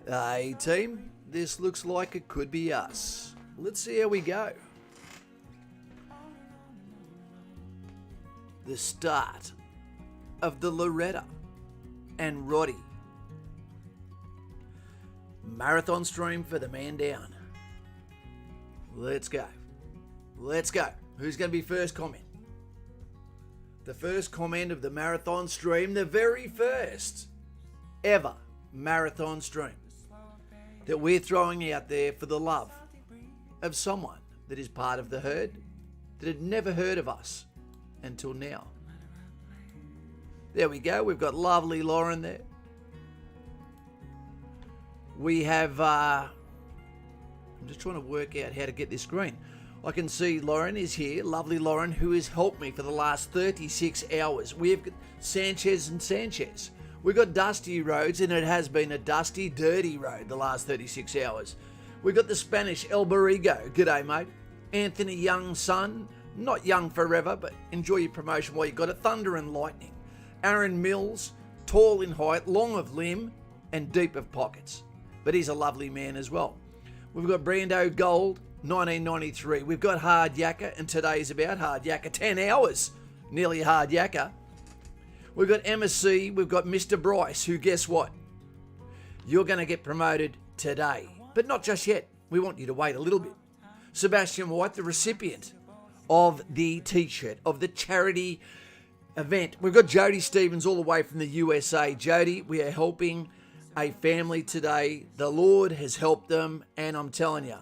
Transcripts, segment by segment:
Hey team, this looks like it could be us. Let's see how we go. The start of the Loretta and Roddie marathon stream for the man down. Let's go. Let's go. Who's going to be first comment? The first comment of the marathon stream, the very first ever marathon stream that we're throwing out there for the love of someone that is part of the herd that had never heard of us until now. There we go. We've got lovely Lauren there. We have, I'm just trying to work out how to get this screen. I can see Lauren is here, lovely Lauren, who has helped me for the last 36 hours. We have got Sanchez and Sanchez. We've got dusty roads, and it has been a dusty, dirty road the last 36 hours. We've got the Spanish El Borrego. G'day, mate. Anthony Young's son. Not young forever, but enjoy your promotion while you got it. Thunder and Lightning. Aaron Mills, tall in height, long of limb, and deep of pockets. But he's a lovely man as well. We've got Brando Gold, 1993. We've got Hard Yakka, and today's about Hard Yakka. 10 hours, nearly Hard Yakka. We've got Emma C. We've got Mr. Bryce, who, guess what? You're going to get promoted today. But not just yet. We want you to wait a little bit. Sebastian White, the recipient of the t-shirt, of the charity event. We've got Jody Stevens all the way from the USA. Jody, we are helping a family today. The Lord has helped them, and I'm telling you,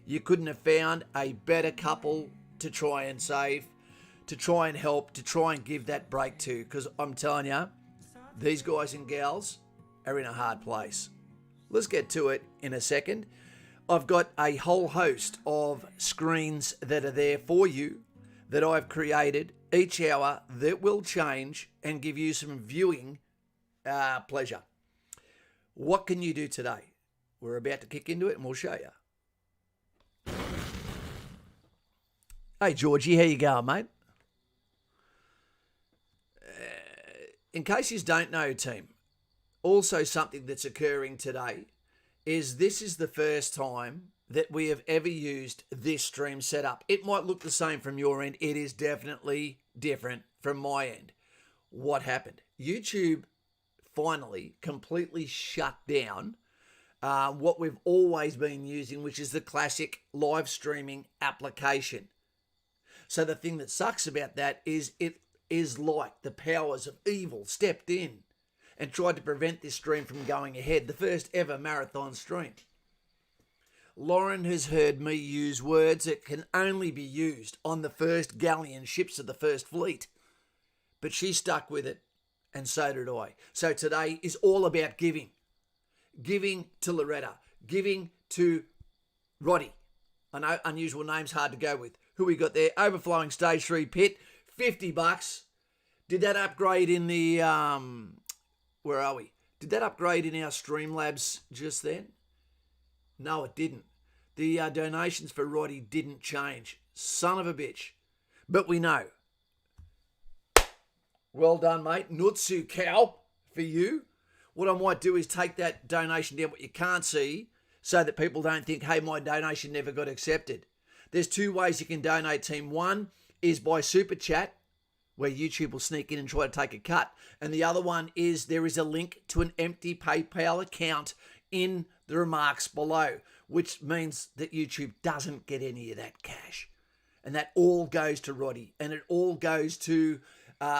you couldn't have found a better couple to try and save, to try and help, to try and give that break to, because I'm telling you, these guys and gals are in a hard place. Let's get to it in a second. I've got a whole host of screens that are there for you that I've created each hour that will change and give you some viewing pleasure. What can you do today? We're about to kick into it and we'll show you. Hey, Georgie, how you going, mate? In case you don't know, team, also something that's occurring today is this is the first time that we have ever used this stream setup. It might look the same from your end. It is definitely different from my end. What happened? YouTube finally completely shut down what we've always been using, which is the classic live streaming application. So the thing that sucks about that is it is like the powers of evil stepped in and tried to prevent this stream from going ahead. The first ever marathon stream. Lauren has heard me use words that can only be used on the first galleon ships of the first fleet. But she stuck with it, and so did I. So today is all about giving. Giving to Loretta. Giving to Roddie. I know unusual names, hard to go with. Who we got there? Overflowing Stage 3 Pit. $50. Did that upgrade in the... where are we? Did that upgrade in our Streamlabs just then? No, it didn't. The donations for Roddie didn't change. Son of a bitch. But we know. Well done, mate. Nutsu cow for you. What I might do is take that donation down, what you can't see, so that people don't think, hey, my donation never got accepted. There's two ways you can donate, team. One is by Super Chat, where YouTube will sneak in and try to take a cut. And the other one is there is a link to an empty PayPal account in the remarks below, which means that YouTube doesn't get any of that cash. And that all goes to Roddie, and it all goes to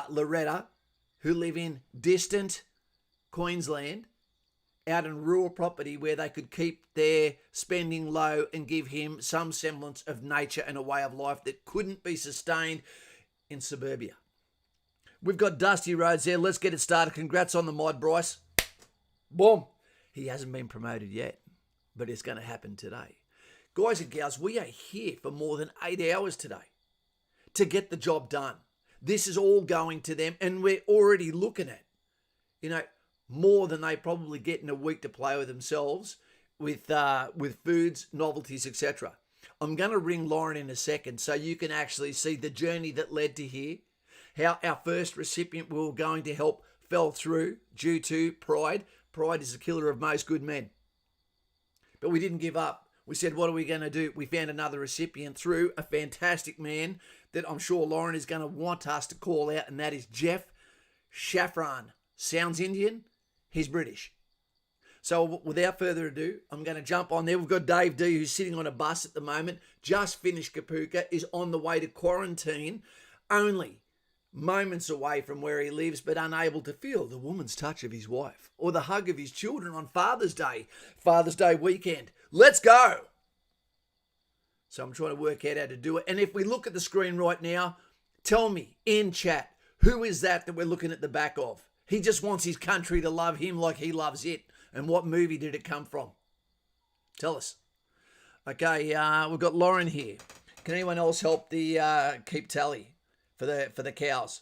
Loretta, who live in distant Queensland, out in rural property where they could keep their spending low and give him some semblance of nature and a way of life that couldn't be sustained in suburbia. We've got Dusty Roads there. Let's get it started. Congrats on the mod, Bryce. Boom. He hasn't been promoted yet, but it's going to happen today. Guys and gals, we are here for more than 8 hours today to get the job done. This is all going to them, and we're already looking at, more than they probably get in a week to play with themselves with foods, novelties, etc. I'm going to ring Lauren in a second so you can actually see the journey that led to here, how our first recipient we were going to help fell through due to pride. Pride is the killer of most good men. But we didn't give up. We said, what are we going to do? We found another recipient through a fantastic man that I'm sure Lauren is going to want us to call out, and that is Geoff Shafran. Sounds Indian. He's British. So without further ado, I'm going to jump on there. We've got Dave D, who's sitting on a bus at the moment, just finished Kapuka, is on the way to quarantine, only moments away from where he lives, but unable to feel the woman's touch of his wife or the hug of his children on Father's Day weekend. Let's go. So I'm trying to work out how to do it. And if we look at the screen right now, tell me in chat, who is that we're looking at the back of? He just wants his country to love him like he loves it. And what movie did it come from? Tell us. Okay, we've got Lauren here. Can anyone else help the keep tally for the cows?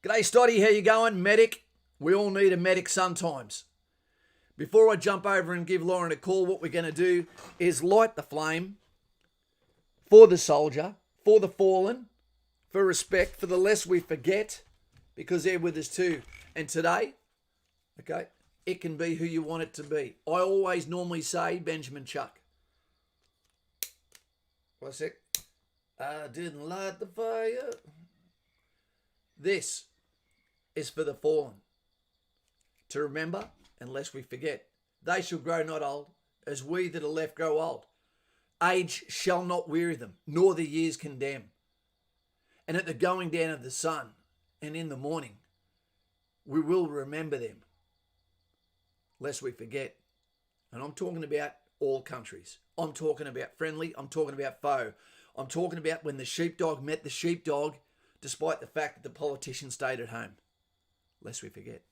G'day, Stoddy. How you going? Medic. We all need a medic sometimes. Before I jump over and give Lauren a call, what we're going to do is light the flame for the soldier, for the fallen, for respect, for the less we forget, because they're with us too. And today, okay, it can be who you want it to be. I always normally say Benjamin Chuck. One sec. I didn't light the fire. This is for the fallen. To remember, unless we forget, they shall grow not old, as we that are left grow old. Age shall not weary them, nor the years condemn. And at the going down of the sun, and in the morning, we will remember them, lest we forget. And I'm talking about all countries. I'm talking about friendly. I'm talking about foe. I'm talking about when the sheepdog met the sheepdog, despite the fact that the politician stayed at home. Lest we forget.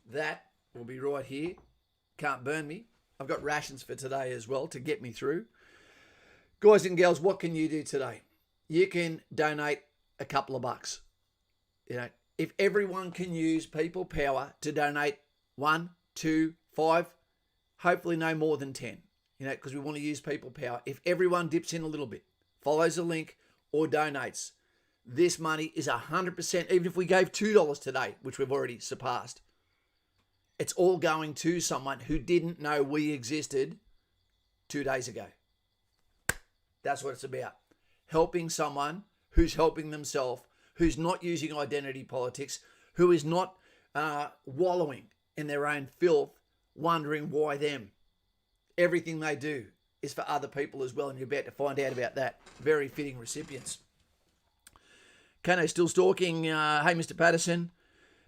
That will be right here. Can't burn me. I've got rations for today as well to get me through. Guys and girls, what can you do today? You can donate a couple of bucks. You know, if everyone can use people power to donate 1, 2, 5, hopefully no more than 10, you know, because we want to use people power. If everyone dips in a little bit, follows the link or donates, this money is 100%, even if we gave $2 today, which we've already surpassed, it's all going to someone who didn't know we existed 2 days ago. That's what it's about. Helping someone who's helping themselves, who's not using identity politics, who is not wallowing in their own filth, wondering why them. Everything they do is for other people as well, and you're about to find out about that. Very fitting recipients. Kano still stalking. Hey, Mr. Patterson.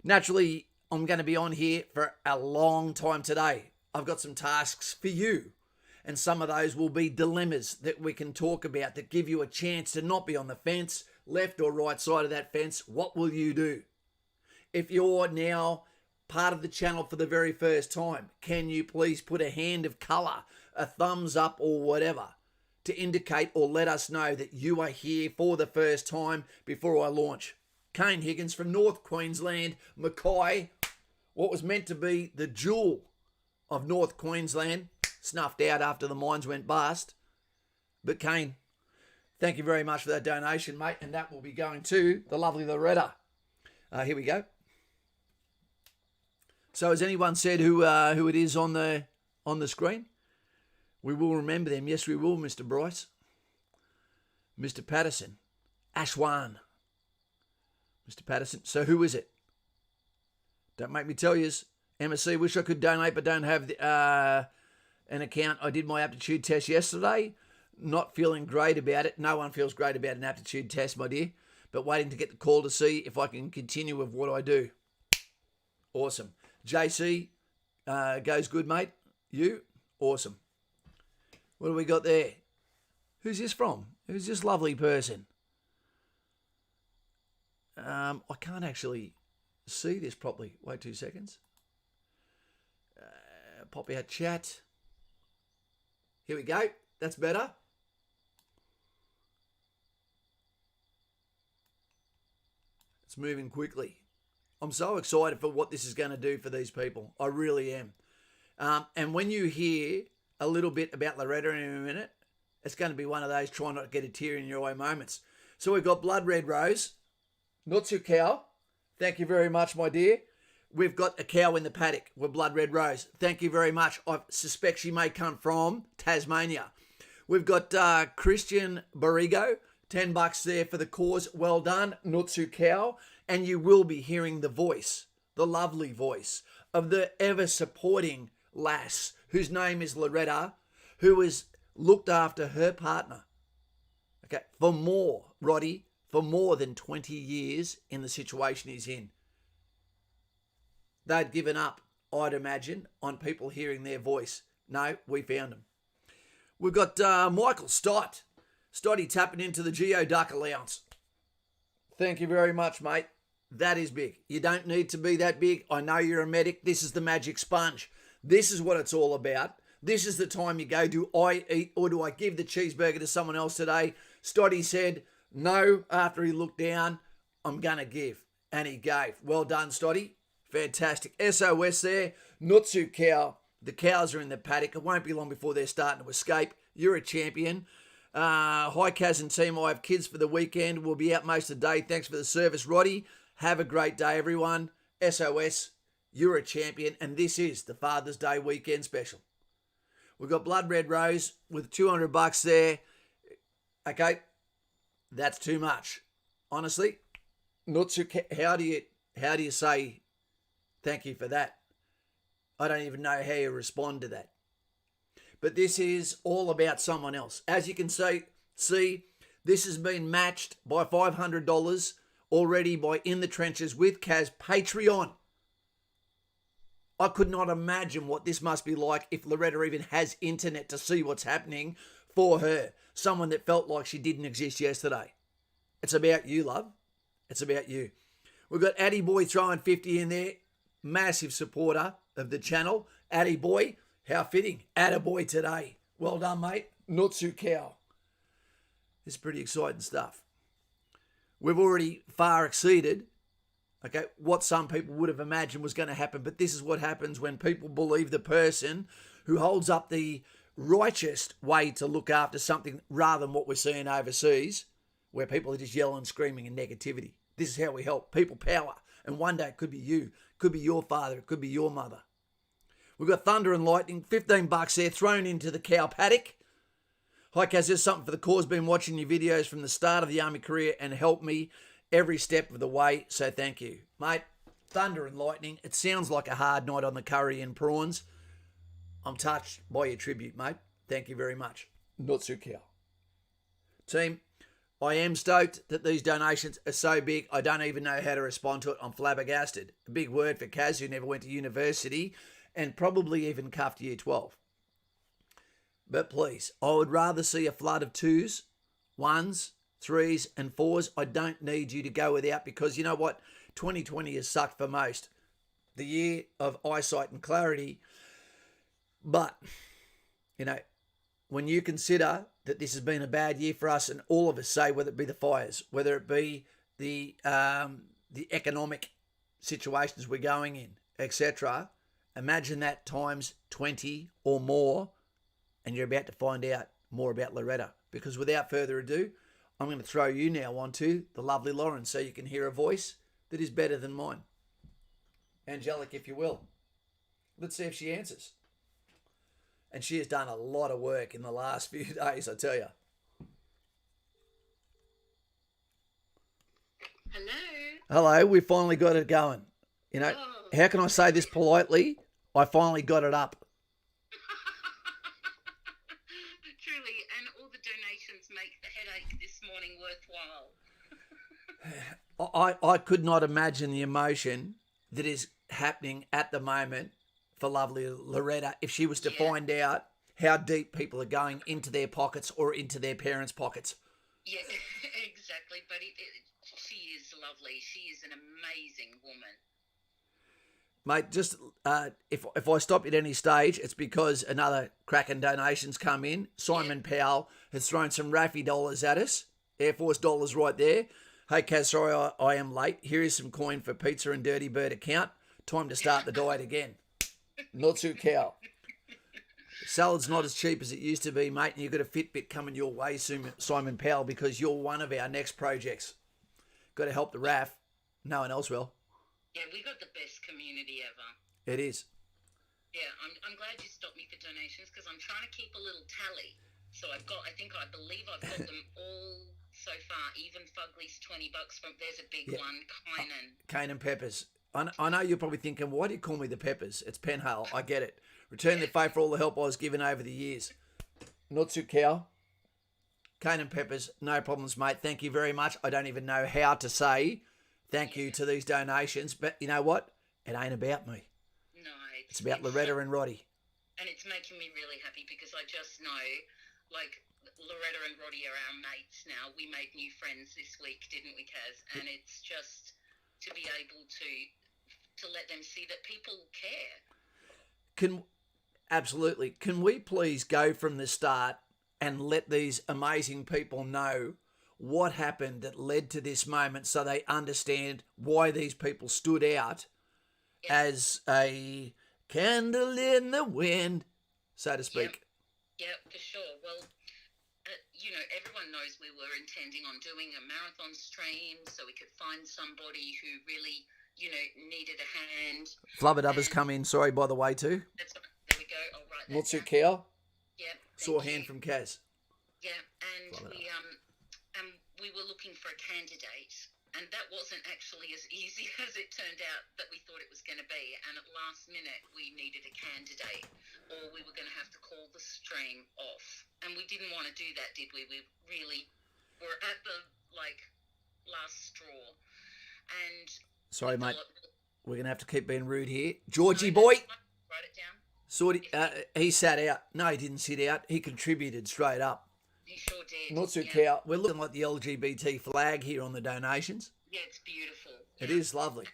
Naturally, I'm going to be on here for a long time today. I've got some tasks for you. And some of those will be dilemmas that we can talk about that give you a chance to not be on the fence, left or right side of that fence. What will you do? If you're now part of the channel for the very first time, can you please put a hand of colour, a thumbs up or whatever, to indicate or let us know that you are here for the first time before I launch. Kane Higgins from North Queensland, Mackay, what was meant to be the jewel of North Queensland, snuffed out after the mines went bust. But Kane, thank you very much for that donation, mate, and that will be going to the lovely Loretta. Here we go. So has anyone said who it is on the screen? We will remember them. Yes, we will, Mr. Bryce. Mr. Patterson. Ashwan. Mr. Patterson. So who is it? Don't make me tell yous. MSC, wish I could donate, but don't have an account. I did my aptitude test yesterday. Not feeling great about it. No one feels great about an aptitude test, my dear. But waiting to get the call to see if I can continue with what I do. Awesome. JC, goes good, mate. You? Awesome. What do we got there? Who's this from? Who's this lovely person? I can't actually see this properly. Wait 2 seconds. Pop out chat. Here we go. That's better. It's moving quickly. I'm so excited for what this is going to do for these people. I really am. And when you hear a little bit about Loretta in a minute, it's going to be one of those try not to get a tear in your eye moments. So we've got Blood Red Rose, Nutsu Cow. Thank you very much, my dear. we've got a cow in the paddock with Blood Red Rose. Thank you very much. I suspect she may come from Tasmania. We've got Christian Barrigo, $10 there for the cause. Well done, Nutsu Cow. And you will be hearing the voice, the lovely voice of the ever-supporting lass whose name is Loretta, who has looked after her partner, okay, for more, Roddie, for more than 20 years in the situation he's in. They'd given up, I'd imagine, on people hearing their voice. No, we found them. We've got Michael Stott. Stotty tapping into the Geoduck allowance. Thank you very much, mate. That is big. You don't need to be that big. I know you're a medic. This is the magic sponge. This is what it's all about. This is the time you go, do I eat or do I give the cheeseburger to someone else today? Stotty said no after he looked down. I'm going to give. And he gave. Well done, Stotty. Fantastic. SOS there. Nutsu Cow. The cows are in the paddock. It won't be long before they're starting to escape. You're a champion. Hi, Kaz and team. I have kids for the weekend. We'll be out most of the day. Thanks for the service, Roddie. Have a great day, everyone. SOS. You're a champion. And this is the Father's Day weekend special. We've got Blood Red Rose with $200 there. Okay. That's too much. Honestly. Nutsu, how do you say thank you for that? I don't even know how you respond to that. But this is all about someone else. As you can see, this has been matched by $500 already by In the Trenches with Kaz Patreon. I could not imagine what this must be like if Loretta even has internet to see what's happening for her. Someone that felt like she didn't exist yesterday. It's about you, love. It's about you. We've got Addy Boy throwing 50 in there. Massive supporter of the channel. Addy Boy, how fitting. Attaboy today. Well done, mate. Nutsu Cow. This is pretty exciting stuff. We've already far exceeded, okay, what some people would have imagined was going to happen. But this is what happens when people believe the person who holds up the righteous way to look after something rather than what we're seeing overseas, where people are just yelling, screaming, and negativity. This is how we help people power. And one day it could be you. Could be your father. It could be your mother. We've got Thunder and Lightning. $15 there thrown into the cow paddock. Hi, Kaz. There's something for the cause. Been watching your videos from the start of the army career and helped me every step of the way. So thank you. Mate, Thunder and Lightning. It sounds like a hard night on the curry and prawns. I'm touched by your tribute, mate. Thank you very much. Nutsu Cow. Team, I am stoked that these donations are so big, I don't even know how to respond to it. I'm flabbergasted. A big word for Kaz, who never went to university and probably even cuffed year 12. But please, I would rather see a flood of 2s, 1s, 3s and 4s. I don't need you to go without because you know what? 2020 has sucked for most. The year of eyesight and clarity. But, you know, when you consider that this has been a bad year for us, and all of us say, whether it be the fires, whether it be the economic situations we're going in, etc., imagine that times 20 or more, and you're about to find out more about Loretta. Because without further ado, I'm going to throw you now onto the lovely Lauren so you can hear a voice that is better than mine. Angelic, if you will. Let's see if she answers. And she has done a lot of work in the last few days, I tell you. Hello, we finally got it going. You know, how can I say this politely? I finally got it up. Truly, and all the donations make the headache this morning worthwhile. I could not imagine the emotion that is happening at the moment for lovely Loretta if she was to find out how deep people are going into their pockets or into their parents' pockets. Yeah, exactly. But she is lovely. She is an amazing woman. Mate, just if I stop at any stage, it's because another cracking donations come in. Simon Powell has thrown some Raffy dollars at us. Air Force dollars right there. Hey, Kaz, sorry I am late. Here is some coin for pizza and Dirty Bird account. Time to start the diet again. Nutsu Cow. Salad's not as cheap as it used to be, mate, and you've got a Fitbit coming your way soon, Simon Powell, because you're one of our next projects. Got to help the RAF. No one else will. Yeah, we got the best community It is. Yeah, I'm glad you stopped me for donations because I'm trying to keep a little tally. So I believe I've got them all so far. Even Fugly's $20 from. There's a big Yeah. one, Kynan. Cane and Peppers. I know you're probably thinking, why do you call me the Peppers? It's Penhale. I get it. Return the favour for all the help I was given over the years. Nutsu Cow. Cane and Peppers, no problems, mate. Thank you very much. I don't even know how to say thank you to these donations, but you know what? It ain't about me. No, It's about Loretta and Roddie. And it's making me really happy because I just know, like, Loretta and Roddie are our mates now. We made new friends this week, didn't we, Kaz? And it's just to be able to let them see that people care. Absolutely. Can we please go from the start and let these amazing people know what happened that led to this moment so they understand why these people stood out as a candle in the wind, so to speak. Yeah, for sure. Well, everyone knows we were intending on doing a marathon stream so we could find somebody who really, needed a hand. Flubberdubbers come in, sorry, by the way, too. There we go. I'll write that Nutsu down. Cow. Yeah. Saw a hand from Kaz. Yeah, and we were looking for a candidate, and that wasn't actually as easy as it turned out that we thought it was going to be. And at last minute, we needed a candidate, or we were going to have to call the stream off. And we didn't want to do that, did we? We really were at the last straw. And sorry, mate. We're going to have to keep being rude here. Georgie boy. Write it down. He sat out. No, he didn't sit out. He contributed straight up. He sure did. Nutsu Cow. We're looking like the LGBT flag here on the donations. Yeah, it's beautiful. It is lovely.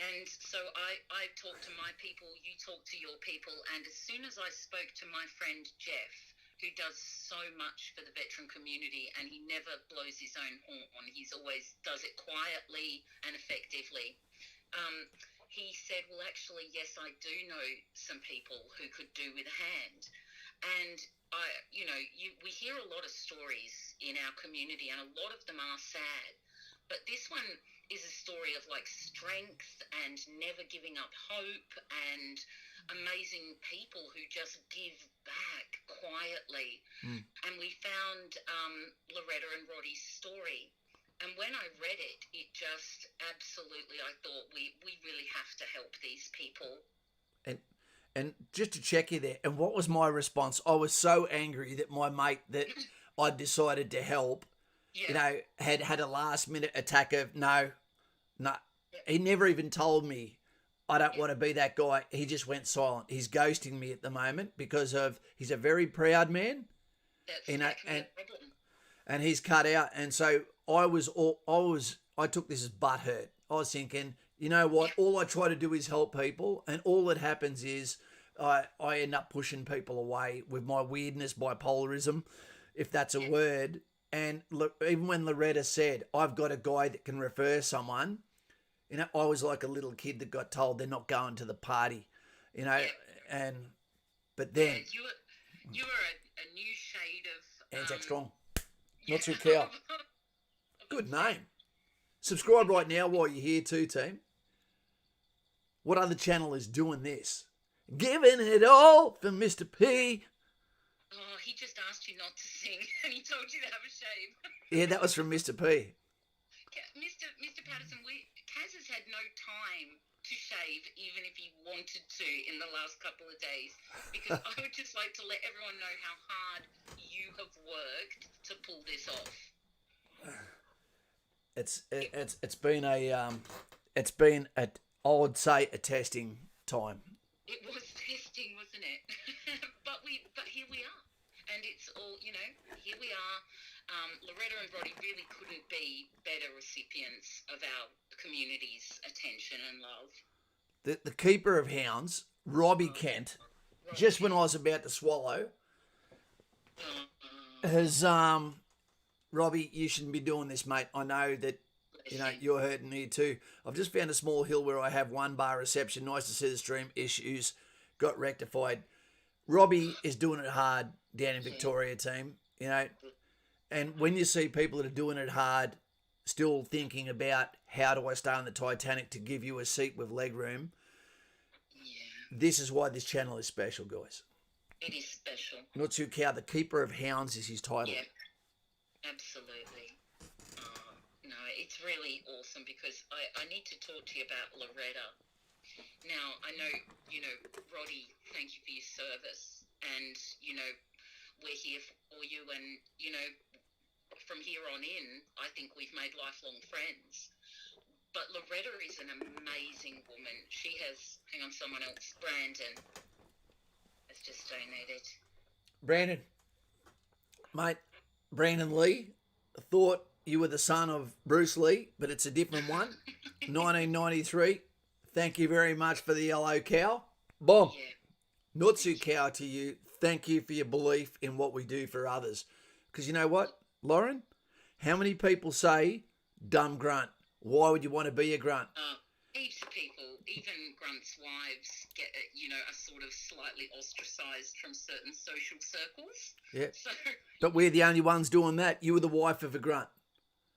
And so I talked to my people, you talk to your people, and as soon as I spoke to my friend Geoff, who does so much for the veteran community, and he never blows his own horn, he's always does it quietly and effectively. He said, well, actually, yes, I do know some people who could do with a hand. And we hear a lot of stories in our community, and a lot of them are sad. But this one is a story of strength and never giving up hope and amazing people who just give back quietly. And we found Loretta and Roddie's story. And when I read it, it just absolutely, I thought we really have to help these people. And just to check you there, and what was my response? I was so angry that my mate that I'd decided to help, had a last minute attack of no. He never even told me I don't want to be that guy. He just went silent. He's ghosting me at the moment because he's a very proud man. That's a problem. And he's cut out. And so I took this as butthurt. I was thinking, you know what? All I try to do is help people, and all that happens is I end up pushing people away with my weirdness, bipolarism, if that's a word. And look, even when Loretta said, I've got a guy that can refer someone, I was like a little kid that got told they're not going to the party, but then... You were a new shade of... Anzac Strong. Not too cow. Good name. Subscribe right now while you're here too, team. What other channel is doing this? Giving it all for Mr. P. Oh, he just asked you not to sing, and he told you to have a shave. Yeah, that was from Mr. P. Mr. Patterson, Kaz has had no time to shave, even if he wanted to, in the last couple of days, because I would just like to let everyone know how hard you have worked to pull this off. It's been I would say a testing time. It was testing, wasn't it? but here we are, and it's all here we are. Loretta and Roddie really couldn't be better recipients of our community's attention and love. The keeper of hounds, Robbie Kent, just when I was about to swallow, has Robbie, you shouldn't be doing this, mate. I know that you're hurting here too. I've just found a small hill where I have 1 bar reception. Nice to see the stream issues got rectified. Robbie is doing it hard down in Victoria, team. And when you see people that are doing it hard, still thinking about how do I stay on the Titanic to give you a seat with leg room, This is why this channel is special, guys. It is special. Nutsu Cow, the Keeper of Hounds is his title. Yeah, absolutely. No, it's really awesome because I need to talk to you about Loretta. Now, I know, Roddie, thank you for your service. And, we're here for you. And, from here on in, I think we've made lifelong friends. But Loretta is an amazing woman. She has, hang on, someone else, Brandon, has just donated. Brandon, mate, Brandon Lee, thought you were the son of Bruce Lee, but it's a different one. 1993. Thank you very much for the yellow cow. Boom. Yeah. Nutsu Cow to you. Thank you for your belief in what we do for others. Because you know what, Lauren? How many people say, dumb grunt? Why would you want to be a grunt? Heaps of people, even grunts' wives, get, are sort of slightly ostracised from certain social circles. Yeah. So, But we're the only ones doing that. You were the wife of a grunt.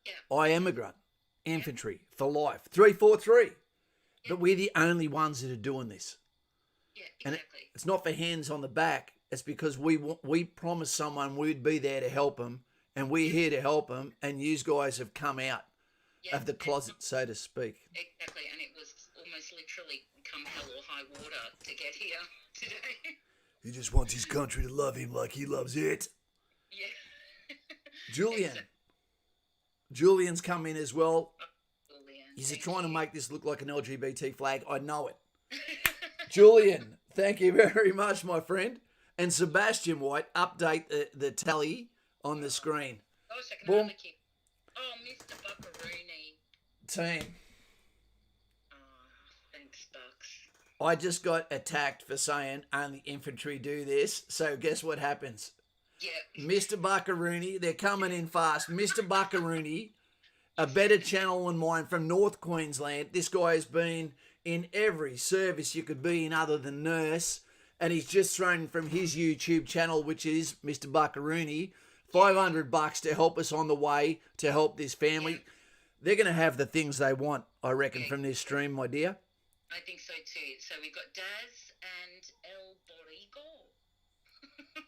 yeah. I am a grunt. Infantry for life. 343. Yeah. But we're the only ones that are doing this. Yeah, And exactly. it's not for hands on the back. It's because we promised someone we'd be there to help them, and we're here to help them, and you guys have come out of the closet, so to speak. Exactly, and it was almost literally come hell or high water to get here today. He just wants his country to love him like he loves it. Yeah. Julian. Julian's come in as well. Julian, He's thank trying to you. make this look like an LGBT flag. I know it. Julian, thank you very much, my friend. And Sebastian White, update the tally on the screen. Gosh, I can Boom. hardly keep... Oh, Mr. Buckaroony. Team. Oh, thanks, Bucks. I just got attacked for saying only infantry do this. So guess what happens? Yeah. Mr. Buckaroony, they're coming in fast. Mr. Buckaroony, a better channel than mine from North Queensland. This guy has been in every service you could be in other than nurse. And he's just thrown from his YouTube channel, which is Mr. Buckaroony, $500 to help us on the way to help this family. They're going to have the things they want, I reckon, from this stream, my dear. I think so too. So we've got Daz and El Borigo.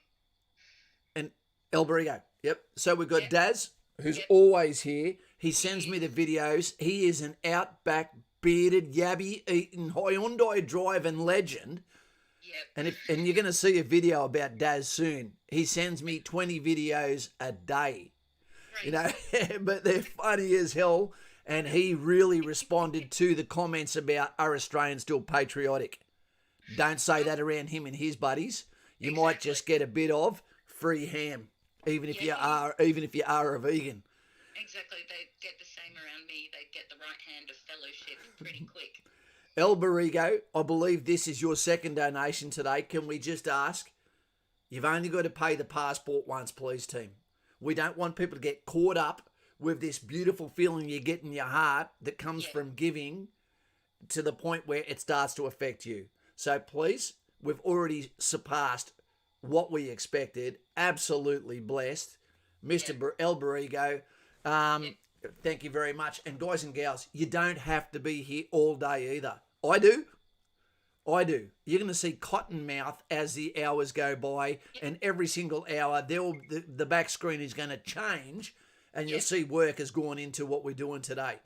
And El Borrego. Yep. So we've got Yep. Daz, who's Yep. always here. He sends me the videos. He is an outback, bearded, yabby-eating, Hyundai driving legend. Yep. And you're going to see a video about Daz soon. He sends me 20 videos a day. Right. You know, but they're funny as hell. And he really responded to the comments about, are Australians still patriotic? Don't say that around him and his buddies. You might just get a bit of free ham, even if you are a vegan. Exactly. They get the same around me. They get the right hand of fellowship pretty quick. El Borrego, I believe this is your second donation today. Can we just ask? You've only got to pay the passport once, please, team. We don't want people to get caught up with this beautiful feeling you get in your heart that comes from giving to the point where it starts to affect you. So please, we've already surpassed what we expected. Absolutely blessed. Mr. El Borrego, thank you very much. And guys and gals, you don't have to be here all day either. I do. You're going to see Cottonmouth as the hours go by, and every single hour the back screen is going to change, and you'll see work has gone into what we're doing today.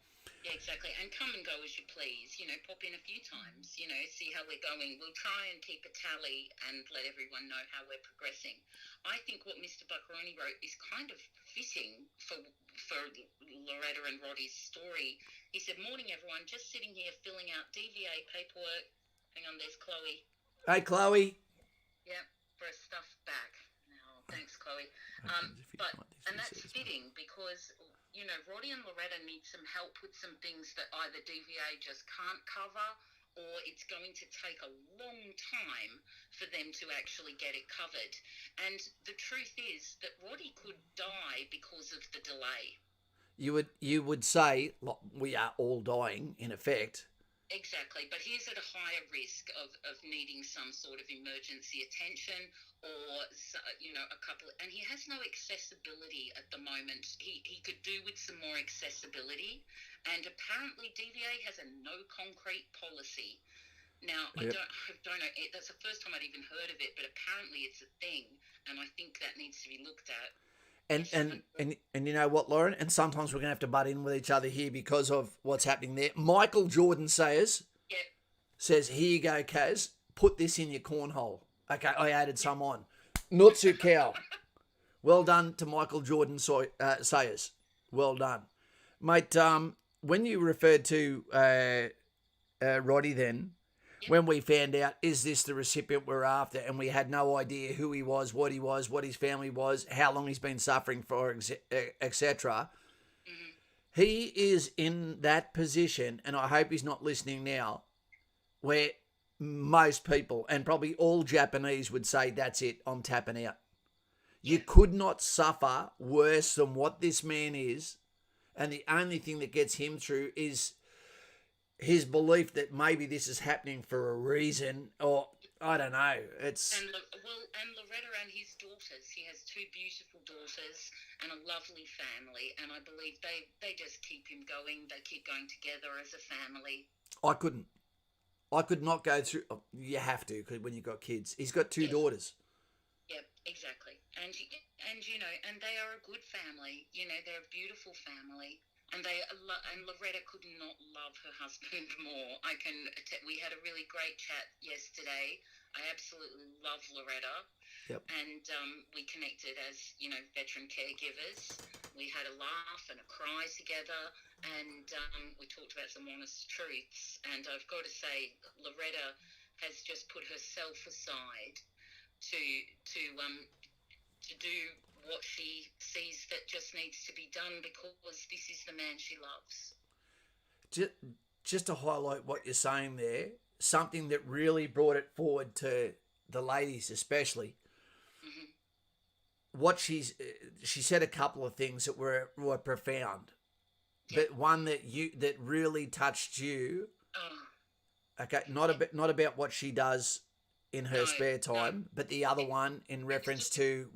Yeah, exactly. And come and go as you please. Pop in a few times, see how we're going. We'll try and keep a tally and let everyone know how we're progressing. I think what Mr. Buckaroony wrote is kind of fitting for Loretta and Roddie's story. He said, morning, everyone. Just sitting here filling out DVA paperwork. Hang on, there's Chloe. Hey, Chloe. Yep, for a stuff back. No, thanks, Chloe. And that's fitting because, Roddie and Loretta need some help with some things that either DVA just can't cover, or it's going to take a long time for them to actually get it covered. And the truth is that Roddie could die because of the delay. You would say, look, we are all dying, in effect. Exactly, but he's at a higher risk of needing some sort of emergency attention or, a couple, and he has no accessibility at the moment. He could do with some more accessibility, and apparently DVA has a no concrete policy. Now, Yep. I don't know. That's the first time I'd even heard of it, but apparently it's a thing, and I think that needs to be looked at. And you know what, Lauren? And sometimes we're going to have to butt in with each other here because of what's happening there. Michael Jordan says, Yep. here you go, Kaz. Put this in your cornhole. Okay, I added some on. Nutsu cow. Well done to Michael Jordan Sayers. Well done. Mate, when you referred to Roddie then, when we found out, is this the recipient we're after, and we had no idea who he was, what his family was, how long he's been suffering for, etc. He is in that position, and I hope he's not listening now, where most people, and probably all Japanese, would say, that's it, I'm tapping out. You could not suffer worse than what this man is, and the only thing that gets him through is his belief that maybe this is happening for a reason, or I don't know. And Loretta and his daughters. He has two beautiful daughters and a lovely family, and I believe they just keep him going. They keep going together as a family. I could not go through. You have to, because when you've got kids, he's got two daughters. Yep, exactly. And and they are a good family. They're a beautiful family. And Loretta could not love her husband more. We had a really great chat yesterday. I absolutely love Loretta. Yep. And we connected as, veteran caregivers. We had a laugh and a cry together, and we talked about some honest truths. And I've got to say, Loretta has just put herself aside to do what she sees that just needs to be done, because this is the man she loves. Just to highlight what you're saying there, something that really brought it forward to the ladies especially, what she said a couple of things that were profound, but one that really touched you. Okay, not about what she does in her spare time, but the other one in reference to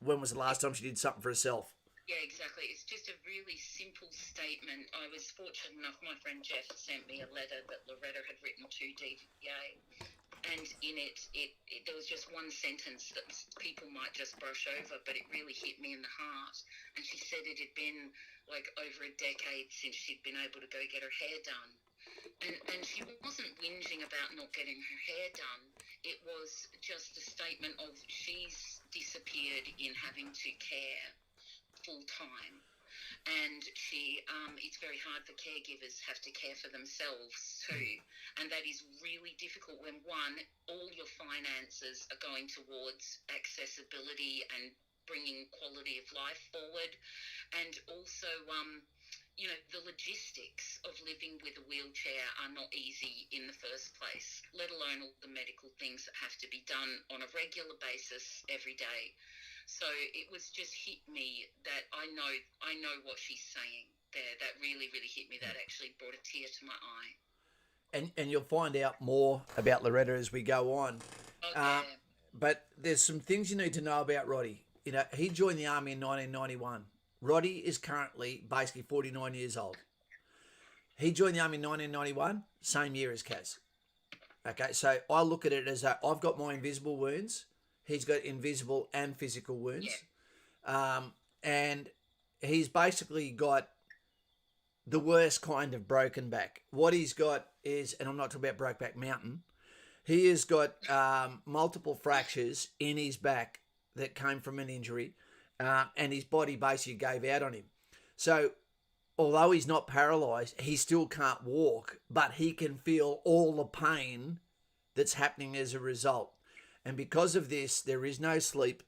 when was the last time she did something for herself? Yeah, exactly. It's just a really simple statement. I was fortunate enough, my friend Geoff sent me a letter that Loretta had written to DVA, and in it there was just one sentence that people might just brush over, but it really hit me in the heart. And she said it had been like over a decade since she'd been able to go get her hair done. And she wasn't whinging about not getting her hair done. It was just a statement of she's disappeared in having to care full time. And it's very hard for caregivers have to care for themselves too. And that is really difficult when, one, all your finances are going towards accessibility and bringing quality of life forward. And also, the logistics of living with a wheelchair are not easy in the first place, let alone all the medical things that have to be done on a regular basis every day. So it was just hit me that I know what she's saying there. That really, really hit me. That actually brought a tear to my eye. And you'll find out more about Loretta as we go on. But there's some things you need to know about Roddie. He joined the army in 1991. Roddie is currently basically 49 years old. He joined the army in 1991, same year as Kaz. Okay, so I look at it as I've got my invisible wounds. He's got invisible and physical wounds. And he's basically got the worst kind of broken back. What he's got is, and I'm not talking about Brokeback Mountain, he has got multiple fractures in his back that came from an injury. And his body basically gave out on him. So, although he's not paralysed, he still can't walk, but he can feel all the pain that's happening as a result. And because of this, there is no sleep.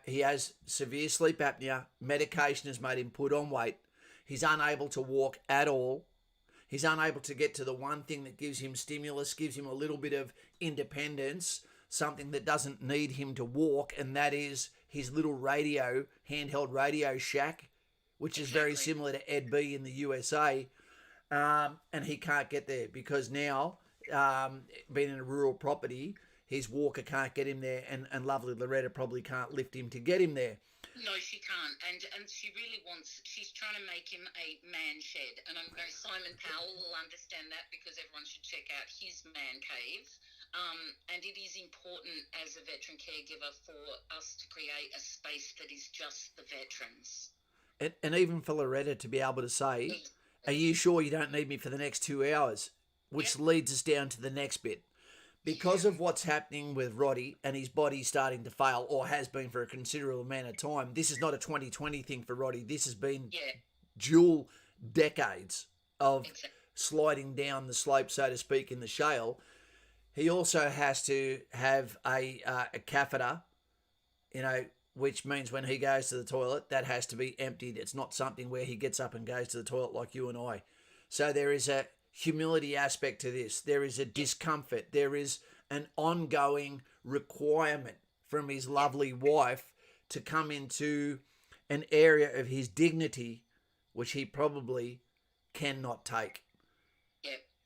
He has severe sleep apnea. Medication has made him put on weight. He's unable to walk at all. He's unable to get to the one thing that gives him stimulus, gives him a little bit of independence, something that doesn't need him to walk, and that is his little handheld radio shack, which is very similar to Ed B in the USA. And he can't get there because now, being in a rural property, his walker can't get him there, and lovely Loretta probably can't lift him to get him there. No, she can't, and she really wants. She's trying to make him a man shed, and I'm going. Simon Powell will understand that because everyone should check out his man cave. And it is important as a veteran caregiver for us to create a space that is just the veterans. And even for Loretta to be able to say, "Are you sure you don't need me for the next 2 hours?" Which leads us down to the next bit. Because of what's happening with Roddie and his body starting to fail, or has been for a considerable amount of time, this is not a 2020 thing for Roddie. This has been dual decades of sliding down the slope, so to speak, in the shale. He also has to have a catheter, which means when he goes to the toilet, that has to be emptied. It's not something where he gets up and goes to the toilet like you and I. So there is a humility aspect to this. There is a discomfort. There is an ongoing requirement from his lovely wife to come into an area of his dignity which he probably cannot take.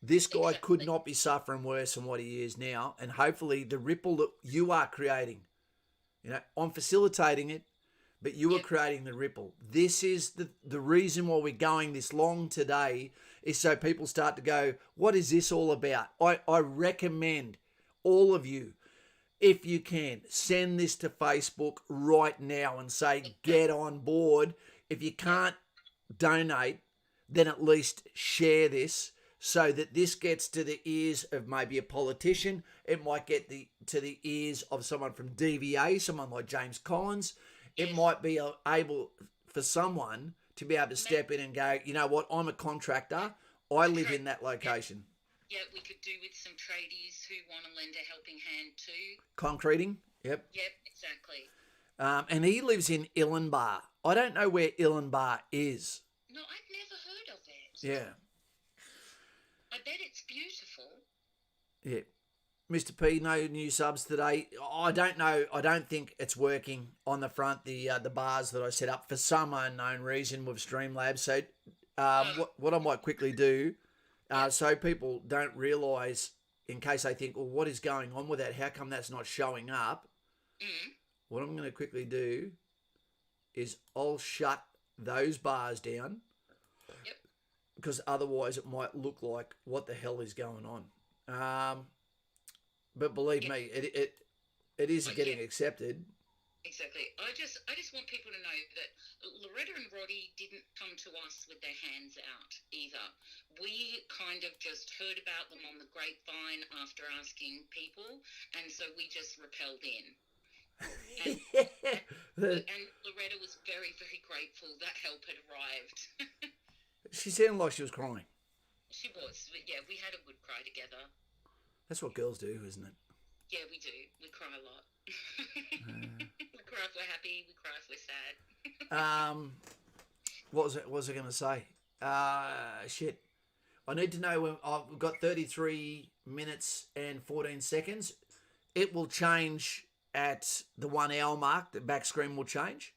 This guy could not be suffering worse than what he is now, and hopefully the ripple that you are creating, I'm facilitating it, but you are creating the ripple. This is the reason why we're going this long today, is so people start to go, what is this all about? I recommend all of you, if you can, send this to Facebook right now and say, get on board. If you can't donate, then at least share this so that this gets to the ears of maybe a politician. It might get to the ears of someone from DVA, someone like James Collins. It might be able for someone to be able to step in and go, you know what, I'm a contractor. I live in that location. Yeah, we could do with some tradies who want to lend a helping hand too. Concreting, yep. Yep, exactly. And he lives in Illenbar. I don't know where Illenbar is. No, I've never heard of it. Yeah. I bet it's beautiful. Yeah. Mr. P, no new subs today. I don't know. I don't think it's working on the front, the bars that I set up for some unknown reason with Streamlabs. So what I might quickly do, so people don't realise, in case they think, well, what is going on with that? How come that's not showing up? What I'm going to quickly do is I'll shut those bars down. Yep. Because otherwise it might look like, what the hell is going on? But believe me, it is getting accepted. Exactly. I just want people to know that Loretta and Roddie didn't come to us with their hands out either. We kind of just heard about them on the grapevine after asking people, and so we just repelled in. And Loretta was very, very grateful that help had arrived. She sounded like she was crying. She was. Yeah, we had a good cry together. That's what girls do, isn't it? Yeah, we do. We cry a lot. We cry if we're happy. We cry if we're sad. What was I going to say? Shit. I need to know when I've got 33 minutes and 14 seconds. It will change at the 1 hour mark. The back screen will change.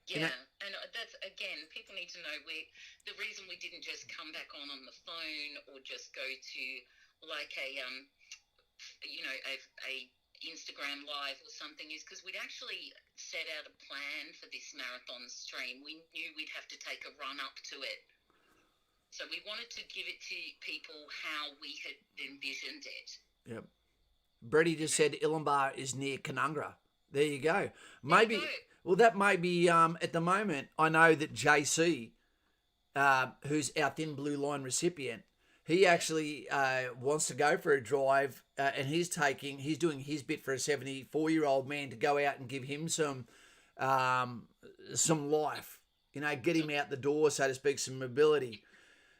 Yeah, and that's, again, people need to know the reason we didn't just come back on the phone or just go to like a Instagram live or something is because we'd actually set out a plan for this marathon stream. We knew we'd have to take a run up to it. So we wanted to give it to people how we had envisioned it. Yep. Brady just said Illenbar is near Canungra. There you go. Maybe, well, that may be, at the moment, I know that JC, who's our Thin Blue Line recipient, he actually wants to go for a drive, and he's doing his bit for a 74-year-old man to go out and give him some life, get him out the door, so to speak, some mobility.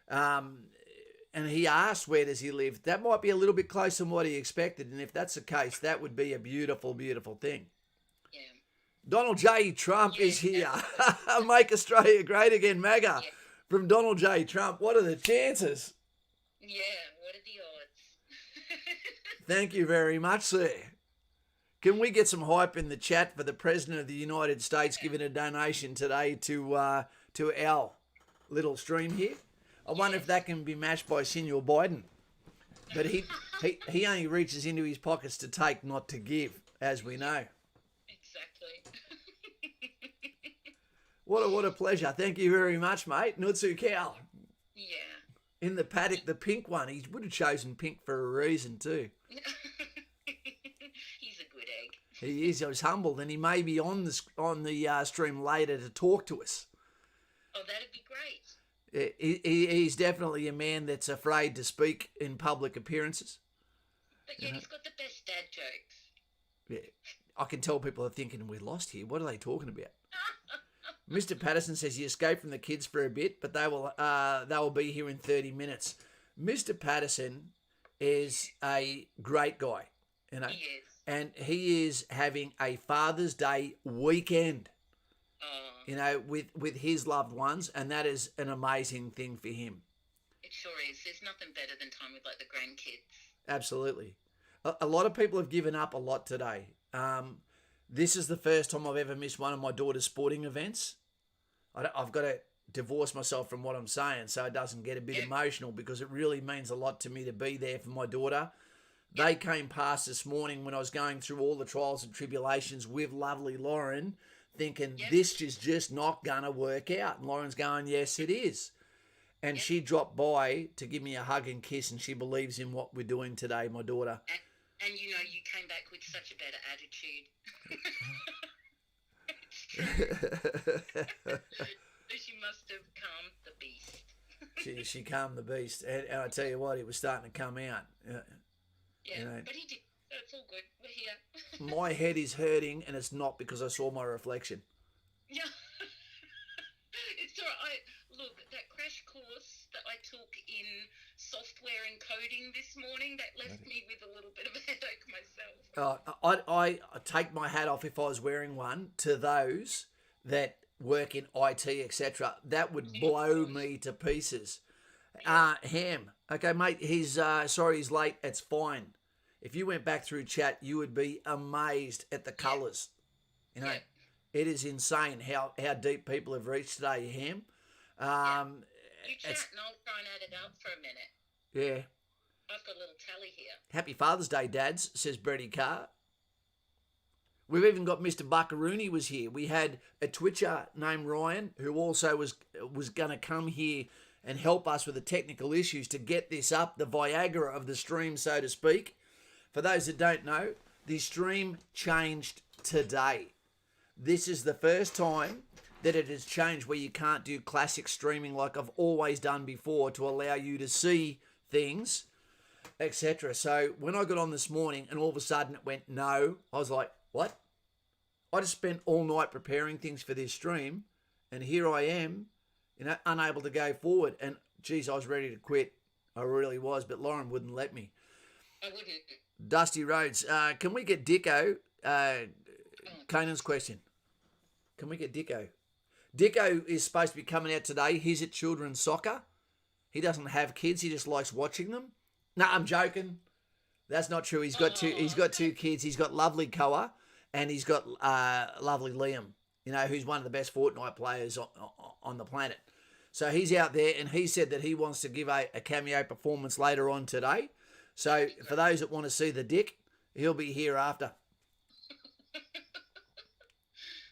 And he asked, where does he live? That might be a little bit closer than what he expected, and if that's the case, that would be a beautiful, beautiful thing. Yeah. Donald J. Trump is here. Make Australia great again, MAGA. Yeah. From Donald J. Trump. What are the chances? Yeah, what are the odds? Thank you very much, sir. Can we get some hype in the chat for the President of the United States giving a donation today to our little stream here? I wonder if that can be matched by Senior Biden. But he only reaches into his pockets to take, not to give, as we know. Exactly. What a pleasure. Thank you very much, mate. Nutsu Cow. Yeah. In the paddock, the pink one. He would have chosen pink for a reason too. He's a good egg. He is. I was humbled, and he may be on the stream later to talk to us. Oh, that'd be great. He's definitely a man that's afraid to speak in public appearances. But yet he's got the best dad jokes. Yeah, I can tell people are thinking, we're lost here. What are they talking about? Mr. Patterson says he escaped from the kids for a bit, but they will be here in 30 minutes. Mr. Patterson is a great guy, you know, He is. and he is having a Father's Day weekend, Oh, you know, with his loved ones, and that is an amazing thing for him. it sure is. There's nothing better than time with like the grandkids. Absolutely. A lot of people have given up a lot today. This is the first time I've ever missed one of my daughter's sporting events. I've got to divorce myself from what I'm saying so it doesn't get a bit emotional, because it really means a lot to me to be there for my daughter. They came past this morning when I was going through all the trials and tribulations with lovely Lauren, thinking this is just not going to work out. And Lauren's going, yes, it is. And she dropped by to give me a hug and kiss, and she believes in what we're doing today, my daughter. And you know, you came back with such a better attitude. She must have calmed the beast. She calmed the beast. And I tell you what, it was starting to come out. Yeah, you know, but he did. It's all good. We're here. my head is hurting, and it's not because I saw my reflection. Yeah. It's all right. Look, that crash course that I took in software and coding this morning, that left me with a little bit of a headache myself. I take my hat off if I was wearing one to those that work in IT, etc. That would blow me to pieces. Ham. Okay, mate, he's late. It's fine. If you went back through chat, you would be amazed at the colours. You know, it is insane how deep people have reached today, Ham. You chat and I'll try and add it up for a minute. Yeah. I've got a little tally here. Happy Father's Day, Dads, says Brady Carr. We've even got Mr. Buckaroony was here. We had a Twitcher named Ryan who also was going to come here and help us with the technical issues to get this up, the Viagra of the stream, so to speak. For those that don't know, the stream changed today. This is the first time that it has changed where you can't do classic streaming like I've always done before to allow you to see things, etc. So when I got on this morning and all of a sudden it went no, I was like, what? I just spent all night preparing things for this stream, and here I am, you know, unable to go forward. And geez, I was ready to quit. I really was, but Lauren wouldn't let me. I wouldn't. Dusty Rhodes, can we get Dicko? Conan's question. Can we get Dicko? Dicko is supposed to be coming out today. He's at children's soccer. He doesn't have kids. He just likes watching them. No, I'm joking. That's not true. He's got two. He's got two kids. He's got lovely Koa, and he's got lovely Liam. You know, who's one of the best Fortnite players on the planet. So he's out there, and he said that he wants to give a cameo performance later on today. So for those that want to see the Dick, he'll be here after.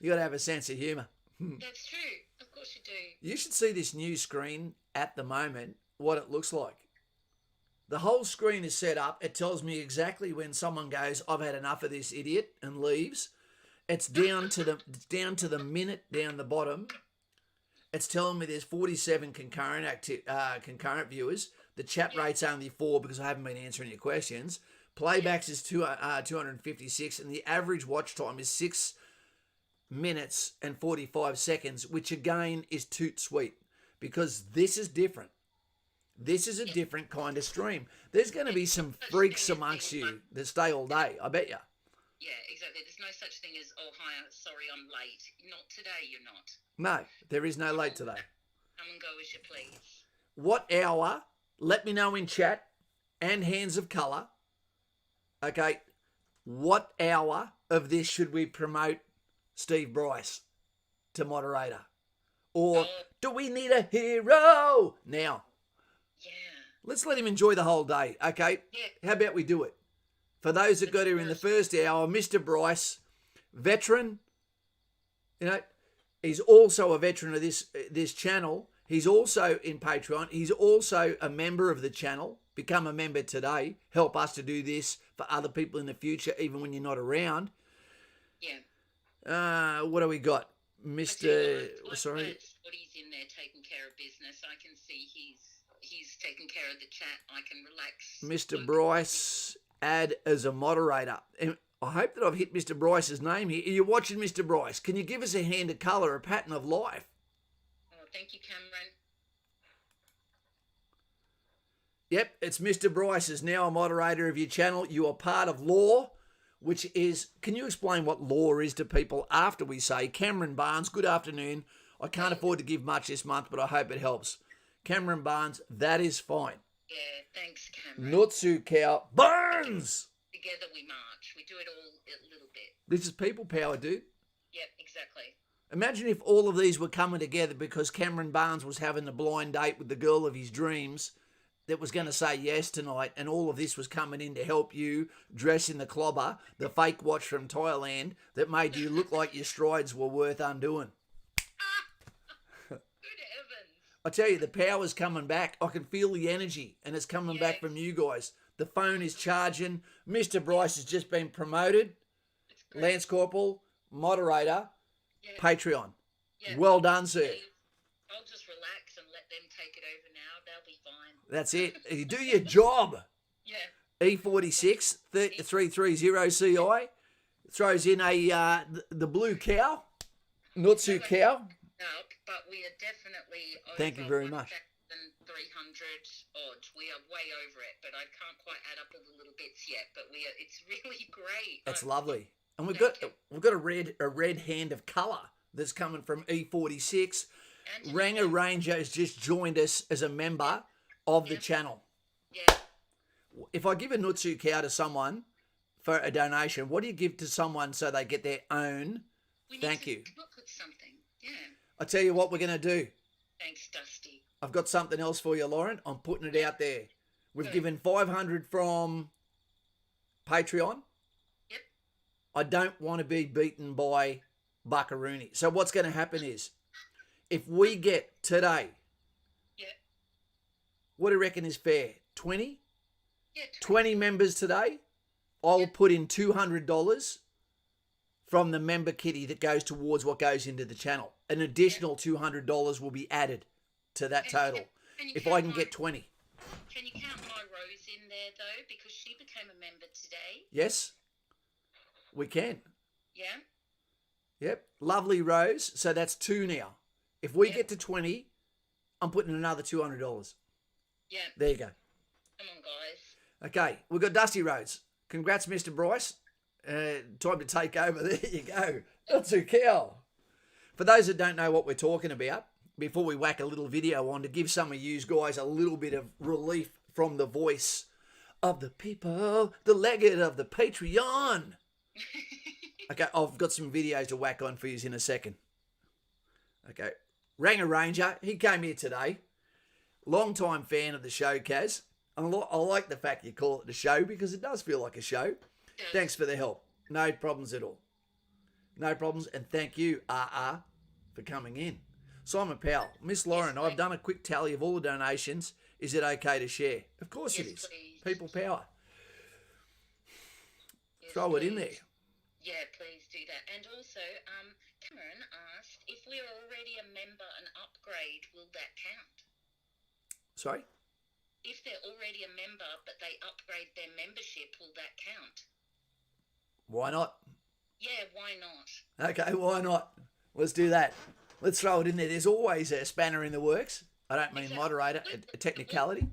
You got to have a sense of humour. That's true. Of course you do. You should see this new screen at the moment, what it looks like. The whole screen is set up. It tells me exactly when someone goes, I've had enough of this idiot, and leaves. It's down to the minute down the bottom. It's telling me there's 47 concurrent viewers. The chat rate's only 4 because I haven't been answering your questions. Playbacks is 256, and the average watch time is 6 minutes and 45 seconds, which again is toot sweet, because this is different. This is a different kind of stream. There's going to be some freaks amongst you that stay all day, I bet you. Yeah, exactly. There's no such thing as, oh, hi, sorry, I'm late. Not today, you're not. No, there is no late today. Come and go as you please. What hour? Let me know in chat and Hands of Colour. Okay, what hour of this should we promote Steve Bryce to moderator? Or do we need a hero now? Yeah. Let's let him enjoy the whole day, okay? Yeah. How about we do it? For those that got here in the first hour, Mr. Bryce, veteran, you know, He's also a veteran of this channel. He's also in Patreon. He's also a member of the channel. Become a member today. Help us to do this for other people in the future, even when you're not around. Yeah. What do we got? Mr. Sorry. Roddie's in there taking care of business. I can see he's taking care of the chat. I can relax. Mr. Bryce, add as a moderator. And I hope that I've hit Mr. Bryce's name here. Are you watching, Mr. Bryce? Can you give us a hand of colour, a pattern of life? Oh, thank you, Cameron. Yep, it's Mr. Bryce is now a moderator of your channel. You are part of Law, which is, can you explain what Law is to people after we say, Cameron Barnes, good afternoon. I can't afford to give much this month, but I hope it helps. Cameron Barnes, that is fine. Yeah, thanks, Cameron. Nutsu Cow Barnes! Together we march. We do it all a little bit. This is people power, dude. Yep, exactly. Imagine if all of these were coming together because Cameron Barnes was having a blind date with the girl of his dreams that was going to say yes tonight, and all of this was coming in to help you dress in the clobber, the fake watch from Thailand that made you look like your strides were worth undoing. Good heavens. I tell you, the power's coming back. I can feel the energy, and it's coming back from you guys. The phone is charging. Mr. Bryce has just been promoted. Lance Corporal, moderator, Patreon. Yeah. Well done, sir. I'll just relax and let them take it over now. They'll be fine. That's it. You do your job. Yeah. E46 330 CI throws in the blue cow, Nutsu cow. No, but we are definitely over. Thank you very much. 300 odd. We are way over it, but I can't quite add up all the little bits yet. But it's really great. That's lovely. And we've got a red hand of colour that's coming from E46. Ranger Ranger has just joined us as a member of the channel. Yeah. If I give a Nutsu cow to someone for a donation, what do you give to someone so they get their own? Thank you. Come up with something. Yeah. I tell you what we're going to do. Thanks, Dusty. I've got something else for you, Lauren. I'm putting it out there. We've given 500 from Patreon. Yep. I don't want to be beaten by Buckaroony. So what's going to happen is, if we get today, what do you reckon is fair? 20? Yeah. 20 members today, I'll put in $200 from the member kitty that goes towards what goes into the channel. An additional $200 will be added to that total. If I can get 20. Can you count my Rose in there, though? Because she became a member today. Yes, we can. Yeah? Yep. Lovely Rose. So that's 2 now. If we get to 20, I'm putting another $200. Yeah. There you go. Come on, guys. Okay, we've got Dusty Rhodes. Congrats, Mr. Bryce. Time to take over. There you go. That's a cow. For those that don't know what we're talking about, before we whack a little video on to give some of you guys a little bit of relief from the voice of the people, the legate of the Patreon. Okay, I've got some videos to whack on for you in a second. Okay, Ranger Ranger, he came here today. Long-time fan of the show, Kaz. I like the fact you call it a show because it does feel like a show. Thanks for the help. No problems at all. No problems. And thank you, for coming in. Simon Powell, Miss Lauren, I've done a quick tally of all the donations. Is it okay to share? Of course it is. Please. People power. Yes, Throw it in there. Yeah, please do that. And also, Cameron asked, if we are already a member, an upgrade, will that count? Sorry? If they're already a member, but they upgrade their membership, will that count? Why not? Yeah, why not? Okay, why not? Let's do that. Let's throw it in there. There's always a spanner in the works. I don't mean moderator, a technicality.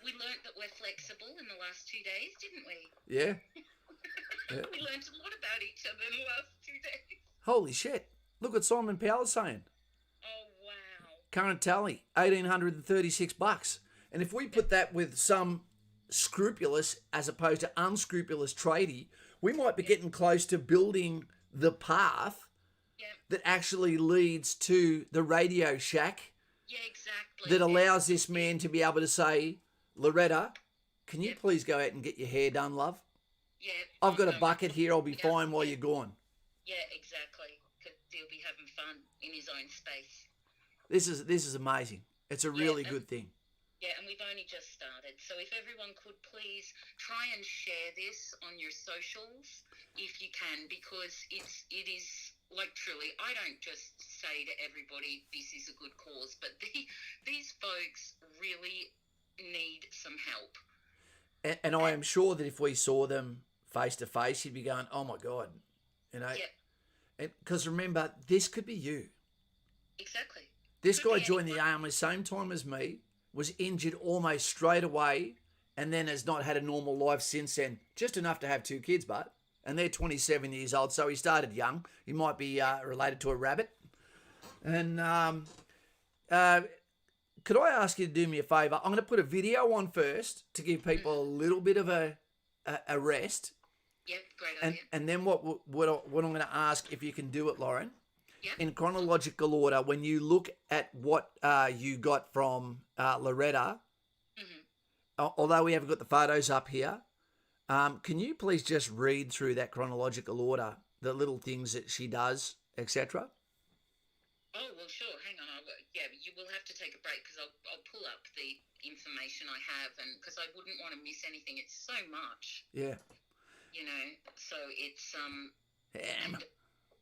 We learnt that we're flexible in the last 2 days, didn't we? Yeah. We learnt a lot about each other in the last 2 days. Holy shit. Look what Simon Powell's saying. Oh, wow. Current tally, $1,836. And if we put that with some scrupulous as opposed to unscrupulous tradie, we might be getting close to building the path that actually leads to the Radio Shack. Yeah, exactly. That allows this man to be able to say, Loretta, can you please go out and get your hair done, love? Yeah. I've got a bucket here. I'll be fine while you're gone. Yeah, exactly. Because they'll be having fun. in his own space. This is amazing. It's a really good thing. Yeah, and we've only just started. So if everyone could please try and share this on your socials if you can, because it is like, truly, I don't just say to everybody this is a good cause, but these folks really need some help. And I am sure that if we saw them face to face, you'd be going, "Oh my God," you know. Because remember, this could be you. Exactly. This guy joined the army same time as me, was injured almost straight away, and then has not had a normal life since then. Just enough to have 2 kids, but. And they're 27 years old, so he started young. He might be related to a rabbit. And could I ask you to do me a favour? I'm going to put a video on first to give people a little bit of a rest. Yep, great idea. And then what I'm going to ask, if you can do it, Lauren, yep. In chronological order, when you look at what you got from Loretta, although we haven't got the photos up here, can you please just read through that chronological order, the little things that she does, etc.? Oh, well, sure. Hang on. You will have to take a break because I'll pull up the information I have, and because I wouldn't want to miss anything. It's so much. Yeah. You know, so it's and,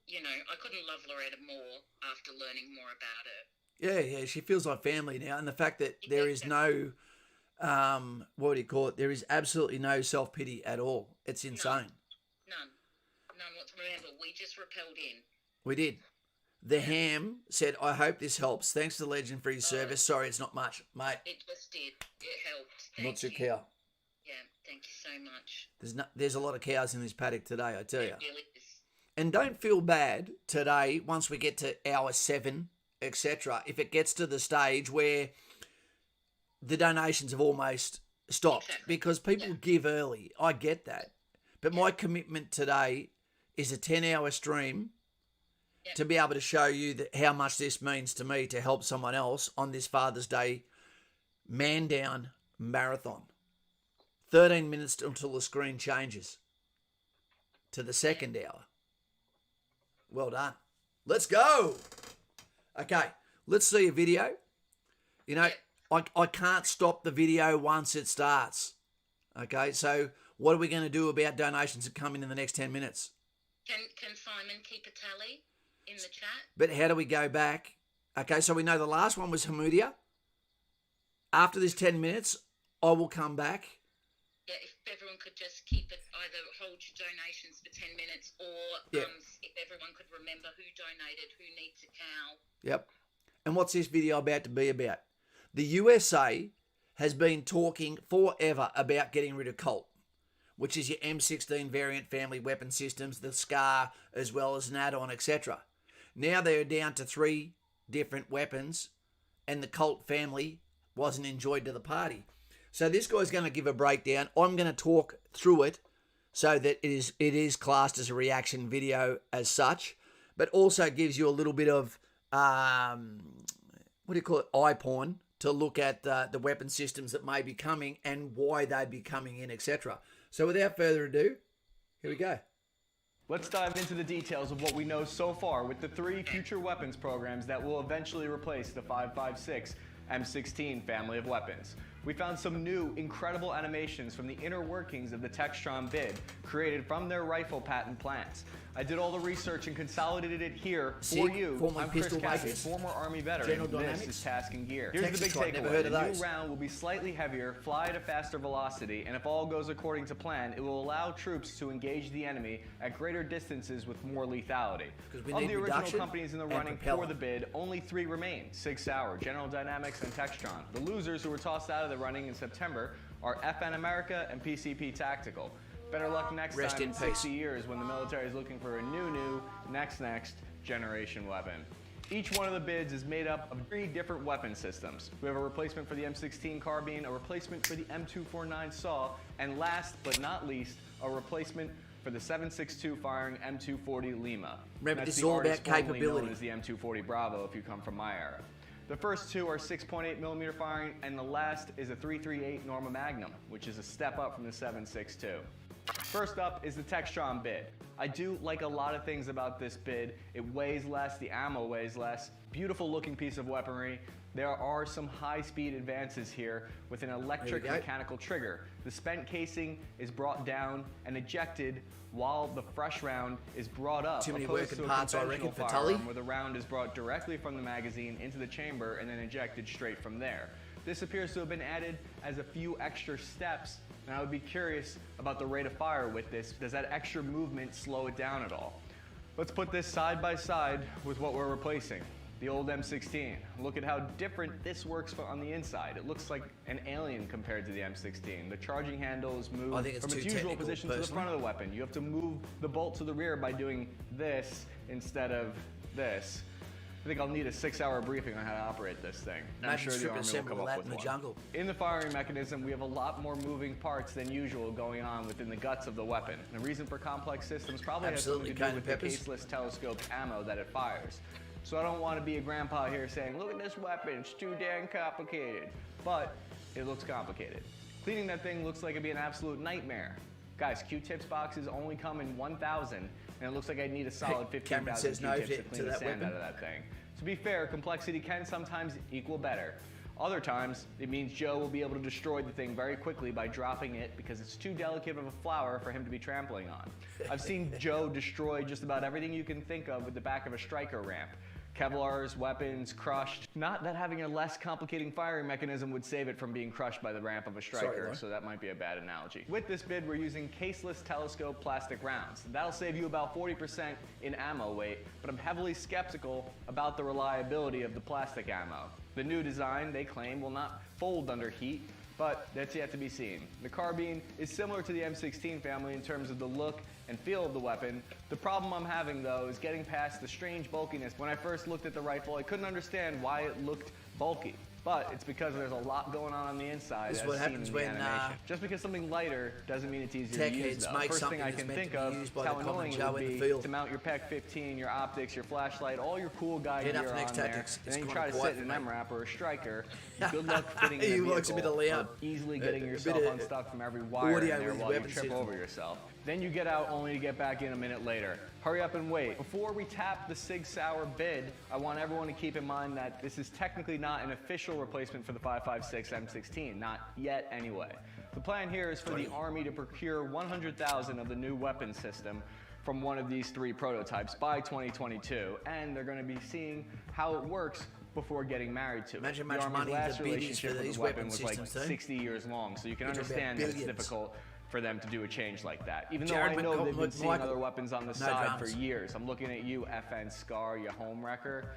you know, I couldn't love Loretta more after learning more about her. Yeah, she feels like family now, and the fact that there is no, what do you call it? There is absolutely no self-pity at all. It's insane. None whatsoever. Remember, we just repelled in. We did. The ham said, "I hope this helps. Thanks to the legend for his service. Sorry, it's not much, mate." It just did. It helped. What's your cow? Yeah, thank you so much. There's a lot of cows in this paddock today, I tell you. It really is. And don't feel bad today once we get to hour 7, etc. If it gets to the stage where the donations have almost stopped because people give early. I get that. But my commitment today is a 10-hour stream to be able to show you how much this means to me to help someone else on this Father's Day man down marathon. 13 minutes until the screen changes to the second hour. Well done. Let's go. Okay, let's see a video. You know, I can't stop the video once it starts. Okay, so what are we going to do about donations that come in the next 10 minutes? Can Simon keep a tally in the chat? But how do we go back? Okay, so we know the last one was Hamudia. After this 10 minutes, I will come back. Yeah, if everyone could just keep it, either hold your donations for 10 minutes or if everyone could remember who donated, who needs a cow. Yep. And what's this video about to be about? The USA has been talking forever about getting rid of Colt, which is your M16 variant family weapon systems, the SCAR, as well as an add-on, etc. Now they're down to 3 different weapons, and the Colt family wasn't enjoyed to the party. So this guy's going to give a breakdown. I'm going to talk through it so that it is classed as a reaction video as such, but also gives you a little bit of, eye porn to look at the weapon systems that may be coming and why they'd be coming in, etc. So without further ado, here we go. Let's dive into the details of what we know so far with the 3 future weapons programs that will eventually replace the 5.56 M16 family of weapons. We found some new, incredible animations from the inner workings of the Textron bid, created from their rifle patent plants. I did all the research and consolidated it here for you. I'm Chris Cassidy, former Army veteran. This is Task and Gear. Here's the big takeaway. The new round will be slightly heavier, fly at a faster velocity, and if all goes according to plan, it will allow troops to engage the enemy at greater distances with more lethality. Of the original companies in the running for the bid, only 3 remain: Sig Sauer, General Dynamics, and Textron. The losers who were tossed out of the running in September are FN America and PCP Tactical. Better luck next time in 60 years when the military is looking for a new, next generation weapon. Each one of the bids is made up of 3 different weapon systems. We have a replacement for the M16 carbine, a replacement for the M249 SAW, and last but not least, a replacement for the 7.62 firing M240 Lima. Remember, this is all about capability. Known as the M240 Bravo if you come from my era. The first 2 are 6.8mm firing, and the last is a 338 Norma Magnum, which is a step up from the 7.62. First up is the Textron bid. I do like a lot of things about this bid. It weighs less, the ammo weighs less. Beautiful looking piece of weaponry. There are some high-speed advances here with an electric mechanical trigger. The spent casing is brought down and ejected while the fresh round is brought up. Too many opposed working to a parts, I reckon, for firearm Tully. where the round is brought directly from the magazine into the chamber and then ejected straight from there. This appears to have been added as a few extra steps, and I would be curious about the rate of fire with this. Does that extra movement slow it down at all? Let's put this side by side with what we're replacing. The old M16. Look at how different this works on the inside. It looks like an alien compared to the M16. The charging handle is moved from its usual position to the front of the weapon. You have to move the bolt to the rear by doing this instead of this. I think I'll need a 6-hour briefing on how to operate this thing. I'm sure the Army will come up with one. In the firing mechanism, we have a lot more moving parts than usual going on within the guts of the weapon. The reason for complex systems probably has something to do with the caseless telescoped ammo that it fires. So I don't want to be a grandpa here saying, look at this weapon, it's too damn complicated. But it looks complicated. Cleaning that thing looks like it'd be an absolute nightmare. Guys, Q-tips boxes only come in 1,000, and it looks like I'd need a solid 15,000 Q-tips to clean the sand out of that thing. To be fair, complexity can sometimes equal better. Other times, it means Joe will be able to destroy the thing very quickly by dropping it because it's too delicate of a flower for him to be trampling on. I've seen Joe destroy just about everything you can think of with the back of a striker ramp. Kevlars, weapons, crushed. Not that having a less complicating firing mechanism would save it from being crushed by the ramp of a striker, so that might be a bad analogy. With this bid, we're using caseless telescope plastic rounds. That'll save you about 40% in ammo weight, but I'm heavily skeptical about the reliability of the plastic ammo. The new design, they claim, will not fold under heat, but that's yet to be seen. The carbine is similar to the M16 family in terms of the look and feel of the weapon. The problem I'm having, though, is getting past the strange bulkiness. When I first looked at the rifle, I couldn't understand why it looked bulky. But it's because there's a lot going on the inside. This is what happens when just because something lighter doesn't mean it's easier to use, though. First thing I can think of is how annoying it would be to mount your PEC 15, your optics, your flashlight, all your cool guy gear on there, and then you try to sit in an MRAP or a striker. Good luck fitting in a vehicle, or easily getting yourself unstuck from every wire in there while you trip over yourself. Then you get out only to get back in a minute later. Hurry up and wait. Before we tap the Sig Sauer bid, I want everyone to keep in mind that this is technically not an official replacement for the 5.56 M16, not yet anyway. The plan here is for the Army to procure 100,000 of the new weapon system from one of these 3 prototypes by 2022, and they're going to be seeing how it works before getting married to it. Imagine how much money the biddies for these weapon was like 60 years long, so you can understand that it's difficult for them to do a change like that. Even though I know they've been seeing other weapons on the side for years. I'm looking at you, FN Scar, you home wrecker.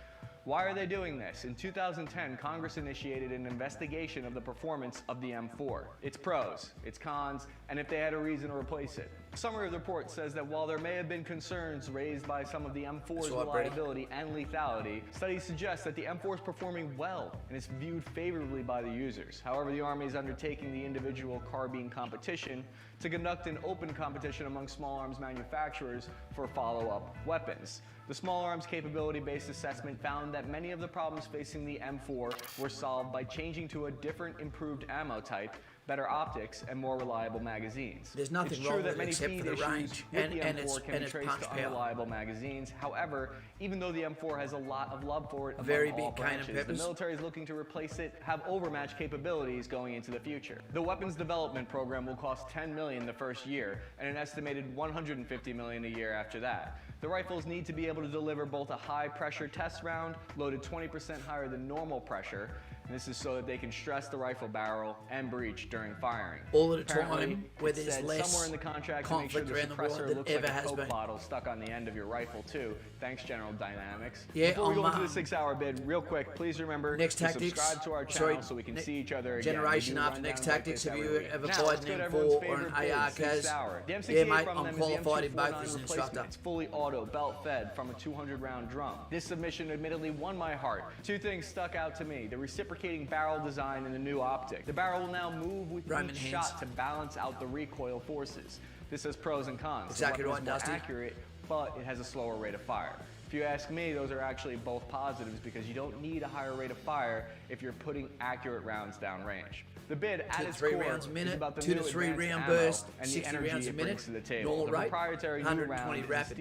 Why are they doing this? In 2010, Congress initiated an investigation of the performance of the M4, its pros, its cons, and if they had a reason to replace it. A summary of the report says that while there may have been concerns raised by some of the M4's reliability and lethality, studies suggest that the M4 is performing well and is viewed favorably by the users. However, the Army is undertaking the individual carbine competition to conduct an open competition among small arms manufacturers for follow-up weapons. The small arms capability-based assessment found that many of the problems facing the M4 were solved by changing to a different improved ammo type, better optics, and more reliable magazines. There's nothing wrong with it except for the range and its punch power. Unreliable magazines. However, even though the M4 has a lot of love for it among very all big kind of branches, the military is looking to replace it, have overmatch capabilities going into the future. The weapons development program will cost $10 million the first year and an estimated $150 million a year after that. The rifles need to be able to deliver both a high-pressure test round, loaded 20% higher than normal pressure, and this is so that they can stress the rifle barrel and breech during firing. All at a time where there's less somewhere in the contract to make sure the suppressor looks like a Coke bottle stuck on the end of your rifle too. Thanks, General Dynamics. Yeah, before we go into the 6-hour bid, real quick, please remember to subscribe to our channel so we can see each other again. Generation after Next Tactics, have you ever fired an M4 or an AR, Kaz? Yeah, mate, I'm qualified in both as an instructor. It's fully auto, belt-fed from a 200-round drum. This submission admittedly won my heart. 2 things stuck out to me: the reciprocating barrel design and the new optic. The barrel will now move with each shot to balance out the recoil forces. This has pros and cons. Exactly right, more Dusty. Accurate, but it has a slower rate of fire. If you ask me, those are actually both positives because you don't need a higher rate of fire if you're putting accurate rounds downrange. The bid at its core rounds a minute, is about the 2 new to 3 advanced round ammo burst, and the 60 energy rounds a it minute, brings to the table. normal The rate, proprietary new 120 round is rapid.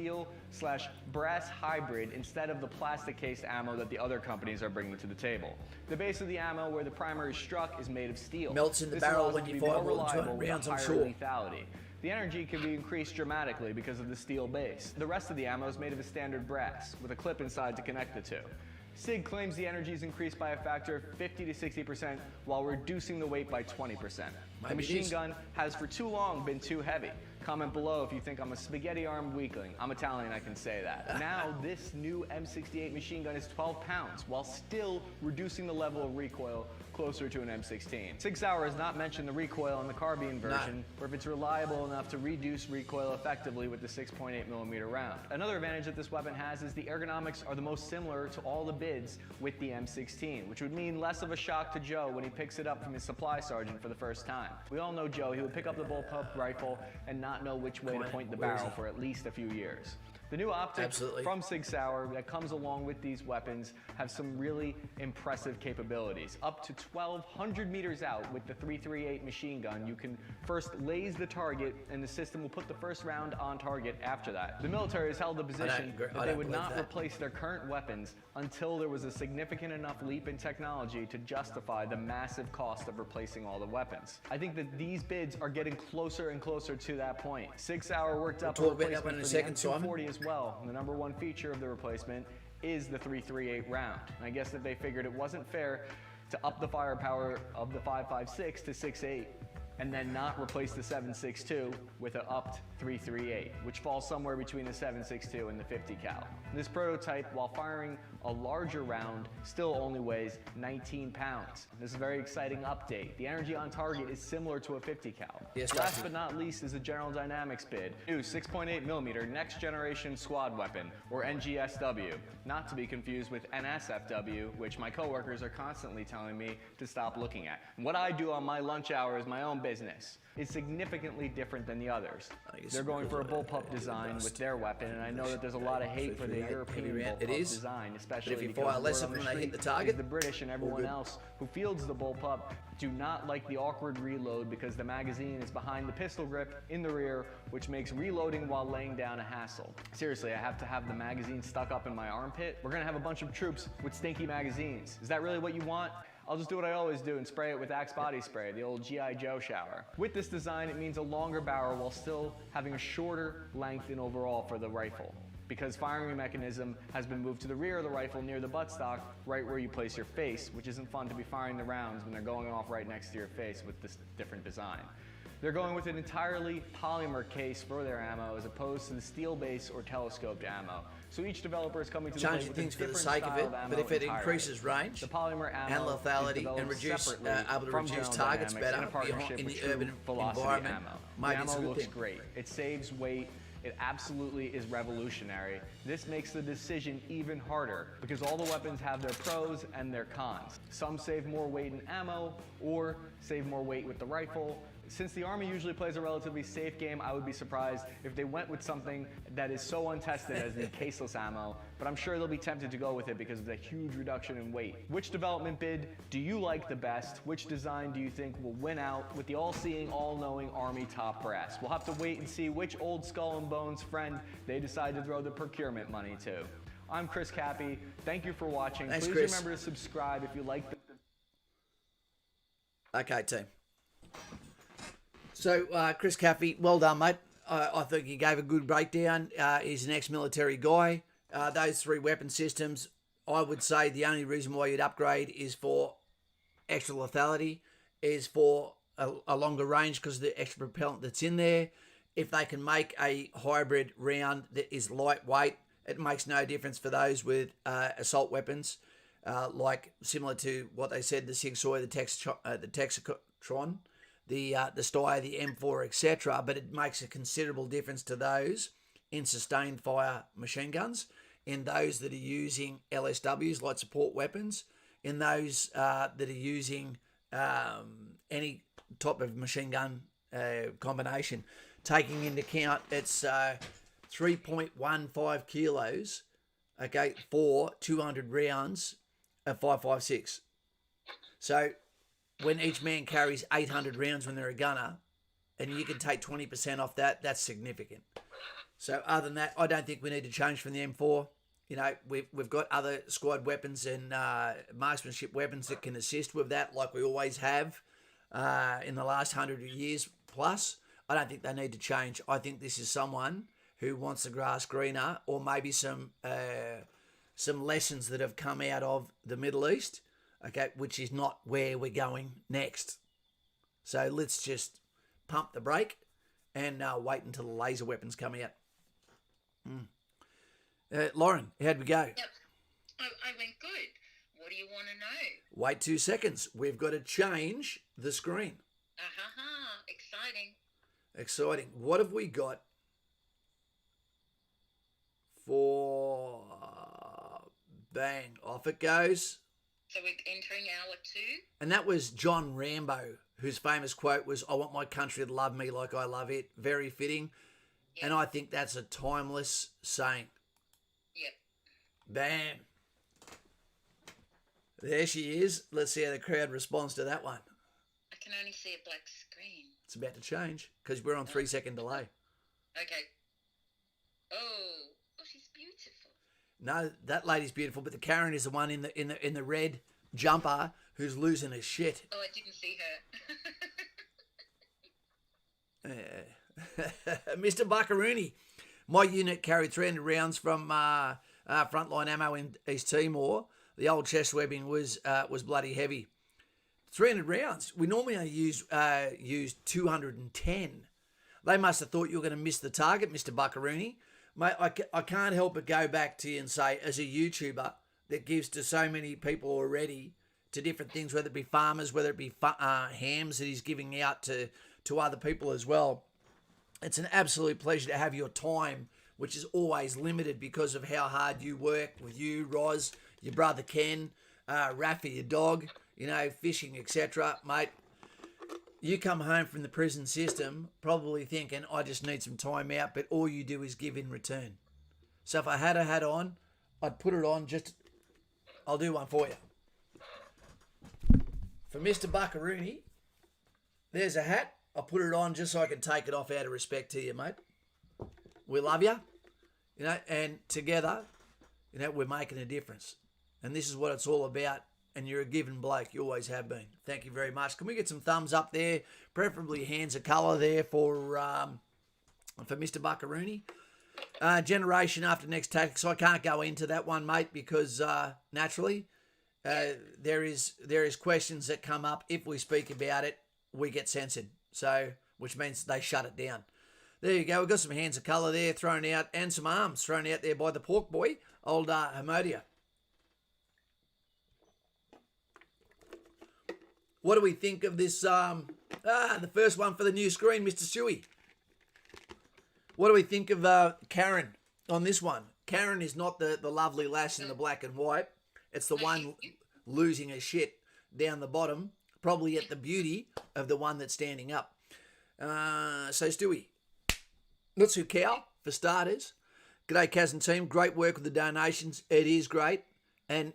steel/brass hybrid instead of the plastic-cased ammo that the other companies are bringing to the table. The base of the ammo, where the primary is struck, is made of steel. Melts in the This barrel allows when it to you be fire more more than 200 reliable with rounds, a I'm higher sure. lethality. The energy can be increased dramatically because of the steel base. The rest of the ammo is made of a standard brass, with a clip inside to connect the two. SIG claims the energy is increased by a factor of 50 to 60% while reducing the weight by 20%. The machine gun has for too long been too heavy. Comment below if you think I'm a spaghetti-armed weakling. I'm Italian, I can say that. Now, this new M68 machine gun is 12 pounds, while still reducing the level of recoil closer to an M16. Sig Sauer has not mentioned the recoil in the carbine version, or if it's reliable enough to reduce recoil effectively with the 6.8mm round. Another advantage that this weapon has is the ergonomics are the most similar to all the bids with the M16, which would mean less of a shock to Joe when he picks it up from his supply sergeant for the first time. We all know Joe, he would pick up the bullpup rifle and not know which way to point the barrel for at least a few years. The new optic from Sig Sauer that comes along with these weapons have some really impressive capabilities. Up to 1,200 meters out with the 338 machine gun, you can first laze the target and the system will put the first round on target after that. The military has held the position that they would not replace their current weapons until there was a significant enough leap in technology to justify the massive cost of replacing all the weapons. I think that these bids are getting closer and closer to that point. Sig Sauer worked up a replacement for the M240 as well. And the number one feature of the replacement is the 338 round. And I guess that they figured it wasn't fair to up the firepower of the 5.56 to 6.8 and then not replace the 7.62 with an upped 338, which falls somewhere between the 7.62 and the 50 cal. This prototype, while firing a larger round, still only weighs 19 pounds. This is a very exciting update. The energy on target is similar to a 50 cal. Last but not least is the General Dynamics bid. New 6.8mm next generation squad weapon, or NGSW, not to be confused with NSFW, which my coworkers are constantly telling me to stop looking at. What I do on my lunch hour is my own business. It's significantly different than the others. They're going for a bullpup design with their weapon, and I know that there's a lot of hate for the European bullpup design, especially if you because fire less the word than on they hit the street target, is the British and everyone else who fields the bullpup do not like the awkward reload because the magazine is behind the pistol grip in the rear, which makes reloading while laying down a hassle. Seriously, I have to have the magazine stuck up in my armpit. We're gonna have a bunch of troops with stinky magazines. Is that really what you want? I'll just do what I always do and spray it with Axe body spray, the old G.I. Joe shower. With this design, it means a longer barrel while still having a shorter length in overall for the rifle, because firing mechanism has been moved to the rear of the rifle near the buttstock, right where you place your face, which isn't fun to be firing the rounds when they're going off right next to your face with this different design. They're going with an entirely polymer case for their ammo as opposed to the steel base or telescoped ammo. So each developer is coming to the plate with a things for the different sake of style it, ammo but if it entirely. increases range The polymer and ammo lethality and reduce, able to reduce targets better in the urban environment, The maybe it's a ammo good looks thing. great. It saves weight. It absolutely is revolutionary. This makes the decision even harder because all the weapons have their pros and their cons. Some save more weight in ammo or save more weight with the rifle. Since the Army usually plays a relatively safe game, I would be surprised if they went with something that is so untested as the caseless ammo, but I'm sure they'll be tempted to go with it because of the huge reduction in weight. Which development bid do you like the best? Which design do you think will win out with the all-seeing, all-knowing Army top brass? We'll have to wait and see which old skull and bones friend they decide to throw the procurement money to. I'm Chris Cappy. Thank you for watching. Thanks, Please Chris. remember to subscribe if you like the... Okay, team. So, Chris Caffey, well done, mate. I think you gave a good breakdown. He's an ex-military guy. Those three weapon systems, I would say the only reason why you'd upgrade is for extra lethality, is for a longer range because of the extra propellant that's in there. If they can make a hybrid round that is lightweight, it makes no difference for those with assault weapons, like similar to what they said, the Sig Sauer, the Texatron, the Steyr, the M4, etc. But it makes a considerable difference to those in sustained fire machine guns, in those that are using LSWs, light support weapons, in those that are using any type of machine gun combination, taking into account its 3.15 kilos, okay, for 200 rounds of 5.56. So when each man carries 800 rounds when they're a gunner, and you can take 20% off that, that's significant. So other than that, I don't think we need to change from the M4. You know, we've got other squad weapons and marksmanship weapons that can assist with that, like we always have in the last 100 years plus. I don't think they need to change. I think this is someone who wants the grass greener, or maybe some lessons that have come out of the Middle East, okay, which is not where we're going next. So let's just pump the brake and wait until the laser weapons come out. Lauren, how'd we go? Yep. I went good. What do you want to know? Wait 2 seconds. We've got to change the screen. Exciting. Exciting. What have we got for... Bang. Off it goes. So we're entering hour 2? And that was John Rambo, whose famous quote was, "I want my country to love me like I love it." Very fitting. Yep. And I think that's a timeless saying. Yep. Bam. There she is. Let's see how the crowd responds to that one. I can only see a black screen. It's about to change because we're on 3-second delay. Okay. Oh, she's beautiful. No, that lady's beautiful, but the Karen is the one in the red jumper who's losing her shit. Oh, I didn't see her. Mr. Buckaroony, my unit carried 300 rounds from frontline ammo in East Timor. The old chest webbing was bloody heavy. 300 rounds. We normally only use 210. They must have thought you were going to miss the target, Mr. Buckaroony. Mate, I can't help but go back to you and say, as a YouTuber that gives to so many people already to different things, whether it be farmers, whether it be hams that he's giving out to other people as well, it's an absolute pleasure to have your time, which is always limited because of how hard you work with you, Roz, your brother Ken, Rafa, your dog, you know, fishing, etc. Mate, you come home from the prison system probably thinking, I just need some time out, but all you do is give in return. So if I had a hat on, I'd put it on, I'll do one for you. For Mr. Buckaroony, there's a hat. I'll put it on just so I can take it off out of respect to you, mate. We love you, you know, and together, you know, we're making a difference. And this is what it's all about. And you're a given bloke. You always have been. Thank you very much. Can we get some thumbs up there? Preferably hands of colour there for Mr. Buckaroony. Generation after next tactics. I can't go into that one, mate, because naturally there is questions that come up. If we speak about it, we get censored. So, which means they shut it down. There you go. We've got some hands of colour there thrown out and some arms thrown out there by the pork boy, old Hamodia. What do we think of this? The first one for the new screen, Mr. Suey. What do we think of Karen on this one? Karen is not the lovely lass in the black and white. It's the one losing her shit down the bottom, probably at the beauty of the one that's standing up. So, Stewie, Nutsu Cow, for starters. G'day, Kaz and team. Great work with the donations. It is great. And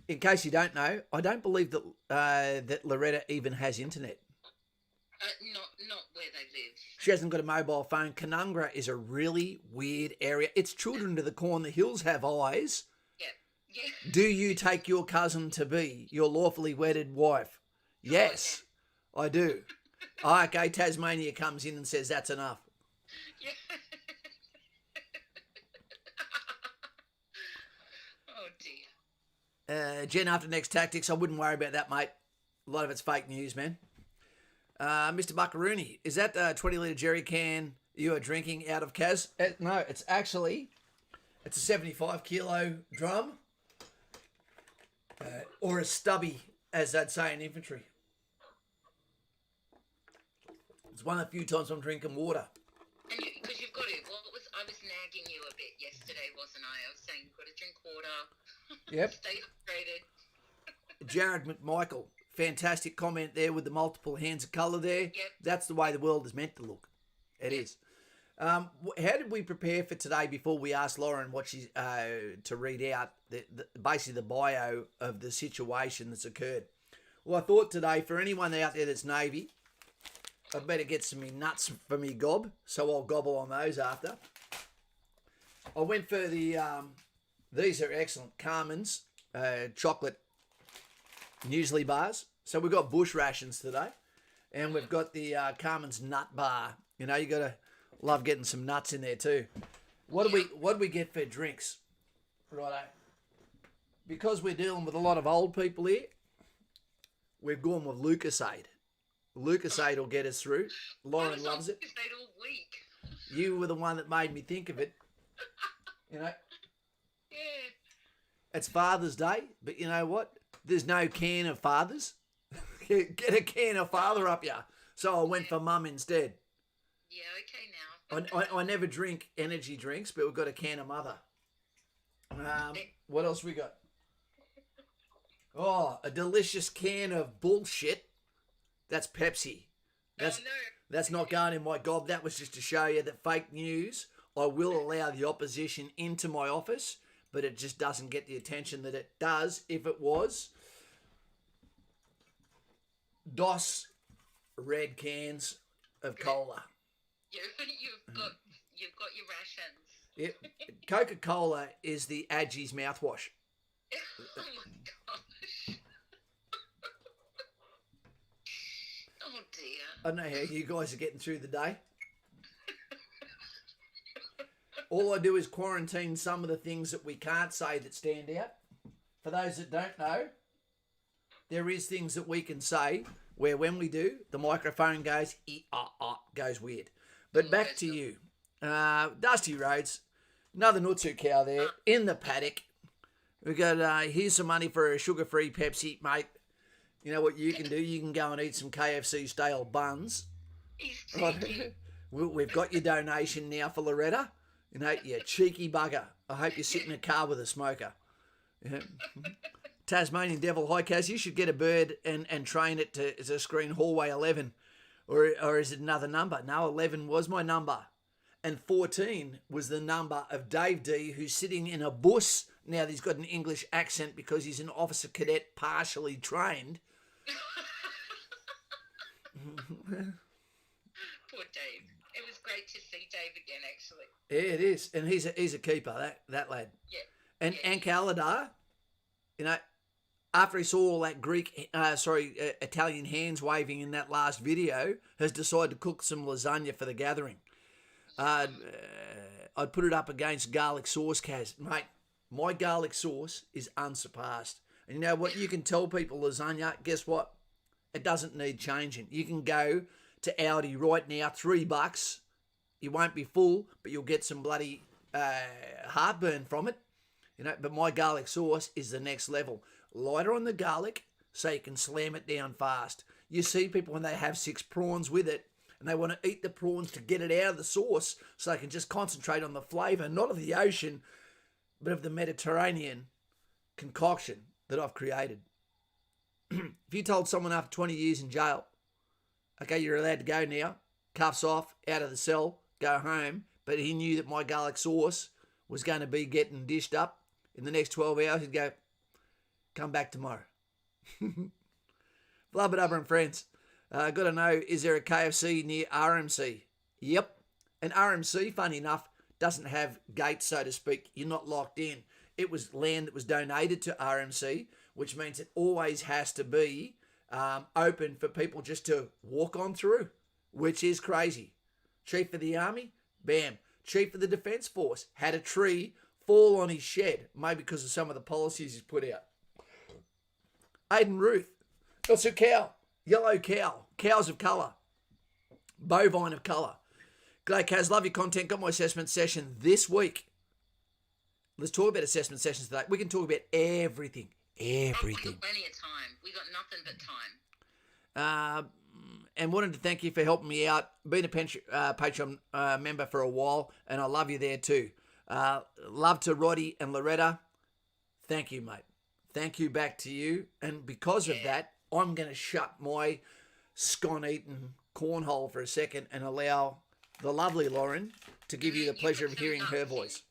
in case you don't know, I don't believe that that Loretta even has internet. Not where they live. She hasn't got a mobile phone. Canungra is a really weird area. It's children to the corn. The hills have eyes. Yeah. Do you take your cousin to be your lawfully wedded wife? Yes, I do. Okay, Tasmania comes in and says that's enough. Yeah. Oh, dear. Jen, after next tactics, I wouldn't worry about that, mate. A lot of it's fake news, man. Mr. Buckaroony, is that the 20-litre jerry can you are drinking out of Kaz? No, it's a 75-kilo drum. Or a stubby, as they'd say in infantry. It's one of the few times I'm drinking water. And because you've got to, I was nagging you a bit yesterday, wasn't I? I was saying you've got to drink water. Yep. Stay hydrated. Jared McMichael, fantastic comment there with the multiple hands of colour there. Yep. That's the way the world is meant to look. It is. How did we prepare for today before we asked Lauren what she's to read out basically the bio of the situation that's occurred? Well, I thought today for anyone out there that's Navy, I better get some me nuts for me gob, so I'll gobble on those after. I went for the these are excellent Carmen's chocolate muesli bars. So we've got bush rations today, and we've got the Carmen's nut bar. You know, you got to love getting some nuts in there too. What do we get for drinks? Righto. Because we're dealing with a lot of old people here, we've gone with Lucasade. Lucasade will get us through. Lauren loves it. Lucasade all week. You were the one that made me think of it. You know? Yeah. It's Father's Day, but you know what? There's no can of fathers. Get a can of father up ya. So I went for mum instead. Yeah, okay now. I never drink energy drinks, but we've got a can of mother. What else we got? Oh, a delicious can of bullshit. That's Pepsi. That's not going in my gob. That was just to show you that fake news. I will allow the opposition into my office, but it just doesn't get the attention that it does if it was. DOS red cans of cola. You've got your rations. Yep. Coca-Cola is the Adgie's mouthwash. Oh my gosh. Oh dear. I don't know how you guys are getting through the day. All I do is quarantine some of the things that we can't say that stand out. For those that don't know, there is things that we can say where when we do, the microphone goes, goes weird. But back to you. Dusty Roads, another Nutsu cow there in the paddock. We got, here's some money for a sugar-free Pepsi, mate. You know what you can do? You can go and eat some KFC stale buns. He's cheeky. We've got your donation now for Loretta. You know, you cheeky bugger. I hope you sit in a car with a smoker. Yeah. Tasmanian Devil, hi Kaz, you should get a bird and train it to screen hallway 11. Or is it another number? No, 11 was my number. And 14 was the number of Dave D, who's sitting in a bus. Now he's got an English accent because he's an officer cadet partially trained. Poor Dave. It was great to see Dave again, actually. Yeah, it is. And he's a keeper, that lad. Yeah. And Ankh-Aladar, you know, after he saw all that Italian hands waving in that last video, has decided to cook some lasagna for the gathering. I'd put it up against garlic sauce, Kaz. Mate, my garlic sauce is unsurpassed. And you know what? You can tell people lasagna, guess what? It doesn't need changing. You can go to Aldi right now, $3. You won't be full, but you'll get some bloody heartburn from it. You know, but my garlic sauce is the next level. Lighter on the garlic so you can slam it down fast. You see people when they have 6 prawns with it and they want to eat the prawns to get it out of the sauce so they can just concentrate on the flavour, not of the ocean, but of the Mediterranean concoction that I've created. If you told someone after 20 years in jail, okay, you're allowed to go now, cuffs off, out of the cell, go home, but he knew that my garlic sauce was going to be getting dished up in the next 12 hours, he'd go, come back tomorrow. Flubber Dubber and friends, got to know, is there a KFC near RMC? Yep. And RMC, funny enough, doesn't have gates, so to speak. You're not locked in. It was land that was donated to RMC, which means it always has to be open for people just to walk on through, which is crazy. Chief of the Army, bam. Chief of the Defence Force had a tree fall on his shed, maybe because of some of the policies he's put out. Aidan Ruth, got some cow, yellow cow, cows of colour, bovine of colour. G'day Kaz, love your content, got my assessment session this week. Let's talk about assessment sessions today. We can talk about everything. We got plenty of time. We got nothing but time. And wanted to thank you for helping me out. Been a Patreon member for a while, and I love you there too. Love to Roddie and Loretta. Thank you, mate. Thank you back to you. And because of that, I'm going to shut my scone-eating cornhole for a second and allow the lovely Lauren to give you the pleasure of hearing her voice.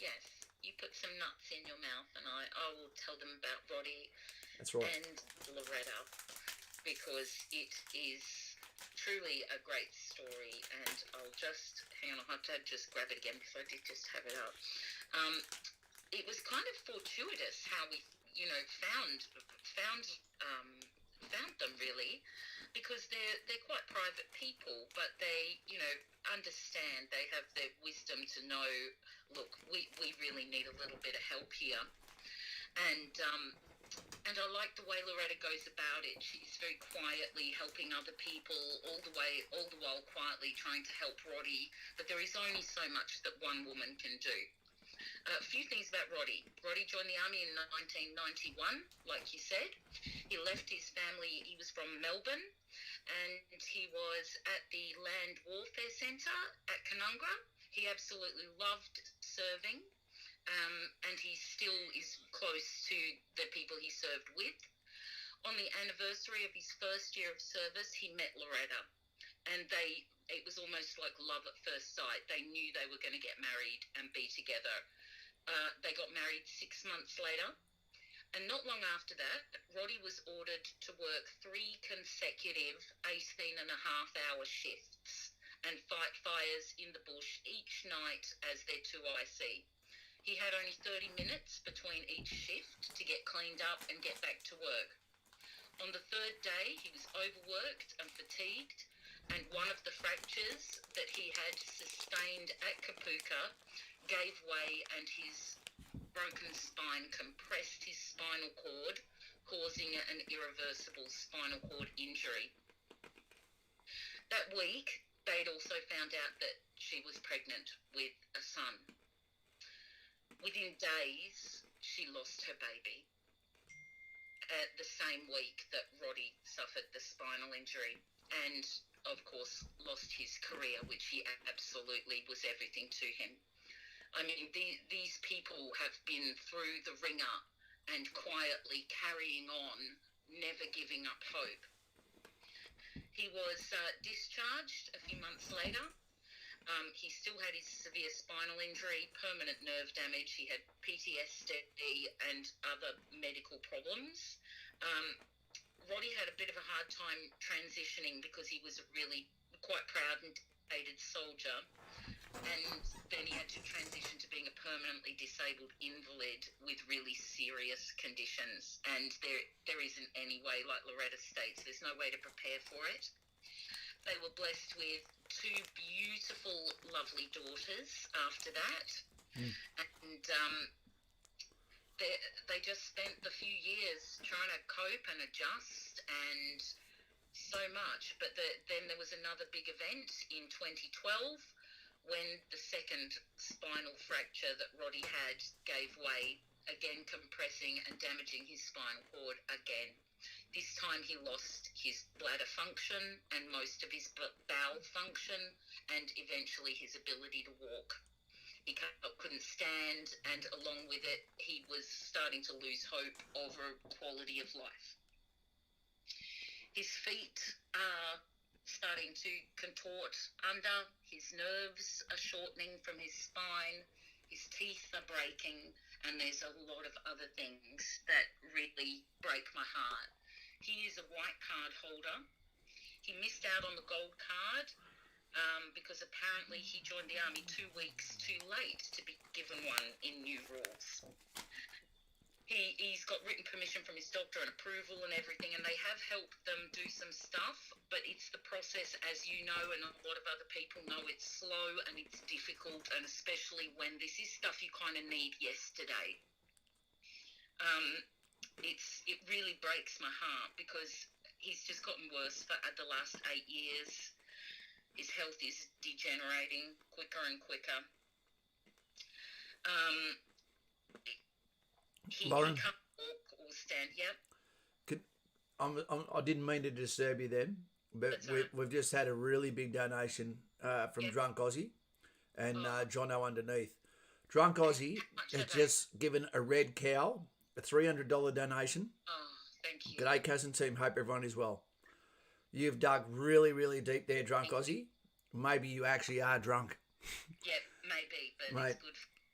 Yes, you put some nuts in your mouth, and I will tell them about Roddie. That's right. And Loretta, because it is truly a great story. And I'll just hang on, I'll have to just grab it again because I did just have it up. It was kind of fortuitous how we, found them really, because they're quite private people, but they, understand. They have the wisdom to know, look, we really need a little bit of help here. And I like the way Loretta goes about it. She's very quietly helping other people, all the while quietly trying to help Roddie. But there is only so much that one woman can do. A few things about Roddie. Roddie joined the army in 1991, like you said. He left his family. He was from Melbourne, and he was at the Land Warfare Centre at Canungra. He absolutely loved serving. And he still is close to the people he served with. On the anniversary of his first year of service, he met Loretta, and it was almost like love at first sight. They knew they were going to get married and be together. They got married 6 months later, and not long after that, Roddie was ordered to work 3 consecutive 18-and-a-half-hour shifts and fight fires in the bush each night as their 2IC. He had only 30 minutes between each shift to get cleaned up and get back to work. On the 3rd day, he was overworked and fatigued, and one of the fractures that he had sustained at Kapuka gave way, and his broken spine compressed his spinal cord, causing an irreversible spinal cord injury. That week, they'd also found out that she was pregnant with a son. Within days, she lost her baby. The same week that Roddie suffered the spinal injury, and of course lost his career, which he absolutely was everything to him. I mean, these people have been through the ringer and quietly carrying on, never giving up hope. He was discharged a few months later. He still had his severe spinal injury, permanent nerve damage. He had PTSD and other medical problems. Roddie had a bit of a hard time transitioning because he was a really quite proud and dedicated soldier. And then he had to transition to being a permanently disabled invalid with really serious conditions. And there isn't any way, like Loretta states, there's no way to prepare for it. They were blessed with 2 beautiful, lovely daughters after that. And they just spent the few years trying to cope and adjust and so much. But then there was another big event in 2012 when the second spinal fracture that Roddie had gave way, again compressing and damaging his spinal cord again. This time he lost his bladder function and most of his bowel function, and eventually his ability to walk. He couldn't stand, and along with it, he was starting to lose hope over quality of life. His feet are starting to contort under, his nerves are shortening from his spine, his teeth are breaking, and there's a lot of other things that really break my heart. He is a white card holder. He missed out on the gold card because apparently he joined the army 2 weeks too late to be given one in new rules. He's got written permission from his doctor and approval and everything, and they have helped them do some stuff, but it's the process, as you know, and a lot of other people know, it's slow and it's difficult, and especially when this is stuff you kind of need yesterday. It really breaks my heart because he's just gotten worse for the last 8 years. His health is degenerating quicker and quicker. Lauren, he can't walk or stand. Yep. I didn't mean to disturb you then, but we've just had a really big donation from Drunk Aussie and Jono underneath. Drunk Aussie has just given a red cow a $300 donation. Oh, thank you. G'day, cousin team. Hope everyone is well. You've dug really, really deep there, Drunk Aussie. Maybe you actually are drunk. Yep, maybe, but Mate, it's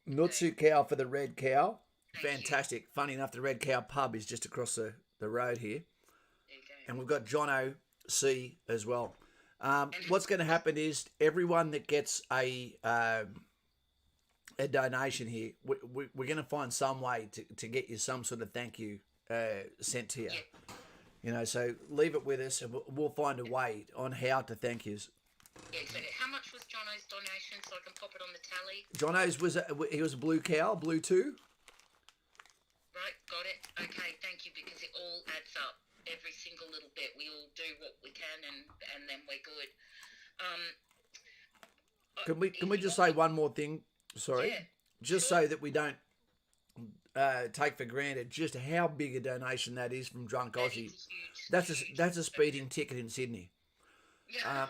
good. Mutsu cow for the red cow. Thank you. Fantastic. Funny enough, the Red Cow pub is just across the road here. There you go. And we've got Jono C as well. What's going to happen is everyone that gets a donation here, we're going to find some way to get you some sort of thank you sent to you. Yeah. You know, so leave it with us, and we'll find a way on how to thank you. Yeah, exactly. How much was Jono's donation so I can pop it on the tally? Jono's he was a blue cow, blue 2. Right, got it. Okay, thank you, because it all adds up. Every single little bit. We all do what we can, and then we're good. Can we just say one more thing? Sorry, Yeah, just sure. so that we don't take for granted just how big a donation that is from Drunk That Aussie. is huge. That's huge. that's a speeding ticket in Sydney, Yeah.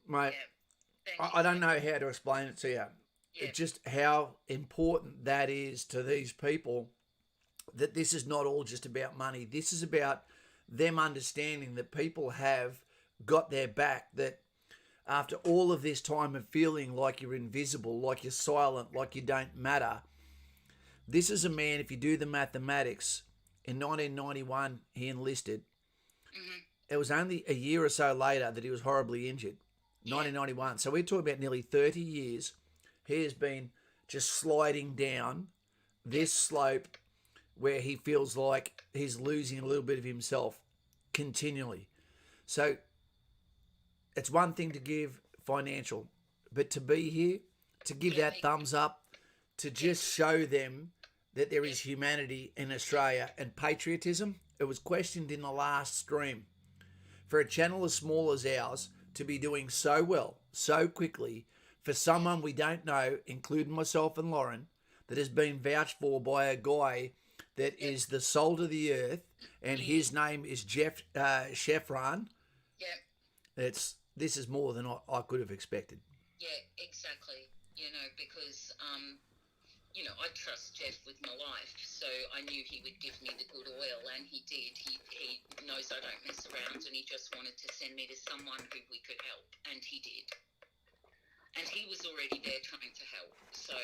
mate. Yeah. Thank I you. don't know how to explain it to you. Yeah. It's just how important that is to these people. That this is not all just about money. This is about them understanding that people have got their back. That after all of this time of feeling like you're invisible, like you're silent, like you don't matter, this is a man, if you do the mathematics, in 1991 he enlisted. Mm-hmm. It was only a year or so later that he was horribly injured. 1991. So we're talking about nearly 30 years. He has been just sliding down this slope where he feels like he's losing a little bit of himself continually. So it's one thing to give financial, but to be here, to give that thumbs up, to just show them that there is humanity in Australia and patriotism. It was questioned in the last stream. For a channel as small as ours to be doing so well, so quickly, for someone we don't know, including myself and Lauren, that has been vouched for by a guy that is the salt of the earth, and his name is Geoff Shafran. Yeah. This is more than I could have expected. Yeah, exactly. Because I trust Geoff with my life, so I knew he would give me the good oil, and he did. He knows I don't mess around, and he just wanted to send me to someone who we could help, and he did. And he was already there trying to help. So,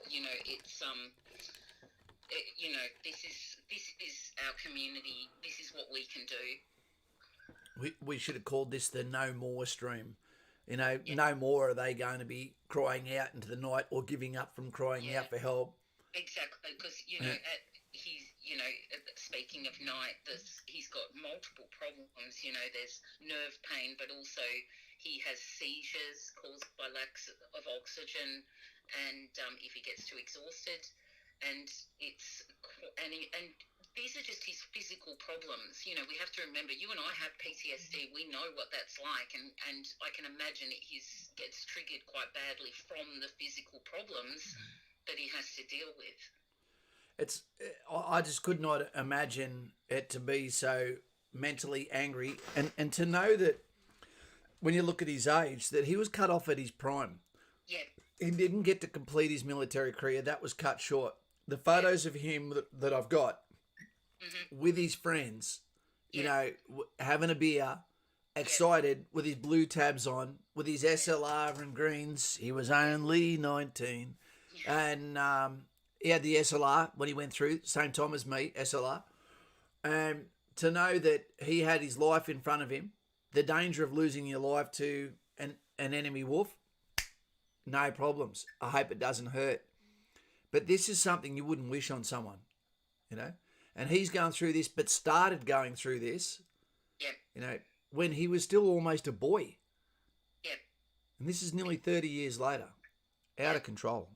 it's this is our community. This is what we can do. We should have called this the No More stream. No more are they going to be crying out into the night or giving up from crying out for help. Exactly, because speaking of night, he's got multiple problems. There's nerve pain, but also he has seizures caused by lack of oxygen, and if he gets too exhausted, and these are just his physical problems. We have to remember, you and I have PTSD. We know what that's like, and I can imagine gets triggered quite badly from the physical problems that he has to deal with. I just could not imagine it to be so mentally angry, and to know that when you look at his age, that he was cut off at his prime. Yeah. He didn't get to complete his military career. That was cut short. The photos of him that I've got with his friends, having a beer, excited, with his blue tabs on, with his SLR and greens. He was only 19. And he had the SLR when he went through, same time as me, SLR. And to know that he had his life in front of him, the danger of losing your life to an enemy wolf, no problems. I hope it doesn't hurt. But this is something you wouldn't wish on someone, And he's going through this, but started going through this, when he was still almost a boy. Yeah. And this is nearly 30 years later. Out of control.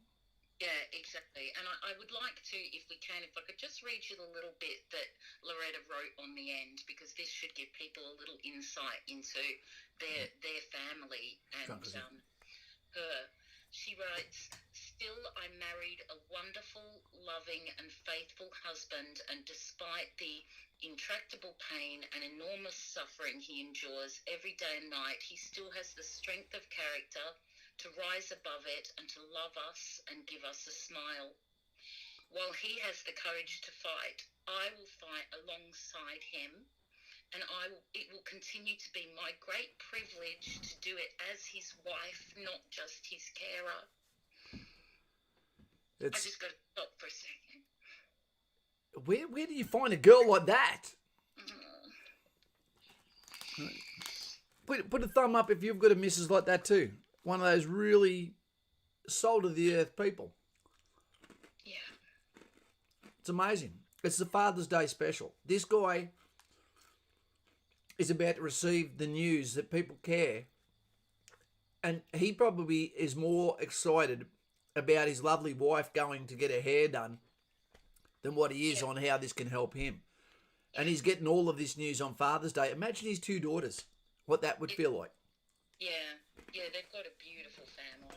Yeah, exactly. And I would like to, if I could just read you the little bit that Loretta wrote on the end, because this should give people a little insight into their family and her. She writes, "Still, I married a wonderful, loving and faithful husband, and despite the intractable pain and enormous suffering he endures every day and night, he still has the strength of character to rise above it and to love us and give us a smile. While he has the courage to fight, I will fight alongside him and it will continue to be my great privilege to do it as his wife, not just his carer. I just got to stop for a second. Where do you find a girl like that? Put a thumb up if you've got a missus like that too. One of those really soul of the earth people. Yeah. It's amazing. It's the Father's Day special. This guy is about to receive the news that people care. And he probably is more excited about his lovely wife going to get her hair done than what he is on how this can help him. And he's getting all of this news on Father's Day. Imagine his 2 daughters, what that would feel like. Yeah, they've got a beautiful family.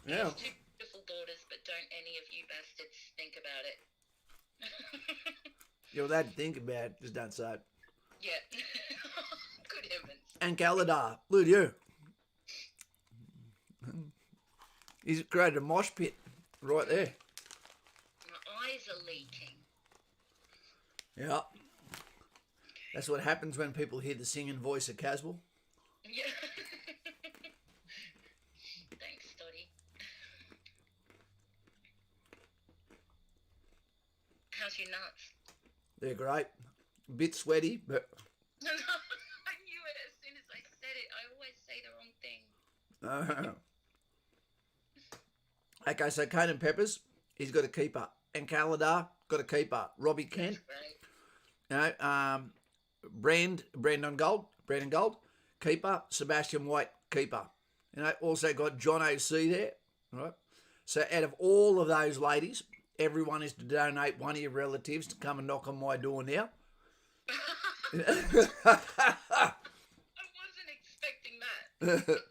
Yeah. He has 2 beautiful daughters, but don't any of you bastards think about it. You're allowed to think about it, just don't say it. Yeah. Good heavens. And Galadar, look at you. He's created a mosh pit right there. My eyes are leaking. Yeah. That's what happens when people hear the singing voice of Caswell. Yeah. Thanks, Dottie. How's your nuts? They're great. A bit sweaty, but... No, I knew it as soon as I said it. I always say the wrong thing. Okay, so Conan Peppers, he's got a keeper. And Kaladar, got a keeper. Robbie Kent, Right. you know, Brandon Gold, keeper. Sebastian White, keeper. You know, also got John O.C. there, right? So out of all of those ladies, everyone is to donate one of your relatives to come and knock on my door now. I wasn't expecting that.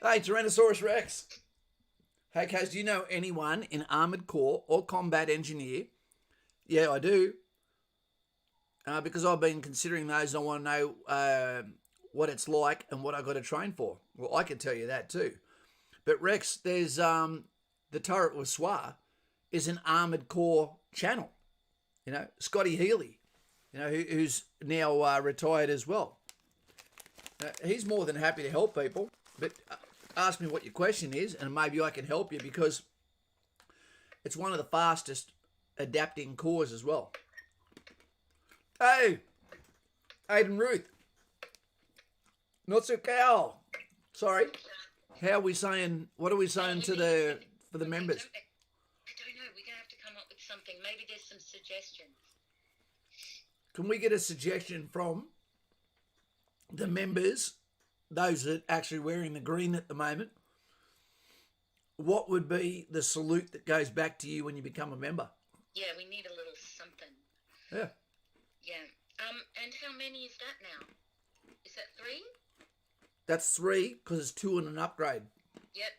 Hey, Tyrannosaurus Rex. Hey, Kaz, do you know anyone in Armoured Corps or Combat Engineer? Yeah, I do. Because I've been considering those and I want to know what it's like and what I got to train for. Well, I can tell you that too. But Rex, there's the Turret with Swa is an Armoured Corps channel. You know, Scotty Healy, you know, who's now retired as well. He's more than happy to help people, but ask me what your question is and maybe I can help you because it's one of the fastest adapting corps as well. Hey, Aiden Ruth. Not so cow. Sorry. How are we saying, what are we saying for the members? I don't know. We're going to have to come up with something. Maybe there's some suggestions. Can we get a suggestion from the members, those that are actually wearing the green at the moment? What would be the salute that goes back to you when you become a member? Yeah, we need a little something. Yeah. Yeah. And how many is that now? Is that 3? That's 3 because it's 2 and an upgrade. Yep.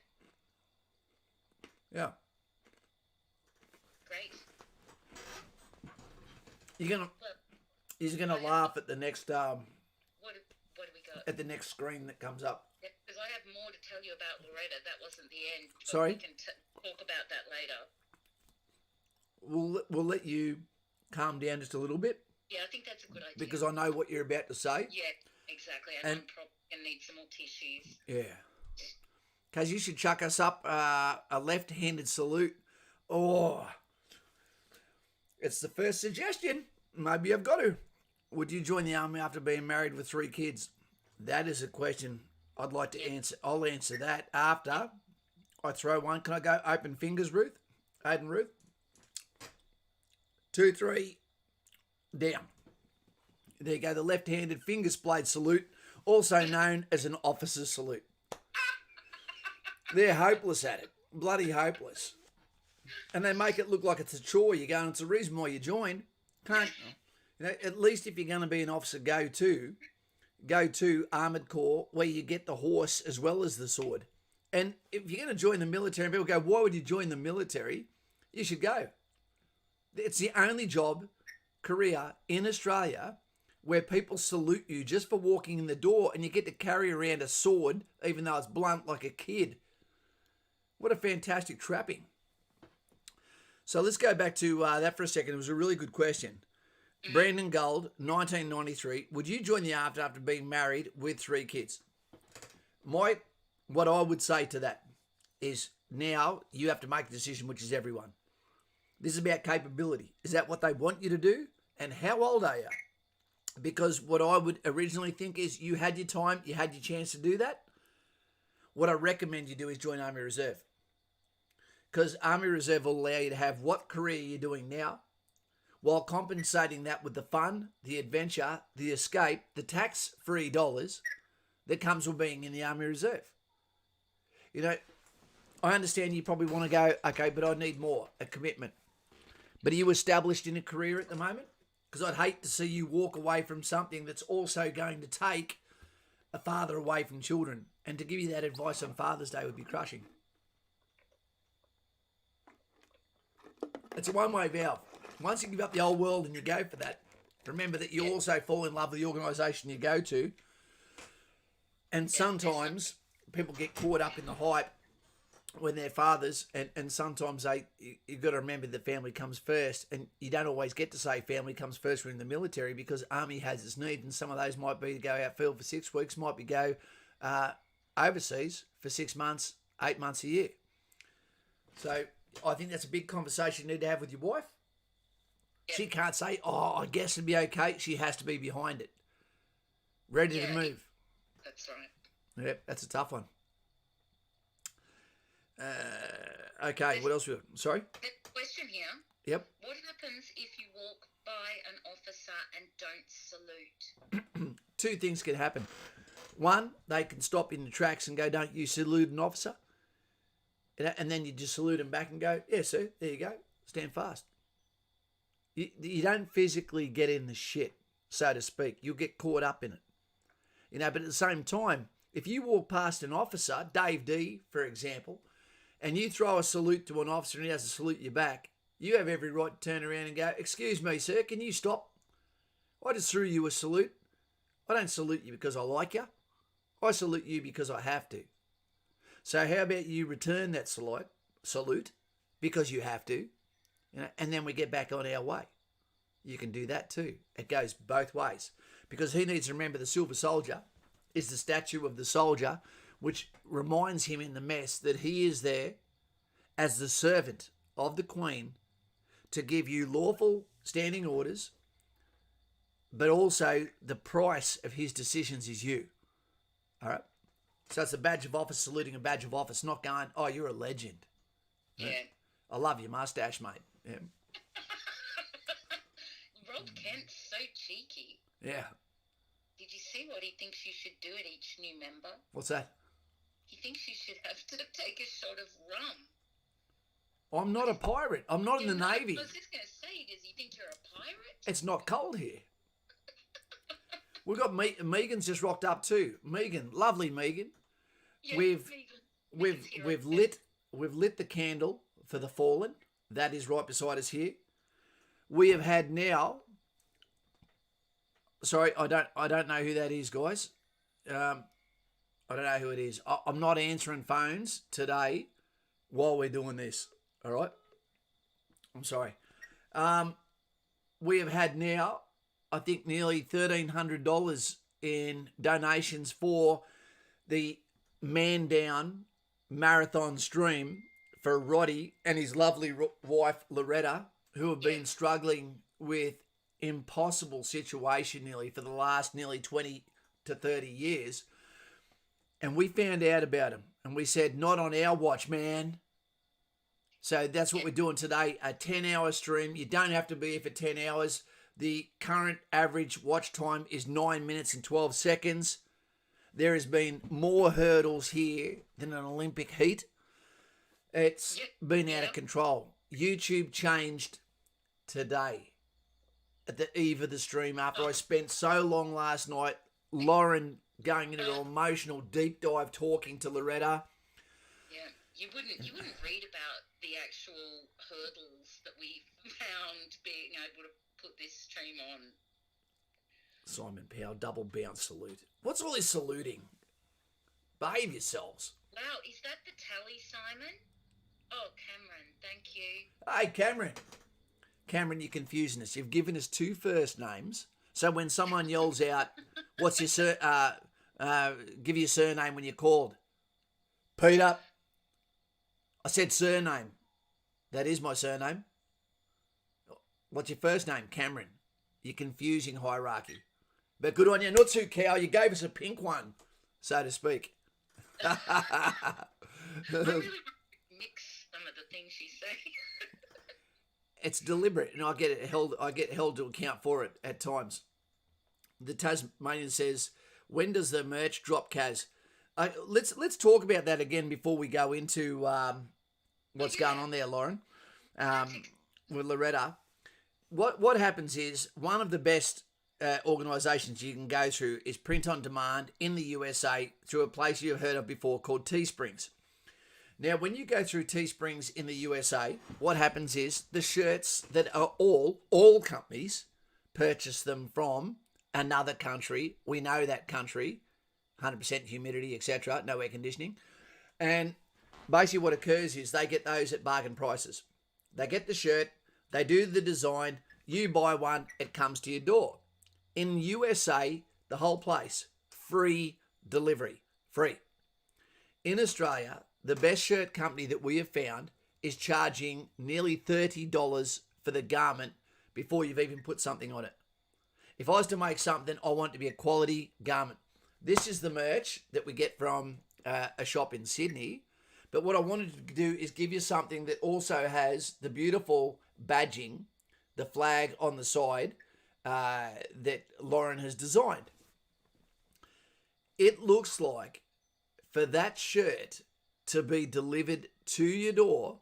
Yeah. Great. He's gonna laugh at the next What do we got? at the next screen that comes up. Yeah, because I have more to tell you about Loretta. That wasn't the end. But Sorry? we can talk about that later. We'll let you calm down just a little bit Yeah, I think that's a good idea. because I know what you're about to say. Yeah, exactly. And I'm probably going to need some more tissues. Yeah. Because you should chuck us up a left-handed salute. Oh, it's the first suggestion. Maybe I've got to. Would you join the army after being married with 3 kids? That is a question I'd like to answer. I'll answer that after I throw one. Can I go open fingers, Ruth? Aiden Ruth? 2, 3, down. There you go. The left-handed finger splayed salute, also known as an officer's salute. They're hopeless at it. Bloody hopeless. And they make it look like it's a chore. You go, and it's the reason why you join. Can't, you know, at least if you're going to be an officer, go to Armoured Corps where you get the horse as well as the sword. And if you're going to join the military, and people go, why would you join the military? You should go. It's the only job, career in Australia where people salute you just for walking in the door and you get to carry around a sword, even though it's blunt like a kid. What a fantastic trapping. So let's go back to that for a second. It was a really good question. Brandon Gold, 1993. Would you join the army after being married with 3 kids? What I would say to that is now you have to make a decision, which is everyone. This is about capability. Is that what they want you to do? And how old are you? Because what I would originally think is you had your time, you had your chance to do that. What I recommend you do is join Army Reserve. Because Army Reserve will allow you to have what career you're doing now, while compensating that with the fun, the adventure, the escape, the tax-free dollars that comes with being in the Army Reserve. You know, I understand you probably want to go, okay, but I need more, a commitment. But are you established in a career at the moment? Because I'd hate to see you walk away from something that's also going to take a father away from children. And to give you that advice on Father's Day would be crushing. It's a one-way valve. Once you give up the old world and you go for that, remember that you also fall in love with the organisation you go to. And sometimes people get caught up in the hype when they're fathers, and sometimes you've got to remember that family comes first, and you don't always get to say family comes first when you're in the military, because Army has its needs, and some of those might be to go outfield for 6 weeks, might be go overseas for 6 months, 8 months a year. So I think that's a big conversation you need to have with your wife. She can't say, oh, I guess it'd be okay. She has to be behind it, ready to move. That's right. Yep, that's a tough one. Okay, what else? Sorry? Question here. Yep. What happens if you walk by an officer and don't salute? 2 things can happen. One, they can stop in the tracks and go, don't you salute an officer? And then you just salute them back and go, yeah, sir, there you go. Stand fast. You don't physically get in the shit, so to speak. You'll get caught up in it. You know, but at the same time, if you walk past an officer, Dave D, for example, and you throw a salute to an officer and he has to salute you back, you have every right to turn around and go, excuse me, sir, can you stop? I just threw you a salute. I don't salute you because I like you. I salute you because I have to. So how about you return that salute because you have to, you know, and then we get back on our way. You can do that too. It goes both ways, because he needs to remember the silver soldier is the statue of the soldier, which reminds him in the mess that he is there as the servant of the Queen to give you lawful standing orders, but also the price of his decisions is you. All right? So it's a badge of office, saluting a badge of office, not going, oh, you're a legend. Yeah. I love your mustache, mate. Yeah. Rob Kent's so cheeky. Yeah. Did you see what he thinks you should do at each new member? What's that? He thinks you should have to take a shot of rum. I'm not a pirate. I'm not in the Navy. I was just going to say, does he think you're a pirate? It's not cold here. We've got Megan's just rocked up too. Megan, lovely Megan. Yeah, We've lit the candle for the fallen. That is right beside us here. We have had now. Sorry, I don't know who that is, guys. I don't know who it is. I'm not answering phones today while we're doing this. All right. I'm sorry. We have had now, I think, nearly $1,300 in donations for the Man Down marathon stream for Roddie and his lovely wife Loretta, who have been struggling with impossible situation nearly for the last nearly 20 to 30 years. And we found out about him and we said, not on our watch, man. So that's what we're doing today, a 10-hour stream. You don't have to be here for 10 hours. The current average watch time is 9 minutes and 12 seconds. There has been more hurdles here than an Olympic heat. It's been out of control. YouTube changed today at the eve of the stream after I spent so long last night, Lauren going into an emotional deep dive talking to Loretta. Yeah, you wouldn't read about the actual hurdles that we found being able to put this stream on. Simon Powell, double bounce salute. What's all this saluting? Behave yourselves. Wow, is that the tally, Simon? Oh, Cameron, thank you. Hey, Cameron. Cameron, you're confusing us. You've given us two first names. So when someone yells out, what's your give your surname when you're called. Peter. I said surname. That is my surname. What's your first name? Cameron. You're confusing hierarchy. But good on you. Not too cow. You gave us a pink one, so to speak. I really mix some of the things you say. It's deliberate, and I get held to account for it at times. The Tasmanian says, "When does the merch drop, Kaz?" Let's talk about that again before we go into what's going on there, Lauren, with Loretta. What happens is one of the best organisations you can go through is print on demand in the USA through a place you've heard of before called Teesprings. Now, when you go through Teesprings in the USA, what happens is the shirts that are all companies purchase them from another country. We know that country, 100% humidity, etc., no air conditioning. And basically what occurs is they get those at bargain prices. They get the shirt, they do the design, you buy one, it comes to your door. In USA, the whole place, free delivery, free. In Australia, the best shirt company that we have found is charging nearly $30 for the garment before you've even put something on it. If I was to make something, I want it to be a quality garment. This is the merch that we get from a shop in Sydney. But what I wanted to do is give you something that also has the beautiful badging, the flag on the side that Lauren has designed. It looks like for that shirt to be delivered to your door,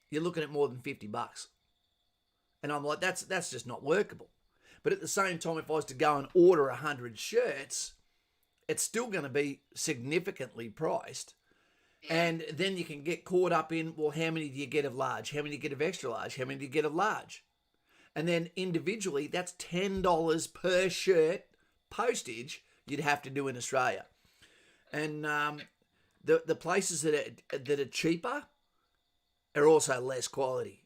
you're looking at more than $50. And I'm like, that's just not workable. But at the same time, if I was to go and order 100 shirts, it's still going to be significantly priced. And then you can get caught up in, well, how many do you get of large? How many do you get of extra large? How many do you get of large? And then individually, that's $10 per shirt postage you'd have to do in Australia. And the places that are cheaper are also less quality.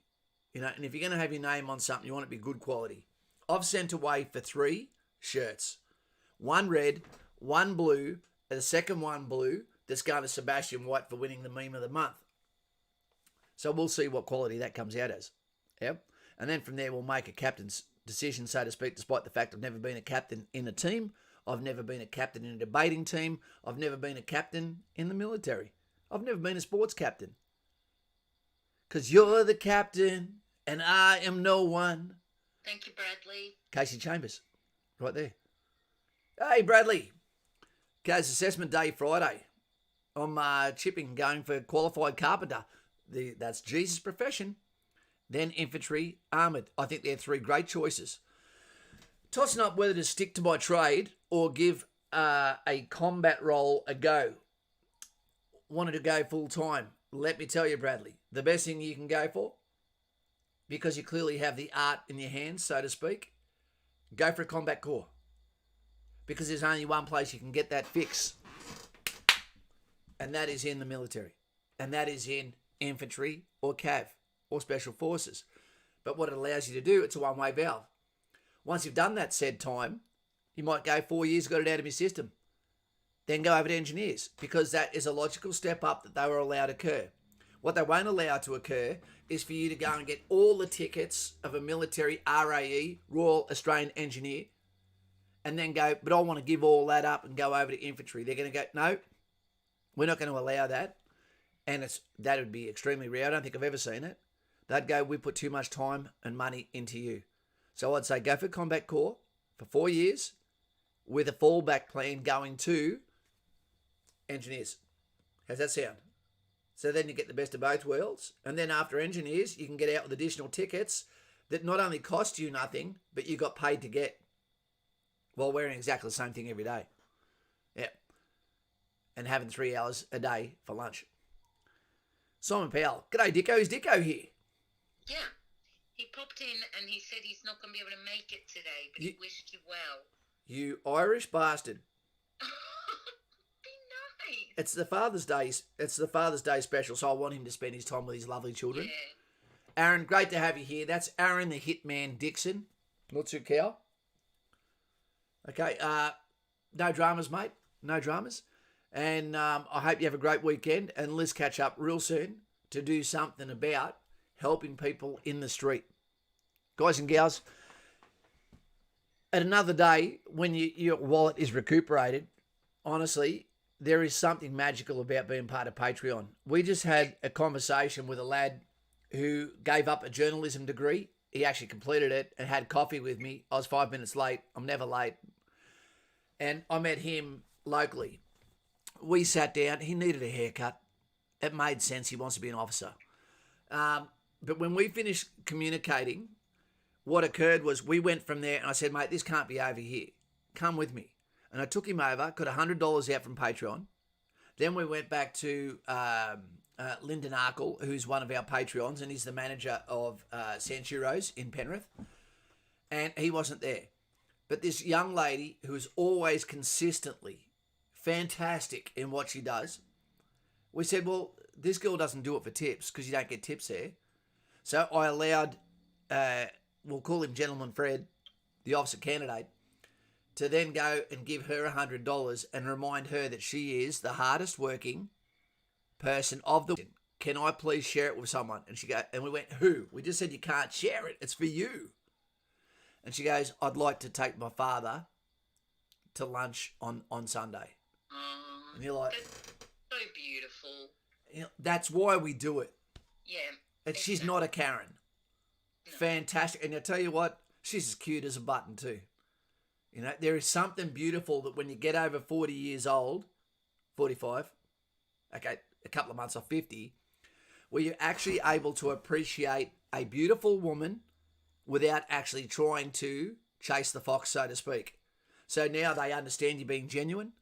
You know, and if you're going to have your name on something, you want it to be good quality. I've sent away for 3 shirts. One red, one blue, and the second one blue, that's going to Sebastian White for winning the meme of the month. So we'll see what quality that comes out as. Yep. And then from there, we'll make a captain's decision, so to speak, despite the fact I've never been a captain in a team. I've never been a captain in a debating team. I've never been a captain in the military. I've never been a sports captain. Because you're the captain and I am no one. Thank you, Bradley. Casey Chambers, right there. Hey, Bradley. Kaz, assessment day Friday. I'm chipping, going for qualified carpenter. That's Jesus' profession. Then infantry, armoured. I think they're 3 great choices. Tossing up whether to stick to my trade or give a combat role a go. Wanted to go full time. Let me tell you, Bradley, the best thing you can go for, because you clearly have the art in your hands, so to speak, go for a combat corps. Because there's only one place you can get that fix. And that is in the military. And that is in infantry or cav or special forces. But what it allows you to do, it's a one-way valve. Once you've done that said time, you might go 4 years, got it out of your system. Then go over to engineers, because that is a logical step up that they were allowed to occur. What they won't allow to occur is for you to go and get all the tickets of a military RAE, Royal Australian Engineer, and then go, but I want to give all that up and go over to infantry. They're going to go, no, we're not going to allow that. And that would be extremely rare. I don't think I've ever seen it. They'd go, we put too much time and money into you. So I'd say go for combat corps for 4 years with a fallback plan going to engineers. How's that sound? So then you get the best of both worlds. And then after engineers, you can get out with additional tickets that not only cost you nothing, but you got paid to get while wearing exactly the same thing every day. Yeah. And having 3 hours a day for lunch. Simon Powell. G'day, Dicko. Is Dicko here? Yeah. He popped in and he said he's not going to be able to make it today, but he wished you well. You Irish bastard. Be nice. It's the Father's Day. It's the Father's Day special, so I want him to spend his time with his lovely children. Yeah. Aaron, great to have you here. That's Aaron the Hitman Dixon. Mutsu Cow. Okay, no dramas, mate. No dramas. And I hope you have a great weekend. And let's catch up real soon to do something about helping people in the street. Guys and gals, at another day when your wallet is recuperated, honestly, there is something magical about being part of Patreon. We just had a conversation with a lad who gave up a journalism degree. He actually completed it and had coffee with me. I was 5 minutes late. I'm never late. And I met him locally. We sat down. He needed a haircut. It made sense. He wants to be an officer. But when we finished communicating, what occurred was we went from there and I said, mate, this can't be over here. Come with me. And I took him over, got $100 out from Patreon. Then we went back to Lyndon Arkle, who's one of our Patreons, and he's the manager of Sanchuros in Penrith. And he wasn't there. But this young lady who is always consistently fantastic in what she does, we said, well, this girl doesn't do it for tips because you don't get tips there. So I allowed, we'll call him Gentleman Fred, the officer candidate, to then go and give her $100 and remind her that she is the hardest working person of the... Can I please share it with someone? And she and we went, who? We just said you can't share it. It's for you. And she goes, I'd like to take my father to lunch on Sunday. And you're like... That's so beautiful. You know, that's why we do it. Yeah. And she's not a Karen. No. Fantastic. And I tell you what, she's as cute as a button too. You know, there is something beautiful that when you get over 40 years old, 45, okay, a couple of months off 50, where you're actually able to appreciate a beautiful woman without actually trying to chase the fox, so to speak. So now they understand you being genuine.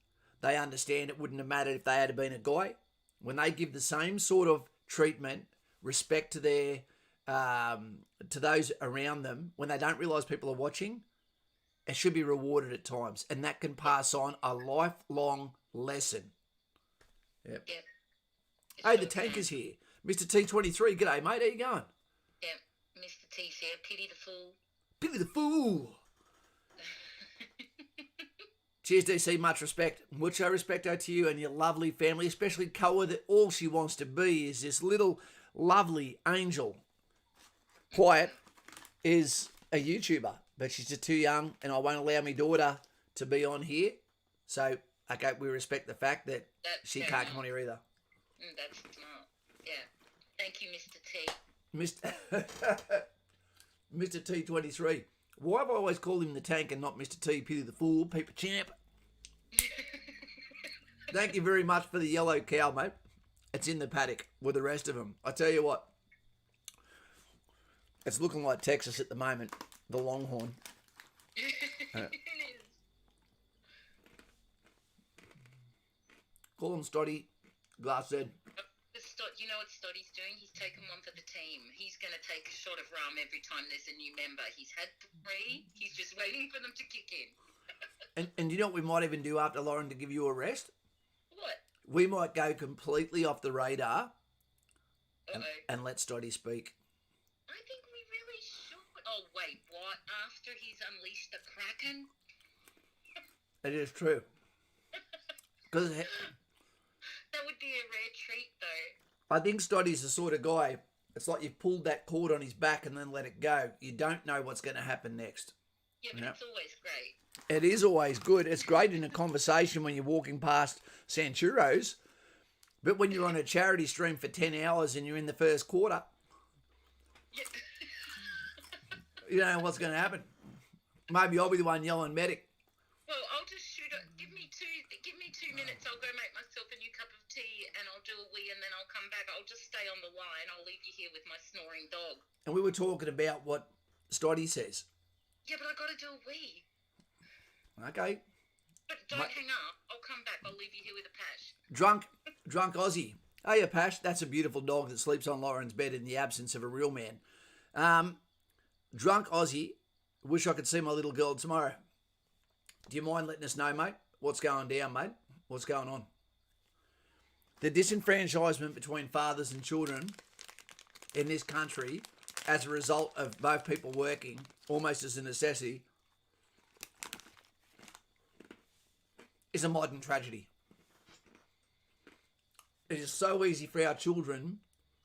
They understand it wouldn't have mattered if they had been a guy. When they give the same sort of treatment, respect to their to those around them, when they don't realise people are watching, it should be rewarded at times. And that can pass on a lifelong lesson. Yep. Yep. Hey, the tanker's here. Mr. T23, g'day, mate. How you going? Yep. Mr. T's here. Pity the fool. Pity the fool. Cheers, DC. Much respect. Mucho respecto to you and your lovely family, especially Koa, that all she wants to be is this little lovely angel. Quiet is a YouTuber, but she's just too young, and I won't allow my daughter to be on here. So, okay, we respect the fact that she can't come on here either. That's smart. Yeah. Thank you, Mr. T. Mr. T23. Why have I always called him the tank and not Mr. T, Pity the Fool, Paper Champ? Thank you very much for the yellow cow, mate. It's in the paddock with the rest of them. I tell you what, it's looking like Texas at the moment, the Longhorn. It is. Call him Stoddy, Glass said. You know what Stoddy's doing? He's taken one for the team. He's going to take a shot of rum every time there's a new member. He's had 3. He's just waiting for them to kick in. And you know what we might even do after Lauren to give you a rest? What? We might go completely off the radar and let Stoddy speak. I think we really should. Oh, wait, what? After he's unleashed the Kraken? It is true. Because that would be a rare treat, though. I think Stoddy's the sort of guy, it's like you've pulled that cord on his back and then let it go. You don't know what's going to happen next. Yeah, but it's always great. It is always good. It's great in a conversation when you're walking past Sanchuros, but when you're on a charity stream for 10 hours and you're in the first quarter, Yeah. you don't know what's going to happen. Maybe I'll be the one yelling medic. Well, I'll just shoot it. Give me 2 minutes. I'll go make myself a new cup of tea and I'll do a wee and then I'll come back. I'll just stay on the line. I'll leave you here with my snoring dog. And we were talking about what Stoddy says. Yeah, but I got to do a wee. Okay. But don't hang up. I'll come back. I'll leave you here with a Pash. Drunk Aussie. Hey, Apache, that's a beautiful dog that sleeps on Lauren's bed in the absence of a real man. Drunk Aussie, wish I could see my little girl tomorrow. Do you mind letting us know, mate? What's going down, mate? What's going on? The disenfranchisement between fathers and children in this country as a result of both people working almost as a necessity is a modern tragedy. It is so easy for our children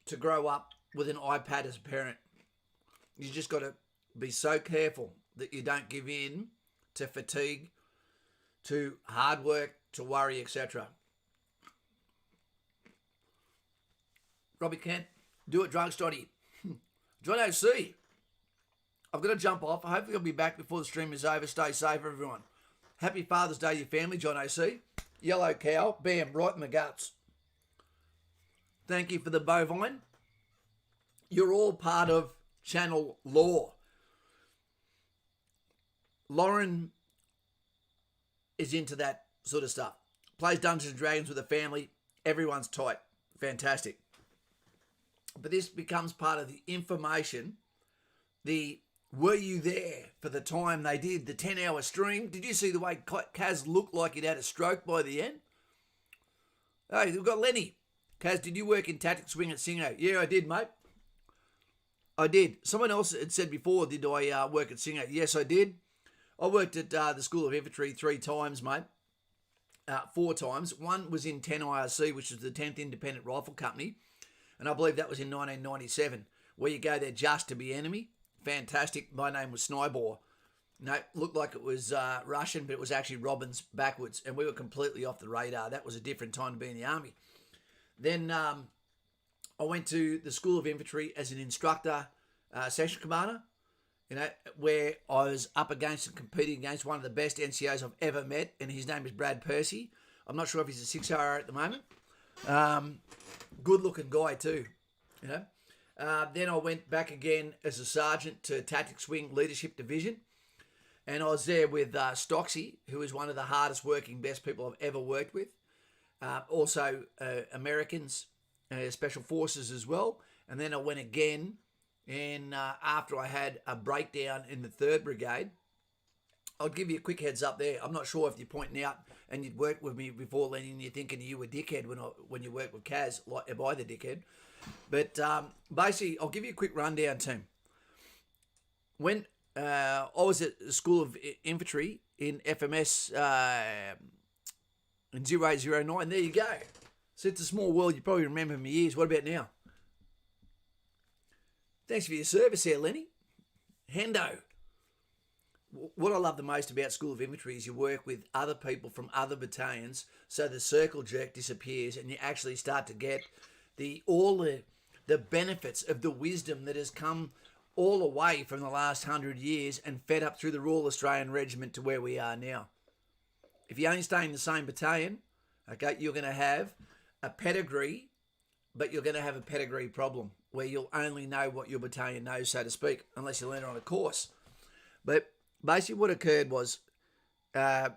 to grow up with an iPad as a parent. You just got to be so careful that you don't give in to fatigue, to hard work, to worry, etc. Robbie Kent, do it drugs, Johnny. John OC, I've got to jump off. Hopefully I'll be back before the stream is over. Stay safe, everyone. Happy Father's Day to your family, John OC. Yellow cow, bam, right in the guts. Thank you for the bovine. You're all part of Channel Law. Lauren is into that sort of stuff. Plays Dungeons and Dragons with the family. Everyone's tight. Fantastic. But this becomes part of the information. Were you there for the time they did the 10-hour stream? Did you see the way Kaz looked like he'd had a stroke by the end? Hey, we've got Lenny. Kaz, did you work in tactics wing at Singo? Yeah, I did, mate. I did. Someone else had said before, did I work at Singo? Yes, I did. I worked at the School of Infantry 3 times, mate. 4 times. One was in 10 IRC, which was the 10th Independent Rifle Company. And I believe that was in 1997, where you go there just to be enemy. Fantastic. My name was Snybor. No, looked like it was Russian, but it was actually Robbins backwards. And we were completely off the radar. That was a different time to be in the army. Then I went to the School of Infantry as an instructor, section commander, where I was up against and competing against one of the best NCOs I've ever met, and his name is Brad Percy. I'm not sure if he's a 6R at the moment. Good-looking guy too, Then I went back again as a sergeant to Tactics Wing Leadership Division, and I was there with Stocksy, who is one of the hardest working, best people I've ever worked with. Also Americans, Special Forces as well. And then I went again, and after I had a breakdown in the 3rd Brigade, I'll give you a quick heads up there. I'm not sure if you're pointing out and you'd worked with me before, Lenny, and you're thinking you were dickhead when you worked with Kaz, like, am I the dickhead? But basically, I'll give you a quick rundown, team. When I was at the School of Infantry in FMS in 0809, there you go. So it's a small world. You probably remember me years. What about now? Thanks for your service here, Lenny. Hendo. What I love the most about School of Infantry is you work with other people from other battalions, so the circle jerk disappears and you actually start to get all the benefits of the wisdom that has come all the way from the last 100 years and fed up through the Royal Australian Regiment to where we are now. If you only stay in the same battalion, okay, you're going to have a pedigree, but you're going to have a pedigree problem where you'll only know what your battalion knows, so to speak, unless you learn it on a course. But basically what occurred was everyone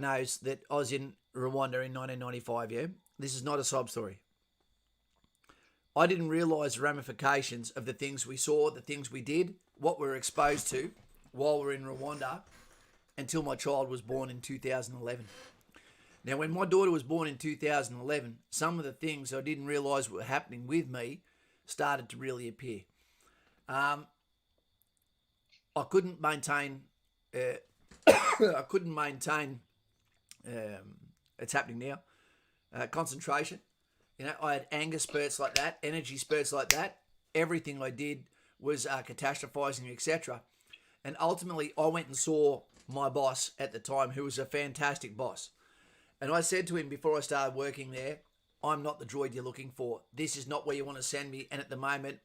knows that I was in Rwanda in 1995, yeah? This is not a sob story. I didn't realise the ramifications of the things we saw, the things we did, what we were exposed to while we were in Rwanda until my child was born in 2011. Now, when my daughter was born in 2011, some of the things I didn't realise were happening with me started to really appear. I couldn't maintain. It's happening now. Concentration. I had anger spurts like that, energy spurts like that. Everything I did was catastrophizing, etc. And ultimately, I went and saw my boss at the time, who was a fantastic boss. And I said to him before I started working there, I'm not the droid you're looking for. This is not where you want to send me. And at the moment,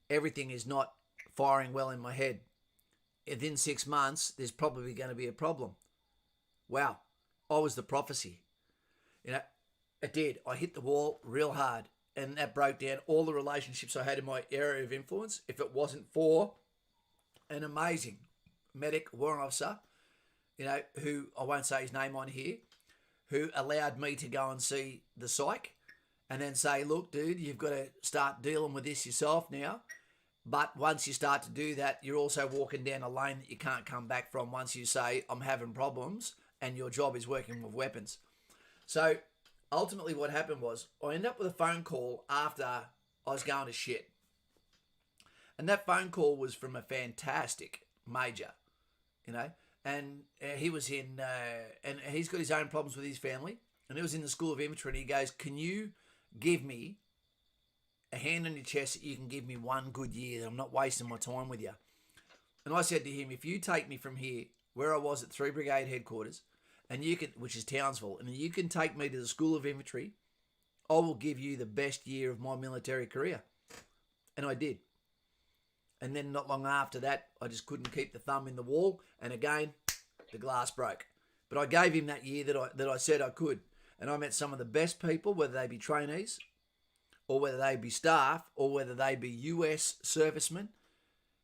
everything is not firing well in my head. Within 6 months, there's probably going to be a problem. Wow. I was the prophecy. It did. I hit the wall real hard. And that broke down all the relationships I had in my area of influence. If it wasn't for an amazing medic warrant officer, who I won't say his name on here, who allowed me to go and see the psych and then say, look, dude, you've got to start dealing with this yourself now. But once you start to do that, you're also walking down a lane that you can't come back from once you say, I'm having problems, and your job is working with weapons. So ultimately what happened was I ended up with a phone call after I was going to shit. And that phone call was from a fantastic major, and he was in, and he's got his own problems with his family, and he was in the School of Infantry, and he goes, can you give me a hand on your chest that you can give me one good year, that I'm not wasting my time with you? And I said to him, if you take me from here, where I was at 3 Brigade headquarters, and you can, which is Townsville, and you can take me to the School of Infantry, I will give you the best year of my military career. And I did. And then not long after that, I just couldn't keep the thumb in the wall. And again, the glass broke. But I gave him that year that I said I could. And I met some of the best people, whether they be trainees, or whether they be staff, or whether they be US servicemen.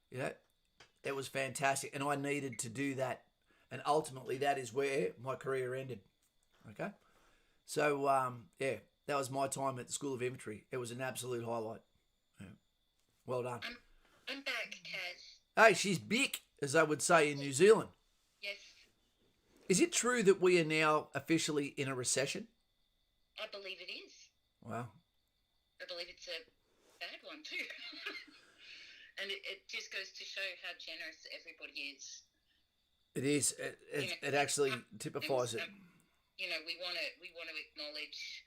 It was fantastic. And I needed to do that. And ultimately, that is where my career ended. Okay? So, that was my time at the School of Infantry. It was an absolute highlight. Yeah. Well done. I'm back, Kaz. Hey, she's big, as they would say in New Zealand. Yes. Is it true that we are now officially in a recession? I believe it is. Wow. I believe it's a bad one too. And it just goes to show how generous everybody is. It is. It actually typifies it. We want to acknowledge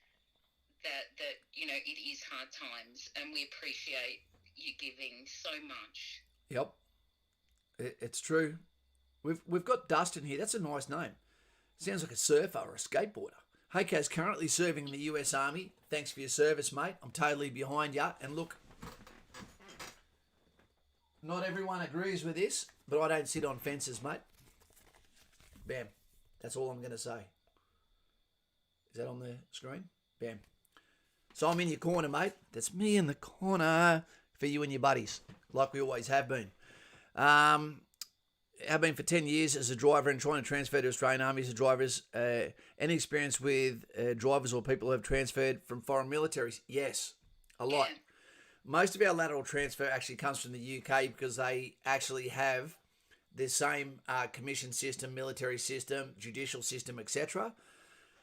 that it is hard times, and we appreciate you giving so much. Yep, it's true. We've got Dustin here. That's a nice name. Sounds like a surfer or a skateboarder. Hey, Kaz, currently serving in the US Army. Thanks for your service, mate. I'm totally behind you. And look, not everyone agrees with this, but I don't sit on fences, mate. Bam. That's all I'm going to say. Is that on the screen? Bam. So I'm in your corner, mate. That's me in the corner for you and your buddies, like we always have been. Have been for 10 years as a driver and trying to transfer to Australian Army as a drivers. Any experience with drivers or people who have transferred from foreign militaries? Yes, a lot. Yeah. Most of our lateral transfer actually comes from the UK because they actually have the same commission system, military system, judicial system, etc.,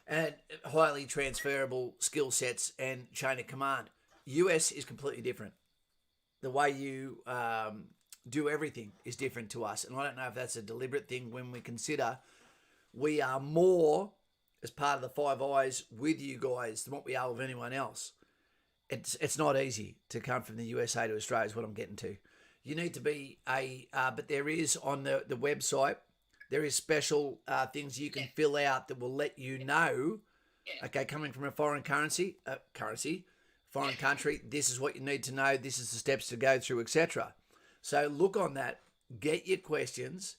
and highly transferable skill sets and chain of command. US is completely different. The way you do everything is different to us. And I don't know if that's a deliberate thing when we consider we are more, as part of the Five Eyes, with you guys than what we are with anyone else. It's not easy to come from the USA to Australia is what I'm getting to. You need to be but there is on the website, there is special things you can fill out that will let you know, okay, coming from a foreign country, this is what you need to know, this is the steps to go through, etc. So look on that, get your questions,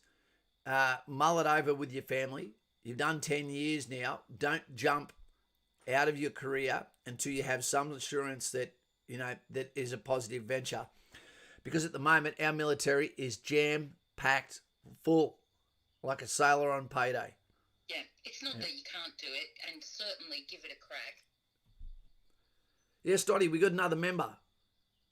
mull it over with your family. You've done 10 years now. Don't jump out of your career until you have some assurance that, that is a positive venture. Because at the moment, our military is jam-packed full, like a sailor on payday. Yeah, it's not that you can't do it, and certainly give it a crack. Yes, Dottie, we got another member.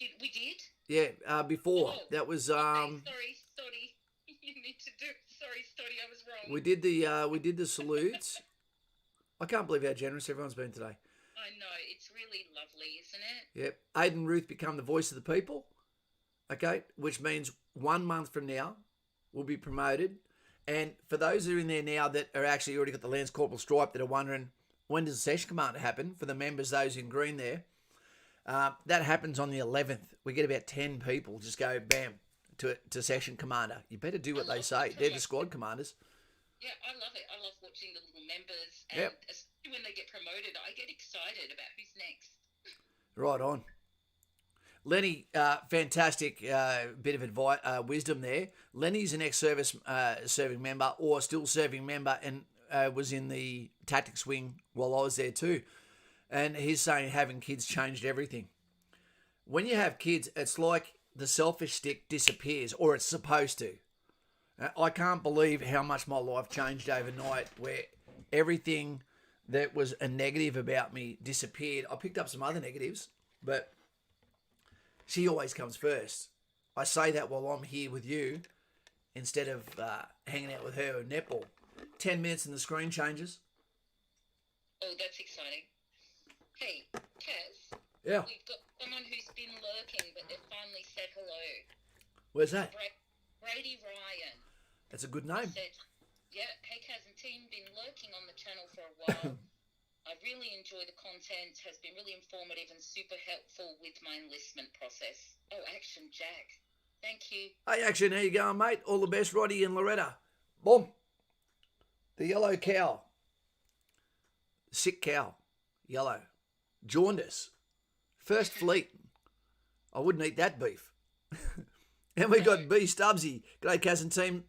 We did? Yeah, before. Oh, that was... okay, sorry, Stoddy. You need to do... Sorry, Stoddy, I was wrong. We did the salutes. I can't believe how generous everyone's been today. I know, it's really lovely, isn't it? Yep. Aidan Ruth become the voice of the people. Okay, which means 1 month from now will be promoted. And for those who are in there now that are actually already got the Lance Corporal stripe that are wondering, when does the session command happen? For the members, those in green there, that happens on the 11th. We get about 10 people just go, bam, to session commander. You better do what they say. They're the squad commanders. Yeah, I love it. I love watching the little members. And especially when they get promoted, I get excited about who's next. Right on. Lenny, fantastic bit of advice, wisdom there. Lenny's an ex-service serving member or still serving member and was in the tactics wing while I was there too. And he's saying having kids changed everything. When you have kids, it's like the selfish stick disappears, or it's supposed to. I can't believe how much my life changed overnight, where everything that was a negative about me disappeared. I picked up some other negatives, but she always comes first. I say that while I'm here with you instead of hanging out with her in netball. 10 minutes and the screen changes. Oh, that's exciting. Hey, Kaz. Yeah. We've got someone who's been lurking, but they've finally said hello. Where's that? Brady Ryan. That's a good name. Said, yeah, hey Kaz and team, been lurking on the channel for a while. I really enjoy the content, has been really informative and super helpful with my enlistment process. Oh, Action Jack. Thank you. Hey, Action, how you going, mate? All the best, Roddie and Loretta. Boom. The yellow cow. Sick cow. Yellow. Jaundice. First fleet. I wouldn't eat that beef. And we got B Stubbsy. G'day, Kaz and team.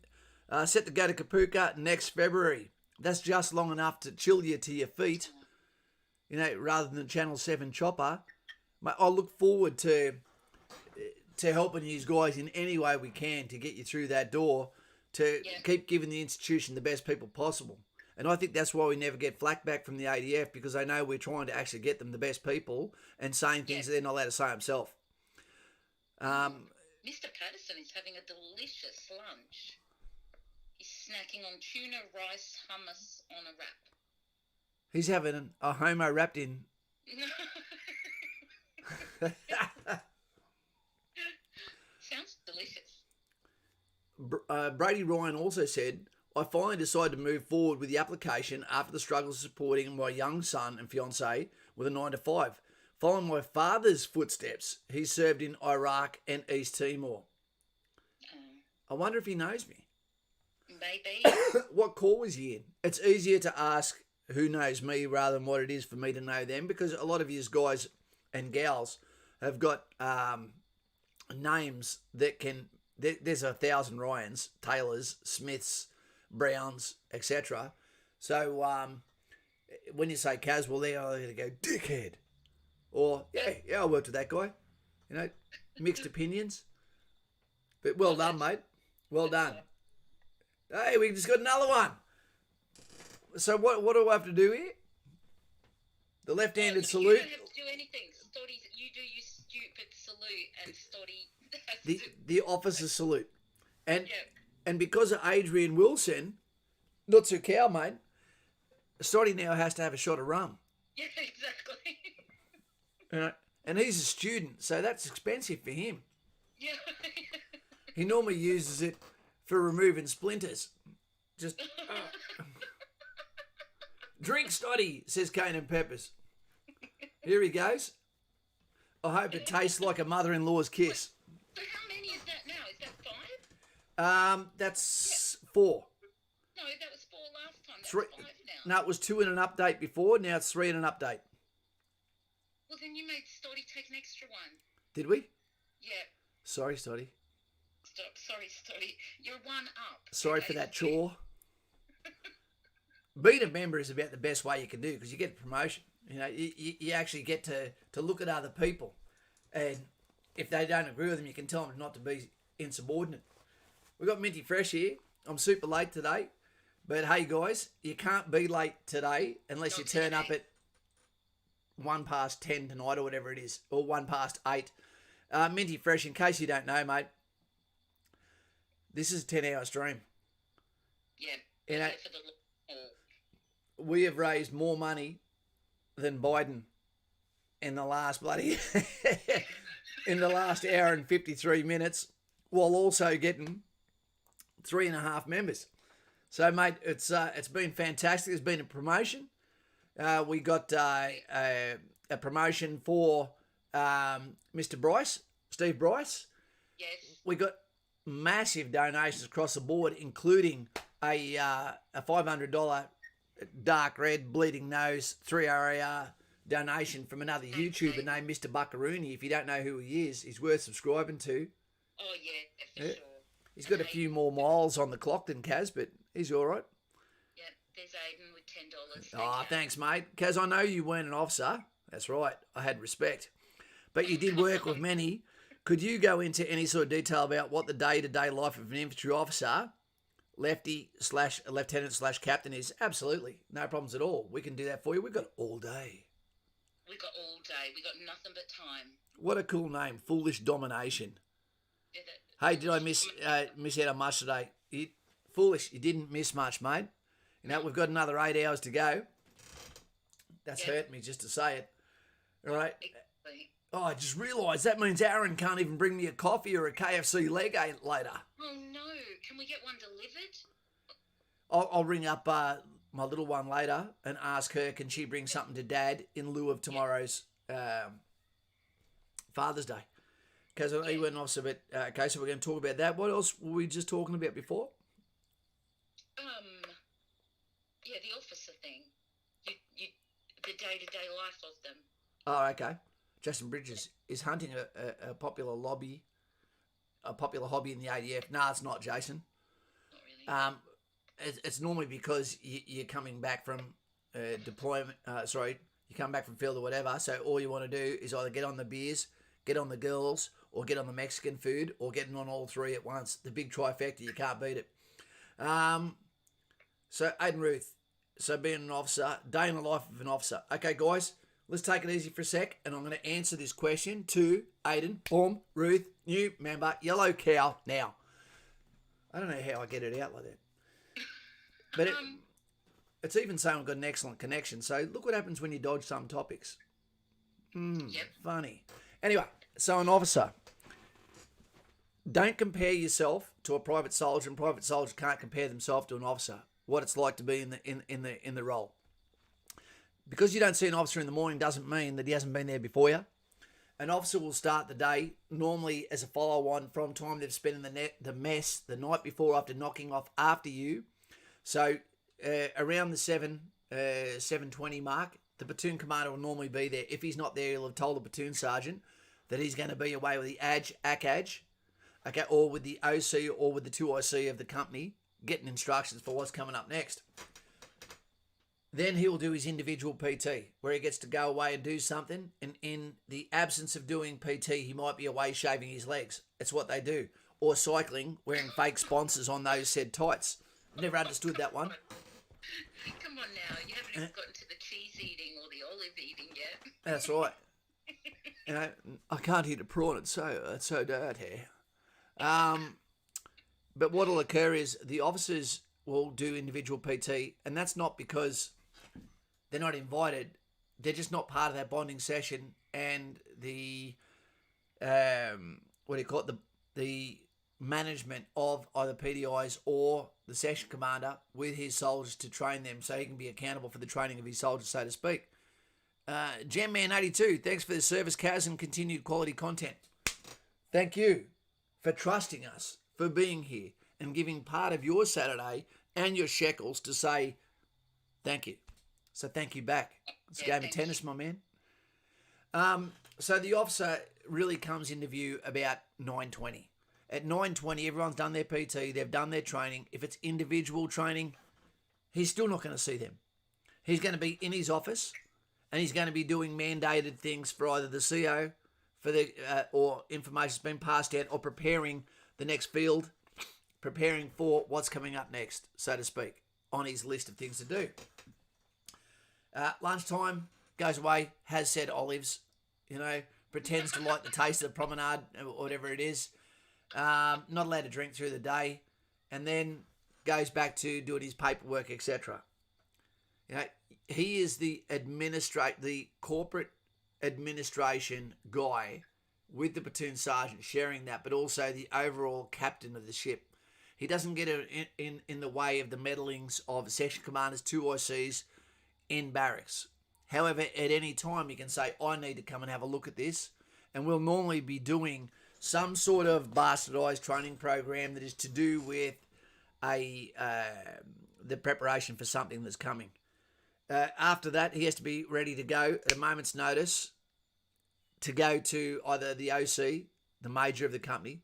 Set to go to Kapuka next February. That's just long enough to chill you to your feet, you know, rather than Channel 7 chopper. Mate, I look forward to helping you guys in any way we can to get you through that door, to keep giving the institution the best people possible. And I think that's why we never get flack back from the ADF, because they know we're trying to actually get them the best people and saying things that they're not allowed to say themselves. Mr. Patterson is having a delicious lunch. He's snacking on tuna, rice, hummus on a wrap. He's having a homo wrapped in. Sounds delicious. Brady Ryan also said, I finally decided to move forward with the application after the struggles of supporting my young son and fiancée with a 9-to-5. Following my father's footsteps, he served in Iraq and East Timor. I wonder if he knows me. Maybe. What call was he in? It's easier to ask who knows me rather than what it is for me to know them, because a lot of you guys and gals have got names that can... There's 1,000 Ryans, Taylors, Smiths, Browns, etc. So when you say Kaz, well, they're going to go, dickhead. Or, yeah, I worked with that guy. You know, mixed opinions. But well done, mate. Well done. Hey, we just got another one. So what do I have to do here? The left-handed salute. You don't have to do anything. Stoddy, you do your stupid salute, and Stoddy... The officer salute. And because of Adrian Wilson, not so cow, mate, Stoddy now has to have a shot of rum. Yeah, exactly. And he's a student, so that's expensive for him. Yeah. He normally uses it for removing splinters. Just drink, Stoddy, says Cane and Peppers. Here he goes. I hope it tastes like a mother-in-law's kiss. So how many is that now? Is that 5? That's 4. No, that was 4 last time. That's 3. 5 now. No, it was 2 in an update before. Now it's 3 in an update. Well, then you made Stoddy take an extra one. Did we? Yeah. Sorry, Stoddy. Sorry, Stoddy. You're 1 up. Sorry for that chore. Being a member is about the best way you can do, because you get a promotion. You know, you actually get to look at other people, and if they don't agree with them, you can tell them not to be insubordinate. We've got Minty Fresh here. I'm super late today, but hey guys, you can't be late today unless you turn up at 10:01 tonight or whatever it is, or 8:01. Minty Fresh, in case you don't know, mate, this is a 10-hour stream. Yeah. You know, we have raised more money than Biden in the last in the last hour and 53 minutes, while also getting 3.5 members. So, mate, it's been fantastic. There's been a promotion. We got a promotion for Mr. Bryce, Steve Bryce. Yes. We got massive donations across the board, including a $500 dark red bleeding nose 3RAR donation from another YouTuber named Mr. Buckaroony. If you don't know who he is, he's worth subscribing to. Oh yeah, for sure. He's got a few more miles on the clock than Kaz, but he's all right. Yeah, there's Aiden with $10. Oh, thanks, mate. Kaz, I know you weren't an officer. That's right. I had respect. But you did work with many. Could you go into any sort of detail about what the day-to-day life of an infantry officer, lefty/lieutenant/captain is? Absolutely. No problems at all. We can do that for you. We've got all day. We've got all day. We've got nothing but time. What a cool name. Foolish Domination. Hey, did I miss out on much today? Foolish, you didn't miss much, mate. You know, we've got another 8 hours to go. That's hurt me just to say it. All right. Oh, I just realised that means Aaron can't even bring me a coffee or a KFC leg later. Oh no! Can we get one delivered? I'll ring up my little one later and ask her, can she bring something to Dad in lieu of tomorrow's Father's Day? Because he went off a bit. Okay, so we're going to talk about that. What else were we just talking about before? Yeah, the officer thing. You, the day-to-day life of them. Oh, okay. Justin Bridges is hunting a popular hobby in the ADF. Nah, it's not, Jason. Not really. It's normally because you're coming back from deployment. You come back from field or whatever. So all you want to do is either get on the beers, get on the girls, or get on the Mexican food, or getting on all three at once. The big trifecta, you can't beat it. So Aiden Ruth, so being an officer, day in the life of an officer. Okay, guys, let's take it easy for a sec, and I'm going to answer this question to Aiden, boom, Ruth, new member, Yellow Cow. Now, I don't know how I get it out like that, but it's even saying we've got an excellent connection. So look what happens when you dodge some topics. Yep. Funny. Anyway, so an officer. Don't compare yourself to a private soldier, and private soldiers can't compare themselves to an officer. What it's like to be in the role. Because you don't see an officer in the morning doesn't mean that he hasn't been there before you. An officer will start the day normally as a follow-on from time they've spent in the mess the night before after knocking off after you. So around the 7:20 mark, the platoon commander will normally be there. If he's not there, he'll have told the platoon sergeant that he's going to be away with the ACAJ, okay, or with the OC or with the 2IC of the company, getting instructions for what's coming up next. Then he'll do his individual PT, where he gets to go away and do something. And in the absence of doing PT, he might be away shaving his legs. It's what they do. Or cycling, wearing fake sponsors on those said tights. Never understood that one. Come on now, you haven't even gotten to the cheese eating or the olive eating yet. That's right. You know, I can't eat a prawn. It's so dirty. But what will occur is the officers will do individual PT, and that's not because they're not invited. They're just not part of that bonding session, and the the management of either PDIs or the section commander with his soldiers to train them, so he can be accountable for the training of his soldiers, so to speak. Gemman82, thanks for the service, Kaz, and continued quality content. Thank you for trusting us, for being here, and giving part of your Saturday and your shekels to say thank you. So thank you back. It's a game of tennis, my man. So the officer really comes into view about 9:20. At 9:20, everyone's done their PT, they've done their training. If it's individual training, he's still not going to see them. He's going to be in his office, and he's going to be doing mandated things for either the CO, for the or information's been passed out, or preparing the next field, preparing for what's coming up next, so to speak, on his list of things to do. Lunchtime, goes away, has said olives, pretends to like the taste of the promenade, or whatever it is. Not allowed to drink through the day, and then goes back to doing his paperwork, etc. He is the corporate administration guy with the platoon sergeant, sharing that, but also the overall captain of the ship. He doesn't get in the way of the meddlings of section commanders, 2ICs in barracks. However, at any time he can say, I need to come and have a look at this, and we'll normally be doing some sort of bastardized training program that is to do with the preparation for something that's coming. After that, he has to be ready to go at a moment's notice to go to either the OC, the major of the company,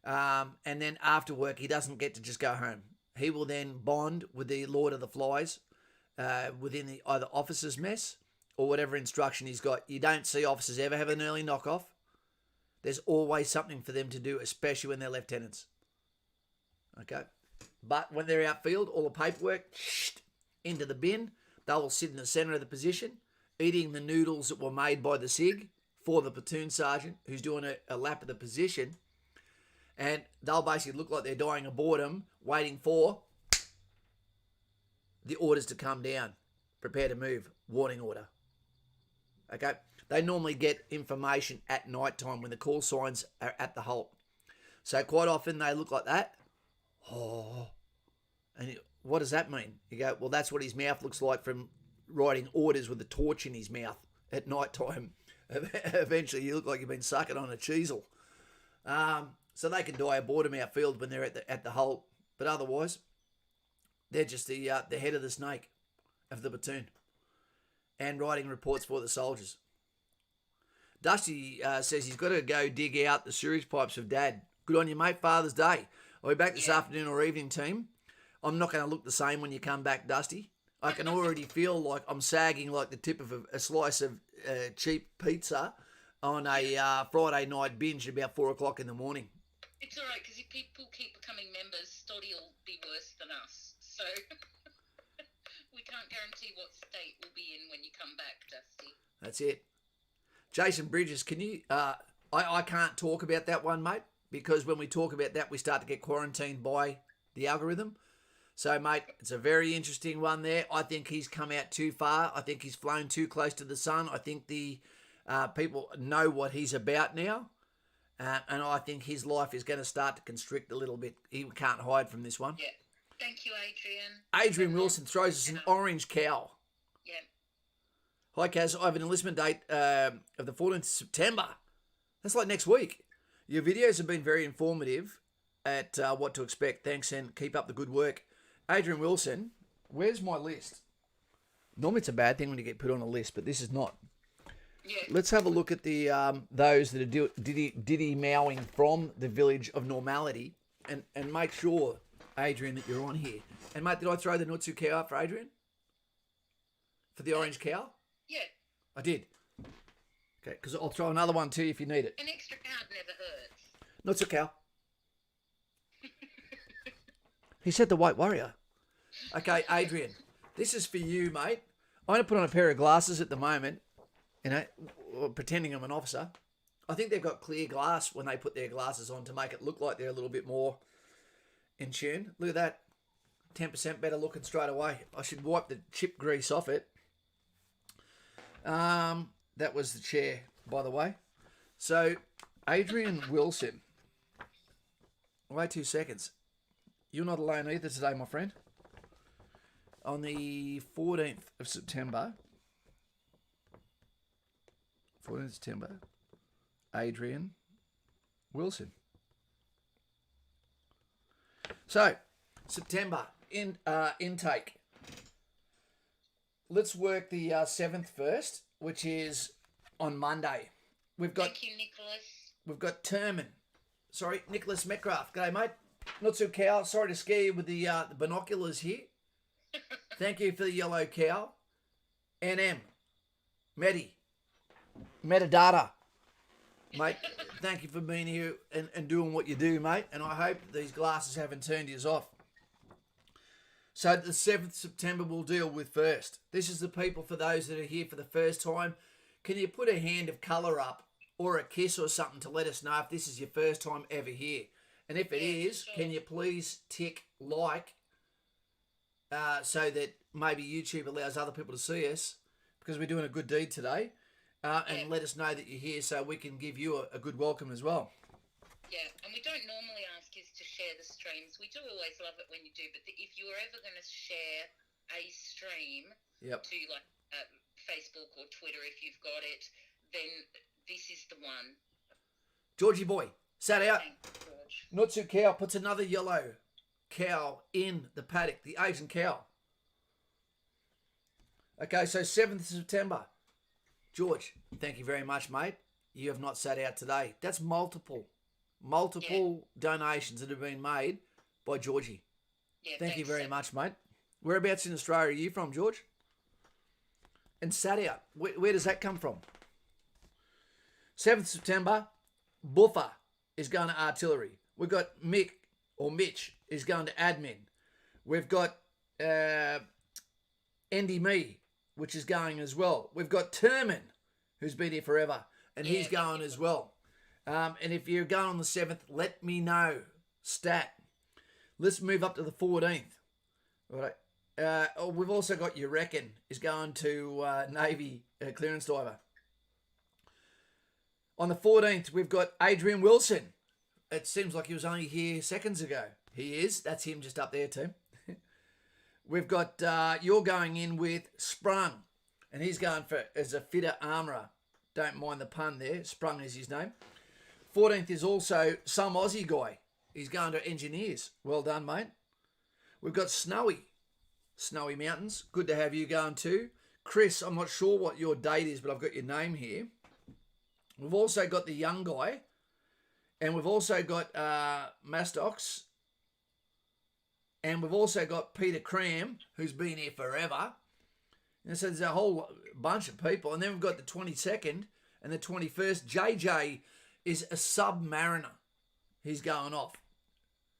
and then after work, he doesn't get to just go home. He will then bond with the Lord of the Flies within the either officers' mess or whatever instruction he's got. You don't see officers ever have an early knock-off. There's always something for them to do, especially when they're lieutenants. Okay? But when they're outfield, all the paperwork, into the bin. They will sit in the centre of the position, eating the noodles that were made by the SIG for the platoon sergeant, who's doing a lap of the position. And they'll basically look like they're dying of boredom, waiting for the orders to come down. Prepare to move. Warning order. Okay? They normally get information at night time when the call signs are at the halt. So quite often they look like that. Oh, and what does that mean? You go, well, that's what his mouth looks like from writing orders with a torch in his mouth at night time. Eventually, you look like you've been sucking on a cheesel. So they can die of boredom outfield when they're at the halt, but otherwise, they're just the head of the snake of the platoon, and writing reports for the soldiers. Dusty says he's got to go dig out the sewage pipes of Dad. Good on you, mate. Father's Day. I'll be back this afternoon or evening, team. I'm not going to look the same when you come back, Dusty. I can already feel like I'm sagging like the tip of a slice of cheap pizza on a Friday night binge at about 4 o'clock in the morning. It's all right, because if people keep becoming members, Stoddy will be worse than us. So we can't guarantee what state we'll be in when you come back, Dusty. That's it. Jason Bridges, can you... I can't talk about that one, mate, because when we talk about that, we start to get quarantined by the algorithm. So, mate, it's a very interesting one there. I think he's come out too far. I think he's flown too close to the sun. I think the people know what he's about now. And I think his life is going to start to constrict a little bit. He can't hide from this one. Yeah. Thank you, Adrian. Adrian Wilson throws us an orange cow. Yeah. Hi, Kaz. I have an enlistment date of the 14th of September. That's like next week. Your videos have been very informative at what to expect. Thanks, and keep up the good work. Adrian Wilson, where's my list? Normally it's a bad thing when you get put on a list, but this is not. Yeah. Let's have a look at the those that are diddy mowing from the village of normality, and make sure, Adrian, that you're on here. And mate, did I throw the Nutsu cow up for Adrian? For the orange cow? Yeah. I did. Okay, because I'll throw another one too if you need it. An extra card never hurts. Nutsu cow. He said the White Warrior. Okay, Adrian, this is for you, mate. I'm going to put on a pair of glasses at the moment, you know, pretending I'm an officer. I think they've got clear glass when they put their glasses on to make it look like they're a little bit more in tune. Look at that. 10% better looking straight away. I should wipe the chip grease off it. That was the chair, by the way. So, Adrian Wilson. Wait 2 seconds. You're not alone either today, my friend. On the 14th of September, Adrian Wilson. So, September intake. Let's work the 7th first, which is on Monday. Thank you, Nicholas. We've got Terman. Sorry, Nicholas Metcalf. G'day, mate. Not so cow. Sorry to scare you with the binoculars here. Thank you for the yellow cow. NM. Metadata. Mate, thank you for being here and doing what you do, mate. And I hope these glasses haven't turned you off. So the 7th September we'll deal with first. This is the people, for those that are here for the first time. Can you put a hand of colour up or a kiss or something to let us know if this is your first time ever here? And if it is, can you please tick like so that maybe YouTube allows other people to see us, because we're doing a good deed today, and let us know that you're here so we can give you a good welcome as well. Yeah, and we don't normally ask you to share the streams. We do always love it when you do, but if you were ever going to share a stream to like Facebook or Twitter, if you've got it, then this is the one. Georgie boy, sat out. Thanks, George. Nutsu cow puts another yellow cow in the paddock, the Asian cow. Okay, so 7th September. George, thank you very much, mate. You have not sat out today. That's multiple donations that have been made by Georgie. Yeah, thank you very much, mate. Whereabouts in Australia are you from, George? And sat out. Where does that come from? 7th September, Buffer is going to artillery. We've got Mitch is going to admin. We've got Andy Me, which is going as well. We've got Terman, who's been here forever, and he's going as well. And if you're going on the 7th, let me know. Stat. Let's move up to the 14th. All right. We've also got You Reckon is going to Navy clearance diver. On the 14th, we've got Adrian Wilson. It seems like he was only here seconds ago. He is. That's him just up there, too. We've got, you're going in with Sprung, and he's going for as a fitter armourer. Don't mind the pun there. Sprung is his name. 14th is also some Aussie guy. He's going to engineers. Well done, mate. We've got Snowy Mountains. Good to have you going too. Chris, I'm not sure what your date is, but I've got your name here. We've also got the young guy. And we've also got Mastox. And we've also got Peter Cram, who's been here forever. And so there's a whole bunch of people. And then we've got the 22nd and the 21st. JJ is a submariner. He's going off.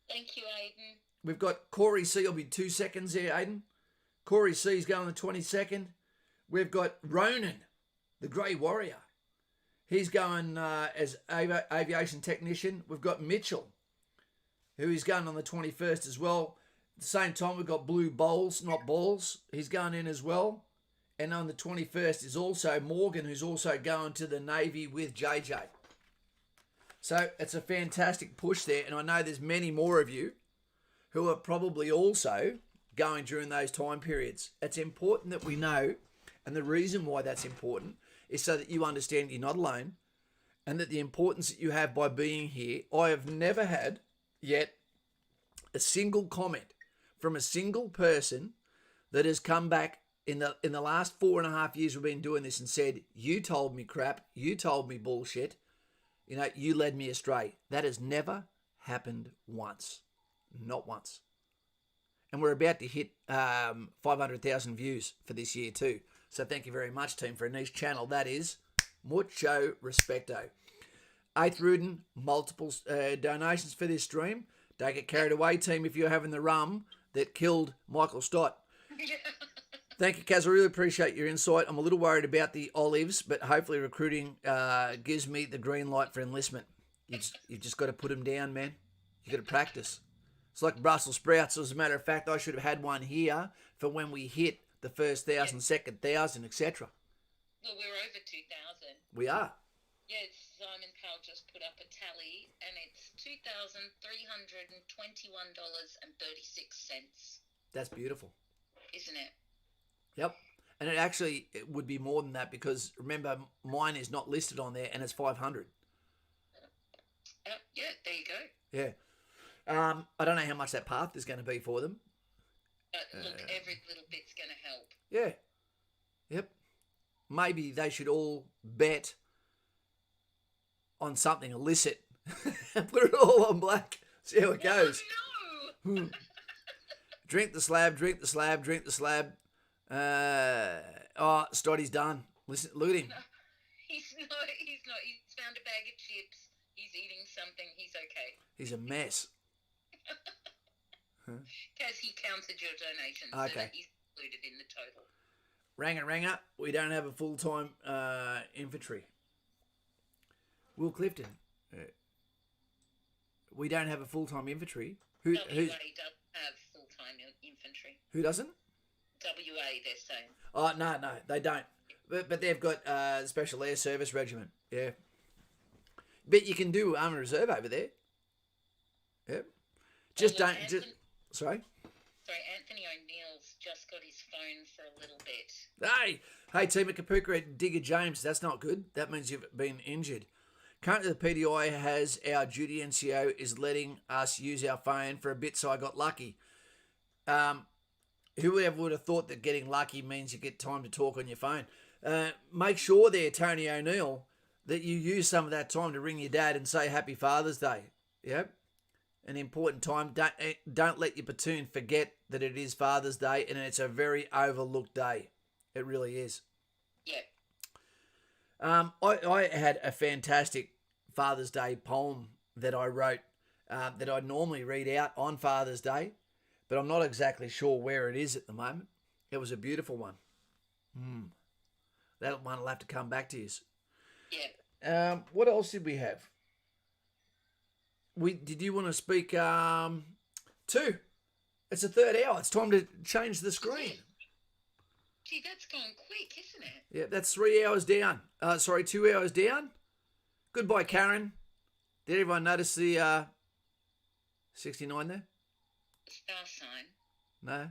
Thank you, Aiden. We've got Corey C. I'll be 2 seconds there, Aiden. Corey C. is going the 22nd. We've got Ronan, the Grey Warrior. He's going as aviation technician. We've got Mitchell, who is going on the 21st as well. At the same time, we've got Blue Bowls, not Balls. He's going in as well. And on the 21st is also Morgan, who's also going to the Navy with JJ. So it's a fantastic push there. And I know there's many more of you who are probably also going during those time periods. It's important that we know, and the reason why that's important is so that you understand you're not alone and that the importance that you have by being here. I have never had yet a single comment from a single person that has come back in the last 4.5 years we've been doing this and said, you told me crap, you told me bullshit, you led me astray. That has never happened once. Not once. And we're about to hit 500,000 views for this year too. So thank you very much, team, for a niche channel. That is mucho respecto. 8th Rudin, multiple donations for this stream. Don't get carried away, team, if you're having the rum that killed Michael Stott. Thank you, Kaz. I really appreciate your insight. I'm a little worried about the olives, but hopefully recruiting gives me the green light for enlistment. You've just got to put them down, man. You've got to practice. It's like Brussels sprouts. As a matter of fact, I should have had one here for when we hit the first 1,000, second 1,000, etc. Well, we're over 2,000. We are. Yes, Simon Powell just put up a tally, and it's $2,321.36. That's beautiful. Isn't it? Yep. And it would be more than that because, remember, mine is not listed on there and it's 500. Yeah, there you go. Yeah. I don't know how much that path is going to be for them. Look, every little bit's going to help. Yeah. Yep. Maybe they should all bet on something illicit and put it all on black. See how it goes. Oh, no! Drink the slab, drink the slab, drink the slab. Stoddy's done. Listen, look at him. No, he's not. He's found a bag of chips. He's eating something. He's okay. He's a mess. Because he counted your donations, Okay. so that he's included in the total. Ranger, we don't have a full-time infantry. Will Clifton, we don't have a full-time infantry. WA doesn't have full-time infantry. Who doesn't? WA, they're saying. Oh, no, they don't. But they've got Special Air Service Regiment, yeah. But you can do Army Reserve over there. Yep. Just Well, don't... Anthony, Sorry? Sorry, Anthony O'Neill's just got his phone for a little bit. Hey, team at Kapuka at Digger James. That's not good. That means you've been injured. Currently, the PDI has our duty NCO is letting us use our phone for a bit, so I got lucky. Whoever would have thought that getting lucky means you get time to talk on your phone? Make sure there, Tony O'Neill, that you use some of that time to ring your dad and say Happy Father's Day. Yep. An important time. Don't let your platoon forget that it is Father's Day, and it's a very overlooked day. It really is. Yeah. I had a fantastic Father's Day poem that I wrote that I normally read out on Father's Day, but I'm not exactly sure where it is at the moment. It was a beautiful one. That one will have to come back to you. Yeah. What else did we have? Did you want to speak? 2. It's the 3rd hour. It's time to change the screen. Gee, that's gone quick, isn't it? Yeah, that's 3 hours down. 2 hours down. Goodbye, Karen. Did everyone notice the 69 there? Star sign. No?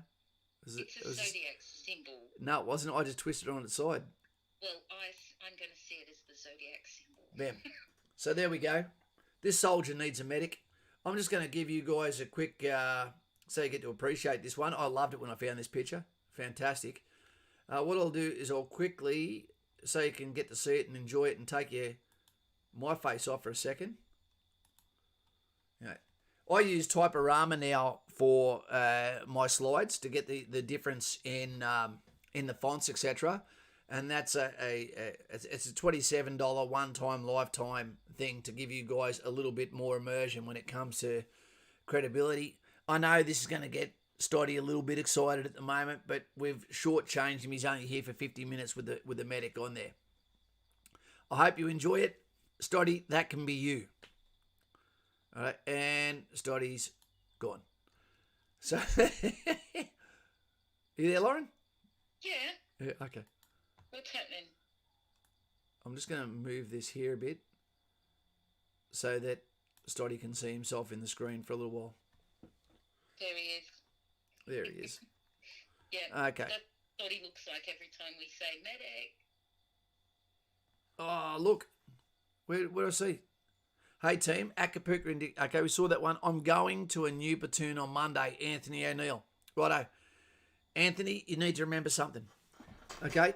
It's a zodiac symbol. No, it wasn't. I just twisted it on its side. Well, I'm going to see it as the zodiac symbol. Bam. So there we go. This soldier needs a medic. I'm just going to give you guys a quick, so you get to appreciate this one. I loved it when I found this picture. Fantastic. What I'll do is I'll quickly, so you can get to see it and enjoy it and take my face off for a second. I use Typorama now for my slides to get the difference in the fonts, etc. And that's it's a $27 one-time lifetime thing to give you guys a little bit more immersion when it comes to credibility. I know this is going to get Stoddy a little bit excited at the moment, but we've shortchanged him. He's only here for 50 minutes with the medic on there. I hope you enjoy it. Stoddy, that can be you. All right, and Stoddy's gone. So, you there, Lauren? Yeah. Yeah, okay. What's happening? I'm just going to move this here a bit so that Stoddy can see himself in the screen for a little while. There he is. There he is. Yeah. Okay. That's what he looks like every time we say medic. Oh, look. Where do I see? Hey, team. Acapulco. Okay, we saw that one. I'm going to a new platoon on Monday. Anthony O'Neill. Righto. Anthony, you need to remember something. Okay?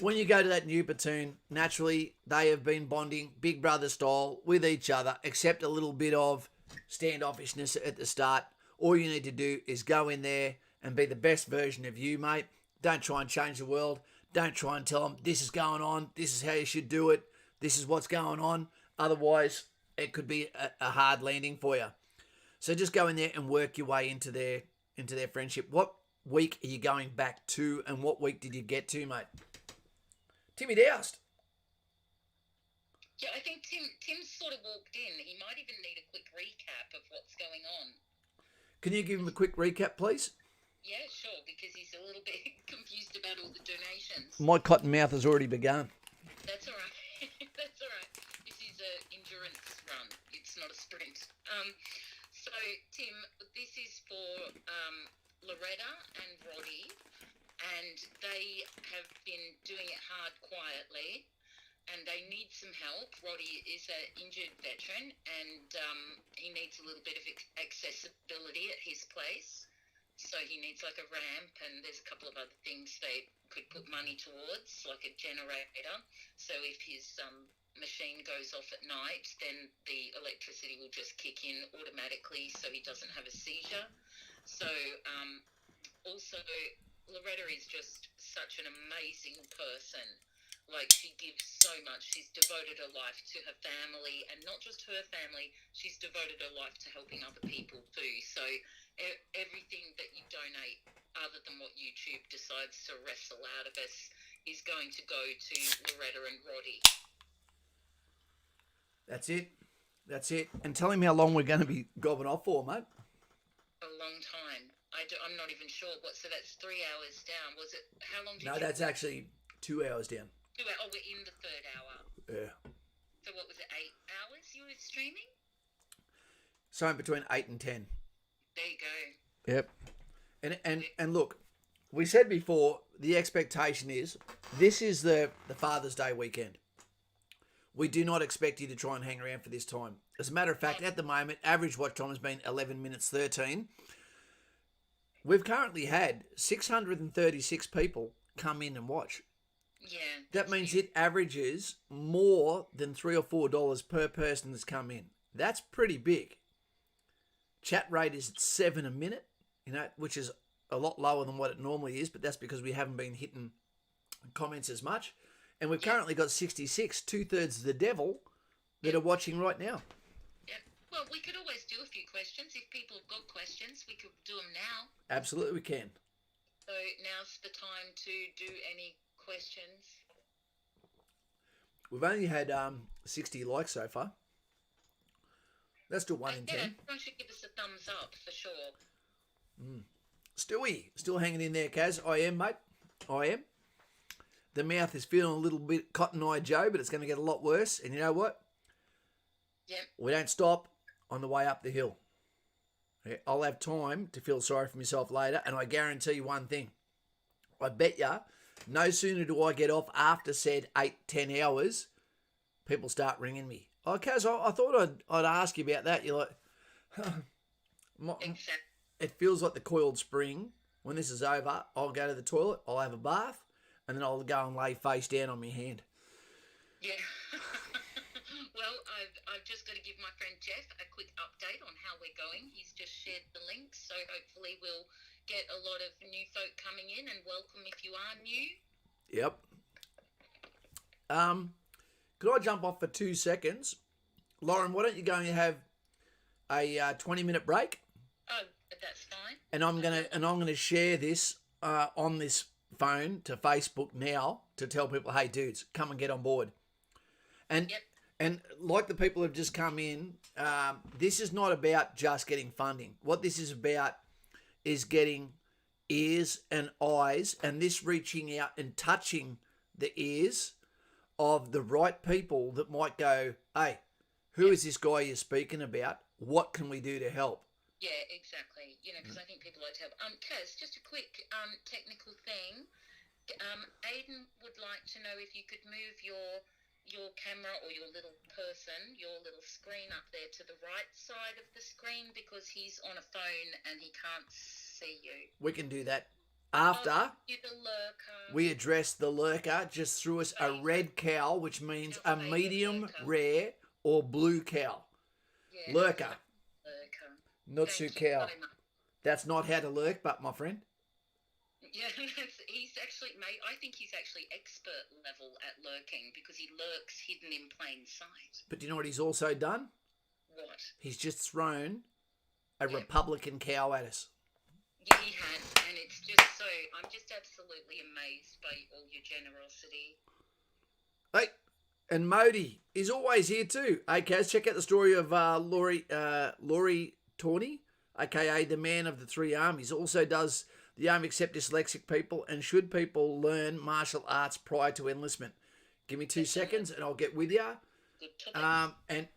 When you go to that new platoon, naturally, they have been bonding big brother style with each other, except a little bit of standoffishness at the start. All you need to do is go in there and be the best version of you, mate. Don't try and change the world. Don't try and tell them this is going on. This is how you should do it. This is what's going on. Otherwise, it could be a hard landing for you. So just go in there and work your way into their friendship. What week are you going back to, and what week did you get to, mate? Timmy Doust. Yeah, I think Tim sort of walked in. He might even need a quick recap of what's going on. Can you give him a quick recap, please? Yeah, sure, because he's a little bit confused about all the donations. My cotton mouth has already begun. That's all right. That's all right. This is an endurance run. It's not a sprint. So, Tim, this is for Loretta and Roddie, and they have been doing it hard quietly, and they need some help. Roddie is an injured veteran, and he needs a little bit of accessibility at his place. So he needs like a ramp, and there's a couple of other things they could put money towards, like a generator. So if his machine goes off at night, then the electricity will just kick in automatically so he doesn't have a seizure. So also, Loretta is just such an amazing person. Like, she gives so much. She's devoted her life to her family, and not just her family, she's devoted her life to helping other people too. So everything that you donate, other than what YouTube decides to wrestle out of us, is going to go to Loretta and Roddie. That's it. That's it. And tell him how long we're going to be gobbing off for, mate. A long time. I'm not even sure. So that's 3 hours down. Was it? How long did you... No, that's actually 2 hours down. 2 hours. Oh, we're in the third hour. Yeah. So what was it, 8 hours you were streaming? So between 8 and 10. There you go. Yep. And look, we said before, the expectation is this is the Father's Day weekend. We do not expect you to try and hang around for this time. As a matter of fact, at the moment, average watch time has been 11 minutes 13. We've currently had 636 people come in and watch. Yeah. That means it averages more than $3 or $4 per person that's come in. That's pretty big. Chat rate is at 7 a minute, which is a lot lower than what it normally is, but that's because we haven't been hitting comments as much. And we've currently got 66, 2/3 of the devil, that are watching right now. Yep. Well, we could always do a few questions. If people have got questions, we could do them now. Absolutely we can. So now's the time to do any questions. We've only had 60 likes so far. That's still 1 in 10. Everyone should give us a thumbs up for sure. Stewie, still hanging in there, Kaz. I am, mate. I am. The mouth is feeling a little bit Cotton Eye Joe, but it's going to get a lot worse. And you know what? Yep. We don't stop on the way up the hill. Okay? I'll have time to feel sorry for myself later, and I guarantee you one thing. I bet you, no sooner do I get off after said 8-10 hours, people start ringing me. Oh, Kaz, I thought I'd ask you about that. You're like, Exactly. it feels like the coiled spring. When this is over, I'll go to the toilet, I'll have a bath, and then I'll go and lay face down on my hand. Yeah. Well, I've just got to give my friend Geoff a quick update on how we're going. He's just shared the link, so hopefully we'll get a lot of new folk coming in, and welcome if you are new. Yep. Could I jump off for 2 seconds? Lauren, why don't you go and have a 20-minute break? Oh, that's fine. And I'm gonna share this on this phone to Facebook now to tell people, hey dudes, come and get on board. And Yep. and like the people who've just come in, this is not about just getting funding. What this is about is getting ears and eyes, and this reaching out and touching the ears of the right people that might go, hey, who is this guy you're speaking about? What can we do to help? Yeah, exactly. You know, because I think people like to help. Kaz, just a quick technical thing. Aidan would like to know if you could move your camera or your little person, your little screen up there to the right side of the screen, because he's on a phone and he can't see you. We can do that. After The lurker. we address the lurker, just threw us a red cow, which means a medium rare or blue cow. Yeah, Lurker. Lurker. Nutsu Thank you cow. so much. That's not how to lurk, but my friend. Yeah, he's actually, mate, I think he's actually expert level at lurking, because he lurks hidden in plain sight. But do you know what he's also done? What? He's just thrown a Republican cow at us. Yeah, he had, and it's just so, I'm just absolutely amazed by all your generosity. Hey, and Modi is always here too. Hey, Kaz, check out the story of Laurie Tawney, aka the man of the three armies. Also does the Army accept dyslexic people, and should people learn martial arts prior to enlistment? Give me 2 seconds and I'll get with you. Good topic. And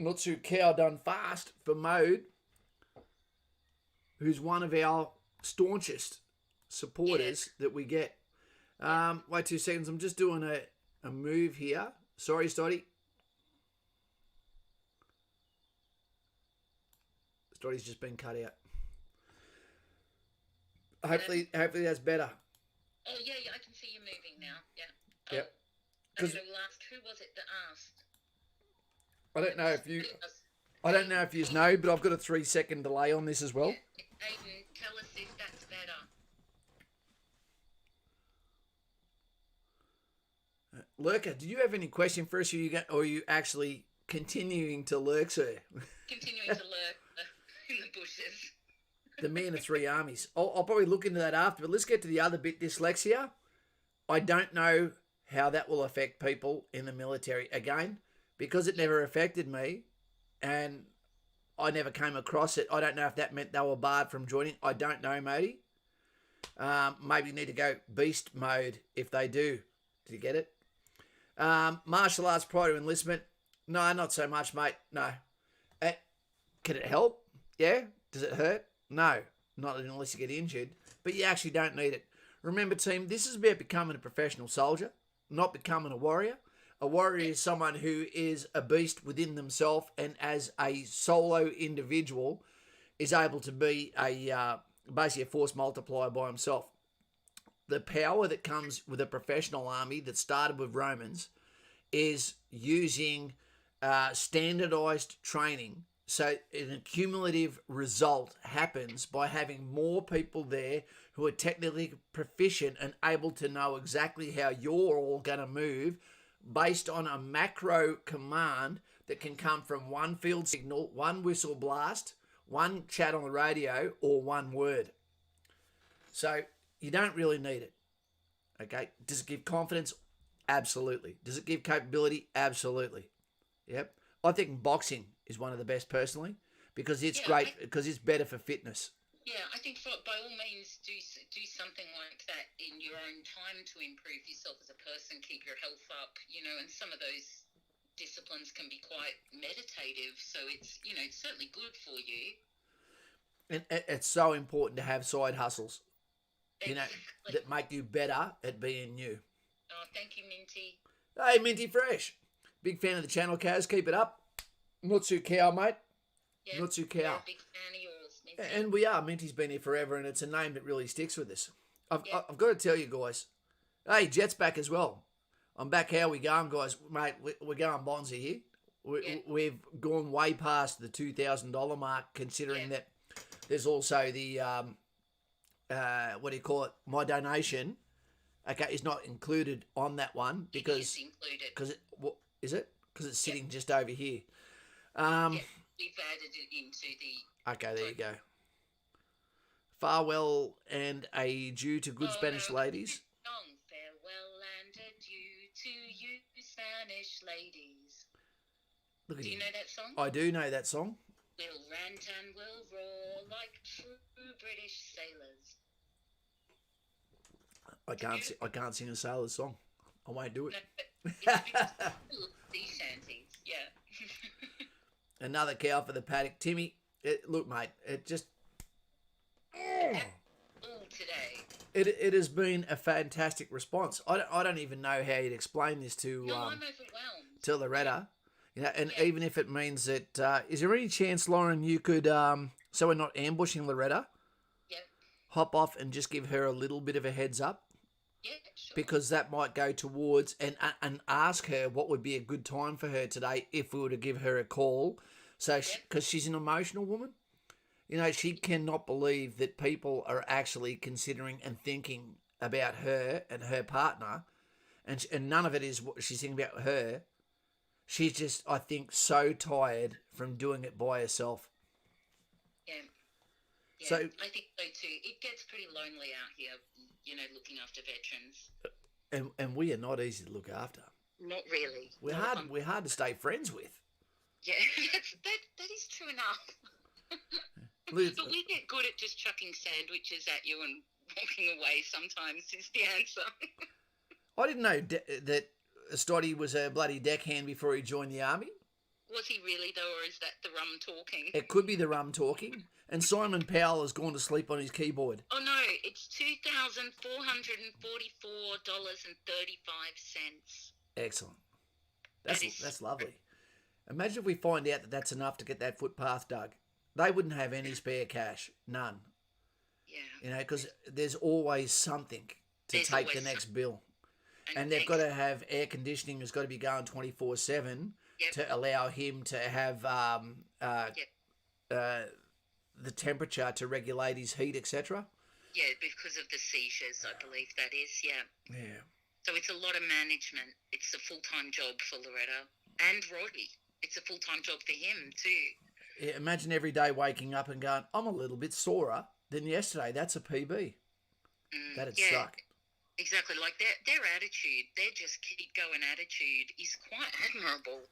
Nutsu cow done fast for Mode, who's one of our staunchest supporters that we get. Wait 2 seconds. I'm just doing a move here. Sorry, Stoddy. Stoddy's just been cut out. Hopefully that's better. Oh, yeah, I can see you moving now. Yeah. Yep. I'm going to ask, who was it that asked? I don't know if you know, but I've got a 3 second delay on this as well. Aidan, tell us if that's better. Lurker, do you have any question for us, or are you actually continuing to lurk, sir? Continuing to lurk in the bushes. The man of three armies. I'll probably look into that after, but let's get to the other bit, dyslexia. I don't know how that will affect people in the military. Again, because it never affected me, and I never came across it, I don't know if that meant they were barred from joining. I don't know, matey. Maybe you need to go beast mode if they do. Did you get it? Martial arts prior to enlistment. No, not so much, mate. No. Can it help? Yeah. Does it hurt? No. Not unless you get injured. But you actually don't need it. Remember, team, this is about becoming a professional soldier, not becoming a warrior. A warrior is someone who is a beast within themselves, and as a solo individual is able to be basically a force multiplier by himself. The power that comes with a professional army that started with Romans is using standardized training. So an accumulative result happens by having more people there who are technically proficient and able to know exactly how you're all going to move based on a macro command that can come from one field signal, one whistle blast, one chat on the radio, or one word. So you don't really need it. Okay. Does it give confidence? Absolutely. Does it give capability? Absolutely. Yep. I think boxing is one of the best personally, because it's great, because it's better for fitness. Yeah, I think by all means do something like that in your own time to improve yourself as a person, keep your health up, and some of those disciplines can be quite meditative. So it's, it's certainly good for you. And it's so important to have side hustles, Exactly. that make you better at being you. Oh, thank you, Minty. Hey, Minty Fresh. Big fan of the channel, Kaz. Keep it up. Not too cow, mate. Yep, Not too we're cow. a big fan of yours, Minty. And we are. Minty's been here forever, and it's a name that really sticks with us. I've got to tell you guys. Hey, Jet's back as well. I'm back. How we going, guys? Mate, we're going bonzi here. We've gone way past the $2,000 mark, considering that there's also the, what do you call it? My donation, okay, is not included on that one because... It is included. Because is it? Because it's sitting just over here. We've added it into the... Okay, there you go. Farewell and adieu to good Spanish ladies. Song, farewell and adieu to you, Spanish ladies. Look at Do you him. know that song? I do know that song. We'll rant and we'll roar like true British sailors. I can't sing a sailor's song. I won't do it. No, but it's sea shanties, yeah. Another cow for the paddock. Timmy, look, mate, it just... All today. It has been a fantastic response. I don't even know how you'd explain this to No, I'm overwhelmed. to Loretta. And even if it means that, is there any chance, Lauren, you could, so we're not ambushing Loretta, hop off and just give her a little bit of a heads up? Yeah, sure. Because that might go towards, and ask her what would be a good time for her today if we were to give her a call. So, because she's an emotional woman, she cannot believe that people are actually considering and thinking about her and her partner, and none of it is what she's thinking about her. She's just, I think, so tired from doing it by herself. Yeah. So, I think so too. It gets pretty lonely out here, looking after veterans. And we are not easy to look after. Not really. We're hard to stay friends with. Yeah, that is true enough. But we get good at just chucking sandwiches at you and walking away sometimes is the answer. I didn't know that Roddie was a bloody deckhand before he joined the army. Was he really, though, or is that the rum talking? It could be the rum talking. And Simon Powell has gone to sleep on his keyboard. Oh, no, it's $2,444.35. Excellent. That's lovely. Imagine if we find out that that's enough to get that footpath dug. They wouldn't have any spare cash. None. Yeah. Because there's always something to take the next bill. And they've got to have air conditioning has got to be going 24/7 to allow him to have the temperature to regulate his heat, etc. Yeah, because of the seizures, I believe that is, yeah. Yeah. So it's a lot of management. It's a full-time job for Loretta and Roddie. It's a full-time job for him too. Yeah, imagine every day waking up and going, I'm a little bit sorer than yesterday. That's a PB. That'd suck. Exactly. Like their attitude, their just keep going attitude is quite admirable.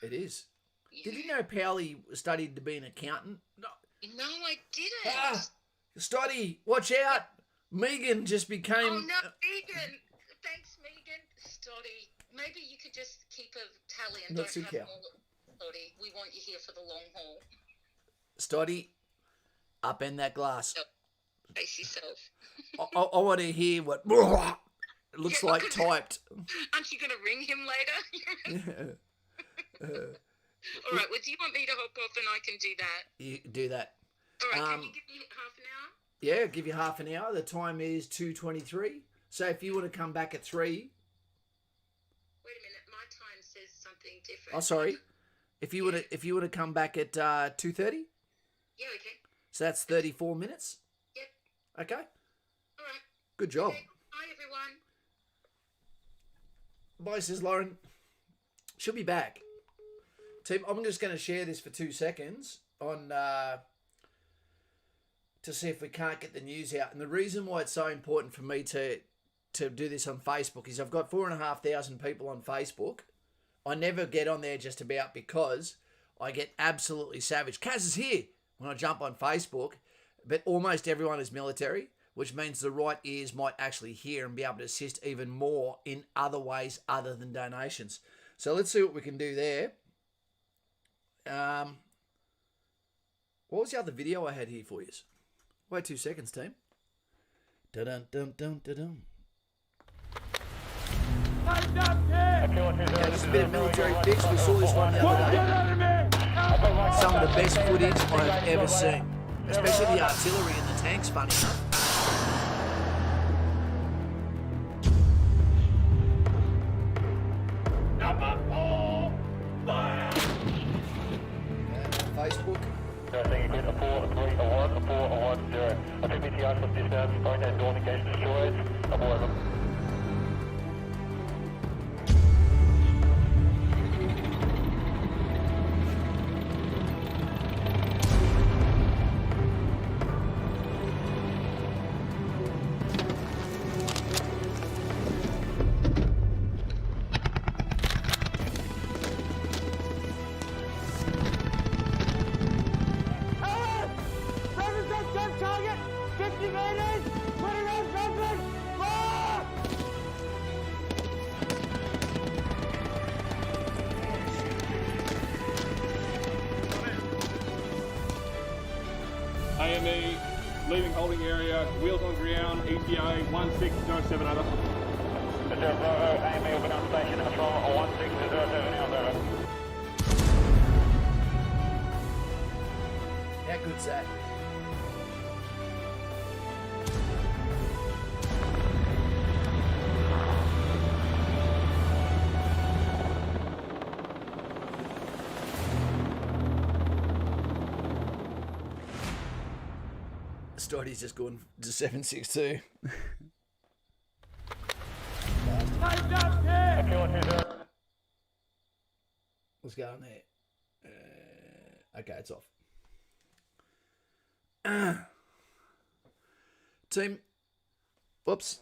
It is. Yeah. Did you know Powley studied to be an accountant? No, I didn't. Stoddy, watch out. Megan just became... Oh, no, Megan. Thanks, Megan. Stoddy, maybe you could just keep a tally and don't have more. Stoddy, we want you here for the long haul. Stoddy, upend that glass. Face yourself. I want to hear what it looks like typed. Aren't you going to ring him later? All right, well, do you want me to hop off and I can do that? You do that. All right, can you give me half an hour? Yeah, I'll give you half an hour. The time is 2:23. So if you want to come back at 3... Wait a minute, my time says something different. Oh, sorry. If you want to come back at 2:30? Yeah, okay. So that's 34 minutes? Yep. Okay. All right. Good job. Okay. Bye, everyone. Bye, says Lauren. She'll be back. Team, I'm just going to share this for 2 seconds on to see if we can't get the news out. And the reason why it's so important for me to do this on Facebook is I've got 4,500 people on Facebook. I never get on there just about because I get absolutely savage. Kaz is here when I jump on Facebook, but almost everyone is military, which means the right ears might actually hear and be able to assist even more in other ways other than donations. So let's see what we can do there. What was the other video I had here for you? Wait 2 seconds, team. Dun-dun-dun-dun-dun-dun. This is a bit of military fix. We saw this one the other day. Some of the best footage I've ever seen. Especially the artillery and the tanks, funny enough. Facebook. Thank you, a 431, a 410. I think BTR from distance, point and don't engage destroyed. Abort them. AME, leaving holding area, wheels on ground, ETA 1607 over. AME open on station, control 1607 now, over. How good's that? Stoddie's just going to 762. What's going on there? Okay, it's off. Team. Whoops.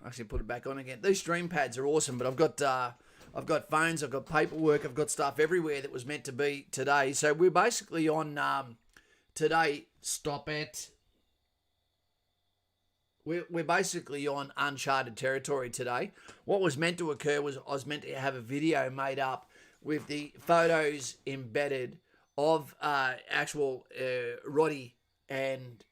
Actually, put it back on again. These stream pads are awesome, but I've got phones, I've got paperwork, I've got stuff everywhere that was meant to be today. So we're basically on today. Stop it. We're basically on uncharted territory today. What was meant to occur was I was meant to have a video made up with the photos embedded of actual Roddie and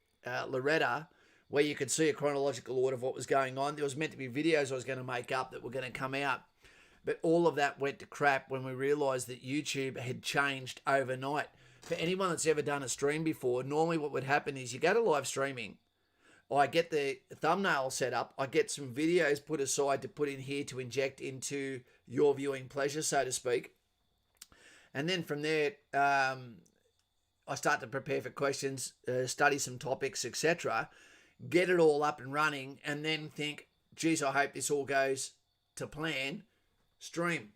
Loretta, where you could see a chronological order of what was going on. There was meant to be videos I was going to make up that were going to come out. But all of that went to crap when we realised that YouTube had changed overnight. For anyone that's ever done a stream before, normally what would happen is you go to live streaming, I get the thumbnail set up, I get some videos put aside to put in here to inject into your viewing pleasure, so to speak. And then from there, I start to prepare for questions, study some topics, etc. Get it all up and running, and then think, geez, I hope this all goes to plan. Stream.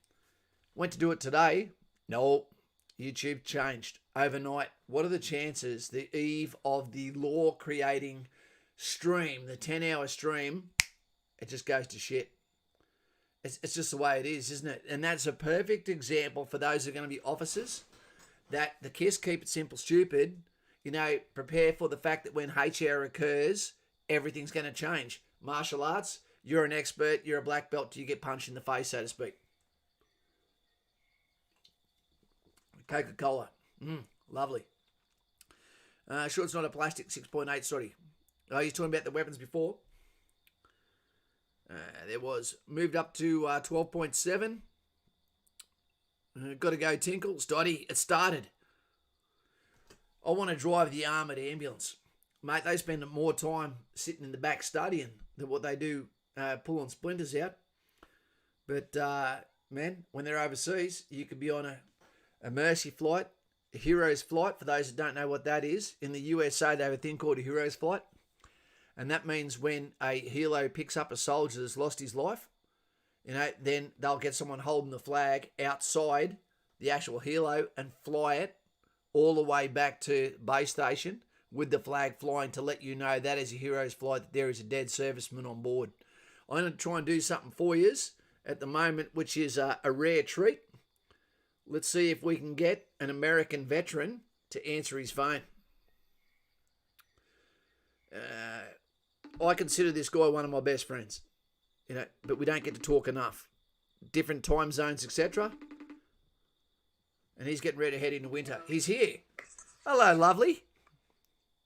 Went to do it today. No, YouTube changed overnight. What are the chances the eve of the law creating stream, the 10-hour stream, it just goes to shit? It's just the way it is, isn't it? And that's a perfect example for those who are going to be officers, that the KISS, keep it simple, stupid, prepare for the fact that when HR occurs, everything's going to change. Martial arts, you're an expert, you're a black belt, you get punched in the face, so to speak. Coca-Cola. Lovely. Sure it's not a plastic 6.8, sorry. I was talking about the weapons before. There was moved up to 12.7. Got to go tinkle. Stoddy, it started. I want to drive the armoured ambulance. Mate, they spend more time sitting in the back studying than what they do pulling splinters out. But, man, when they're overseas, you could be on a Mercy flight, a Heroes flight. For those that don't know what that is, in the USA, they have a thing called a Heroes flight. And that means when a helo picks up a soldier that's lost his life, then they'll get someone holding the flag outside the actual helo and fly it all the way back to base station with the flag flying to let you know that is a Heroes flight, that there is a dead serviceman on board. I'm going to try and do something for you at the moment, which is a rare treat. Let's see if we can get an American veteran to answer his phone. I consider this guy one of my best friends. but we don't get to talk enough. Different time zones, etc. And he's getting ready to head into winter. He's here. Hello, lovely.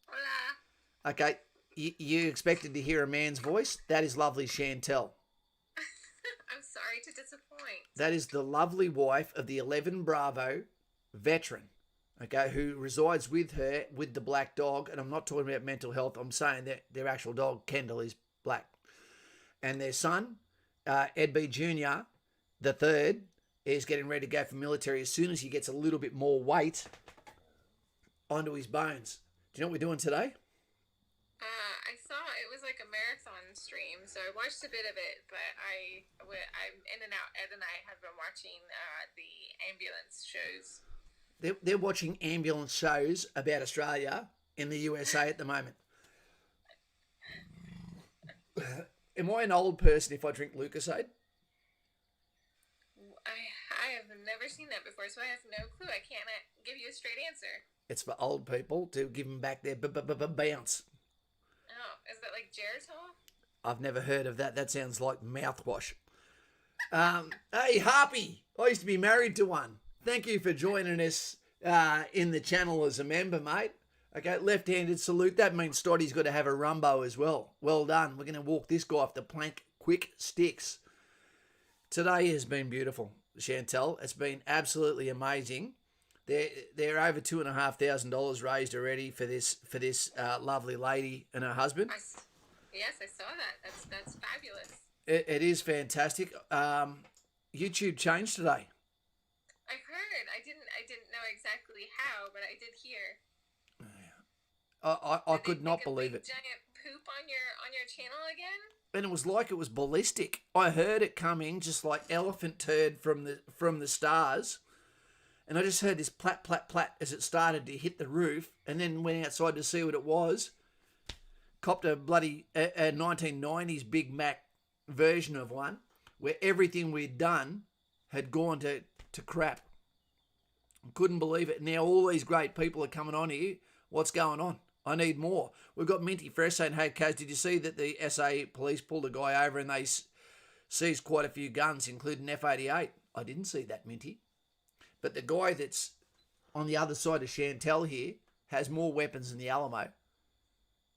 Hola. Okay, you expected to hear a man's voice? That is lovely Chantel. I'm sorry to disappoint. That is the lovely wife of the 11 Bravo veteran, okay, who resides with her, with the black dog. And I'm not talking about mental health. I'm saying that their actual dog, Kendall, is black. And their son, Ed B. Jr., the third, is getting ready to go for military as soon as he gets a little bit more weight onto his bones. Do you know what we're doing today? I saw it was like a marathon stream, so I watched a bit of it, but I'm in and out. Ed and I have been watching the ambulance shows. They're watching ambulance shows about Australia in the USA at the moment. Am I an old person if I drink Lucozade? I have never seen that before, so I have no clue. I can't give you a straight answer. It's for old people to give them back their bounce. Oh, is that like Geritol? I've never heard of that. That sounds like mouthwash. Hey, Harpy. I used to be married to one. Thank you for joining us in the channel as a member, mate. Okay, left-handed salute. That means Stoddy's got to have a rumbo as well. Well done. We're going to walk this guy off the plank quick sticks. Today has been beautiful, Chantel. It's been absolutely amazing. They're over $2,500 raised already for this lovely lady and her husband. Yes, I saw that. That's fabulous. It is fantastic. YouTube changed today. I heard. I didn't know exactly how, but I did hear. I could not believe it. Giant poop on your channel again? And it was like it was ballistic. I heard it coming just like elephant turd from the stars. And I just heard this plat, plat, plat as it started to hit the roof, and then went outside to see what it was. Copped a bloody 1990s Big Mac version of one, where everything we'd done had gone to crap. Couldn't believe it. Now all these great people are coming on here. What's going on? I need more. We've got Minty Fresh saying, hey, Kaz, did you see that the SA police pulled a guy over and they seized quite a few guns, including F-88? I didn't see that, Minty. But the guy that's on the other side of Chantel here has more weapons than the Alamo.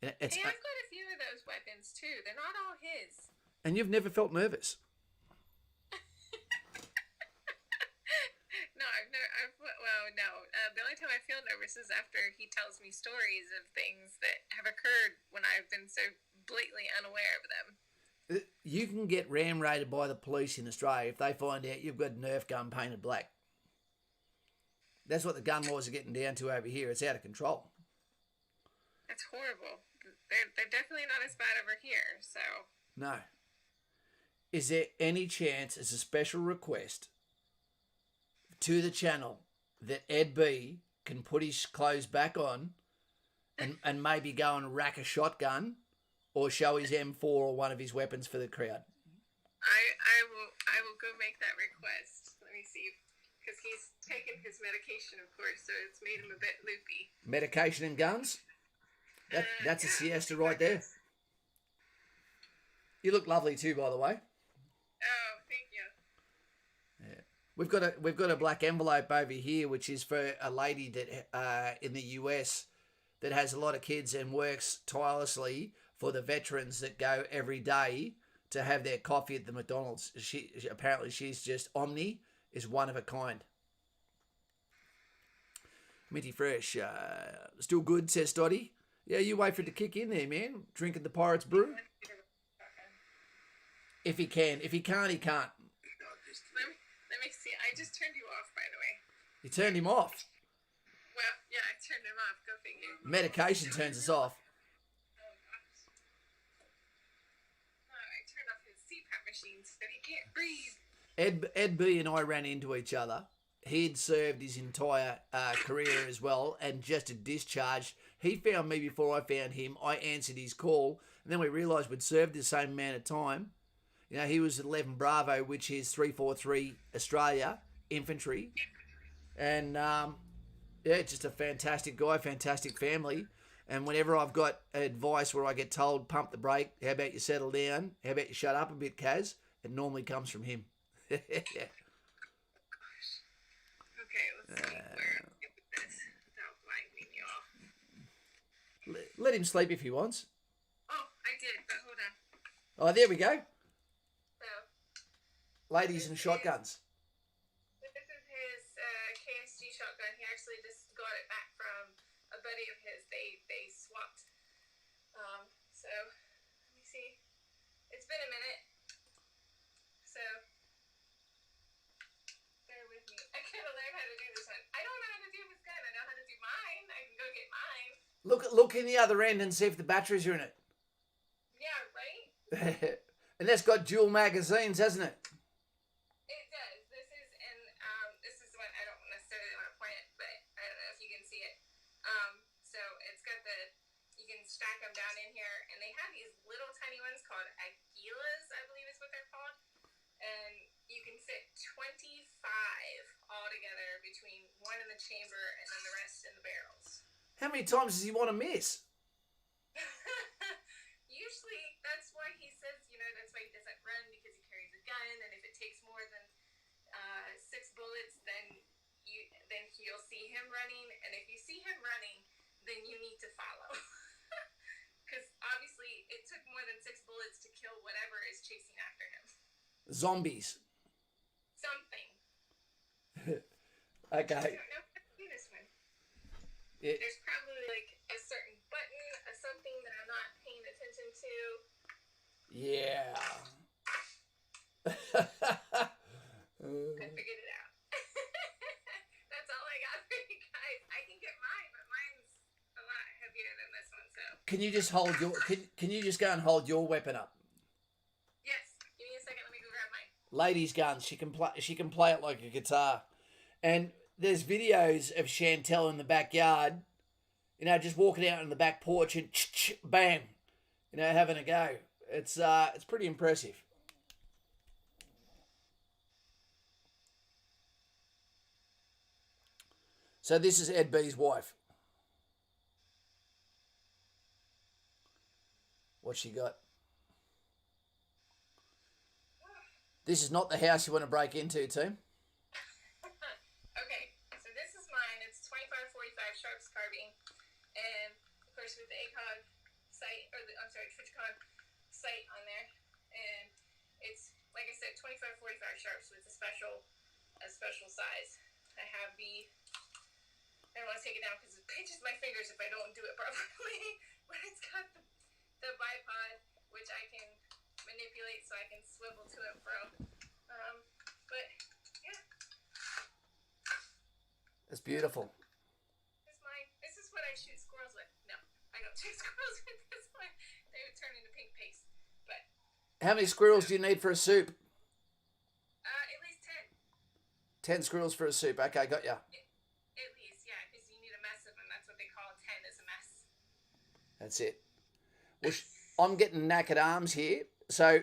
Hey, I've got a few of those weapons too. They're not all his. And you've never felt nervous? No. The only time I feel nervous is after he tells me stories of things that have occurred when I've been so blatantly unaware of them. You can get ram raided by the police in Australia if they find out you've got a Nerf gun painted black. That's what the gun laws are getting down to over here. It's out of control. That's horrible. They're definitely not as bad over here, so... No. Is there any chance, as a special request to the channel, that Ed B can put his clothes back on and maybe go and rack a shotgun or show his M4 or one of his weapons for the crowd? I will go make that request. Let me see. Because he's taken his medication, of course, so it's made him a bit loopy. Medication and guns? That's a siesta right there. You look lovely too, by the way. Oh, thank you. Yeah. We've got a black envelope over here, which is for a lady that in the US that has a lot of kids and works tirelessly for the veterans that go every day to have their coffee at the McDonald's. Apparently she's just Omni is one of a kind. Minty Fresh, still good, says Stoddy. Yeah, you wait for it to kick in there, man. Drinking the Pirates Brew. If he can. If he can't, he can't. Let me see. I just turned you off, by the way. You turned him off. Well, yeah, I turned him off. Go figure. Medication turns us off. Oh, gosh. No, I turned off his CPAP machine so he can't breathe. Ed B and I ran into each other. He'd served his entire career as well, and just a discharge. He found me before I found him. I answered his call, and then we realised we'd served the same amount of time. You know, he was at 11 Bravo, which is 343 Australia Infantry, and yeah, just a fantastic guy, fantastic family. And whenever I've got advice where I get told, pump the brake, how about you settle down? How about you shut up a bit, Kaz? It normally comes from him. Okay, let's see where I get with this without blinding me off. Let him sleep if he wants. Oh, I did, but hold on. Oh, there we go. So, Ladies and shotguns. this is his KSG shotgun. He actually just got it back from a buddy of his. They swapped. So let me see. It's been a minute. So bear with me. I gotta learn how to do this one. I don't know how to do his gun. I know how to do mine. I can go get mine. Look in the other end and see if the batteries are in it. Yeah, right? And that's got dual magazines, hasn't it? It does. This is one I don't necessarily want to point it, but I don't know if you can see it. So it's got you can stack them down in here, and they have these little tiny ones called Aguilas, I believe is what they're called. And you can fit 25 all together between one in the chamber and then the rest in the barrels. How many times does he want to miss? Usually, that's why he says, that's why he doesn't run, because he carries a gun, and if it takes more than 6 bullets, then you'll see him running, and if you see him running, then you need to follow. Because obviously, it took more than 6 bullets to kill whatever is chasing after him. Zombies. Something. Okay. I don't know how to do this one. Yeah. There's probably like a certain button or something that I'm not paying attention to. Yeah. I figured it out. That's all I got for you guys. I can get mine, but mine's a lot heavier than this one. So. Can you just hold your? Can you just go and hold your weapon up? Yes. Give me a second. Let me go grab mine. Lady's guns. She can play. She can play it like a guitar. And there's videos of Chantel in the backyard, just walking out on the back porch and bang, having a go. It's pretty impressive. So this is Ed B's wife. What's she got? This is not the house you want to break into, team. Okay, so this is mine. It's 2545 Sharps carbine, and of course with the ACOG sight, TwitchCon sight on there, and it's like I said, 2545 Sharps with a special size. I have I don't want to take it down because it pinches my fingers if I don't do it properly. But it's got the bipod, which I can manipulate so I can swivel to and fro. But yeah, It's beautiful. This is what I shoot squirrels with. No, I don't shoot squirrels with this one. They would turn into pink paste. But How many squirrels do you need for a soup? at least 10 10. squirrels for a soup. Okay, got ya. At least, yeah, because you need a mess of them. That's what they call 10 is a mess. That's it. Well, I'm getting knackered arms here, so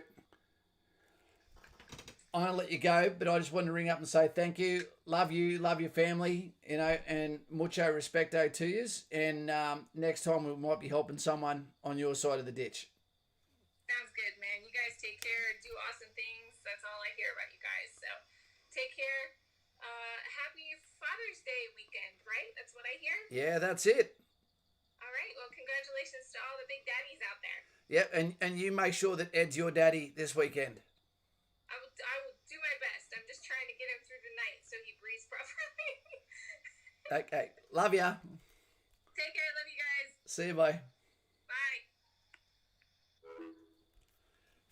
I'm going to let you go, but I just wanted to ring up and say thank you, love your family, and mucho respecto to yous. And next time we might be helping someone on your side of the ditch. Sounds good, man. You guys take care. Do awesome things. That's all I hear about you guys. So take care. Happy Father's Day weekend, right? That's what I hear. Yeah, that's it. All right. Well, congratulations to all the big daddies out there. Yeah, and you make sure that Ed's your daddy this weekend. I will do my best. I'm just trying to get him through the night so he breathes properly. Okay, love ya. Take care. Love you guys. See you, bye. Bye.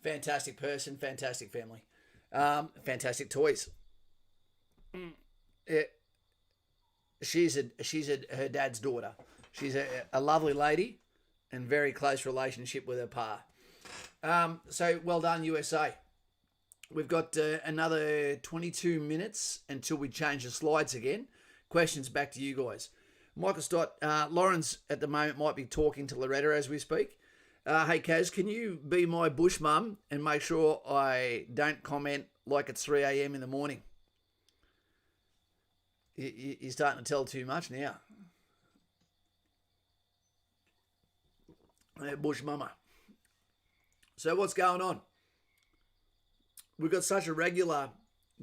Fantastic person, fantastic family, fantastic toys. Yeah. She's her dad's daughter. She's a lovely lady, and very close relationship with her pa. So well done, USA. We've got another 22 minutes until we change the slides again. Questions back to you guys. Michael Stott, Lauren's at the moment might be talking to Loretta as we speak. Hey, Kaz, can you be my bush mum and make sure I don't comment like it's 3 a.m. in the morning? You're starting to tell too much now. Bush Mama. So what's going on? We've got such a regular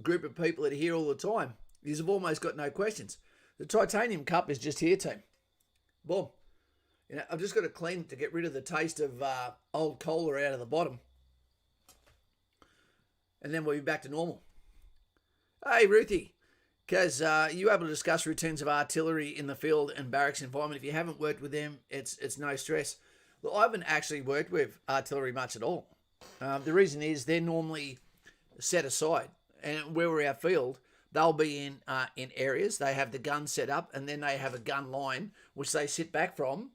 group of people that are here all the time. You've almost got no questions. The Titanium Cup is just here, team. Boom. I've just got to clean it to get rid of the taste of old cola out of the bottom. And then we'll be back to normal. Hey, Ruthie. Kaz, are you able to discuss routines of artillery in the field and barracks environment? If you haven't worked with them, it's no stress. Look, I haven't actually worked with artillery much at all. The reason is they're normally set aside. And where we're our field, they'll be in areas. They have the gun set up, and then they have a gun line, which they sit back from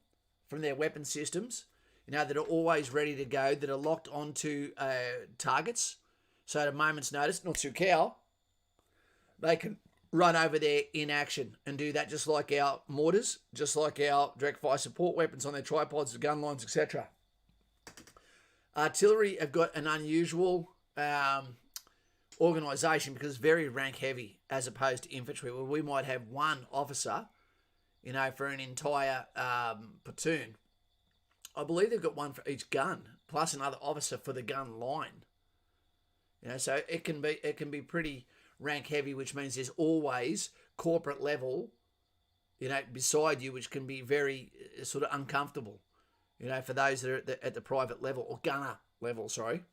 their weapon systems, that are always ready to go, that are locked onto targets. So at a moment's notice, not too cow, they can run over there in action and do that, just like our mortars, just like our direct fire support weapons on their tripods, the gun lines, etc. Artillery have got an unusual organisation because it's very rank heavy as opposed to infantry, where we might have one officer, for an entire platoon. I believe they've got one for each gun, plus another officer for the gun line. So it can be pretty rank heavy, which means there's always corporate level, beside you, which can be very sort of uncomfortable, for those that are at the private level or gunner level, sorry.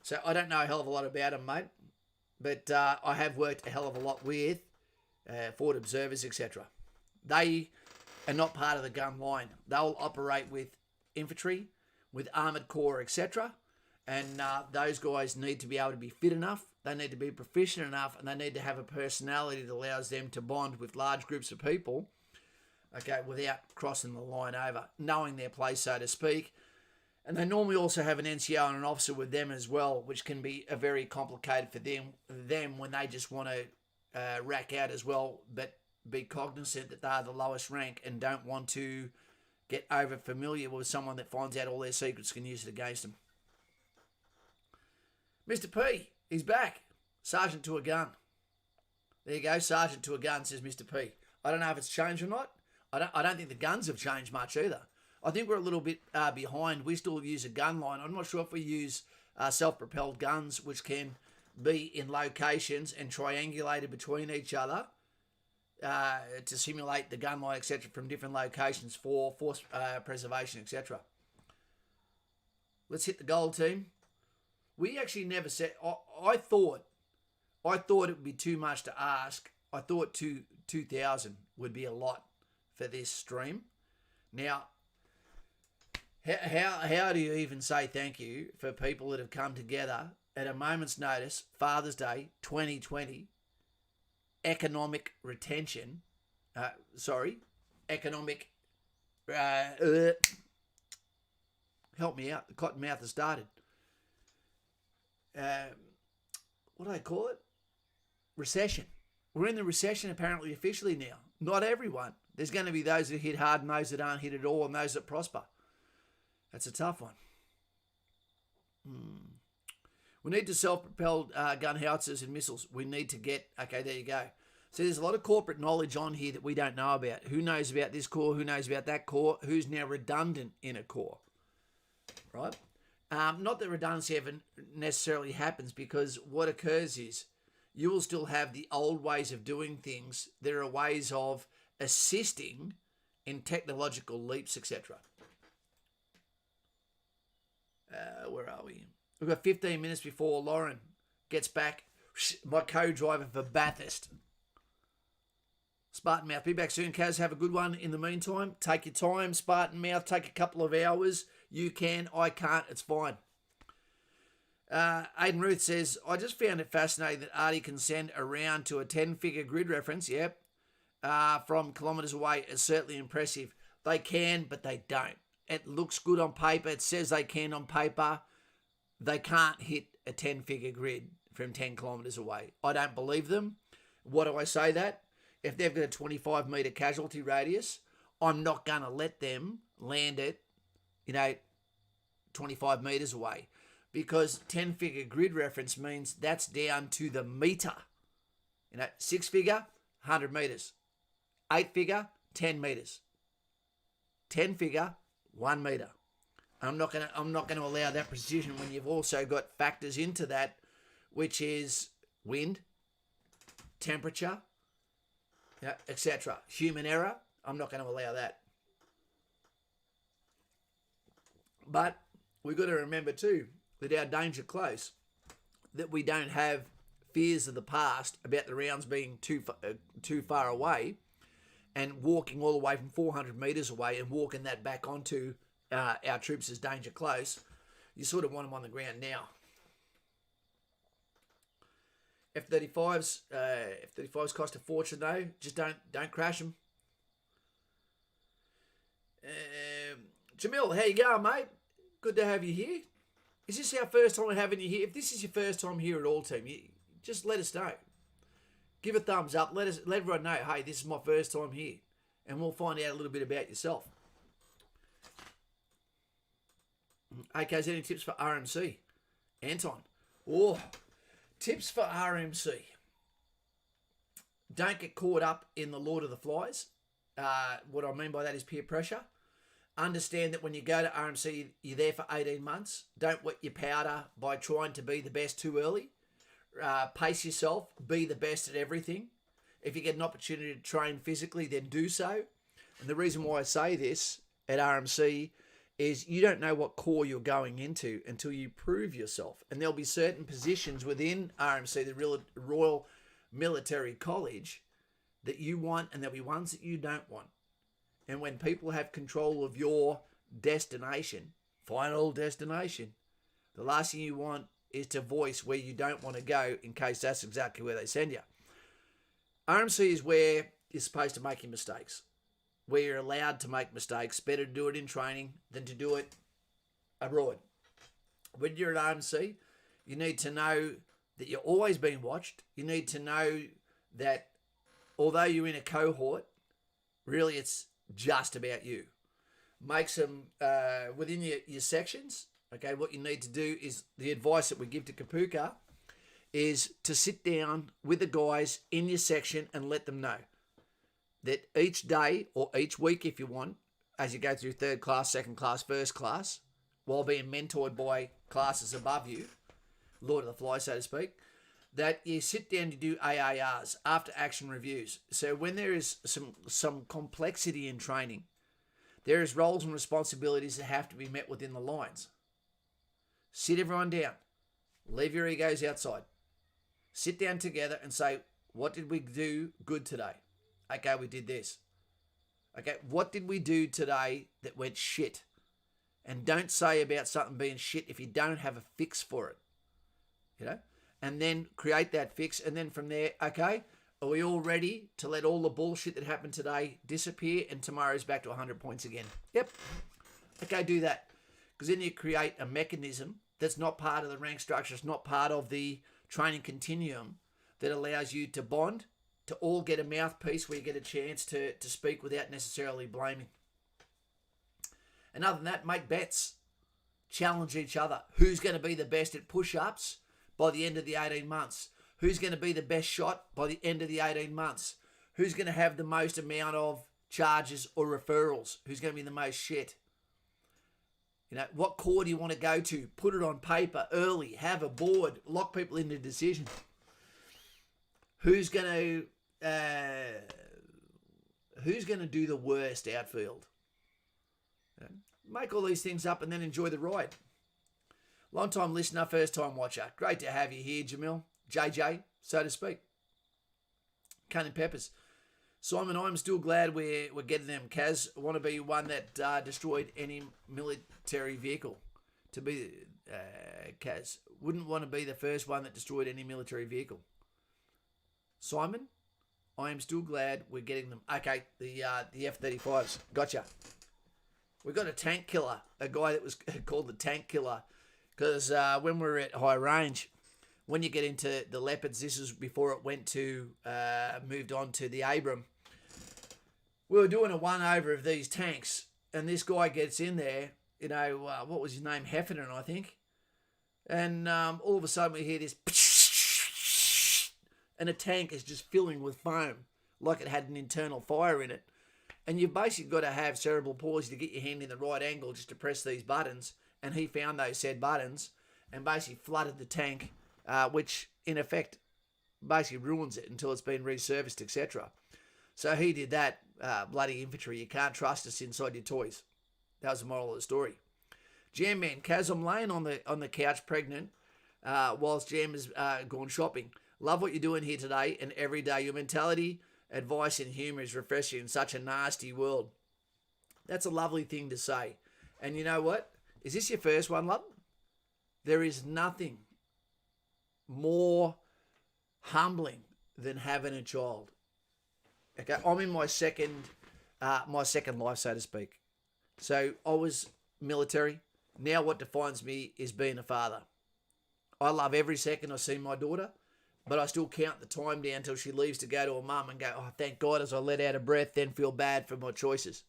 So I don't know a hell of a lot about them, mate, but I have worked a hell of a lot with forward observers, etc. They are not part of the gun line. They'll operate with infantry, with armoured corps, etc. And those guys need to be able to be fit enough, they need to be proficient enough, and they need to have a personality that allows them to bond with large groups of people, without crossing the line over, knowing their place, so to speak. And they normally also have an NCO and an officer with them as well, which can be very complicated for them when they just want to rack out as well, but be cognizant that they are the lowest rank and don't want to get over familiar with someone that finds out all their secrets and can use it against them. Mr. P, he's back. Sergeant to a gun. There you go, Sergeant to a gun, says Mr. P. I don't know if it's changed or not. I don't think the guns have changed much either. I think we're a little bit behind. We still use a gun line. I'm not sure if we use self-propelled guns, which can be in locations and triangulated between each other to simulate the gun line, etc., from different locations for force preservation, etc. Let's hit the goal, team. We actually never said. I thought it would be too much to ask. I thought 2,000 would be a lot for this stream. Now, how do you even say thank you for people that have come together at a moment's notice, Father's Day 2020, economic retention, help me out, the cotton mouth has started. What do they call it? Recession. We're in the recession apparently officially now. Not everyone. There's going to be those that hit hard and those that aren't hit at all and those that prosper. That's a tough one. We need to self-propelled gun howitzers and missiles. We need to get... Okay, there you go. So there's a lot of corporate knowledge on here that we don't know about. Who knows about this corps? Who knows about that corps? Who's now redundant in a corps? Right? Not that redundancy ever necessarily happens, because what occurs is you will still have the old ways of doing things. There are ways of assisting in technological leaps, etc. Where are we? We've got 15 minutes before Lauren gets back. My co-driver for Bathurst. Spartan Mouth, be back soon, Kaz. Have a good one in the meantime. Take your time, Spartan Mouth. Take a couple of hours. You can, I can't. It's fine. Aidan Ruth says, I just found it fascinating that Artie can send a round to a 10-figure grid reference. Yep. From kilometres away. It's certainly impressive. They can, but they don't. It looks good on paper. It says they can on paper. They can't hit a 10-figure grid from 10 kilometres away. I don't believe them. Why do I say that? If they've got a 25-metre casualty radius, I'm not going to let them land it, 25 metres away. Because 10-figure grid reference means that's down to the metre. 6-figure, 100 metres. 8-figure, 10 metres. 10-figure, 1 metre. I'm not gonna allow that precision when you've also got factors into that, which is wind, temperature, etc. Human error. I'm not going to allow that. But we've got to remember too that our danger close, that we don't have fears of the past about the rounds being too far away, and walking all the way from 400 metres away and walking that back onto our troops as danger close. You sort of want them on the ground now. F-35s cost a fortune though. Just don't crash them. Jamil, how you going, mate? Good to have you here. Is this our first time having you here? If this is your first time here at all, team, just let us know. Give a thumbs up. Let everyone know, hey, this is my first time here. And we'll find out a little bit about yourself. Okay, is there any tips for RMC? Anton. Oh, tips for RMC. Don't get caught up in the Lord of the Flies. What I mean by that is peer pressure. Understand that when you go to RMC, you're there for 18 months. Don't wet your powder by trying to be the best too early. Pace yourself. Be the best at everything. If you get an opportunity to train physically, then do so. And the reason why I say this at RMC is you don't know what corps you're going into until you prove yourself. And there'll be certain positions within RMC, the Royal Military College, that you want, and there'll be ones that you don't want. And when people have control of your destination, final destination, the last thing you want is to voice where you don't want to go in case that's exactly where they send you. RMC is where you're supposed to make your mistakes, where you're allowed to make mistakes. Better to do it in training than to do it abroad. When you're at RMC, you need to know that you're always being watched. You need to know that although you're in a cohort, really it's just about you. Make some, within your sections, okay, what you need to do is, the advice that we give to Kapuka is to sit down with the guys in your section and let them know that each day or each week, if you want, as you go through third class, second class, first class, while being mentored by classes above you, Lord of the Fly, so to speak, that you sit down to do AARs, after action reviews. So when there is some complexity in training, there is roles and responsibilities that have to be met within the lines. Sit everyone down. Leave your egos outside. Sit down together and say, what did we do good today? Okay, we did this. Okay, what did we do today that went shit? And don't say about something being shit if you don't have a fix for it. You know? And then create that fix. And then from there, okay, are we all ready to let all the bullshit that happened today disappear and tomorrow's back to 100 points again? Yep. Okay, do that. Because then you create a mechanism that's not part of the rank structure. It's not part of the training continuum that allows you to bond, to all get a mouthpiece where you get a chance to speak without necessarily blaming. And other than that, make bets. Challenge each other. Who's going to be the best at push-ups by the end of the 18 months? Who's going to be the best shot by the end of the 18 months? Who's going to have the most amount of charges or referrals? Who's going to be the most shit? You know, what corps do you want to go to? Put it on paper early. Have a board. Lock people into decision. Who's going to do the worst outfield? You know, make all these things up and then enjoy the ride. Long time listener, first time watcher. Great to have you here, Jamil. JJ, so to speak. Cunning Peppers. Simon, I'm still glad we're getting them. Kaz, I want to be one that destroyed any military vehicle. To be, Kaz, wouldn't want to be the first one that destroyed any military vehicle. Simon, I am still glad we're getting them. Okay, the F-35s. Gotcha. We got a tank killer, a guy that was called the tank killer. Because when we were at high range, when you get into the Leopards, this is before it went to, moved on to the Abram. We were doing a one-over of these tanks, and this guy gets in there, you know, what was his name? Heffernan, I think. And all of a sudden we hear this, and a tank is just filling with foam, like it had an internal fire in it. And you've basically got to have cerebral palsy to get your hand in the right angle just to press these buttons. And he found those said buttons and basically flooded the tank, which in effect basically ruins it until it's been resurfaced, etc. So he did that. Bloody infantry. You can't trust us inside your toys. That was the moral of the story. Jam Man, Kaz, I'm laying on the couch pregnant whilst Jam has gone shopping. Love what you're doing here today and every day. Your mentality, advice and humour is refreshing in such a nasty world. That's a lovely thing to say. And you know what? Is this your first one, love? There is nothing more humbling than having a child. Okay, I'm in my second life, so to speak. So I was military. Now what defines me is being a father. I love every second I see my daughter, but I still count the time down till she leaves to go to her mum and go, oh, thank God, as I let out a breath, then feel bad for my choices.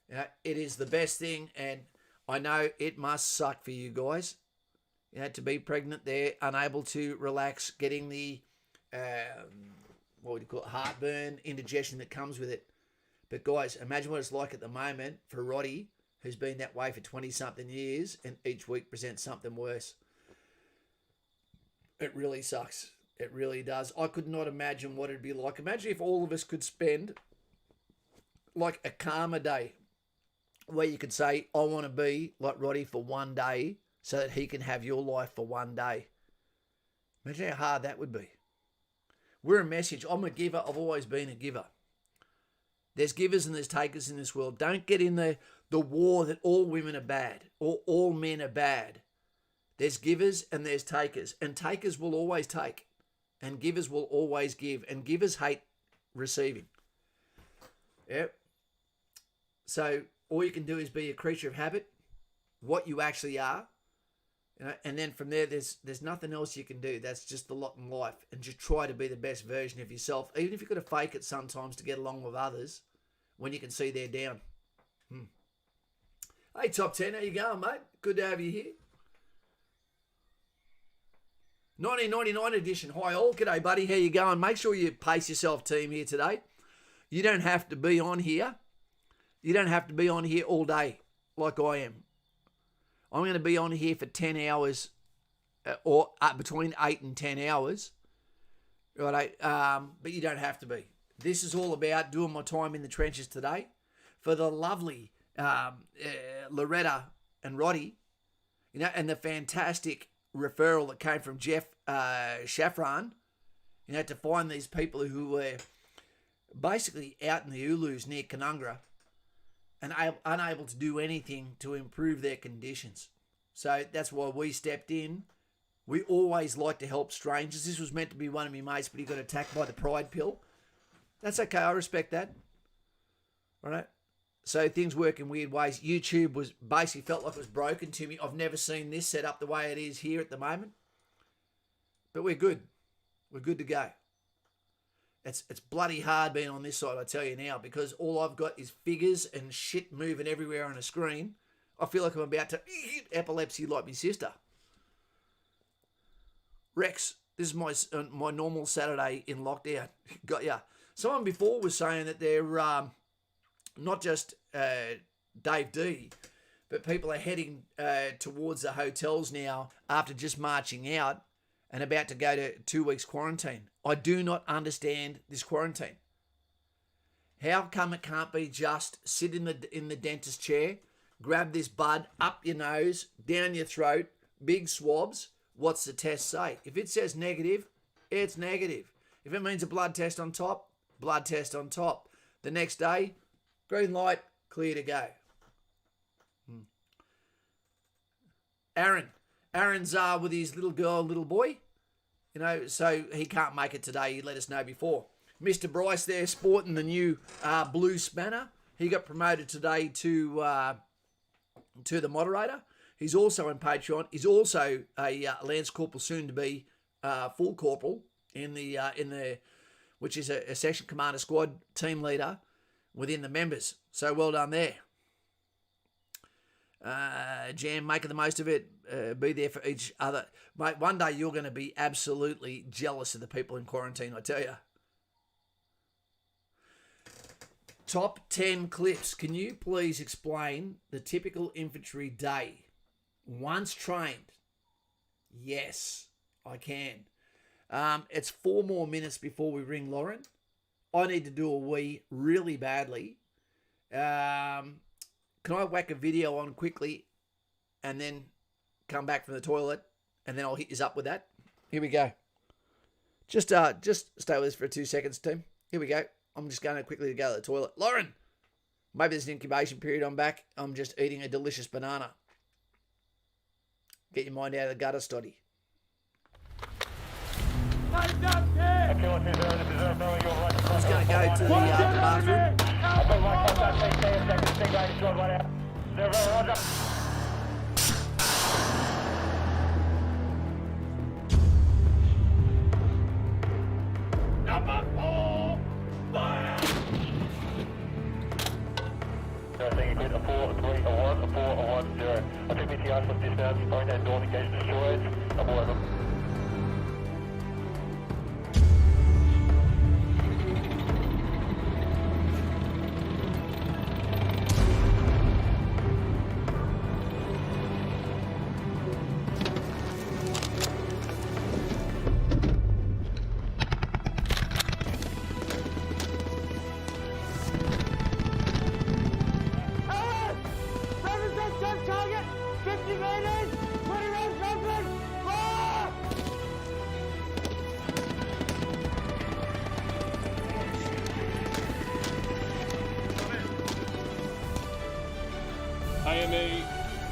You know, it is the best thing, and I know it must suck for you guys. You know, to be pregnant there, unable to relax, getting the, what would you call it, heartburn, indigestion that comes with it. But guys, imagine what it's like at the moment for Roddie, who's been that way for 20-something years, and each week presents something worse. It really sucks. It really does. I could not imagine what it'd be like. Imagine if all of us could spend like a karma day where you could say, I want to be like Roddie for one day so that he can have your life for one day. Imagine how hard that would be. We're a message. I'm a giver. I've always been a giver. There's givers and there's takers in this world. Don't get in the war that all women are bad or all men are bad. There's givers and there's takers. And takers will always take. And givers will always give. And givers hate receiving. Yep. So all you can do is be a creature of habit, what you actually are. You know, and then from there, there's nothing else you can do. That's just the lot in life. And just try to be the best version of yourself. Even if you've got to fake it sometimes to get along with others when you can see they're down. Hey, Top 10, how you going, mate? Good to have you here. 1999 edition. Hi all. G'day, buddy. How you going? Make sure you pace yourself, team, here today. You don't have to be on here. You don't have to be on here all day like I am. I'm going to be on here for 10 hours or between 8 and 10 hours. Right? But you don't have to be. This is all about doing my time in the trenches today for the lovely Loretta and Roddie, you know, and the fantastic referral that came from Geoff Shafran, you know, to find these people who were basically out in the Ulus near Canungra and unable to do anything to improve their conditions. So that's why we stepped in. We always like to help strangers. This was meant to be one of my mates, but he got attacked by the pride pill. That's okay. I respect that. All right. So things work in weird ways. YouTube was basically felt like it was broken to me. I've never seen this set up the way it is here at the moment. But we're good. We're good to go. It's bloody hard being on this side, I tell you now, because all I've got is figures and shit moving everywhere on a screen. I feel like I'm about to epilepsy like my sister. Rex, this is my normal Saturday in lockdown. Got ya. Someone before was saying that they're not just Dave D, but people are heading towards the hotels now after just marching out and about to go to 2 weeks quarantine. I do not understand this quarantine. How come it can't be just sit in the dentist chair, grab this bud up your nose, down your throat, big swabs? What's the test say? If it says negative, it's negative. If it means a blood test on top, blood test on top. The next day, green light, clear to go. Aaron's with his little girl, little boy. You know, so he can't make it today. He let us know before. Mr. Bryce there, sporting the new blue spanner. He got promoted today to the moderator. He's also in Patreon. He's also a Lance Corporal, soon to be full corporal in the which is a section commander squad team leader within the members. So well done there. Jam, making the most of it. Be there for each other. Mate, one day you're going to be absolutely jealous of the people in quarantine, I tell you. Top 10 clips. Can you please explain the typical infantry day? Once trained. Yes, I can. It's 4 more minutes before we ring Lauren. I need to do a wee really badly. Can I whack a video on quickly and then come back from the toilet and then I'll hit you up with that? Here we go. Just stay with us for 2 seconds, team. Here we go. I'm just going to quickly go to the toilet. Lauren, maybe there's an incubation period. I'm back. I'm just eating a delicious banana. Get your mind out of the gutter, Stoddy. I'm just going to go to the bathroom. Number 4, fire! Everything is 4-3-1, 4-1-0. I think BTR from distance, point and don't engage destroyed. Abort them. AME,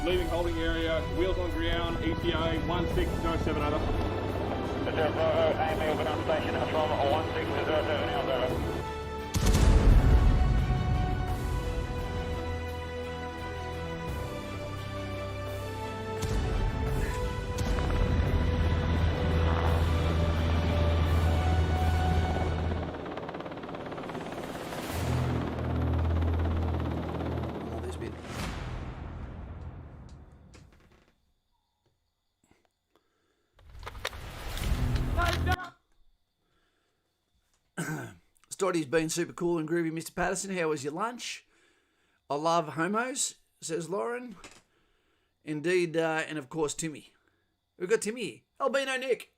leaving holding area, wheels on ground, ETA 1607 over. AME will be on station from 1607 over. Stoddy's been super cool and groovy, Mr. Patterson. How was your lunch? I love homos, says Lauren. Indeed, and of course, Timmy. We've got Timmy here. Albino Nick.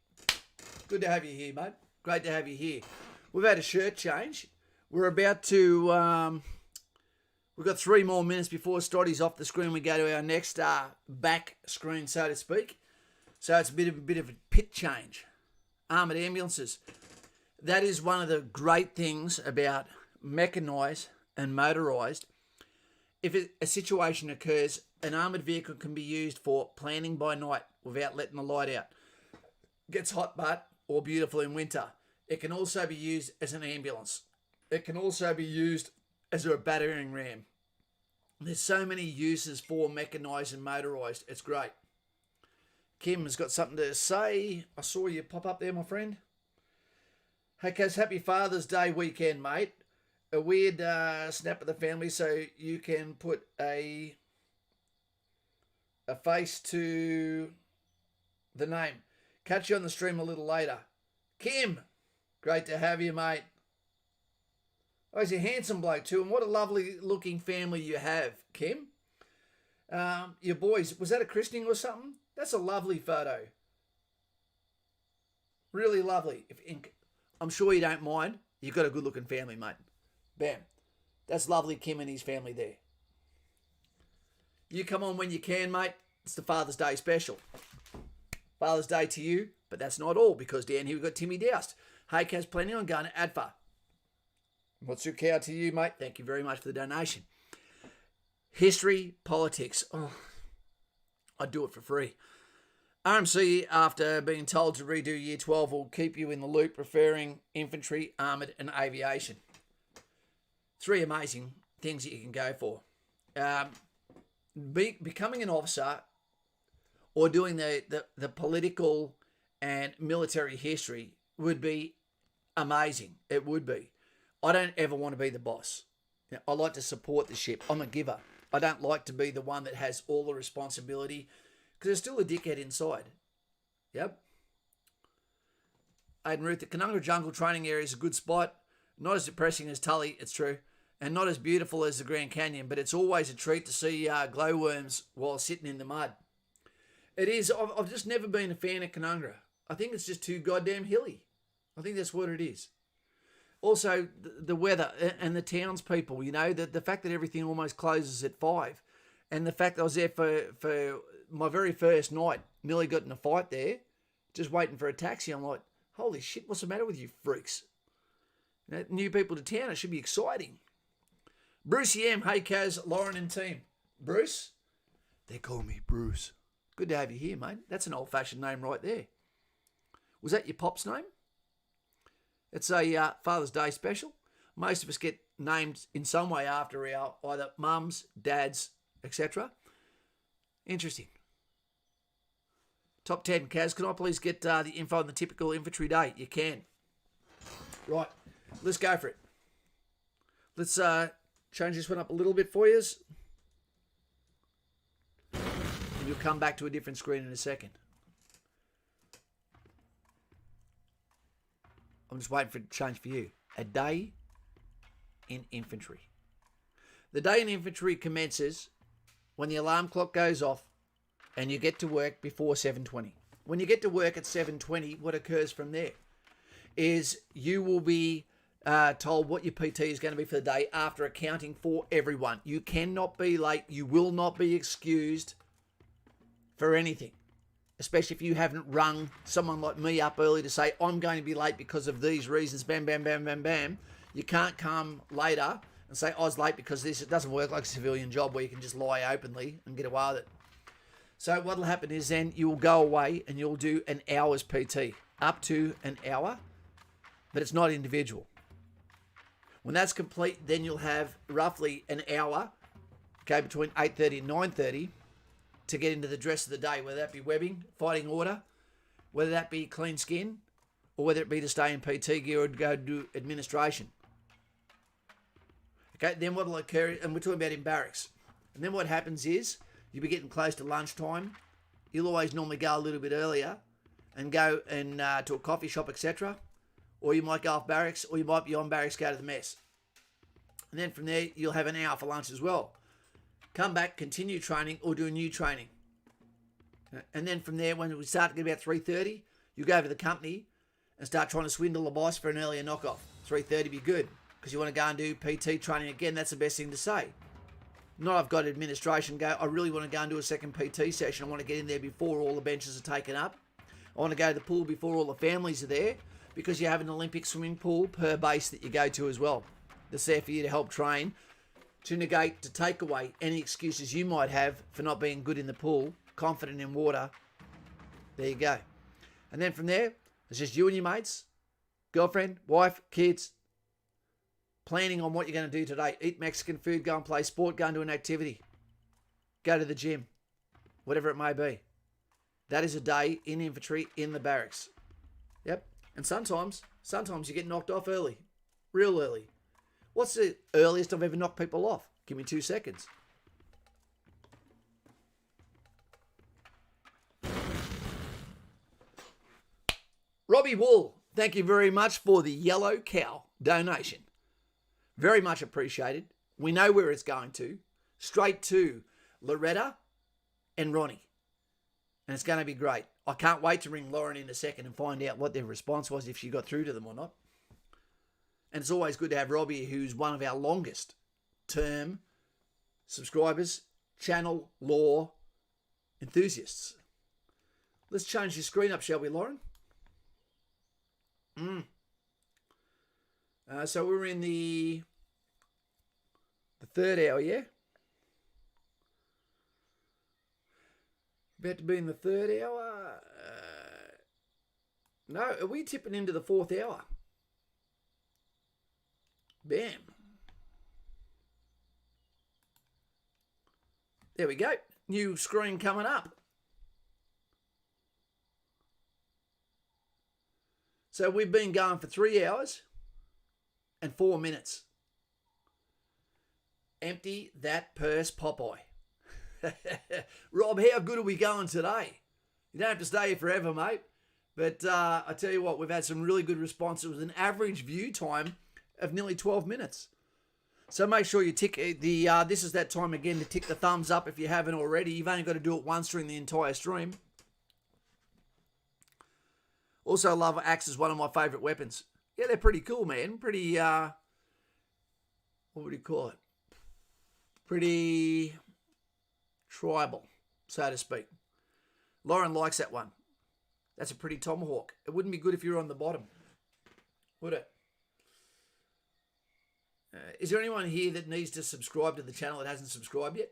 Good to have you here, mate. Great to have you here. We've had a shirt change. We're about to... we've got 3 more minutes before Stoddy's off the screen. We go to our next back screen, so to speak. So it's a bit of a pit change. Armoured ambulances. That is one of the great things about mechanised and motorised. If a situation occurs, an armoured vehicle can be used for planning by night without letting the light out. Gets hot but or beautiful in winter. It can also be used as an ambulance. It can also be used as a battering ram. There's so many uses for mechanised and motorised. It's great. Kim has got something to say. I saw you pop up there, my friend. Hey, Kaz, happy Father's Day weekend, mate. A weird snap of the family so you can put a face to the name. Catch you on the stream a little later. Kim, great to have you, mate. Oh, he's a handsome bloke too, and what a lovely looking family you have, Kim. Your boys, was that a christening or something? That's a lovely photo. Really lovely. I'm sure you don't mind. You've got a good looking family, mate. Bam. That's lovely, Kim and his family there. You come on when you can, mate. It's the Father's Day special. Father's Day to you, but that's not all, because down here we've got Timmy Doust. Hey, Kaz, planning on going to ADFA. What's your cow to you, mate? Thank you very much for the donation. History, politics. Oh, I'd do it for free. RMC, after being told to redo Year 12, will keep you in the loop, preferring infantry, armoured and aviation. 3 amazing things that you can go for. Becoming an officer or doing the political and military history would be amazing. It would be. I don't ever want to be the boss. I like to support the ship. I'm a giver. I don't like to be the one that has all the responsibility, because there's still a dickhead inside. Yep. Aidan Ruth, the Canunga Jungle training area is a good spot. Not as depressing as Tully, it's true. and not as beautiful as the Grand Canyon, but it's always a treat to see glowworms while sitting in the mud. It is. I've just never been a fan of Canungra. I think it's just too goddamn hilly. I think that's what it is. Also, the weather and the townspeople, you know, the fact that everything almost closes at 5, and the fact that I was there for my very first night, nearly got in a fight there, just waiting for a taxi. I'm like, holy shit, what's the matter with you freaks? You know, new people to town, it should be exciting. Brucey M, hey Kaz, Lauren and team. Bruce? They call me Bruce. Good to have you here, mate. That's an old-fashioned name right there. Was that your pop's name? It's a Father's Day special. Most of us get named in some way after our either mums, dads, etc. Interesting. Top 10, Kaz. Can I please get the info on the typical infantry day? You can. Right. Let's go for it. Let's change this one up a little bit for you. And you'll come back to a different screen in a second. I'm just waiting for it to change for you. A day in infantry. The day in infantry commences when the alarm clock goes off and you get to work before 7:20. When you get to work at 7:20, what occurs from there is you will be told what your PT is going to be for the day after accounting for everyone. You cannot be late. You will not be excused for anything. Especially if you haven't rung someone like me up early to say, I'm going to be late because of these reasons, bam, bam, bam, bam, bam. You can't come later and say, I was late because this. It doesn't work like a civilian job where you can just lie openly and get away with it. So what will happen is then you will go away and you'll do an hour's PT, up to an hour, but it's not individual. When that's complete, then you'll have roughly an hour, okay, between 8:30 and 9:30, to get into the dress of the day, whether that be webbing, fighting order, whether that be clean skin, or whether it be to stay in PT gear or to go do administration. Okay, then what will occur, and we're talking about in barracks, and then what happens is, you'll be getting close to lunchtime. You'll always normally go a little bit earlier and go and to a coffee shop, etc. Or you might go off barracks, or you might be on barracks, go to the mess. And then from there, you'll have an hour for lunch as well. Come back, continue training, or do new training. And then from there, when we start to get about 3:30, you go over to the company and start trying to swindle the boss for an earlier knockoff. 3:30 be good, because you want to go and do PT training again. That's the best thing to say. Not I've got administration go, I really want to go and do a second PT session. I want to get in there before all the benches are taken up. I want to go to the pool before all the families are there, because you have an Olympic swimming pool per base that you go to as well. That's there for you to help train, to negate, to take away any excuses you might have for not being good in the pool, confident in water. There you go. And then from there, it's just you and your mates, girlfriend, wife, kids, planning on what you're going to do today. Eat Mexican food, go and play sport, go and do an activity. Go to the gym, whatever it may be. That is a day in infantry in the barracks. Yep. And sometimes you get knocked off early, real early. What's the earliest I've ever knocked people off? Give me 2 seconds. Robbie Wool, thank you very much for the yellow cow donation. Very much appreciated. We know where it's going to. Straight to Loretta and Ronnie. And it's going to be great. I can't wait to ring Lauren in a second and find out what their response was, if she got through to them or not. And it's always good to have Robbie, who's one of our longest term subscribers, channel law enthusiasts. Let's change the screen up, shall we, Lauren? So we're in the third hour, yeah? About to be in the third hour. No, are we tipping into the fourth hour? Bam. There we go. New screen coming up. So we've been going for 3 hours and 4 minutes. Empty that purse, Popeye. Rob, how good are we going today? You don't have to stay here forever, mate. But I tell you what, we've had some really good responses with an average view time of nearly 12 minutes. So make sure you tick the, this is that time again to tick the thumbs up if you haven't already. You've only got to do it once during the entire stream. Also love axe is one of my favourite weapons. Yeah, they're pretty cool, man. Pretty, what would you call it? Pretty tribal, so to speak. Lauren likes that one. That's a pretty tomahawk. It wouldn't be good if you were on the bottom, would it? Is there anyone here that needs to subscribe to the channel that hasn't subscribed yet?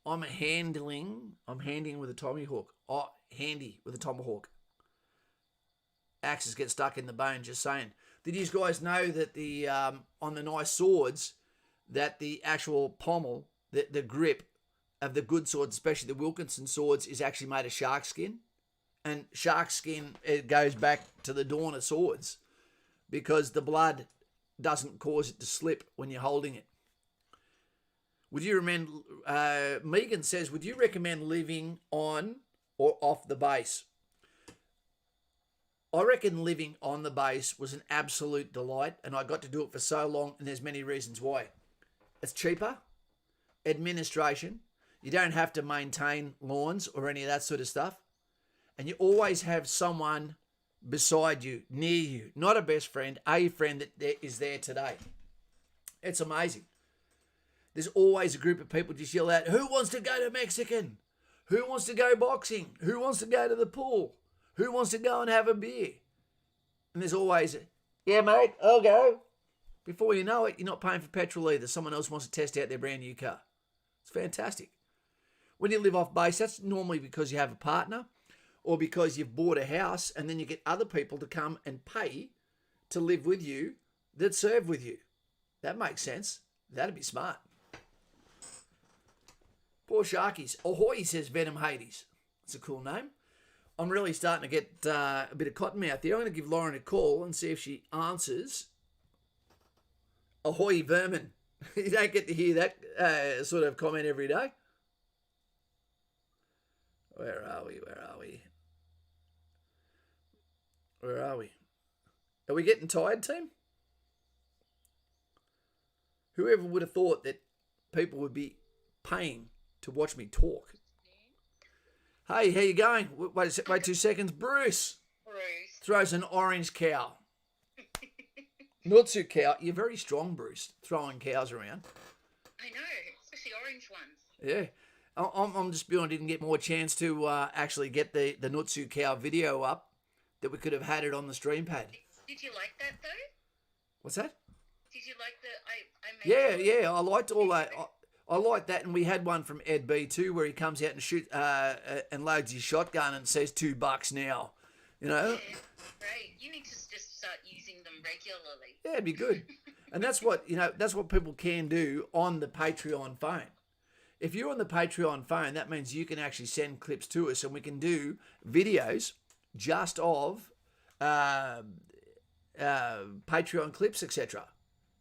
I'm handing with a tomahawk. Oh, handy with a tomahawk. Axes get stuck in the bone, just saying. Did you guys know that the on the nice swords, that the actual pommel, the grip of the good swords, especially the Wilkinson swords, is actually made of shark skin? And shark skin, it goes back to the dawn of swords, because the blood doesn't cause it to slip when you're holding it. Would you recommend, Megan says, would you recommend living on or off the base? I reckon living on the base was an absolute delight, and I got to do it for so long, and there's many reasons why. It's cheaper, administration, you don't have to maintain lawns or any of that sort of stuff, and you always have someone beside you, near you, not a best friend, a friend that is there today. It's amazing. There's always a group of people just yell out, who wants to go to Mexican? Who wants to go boxing? Who wants to go to the pool? Who wants to go and have a beer? And there's always, yeah, mate, I'll go. Before you know it, you're not paying for petrol either. Someone else wants to test out their brand new car. It's fantastic. When you live off base, that's normally because you have a partner or because you've bought a house, and then you get other people to come and pay to live with you that serve with you. That makes sense. That'd be smart. Poor Sharkies. Ahoy, says Venom Hades. That's a cool name. I'm really starting to get a bit of cottonmouth here. I'm going to give Lauren a call and see if she answers. Ahoy, vermin. You don't get to hear that sort of comment every day. Where are we? Where are we? Where are we? Are we getting tired, team? Whoever would have thought that people would be paying to watch me talk? Hey, how you going? Wait 2 seconds. Bruce throws an orange cow. Nutsu cow. You're very strong, Bruce, throwing cows around. I know, especially orange ones. Yeah. I'm just feeling I didn't get more chance to actually get the Nutsu cow video up, that we could have had it on the stream pad. Did you like that, though? What's that? Did you like the... I made Yeah. I liked all that. I like that, and we had one from Ed B too, where he comes out and shoots and loads his shotgun and says $2 now. You know. Yeah, great. You need to just start using them regularly. Yeah, it'd be good. And that's what that's what people can do on the Patreon phone. If you're on the Patreon phone, that means you can actually send clips to us, and we can do videos just of Patreon clips, etc.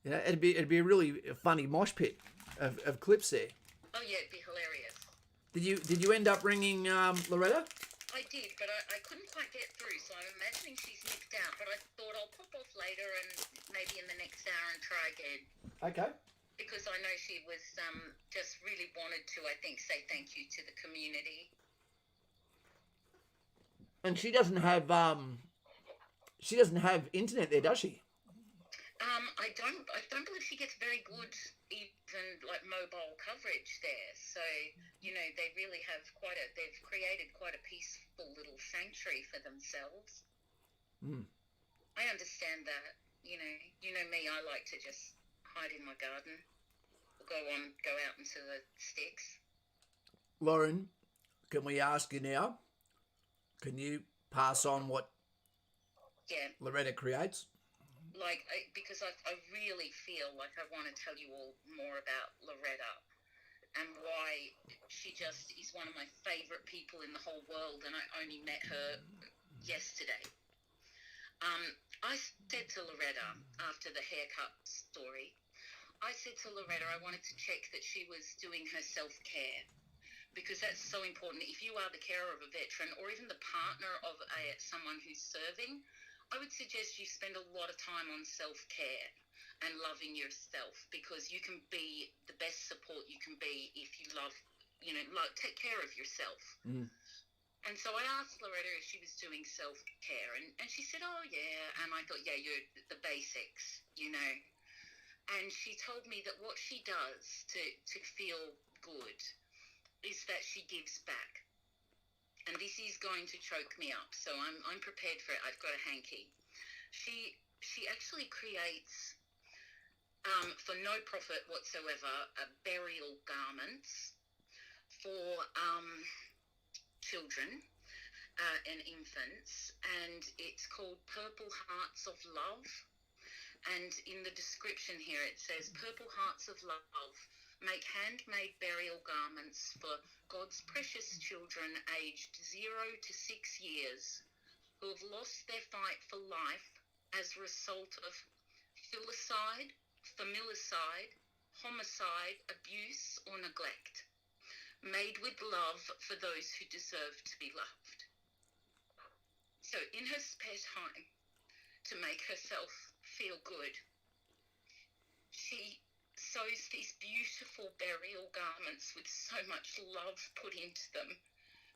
You know, it'd be a really funny mosh pit of clips there. Oh yeah, it'd be hilarious. Did you end up ringing Loretta? I did, but I couldn't quite get through, so I'm imagining she's nicked out. But I thought I'll pop off later and maybe in the next hour and try again. Okay. Because I know she was just really wanted to, I think, say thank you to the community. And she doesn't have internet there, does she? I don't believe she gets very good even like mobile coverage there. So, you know, they really have they've created quite a peaceful little sanctuary for themselves. I understand that. You know me, I like to just hide in my garden or go out into the sticks. Lauren, can we ask you now? Can you pass on what Loretta creates? Because I really feel like I want to tell you all more about Loretta and why she just is one of my favourite people in the whole world, and I only met her yesterday. I said to Loretta, after the haircut story, I said to Loretta I wanted to check that she was doing her self-care, because that's so important. If you are the carer of a veteran or even the partner of someone who's serving, I would suggest you spend a lot of time on self-care and loving yourself, because you can be the best support you can be if you love, take care of yourself. Mm. And so I asked Loretta if she was doing self-care, and she said, oh, yeah. And I thought, yeah, you're the basics, And she told me that what she does to feel good is that she gives back. And this is going to choke me up, so I'm prepared for it. I've got a hanky. She actually creates, for no profit whatsoever, burial garments for children and infants, and it's called Purple Hearts of Love. And in the description here it says, Purple Hearts of Love make handmade burial garments for God's precious children aged 0 to 6 years who have lost their fight for life as a result of filicide, familicide, homicide, abuse, or neglect, made with love for those who deserve to be loved. So in her spare time, to make herself feel good, she sews these beautiful burial garments with so much love put into them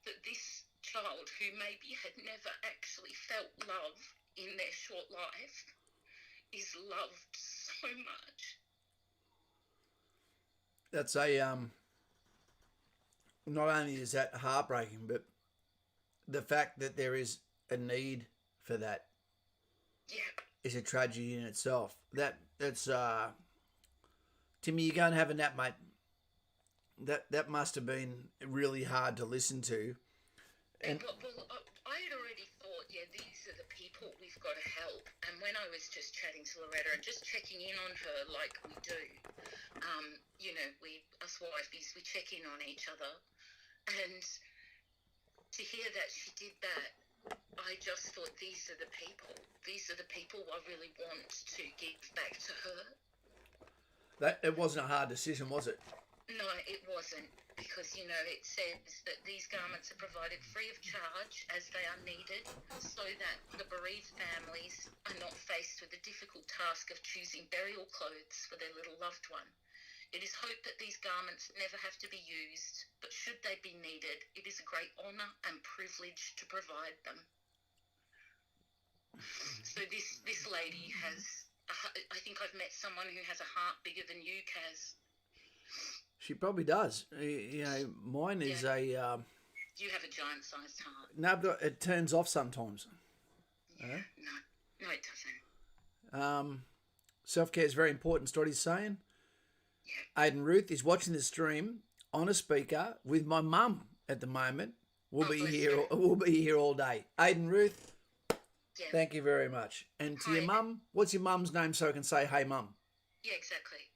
that this child, who maybe had never actually felt love in their short life, is loved so much. That's not only is that heartbreaking, but the fact that there is a need for that is a tragedy in itself. That's Timmy, you go and have a nap, mate. That must have been really hard to listen to. And well, I had already thought, these are the people we've got to help. And when I was just chatting to Loretta and just checking in on her like we do, us wifeys, we check in on each other. And to hear that she did that, I just thought, these are the people. These are the people I really want to give back to her. It wasn't a hard decision, was it? No, it wasn't, because, it says that these garments are provided free of charge as they are needed, so that the bereaved families are not faced with the difficult task of choosing burial clothes for their little loved one. It is hoped that these garments never have to be used, but should they be needed, it is a great honour and privilege to provide them. So this lady has, I think I've met someone who has a heart bigger than you, Kaz. She probably does. Mine is a... You have a giant-sized heart. No, but it turns off sometimes. Yeah, no, it doesn't. Self-care is very important, Roddie's saying. Yeah. Aiden Ruth is watching the stream on a speaker with my mum at the moment. We'll be here all day. Aiden Ruth, thank you very much. And to your mum, what's your mum's name so I can say, hey, mum? Yeah, exactly.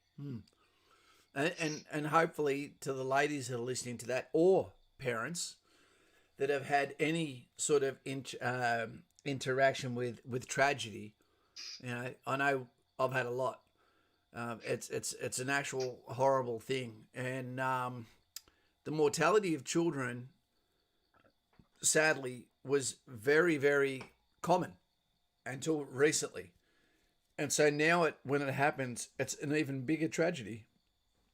And hopefully to the ladies that are listening to that, or parents that have had any sort of interaction with tragedy. I know I've had a lot. It's an actual horrible thing, and the mortality of children, sadly, was very, very common until recently, and so now when it happens, it's an even bigger tragedy.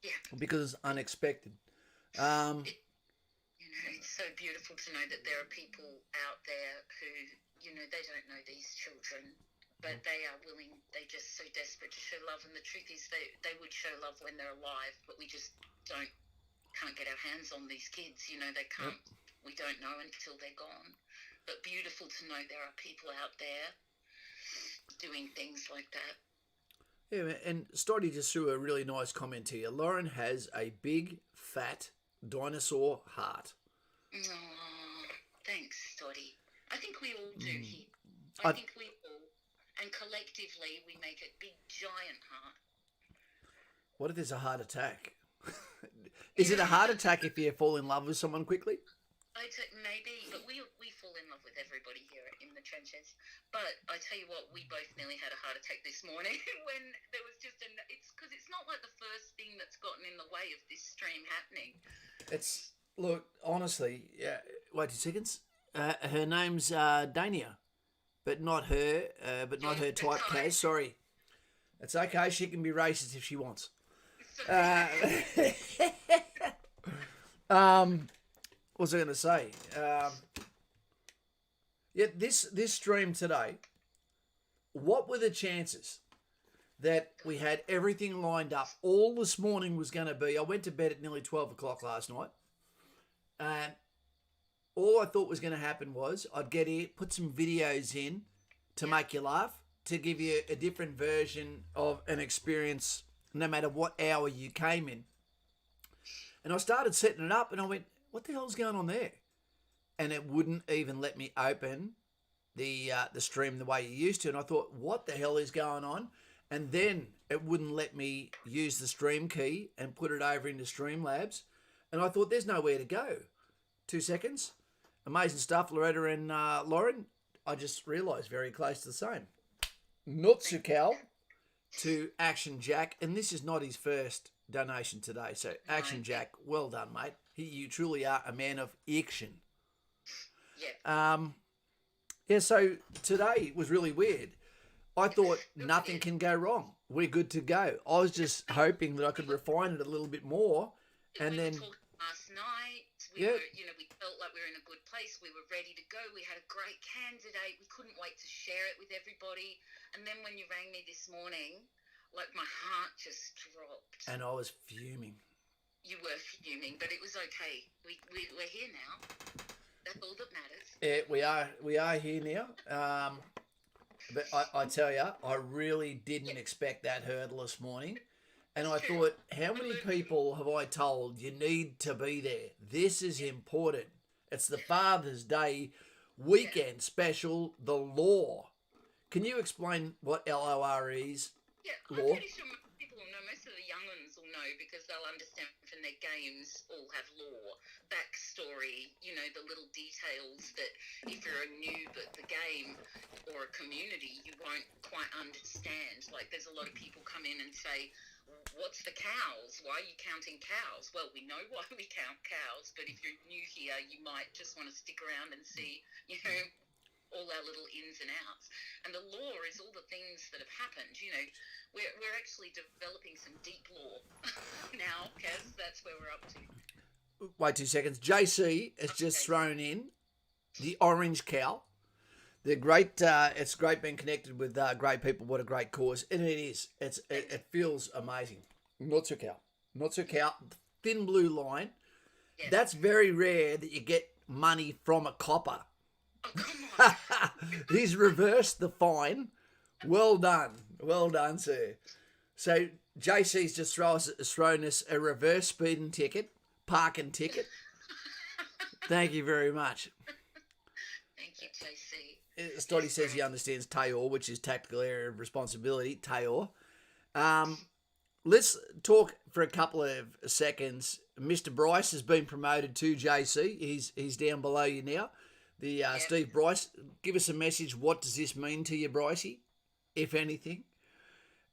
Yeah. Because it's unexpected. It's so beautiful to know that there are people out there who, they don't know these children, but they are willing, they're just so desperate to show love. And the truth is they would show love when they're alive, but we just can't get our hands on these kids. They can't, we don't know until they're gone. But beautiful to know there are people out there doing things like that. Yeah, and Stoddy just threw a really nice comment here. Lauren has a big, fat dinosaur heart. Oh, thanks, Stoddy. I think we all do here. I think we all, and collectively, we make a big, giant heart. What if there's a heart attack? Is it a heart attack if you fall in love with someone quickly? Maybe, but we fall in love with everybody here in the trenches. But I tell you what, we both nearly had a heart attack this morning when there was just it's because it's not like the first thing that's gotten in the way of this stream happening. Look, honestly, wait 2 seconds. Her name's Dania. but not her. But not her type, Kaz. Sorry. It's okay. She can be racist if she wants. What was I going to say? Yeah, this stream today. What were the chances that we had everything lined up? All this morning was going to be. I went to bed at nearly 12 o'clock last night, and all I thought was going to happen was I'd get here, put some videos in to make you laugh, to give you a different version of an experience, no matter what hour you came in. And I started setting it up, and I went, "What the hell's going on there?" And it wouldn't even let me open the stream the way you used to. And I thought, "What the hell is going on?" And then it wouldn't let me use the stream key and put it over into Streamlabs. And I thought, "There's nowhere to go." 2 seconds. Amazing stuff, Loretta and Lauren. I just realised very close to the same. Nutsukal to Action Jack, and this is not his first donation today. So Action Jack, well done, mate. You truly are a man of action. Yeah. So today was really weird. I thought nothing can go wrong. We're good to go. I was just hoping that I could refine it a little bit more, and then last night we were, we felt like we were in a good place. We were ready to go. We had a great candidate. We couldn't wait to share it with everybody. And then when you rang me this morning, like my heart just dropped. And I was fuming. You were fuming, but it was okay. We're here now. That's all that matters. Yeah, we are here now. But I tell you, I really didn't expect that hurdle this morning. And I thought, how many people have I told you need to be there? This is important. It's the Father's Day weekend special, the law. Can you explain what LOR is? Yeah, Law? I'm pretty sure most people will know. Most of the young ones will know because they'll understand from their games all have lore, backstory, the little details that if you're a noob at the game or a community, you won't quite understand. Like there's a lot of people come in and say, "What's the cows? Why are you counting cows?" Well, we know why we count cows, but if you're new here, you might just want to stick around and see, all our little ins and outs. And the lore is all the things that have happened. We're actually developing some deep lore now, Kaz. That's where we're up to. Wait 2 seconds. JC has just thrown in the orange cow. They're great. It's great being connected with great people. What a great cause. And it is. It feels amazing. Nutsukal. Thin blue line. Yes. That's very rare that you get money from a copper. Oh, come on. He's reversed the fine. Well done, sir. So JC's just thrown us a reverse speeding ticket, parking ticket. Thank you very much. Thank you, JC. Stoddy says he understands Tayor, which is tactical area of responsibility, Tayor. Let's talk for a couple of seconds. Mr. Bryce has been promoted to JC. He's down below you now. Steve Bryce, give us a message. What does this mean to you, Brycey, if anything?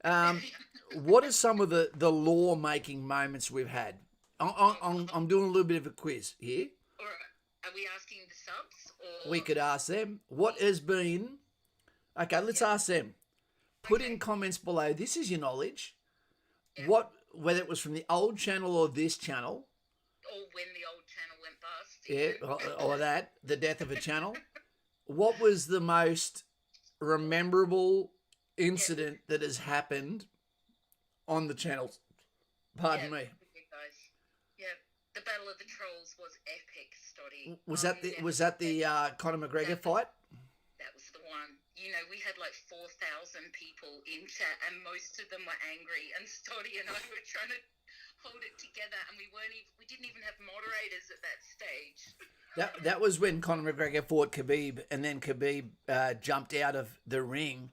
What are some of the law-making moments we've had? I'm doing a little bit of a quiz here. Or are we asking the subs? Or... We could ask them. What has been... Okay, let's ask them. Put in comments below. This is your knowledge. Yeah. Whether it was from the old channel or this channel. Or when the old channel went bust. Yeah, or that, the death of a channel. What was the most memorable incident that has happened on the channels? Pardon me. Yeah, the Battle of the Trolls was epic, Stoddy. Was that the Conor McGregor fight? That was the one. We had like 4,000 people in chat, and most of them were angry. And Stoddy and I were trying to hold it together, and we didn't even have moderators at that stage. That was when Conor McGregor fought Khabib, and then Khabib jumped out of the ring,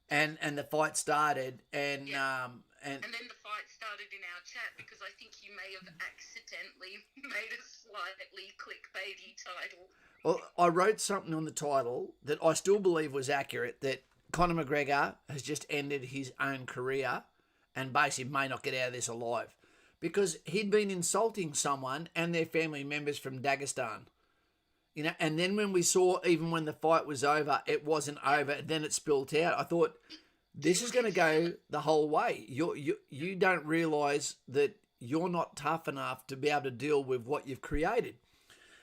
and the fight started, and then the fight started in our chat because I think you may have accidentally made a slightly clickbaity title. Well, I wrote something on the title that I still believe was accurate, that Conor McGregor has just ended his own career and basically may not get out of this alive, because he'd been insulting someone and their family members from Dagestan. You know, and then when we saw, even when the fight was over, it wasn't over. Then it spilt out. I thought, this is going to go the whole way. You don't realise that you're not tough enough to be able to deal with what you've created.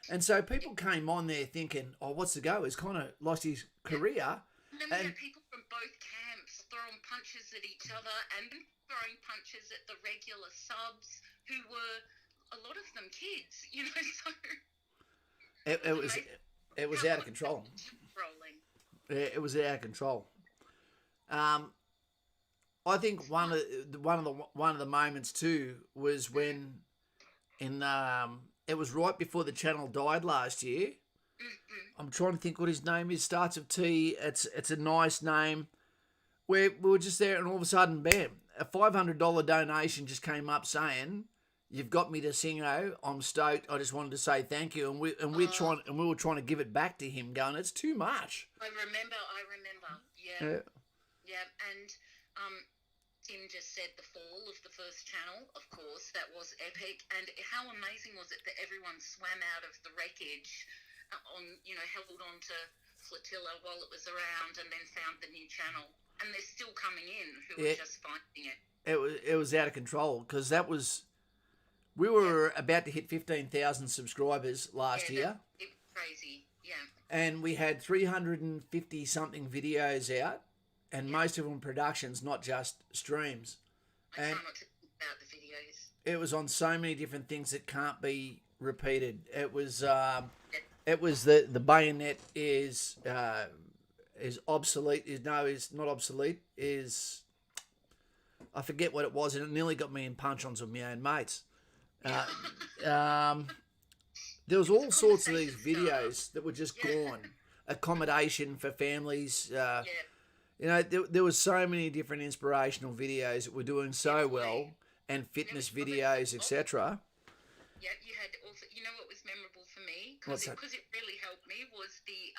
And so people came on there thinking, oh, what's the go? He's kind of lost his career. And then we had people from both camps throwing punches at each other and throwing punches at the regular subs who were, a lot of them, kids, you know, so... It was out of control. It was out of control. I think one of the moments too was when it was right before the channel died last year. I'm trying to think what his name is. Starts with T. It's a nice name. We were just there, and all of a sudden, bam! A $500 donation just came up saying, "You've got me to Singo. I'm stoked. I just wanted to say thank you." And we were trying to give it back to him, going, "It's too much." I remember. Yeah. Yeah. And Tim just said the fall of the first channel. Of course, that was epic. And how amazing was it that everyone swam out of the wreckage, held on to Flotilla while it was around, and then found the new channel. And they're still coming in who are just finding it. It was out of control because we were about to hit 15,000 subscribers last year. It was crazy, yeah. And we had 350 something videos out, and most of them productions, not just streams. I try not to think about the videos. It was on so many different things that can't be repeated. It was the bayonet is obsolete. Is not obsolete. I forget what it was, and it nearly got me in punch-ons with my own mates. There was all sorts of these videos that were just gone. Accommodation for families. There was so many different inspirational videos that were doing so well, and fitness videos, etc. Yeah, you had also. You know what was memorable for me because it really helped me was the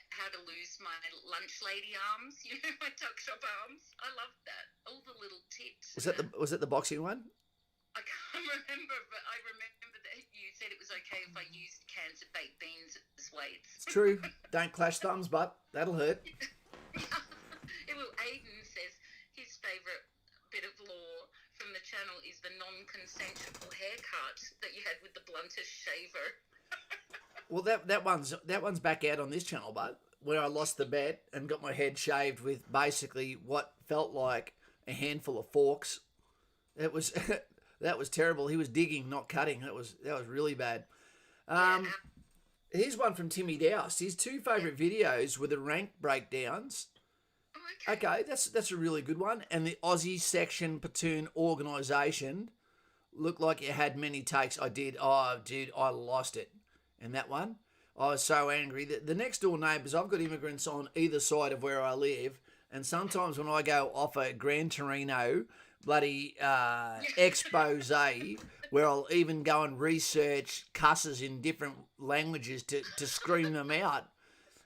how to lose my lunch lady arms. You know, my tuck shop arms. I loved that. All the little tips. Was it the boxing one? I can't remember, but I remember that you said it was okay if I used cans of baked beans as weights. It's true. Don't clash thumbs, but that'll hurt. Aiden says his favourite bit of lore from the channel is the non-consensual haircut that you had with the bluntest shaver. Well, that one's back out on this channel, but where I lost the bet and got my head shaved with basically what felt like a handful of forks. It was that was terrible. He was digging, not cutting. That was really bad. Here's one from Timmy Douse. His two favourite videos were the rank breakdowns. Oh, okay, that's a really good one. And the Aussie section platoon organisation looked like it had many takes. I did. Oh, dude, I lost it. And that one, I was so angry. The next door neighbours, I've got immigrants on either side of where I live, and sometimes when I go off a Gran Torino bloody expose, where I'll even go and research cusses in different languages to scream them out.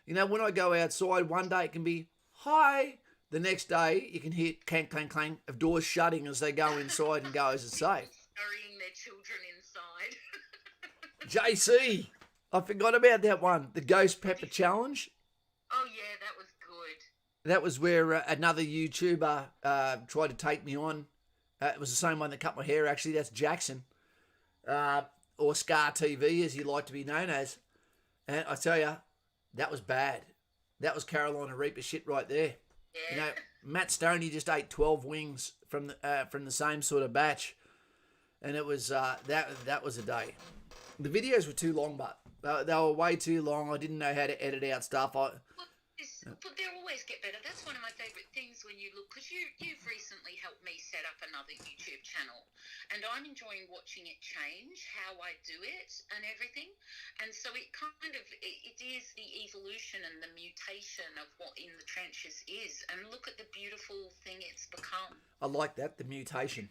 You know, when I go outside, one day it can be, hi. The next day, you can hear clank, clank, clank of doors shutting as they go inside and go, is it safe? Carrying their children inside. JC, I forgot about that one. The Ghost Pepper Challenge. Oh, yeah, that was good. That was where another YouTuber tried to take me on. It was the same one that cut my hair, actually. That's Jackson. Or Scar TV, as he liked to be known as. And I tell you, that was bad. That was Carolina Reaper shit right there. Yeah. You know, Matt Stoney just ate 12 wings from the same sort of batch. And it was that was a day. The videos were too long, but they were way too long. I didn't know how to edit out stuff. But they'll always get better. That's one of my favourite things when you look, because you've recently helped me set up another YouTube channel, and I'm enjoying watching it change, how I do it and everything. And so it is the evolution and the mutation of what In the Trenches is, and look at the beautiful thing it's become. I like that, the mutation.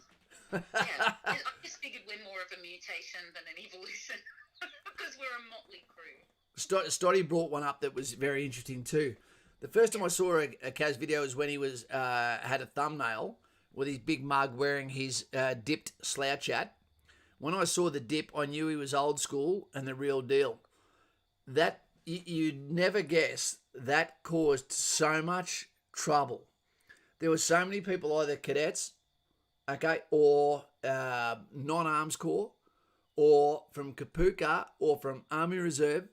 Yeah, I just figured we're more of a mutation than an evolution because we're a motley crew. Stoddy brought one up that was very interesting too. The first time I saw a Kaz video was when he was had a thumbnail with his big mug wearing his dipped slouch hat. When I saw the dip, I knew he was old school and the real deal. that you'd never guess that caused so much trouble. There were so many people, either cadets, okay, or non-arms corps, or from Kapuka, or from Army Reserve,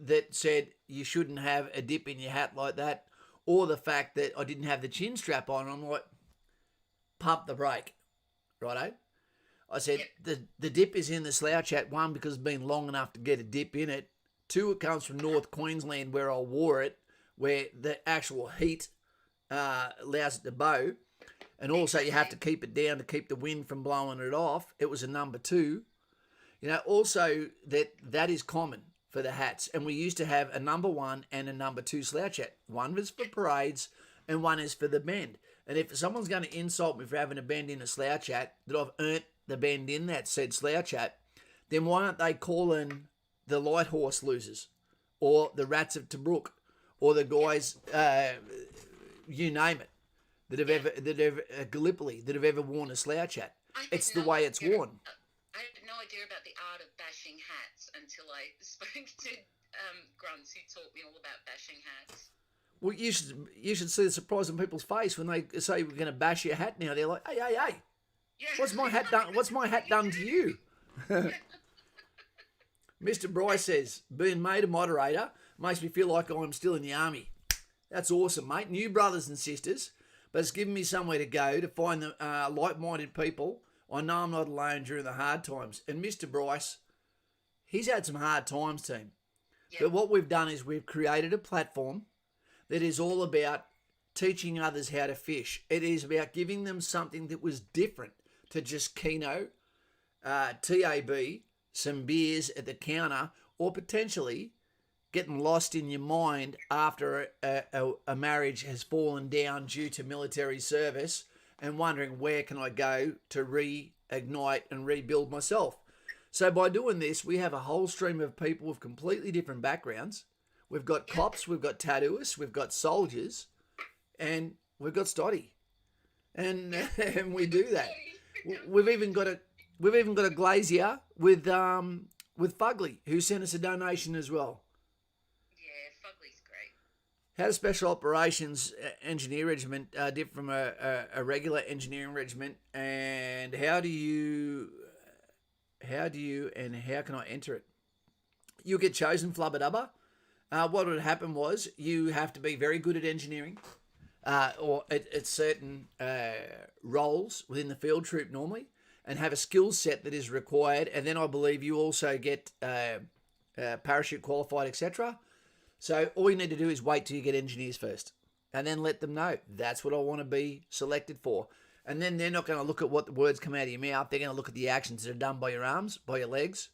that said you shouldn't have a dip in your hat like that, or the fact that I didn't have the chin strap on. I'm like, pump the brake, righto? I said, the dip is in the slouch hat, one, because it's been long enough to get a dip in it. Two, it comes from North Queensland where I wore it, where the actual heat allows it to bow. And also you have to keep it down to keep the wind from blowing it off. It was a number 2. You know, also that is common for the hats. And we used to have a number 1 and a number 2 slouch hat. One was for parades and one is for the bend. And if someone's going to insult me for having a bend in a slouch hat, that I've earned the bend in that said slouch hat, then why aren't they calling the light horse losers, or the rats of Tobruk, or the guys, you name it, that have ever Gallipoli, that have ever worn a slouch hat? It's the way it's worn. I had no idea about the art of bashing hats until I spoke to grunts who taught me all about bashing hats. Well, you should see the surprise on people's face when they say we're going to bash your hat now. They're like, hey, yeah. What's my hat done? What's my hat done to you? Mr. Bryce says, being made a moderator makes me feel like I'm still in the army. That's awesome, mate. New brothers and sisters, but it's given me somewhere to go to find the like-minded people. I know I'm not alone during the hard times. And Mr. Bryce, he's had some hard times, team. Yep. But what we've done is we've created a platform that is all about teaching others how to fish. It is about giving them something that was different to just keno, TAB, some beers at the counter, or potentially getting lost in your mind after a marriage has fallen down due to military service and wondering where can I go to reignite and rebuild myself. So by doing this, we have a whole stream of people with completely different backgrounds. We've got cops, we've got tattooists, we've got soldiers, and we've got Stoddy. And we do that. We've even got a glazier with Fugly, who sent us a donation as well. Yeah, Fugly's great. How does Special Operations Engineer Regiment differ from a regular engineering regiment, and how can I enter it? You'll get chosen, flubba dubba. What would happen was you have to be very good at engineering, or at certain roles within the field troop normally, and have a skill set that is required. And then I believe you also get parachute qualified, etc. So all you need to do is wait till you get engineers first, and then let them know that's what I want to be selected for. And then they're not going to look at what the words come out of your mouth. They're going to look at the actions that are done by your arms, by your legs,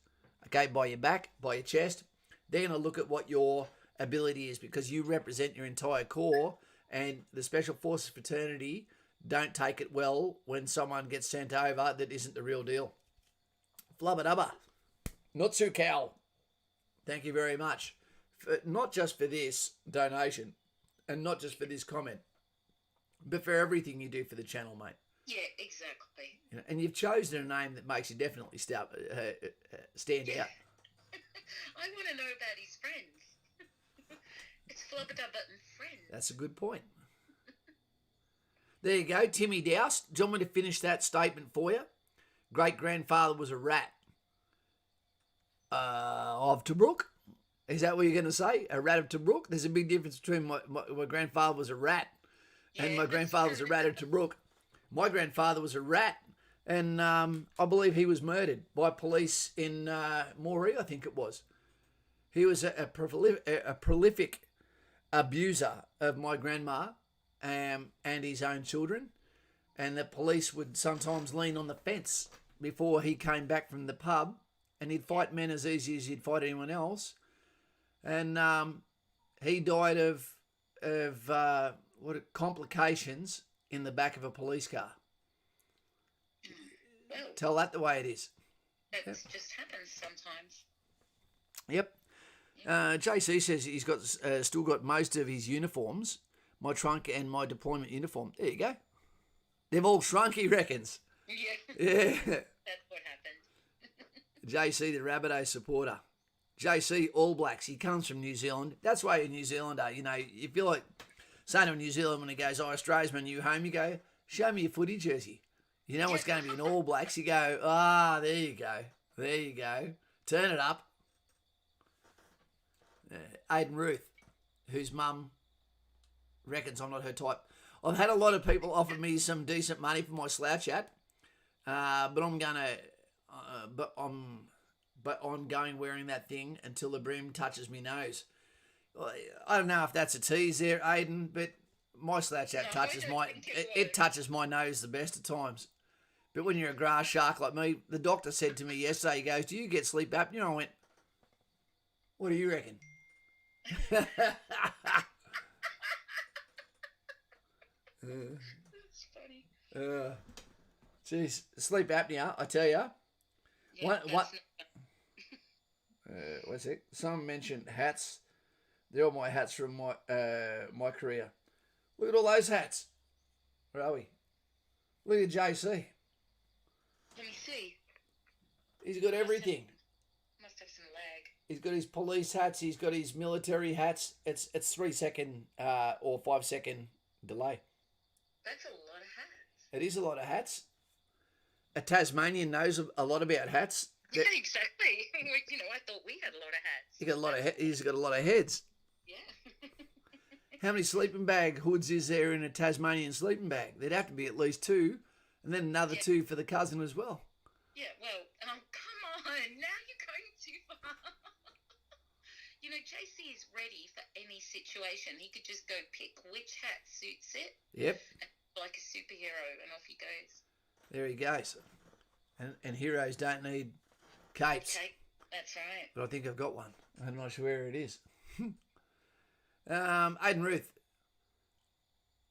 okay, by your back, by your chest. They're going to look at what your ability is, because you represent your entire corps, and the Special Forces fraternity don't take it well when someone gets sent over that isn't the real deal. Flubba dubba. Notsu cow. Thank you very much. Not just for this donation, and not just for this comment, but for everything you do for the channel, mate. Yeah, exactly. You know, and you've chosen a name that makes you definitely stand out. I want to know about his friends. It's Flubba Dubba and friends. That's a good point. There you go, Timmy Douse. Do you want me to finish that statement for you? Great-grandfather was a rat. Of Tobruk? Is that what you're going to say? A rat of Tobruk? There's a big difference between my grandfather was a rat and my grandfather was a rat of Tobruk. My grandfather was a rat, and I believe he was murdered by police in Moree, I think it was. He was a prolific abuser of my grandma and his own children, and the police would sometimes lean on the fence before he came back from the pub, and he'd fight men as easy as he'd fight anyone else. And he died of complications in the back of a police car. Well, tell that the way it is. That just happens sometimes. Yep. JC says he's got still got most of his uniforms, my trunk and my deployment uniform. There you go. They've all shrunk, he reckons. Yeah. Yeah. That's what happened. JC, the Rabbitoh supporter. JC All Blacks. He comes from New Zealand. That's why you're a New Zealander. You know, you feel like saying to a New Zealand when he goes, "Oh, Australia's my new home," you go, "Show me your footy jersey." You know what's going to be an All Blacks. You go, there you go. There you go. Turn it up. Aiden Ruth, whose mum reckons I'm not her type. I've had a lot of people offer me some decent money for my slouch hat, but I'm going wearing that thing until the brim touches me nose. I don't know if that's a tease there, Aiden, but my slouch hat touches my nose the best of times. But when you're a grass shark like me, the doctor said to me yesterday, he goes, "Do you get sleep apnea?" I went, "What do you reckon?" That's funny. Geez, sleep apnea, I tell you. Yeah, What's it? Someone mentioned hats. They're all my hats from my career. Look at all those hats. Where are we? Look at JC. Let me see. He's got everything. Must have some lag. He's got his police hats. He's got his military hats. It's 3 second or 5 second delay. That's a lot of hats. It is a lot of hats. A Tasmanian knows a lot about hats. Yeah, exactly. You know, I thought we had a lot of hats. He's got a lot of heads. Yeah. How many sleeping bag hoods is there in a Tasmanian sleeping bag? There'd have to be at least 2, and then another 2 for the cousin as well. Yeah, well, come on. Now you're going too far. You know, JC is ready for any situation. He could just go pick which hat suits it. Yep. Like a superhero, and off he goes. There he goes. And heroes don't need capes. Okay, that's right. But I think I've got one. I'm not sure where it is. Aiden Ruth.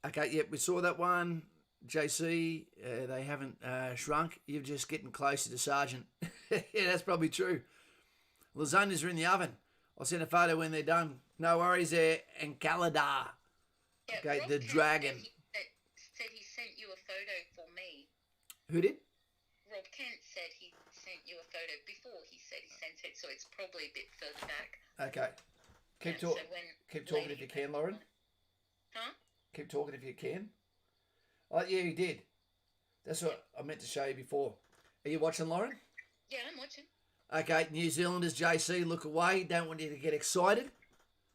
Okay, yep, we saw that one. JC, they haven't shrunk. You're just getting closer to Sergeant. Yeah, that's probably true. Lasagnas are in the oven. I'll send a photo when they're done. No worries there. And Calada. Yeah, Okay, Rob the Kent dragon. said he sent you a photo for me. Who did? Rob Kent said he sent you a photo before he said he sent it, so it's probably a bit further back. Okay. Keep talking if you can, Lauren. Huh? Keep talking if you can. Oh, yeah, you did. That's what I meant to show you before. Are you watching, Lauren? Yeah, I'm watching. Okay, New Zealanders, JC, look away. Don't want you to get excited.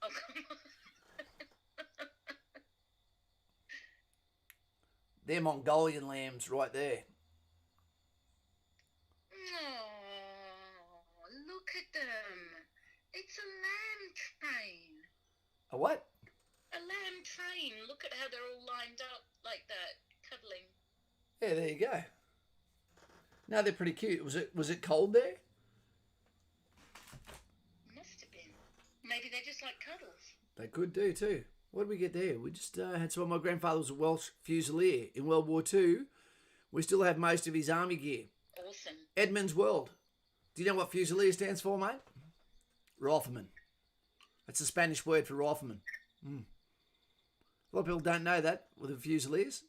Oh, come on. They're Mongolian lambs right there. Oh, look at them. It's a lamb train. A what? A lamb train. Look at how they're all lined up like that, cuddling. Yeah, there you go. No, they're pretty cute. Was it cold there? Must have been. Maybe they just like cuddles. They could do too. What did we get there? We just had some. My grandfather was a Welsh Fusilier in World War II. We still have most of his army gear. Awesome. Edmund's World. Do you know what Fusilier stands for, mate? Rifleman. That's the Spanish word for rifleman. A lot of people don't know that with the Fusiliers.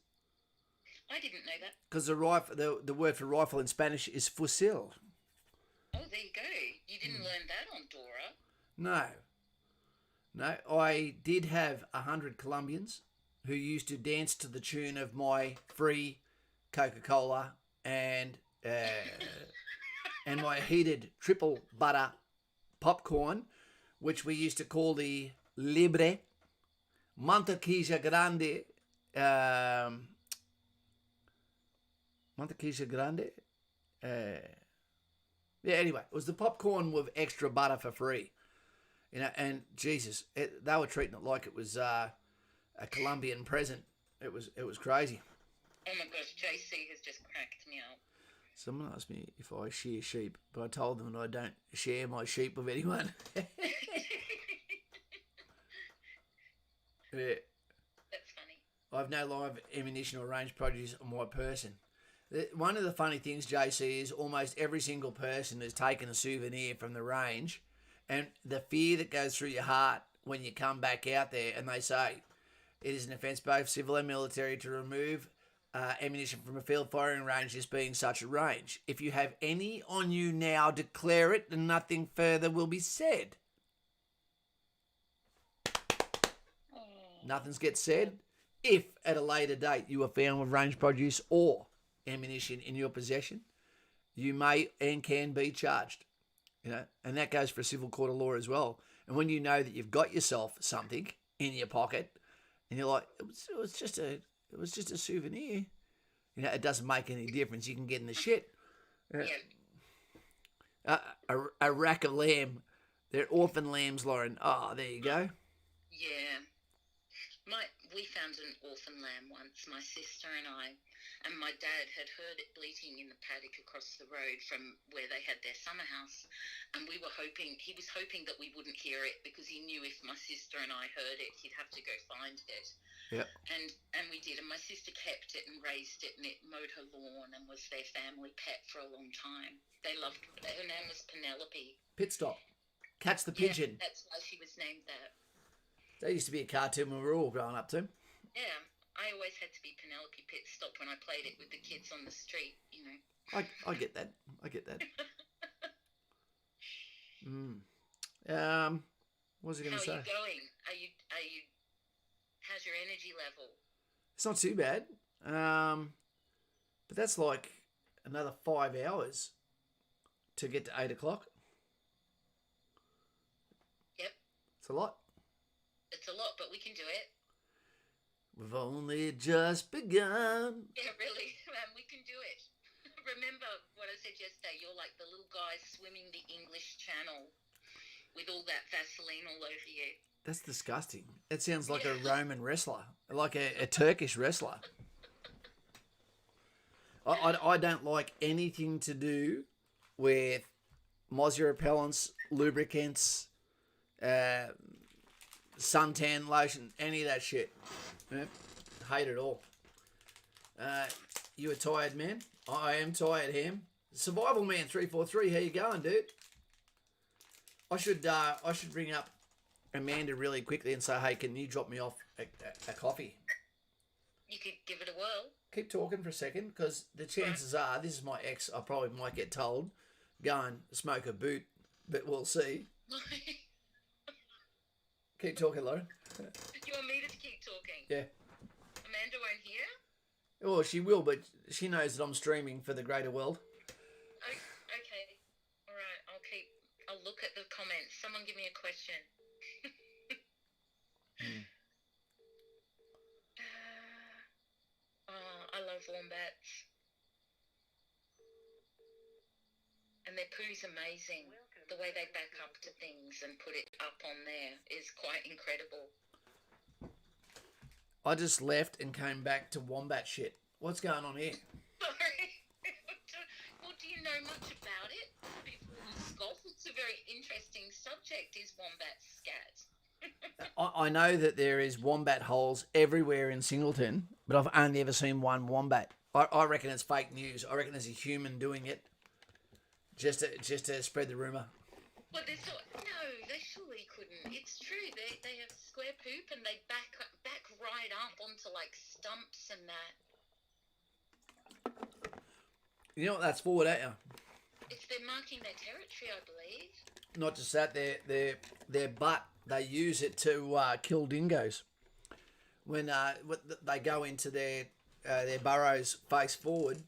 I didn't know that. Because the word for rifle in Spanish is fusil. Oh, there you go. You didn't learn that on Dora. No, I did have 100 Colombians who used to dance to the tune of my free Coca-Cola and my heated triple butter popcorn, which we used to call the Libre, Mantequilla Grande, yeah, anyway, it was the popcorn with extra butter for free. You know, and Jesus, they were treating it like it was a Colombian present. It was crazy. Oh my gosh, JC has just cracked me up. Someone asked me if I share sheep, but I told them that I don't share my sheep with anyone. Yeah. That's funny. I have no live ammunition or range produce on my person. One of the funny things, JC, is almost every single person has taken a souvenir from the range, and the fear that goes through your heart when you come back out there and they say it is an offence both civil and military to remove ammunition from a field firing range, this being such a range. If you have any on you now, declare it and nothing further will be said. Nothing's gets said. If at a later date you are found with range produce or ammunition in your possession, you may and can be charged. And that goes for a civil court of law as well. And when you know that you've got yourself something in your pocket, and you're like, it was just a souvenir. It doesn't make any difference. You can get in the shit. A rack of lamb. They're orphan lambs, Lauren. Oh, there you go. Yeah. We found an orphan lamb once, my sister and I, and my dad had heard it bleating in the paddock across the road from where they had their summer house, and he was hoping that we wouldn't hear it because he knew if my sister and I heard it, he'd have to go find it. Yeah. And we did, and my sister kept it and raised it, and it mowed her lawn and was their family pet for a long time. Her name was Penelope. Pit stop. Catch the pigeon. Yeah, that's why she was named that. That used to be a cartoon when we were all growing up, too. Yeah, I always had to be Penelope Pit Stop when I played it with the kids on the street, I get that. What was I going to say? How are you going? Are you? How's your energy level? It's not too bad. But that's like another 5 hours to get to 8 o'clock. Yep. It's a lot. It's a lot, but we can do it. We've only just begun. Yeah, really, we can do it. Remember what I said yesterday? You're like the little guy swimming the English Channel with all that Vaseline all over you. That's disgusting. It sounds like a Roman wrestler, like a Turkish wrestler. I don't like anything to do with moisture repellents, lubricants, suntan lotion, any of that shit. Yeah, hate it all. You a tired man? I am tired, Ham. Survival Man 343, how you going, dude? I should bring up Amanda really quickly and say, hey, can you drop me off a coffee? You could give it a whirl. Keep talking for a second, because the chances are, this is my ex, I probably might get told, go and smoke a boot, but we'll see. Keep talking, Lauren. You want me to keep talking? Yeah. Amanda won't hear? Well, she will, but she knows that I'm streaming for the greater world. Okay. All right. I'll look at the comments. Someone give me a question. I love wombats. And their poo's amazing. The way they back up to things and put it up on there is quite incredible. I just left and came back to wombat shit. What's going on here? Sorry. Well, do you know much about it? Before you scoff, it's a very interesting subject, is wombat scat. I know that there is wombat holes everywhere in Singleton, but I've only ever seen one wombat. I reckon it's fake news. I reckon there's a human doing it just to spread the rumour. Well, no, they surely couldn't. It's true. They have square poop and they back right up onto like stumps and that. You know what that's for, don't you? They're marking their territory, I believe. Not just that, their butt. They use it to kill dingoes. When they go into their burrows face forward,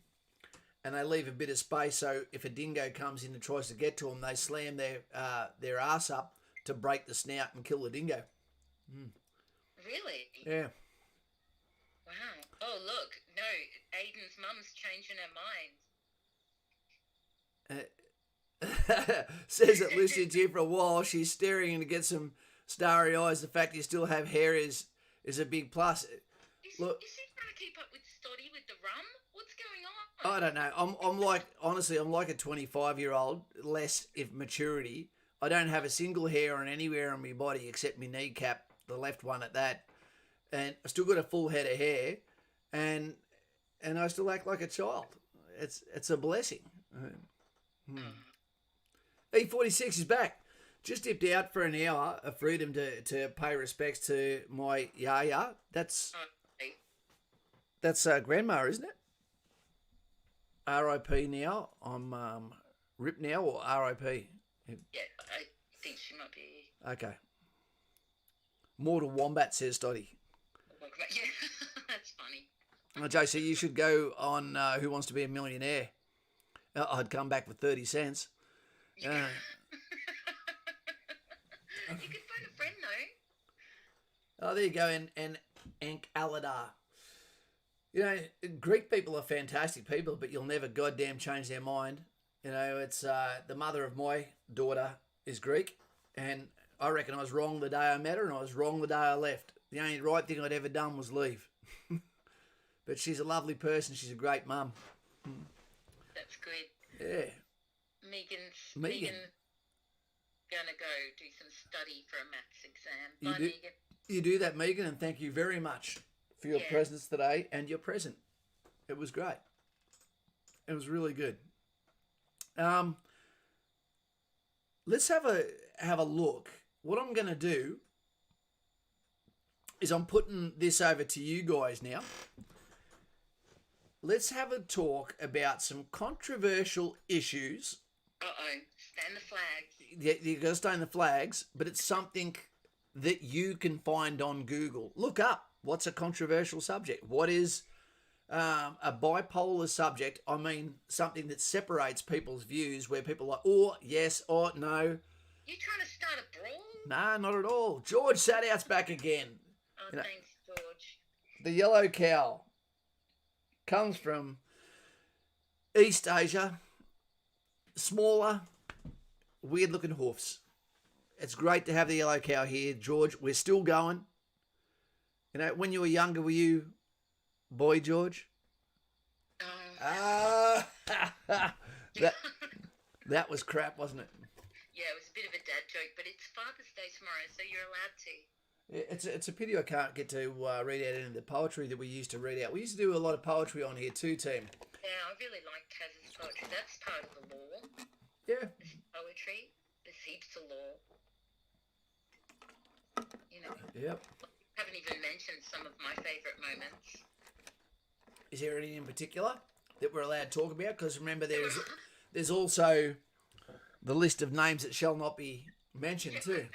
and they leave a bit of space, so if a dingo comes in and tries to get to them, they slam their ass up to break the snout and kill the dingo. Really? Yeah. Wow. Oh, look. No, Aiden's mum's changing her mind. Says that listening to you for a while, she's staring to get some starry eyes. The fact you still have hair is a big plus. Look, is he trying to keep up with Stoddy with the rum? What's going on? I don't know. I'm like, honestly, I'm like a 25-year-old, less if maturity. I don't have a single hair on anywhere on my body except my kneecap, the left one at that, and I still got a full head of hair, and I still act like a child. It's a blessing. E46 is back. Just dipped out for an hour of freedom to pay respects to my yaya. That's That's Grandma, isn't it? R.I.P. now. I'm Rip now or R.I.P.? Yeah, I think she might be. Okay. Mortal Wombat, says Dottie. Yeah, that's funny. Well, JC, you should go on Who Wants to Be a Millionaire. I'd come back for 30 cents. Yeah. You could phone a friend, though. Oh, there you go, and Ankh-Aladar. You know, Greek people are fantastic people, but you'll never goddamn change their mind. You know, it's the mother of my daughter is Greek, and I reckon I was wrong the day I met her, and I was wrong the day I left. The only right thing I'd ever done was leave. But she's a lovely person. She's a great mum. That's good. Yeah. Megan gonna go do some study for a maths exam. Bye, Megan. You do that, Megan, and thank you very much for your presence today and your present. It was great. It was really good. Let's have a look. What I'm going to do is I'm putting this over to you guys now. Let's have a talk about some controversial issues. Uh-oh. Stand the flags. Yeah, you've got to stay in the flags, but it's something that you can find on Google. Look up what's a controversial subject. What is a bipolar subject? I mean, something that separates people's views, where people are like, oh, yes, or no. You trying to start a brawl? Nah, not at all. George Sadout's back again. Oh, You know, thanks, George. the yellow cow comes from East Asia. Smaller, weird-looking hoofs. It's great to have the yellow cow here, George. We're still going. You know, when you were younger, were you boy George? That was crap, wasn't it? Yeah, it was a bit of a dad joke, but it's Father's Day tomorrow, so you're allowed to. It's a pity I can't get to read out any of the poetry that we used to read out. We used to do a lot of poetry on here too, team. Yeah, I really like Kaz's poetry. That's part of the law. Yeah. There's poetry. There's heaps of law. You know. Yep. Haven't even mentioned some of my favourite moments. Is there any in particular that we're allowed to talk about? Because remember, there's also the list of names that shall not be mentioned too.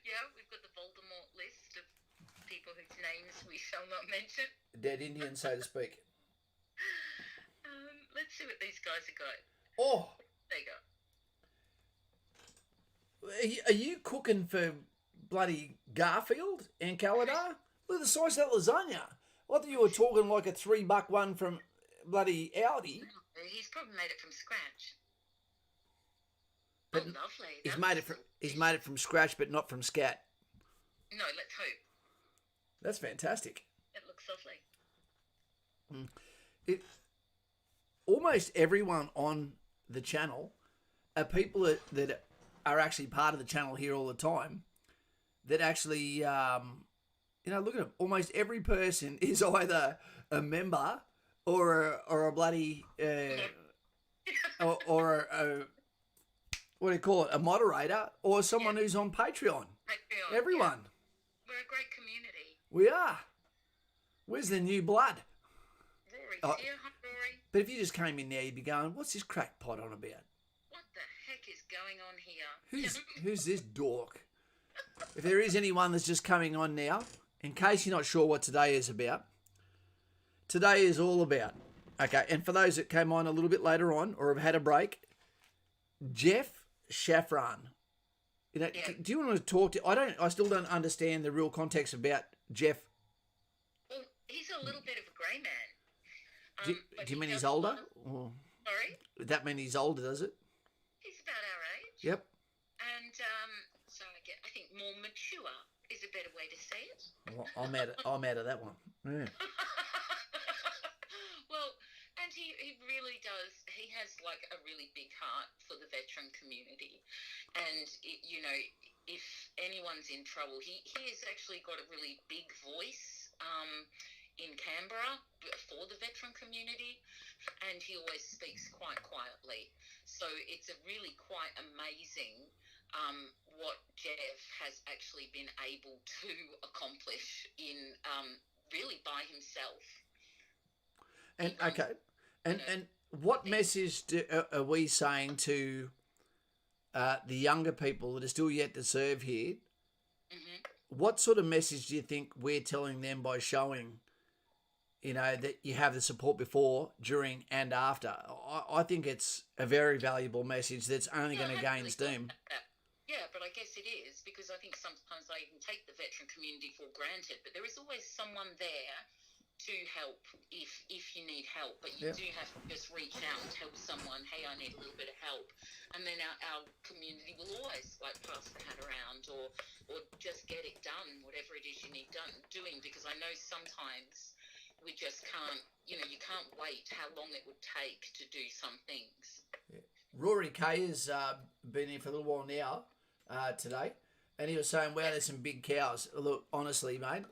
Yeah, we've got the Voldemort list of people whose names we shall not mention. Dead Indian, so to speak. Let's see what these guys have got. Oh, There you go. are you cooking for bloody Garfield and Caladar? Look at the size of that lasagna. I thought you were talking like a $3 one from bloody Aldi. He's probably made it from scratch. But oh, lovely. He's made it from scratch, but not from scat. No, let's hope. That's fantastic. It looks lovely. Almost everyone on the channel are people that are actually part of the channel here all the time. That actually, look at them. Almost every person is either a member or a bloody or a what do you call it? A moderator or someone who's on Patreon. Everyone. Yeah. We're a great community. We are. Where's the new blood? Rory's here. Hi, Rory. But if you just came in there, you'd be going, "What's this crackpot on about? What the heck is going on here?" Who's this dork?" If there is anyone that's just coming on now, in case you're not sure what today is about, today is all about, okay, and for those that came on a little bit later on or have had a break, Geoff Shafran. You know, do you want to talk to? I still don't understand the real context about Geoff. Well, he's a little bit of a grey man. Do you mean he's older? Sorry? Does that mean he's older, does it? He's about our age. Yep. And so I think more mature is a better way to say it. Well, I'm out of that one. Yeah. Well, and he really does. He has like a really big heart for the veteran community, and if anyone's in trouble, he has actually got a really big voice in Canberra for the veteran community, and he always speaks quite quietly. So it's a really quite amazing what Geoff has actually been able to accomplish in really by himself. And okay, and what message are we saying to the younger people that are still yet to serve here? What sort of message do you think we're telling them by showing, that you have the support before, during, and after? I think it's a very valuable message that's only going to gain steam. Yeah, but I guess it is, because I think sometimes I even take the veteran community for granted, but there is always someone there to help if you need help, but you do have to just reach out and tell someone, hey, I need a little bit of help, and then our community will always pass the hat around or just get it done, whatever it is you need doing, because I know sometimes we just can't, you can't wait how long it would take to do some things. Rory Kay has been here for a little while now today, and he was saying, wow, there's some big cows. Look, honestly, mate,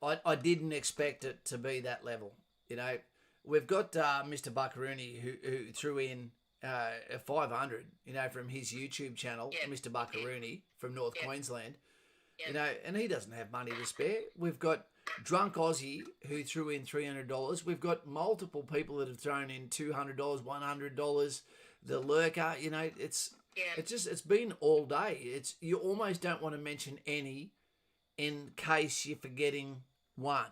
I didn't expect it to be that level. We've got Mr. Buckaroony who threw in a 500, from his YouTube channel, Mr. Buckaroony from North Queensland, and he doesn't have money to spare. We've got Drunk Aussie who threw in $300. We've got multiple people that have thrown in $200, $100. The lurker, it's been all day. You almost don't want to mention any in case you're forgetting one.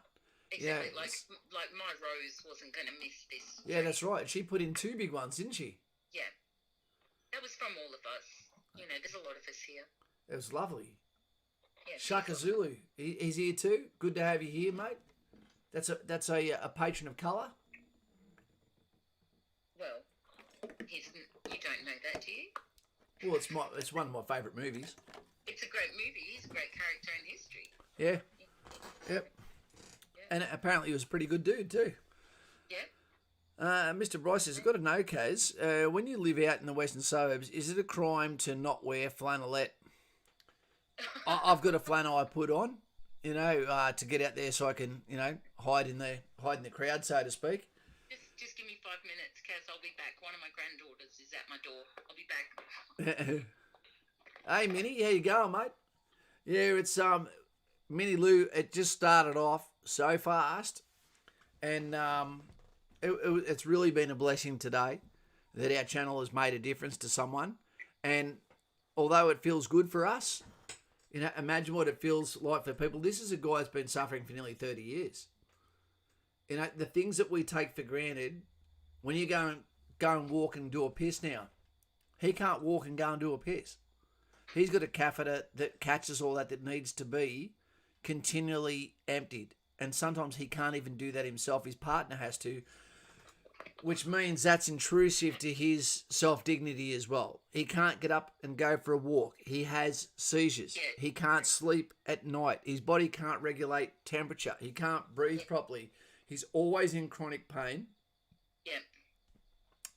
Exactly, like my Rose wasn't going to miss this. Yeah, that's right. She put in 2 big ones, didn't she? Yeah. That was from all of us. There's a lot of us here. It was lovely. Yeah, Shaka Zulu, he's here too. Good to have you here, mate. That's a patron of colour. Well, you don't know that, do you? Well, it's one of my favourite movies. It's a great movie. He's a great character in history. Yeah. Yep. And apparently he was a pretty good dude too. Yeah. Mr. Bryce says, I've got to know, Kaz, when you live out in the western suburbs, is it a crime to not wear flannelette? I've got a flannel I put on, to get out there so I can, hide in the crowd, so to speak. Just give me 5 minutes, Kaz. I'll be back. One of my granddaughters is at my door. I'll be back. Hey, Minnie, how you going, mate? Yeah, it's Minnie Lou. It just started off so fast, and it's really been a blessing today that our channel has made a difference to someone. And although it feels good for us, imagine what it feels like for people. This is a guy that's been suffering for nearly 30 years. The things that we take for granted, when you go and walk and do a piss now, he can't walk and go and do a piss. He's got a catheter that catches all that needs to be continually emptied. And sometimes he can't even do that himself. His partner has to, which means that's intrusive to his self-dignity as well. He can't get up and go for a walk. He has seizures. He can't sleep at night. His body can't regulate temperature. He can't breathe properly. He's always in chronic pain. Yeah.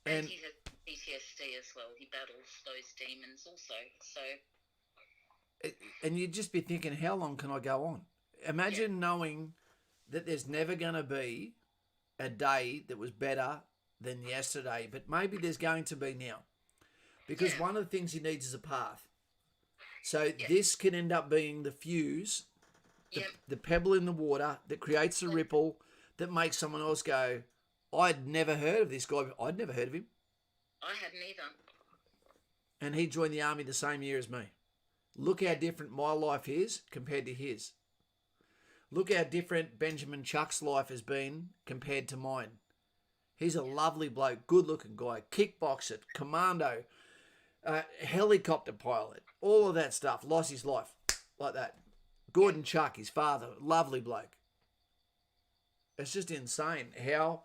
And he has PTSD as well. He battles those demons also. So. And you'd just be thinking, how long can I go on? Imagine knowing that there's never going to be a day that was better than yesterday, but maybe there's going to be now. Because one of the things he needs is a path. So this can end up being the fuse, the pebble in the water that creates a ripple that makes someone else go, I'd never heard of this guy. I'd never heard of him. I hadn't either. And he joined the army the same year as me. Look how different my life is compared to his. Look how different Benjamin Chuck's life has been compared to mine. He's a lovely bloke, good-looking guy, kickboxer, commando, helicopter pilot, all of that stuff. Lost his life like that. Gordon Chuck, his father, lovely bloke. It's just insane how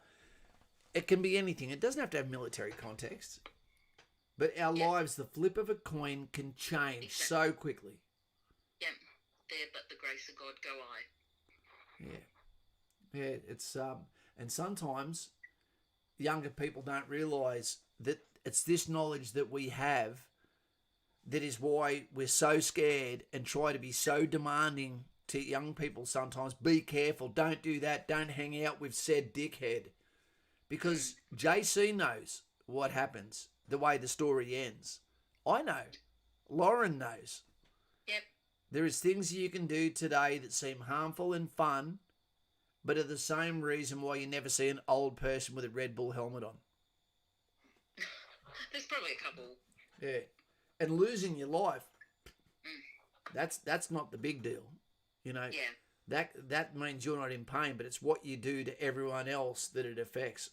it can be anything. It doesn't have to have military context. But our lives, the flip of a coin, can change so quickly. Yeah, there but the grace of God go I. Yeah, it's and sometimes younger people don't realise that it's this knowledge that we have that is why we're so scared and try to be so demanding to young people sometimes. Be careful, don't do that, don't hang out with said dickhead. Because JC knows what happens, the way the story ends. I know. Lauren knows. Yep. There is things you can do today that seem harmful and fun, but are the same reason why you never see an old person with a Red Bull helmet on. There's probably a couple. Yeah. And losing your life, that's not the big deal. You know, Yeah. that means you're not in pain, but it's what you do to everyone else that it affects.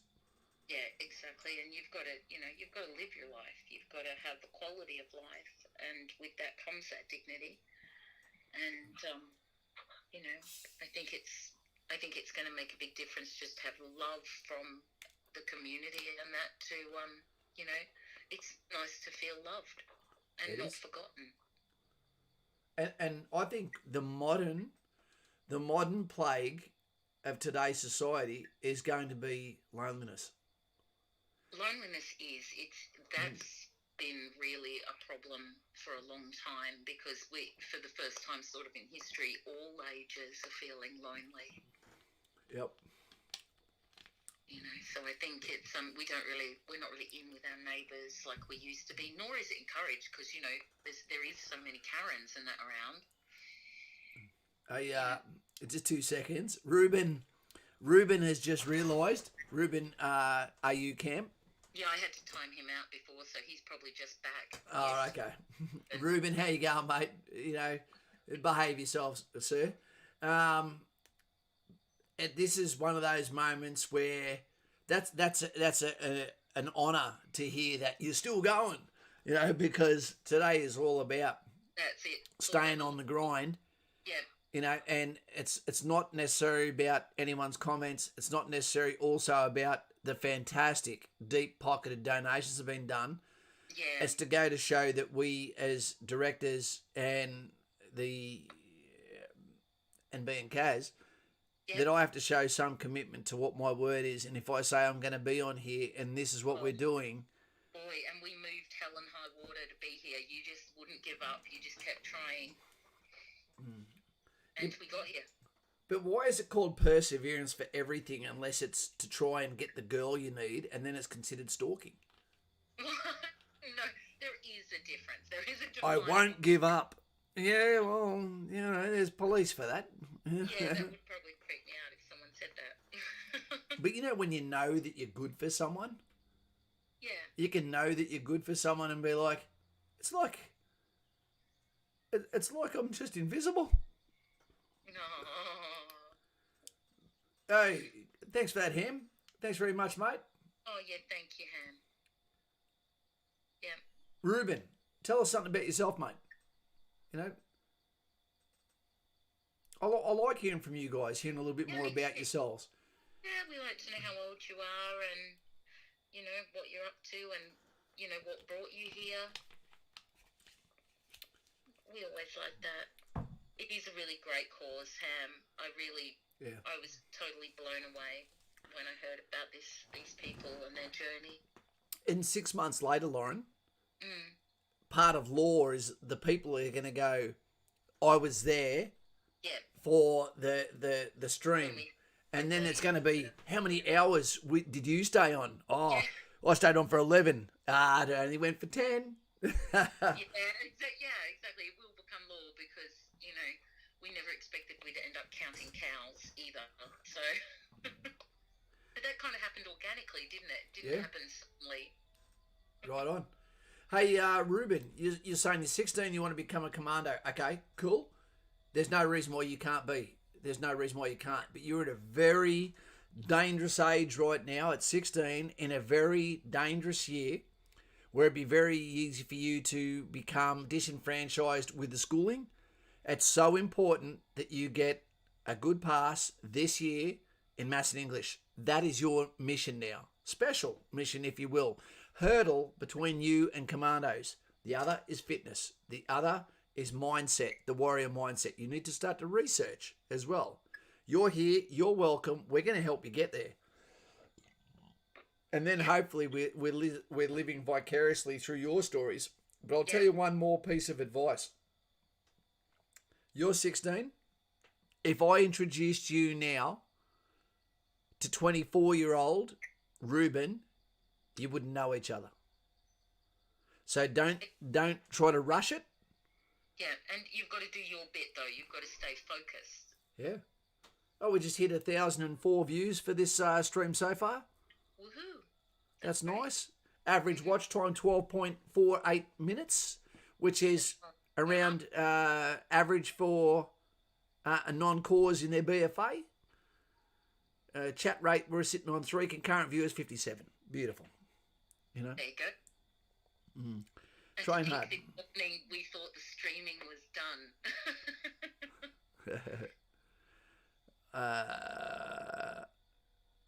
Yeah, exactly. And you've got to, you've got to live your life. You've got to have the quality of life, and with that comes that dignity. And I think it's going to make a big difference just to have love from the community, and that to it's nice to feel loved and not forgotten. And I think the modern plague of today's society is going to be loneliness. Loneliness that's been really a problem for a long time, because we, for the first time sort of in history, all ages are feeling lonely. Yep. So I think it's we're not really in with our neighbours like we used to be, nor is it encouraged, because there is so many Karens and that around. Just 2 seconds. Ruben has just realised. Ruben, are you camp? Yeah, I had to time him out before, so he's probably just back. Oh, yes. Okay. Ruben, how you going, mate? Behave yourselves, sir. This is one of those moments where that's an honour to hear that you're still going, because today is all about that's it. staying on the grind. Yeah. And it's not necessarily about anyone's comments. It's not necessarily also about the fantastic deep-pocketed donations that have been done. Yeah. It's to go to show that we as directors and being Kaz, that I have to show some commitment to what my word is. And if I say I'm going to be on here and this is what we're doing. Boy, and we moved hell and high water to be here. You just wouldn't give up. You just kept trying. And we got here. But why is it called perseverance for everything unless it's to try and get the girl you need, and then it's considered stalking? No, there is a difference. There is a difference. I won't give up. Yeah, well, there's police for that. Yeah, that would probably creep me out if someone said that. But when you know that you're good for someone? Yeah. You can know that you're good for someone and be like, it's like I'm just invisible. No. Hey, thanks for that, Ham. Thanks very much, mate. Oh, yeah, thank you, Ham. Yeah. Ruben, tell us something about yourself, mate. I like hearing from you guys, hearing a little bit more about yourselves. Yeah, we like to know how old you are and, what you're up to and, what brought you here. We always like that. It is a really great cause, Ham. I was totally blown away when I heard about these people and their journey. And 6 months later, Lauren, part of law is the people are going to go, I was there for the stream. And then it's going to be, how many hours did you stay on? Oh, I stayed on for 11. I only went for 10. exactly. It will become law because, we never expected we'd end up counting cows either. So, but that kind of happened organically, didn't it? Didn't happen suddenly. Right on. Hey, Ruben, you're saying you're 16, you want to become a commando. Okay, cool. There's no reason why you can't be. There's no reason why you can't. But you're at a very dangerous age right now at 16, in a very dangerous year, where it'd be very easy for you to become disenfranchised with the schooling. It's so important that you get a good pass this year in Maths and English. That is your mission now. Special mission, if you will. Hurdle between you and commandos. The other is fitness. The other is mindset, the warrior mindset. You need to start to research as well. You're here. You're welcome. We're going to help you get there. And then hopefully we're living vicariously through your stories. But I'll tell you one more piece of advice. You're 16. If I introduced you now to 24-year-old Ruben, you wouldn't know each other. So don't try to rush it. Yeah, and you've got to do your bit though. You've got to stay focused. Yeah. Oh, we just hit 1,004 views for this stream so far. Woohoo! That's nice. Average watch time 12.48 minutes, which is around average for a non-cause in their BFA. Chat rate, we're sitting on 3. Concurrent viewers, 57. Beautiful. You know. There you go. Mm. And Trying hard. this morning we thought the streaming was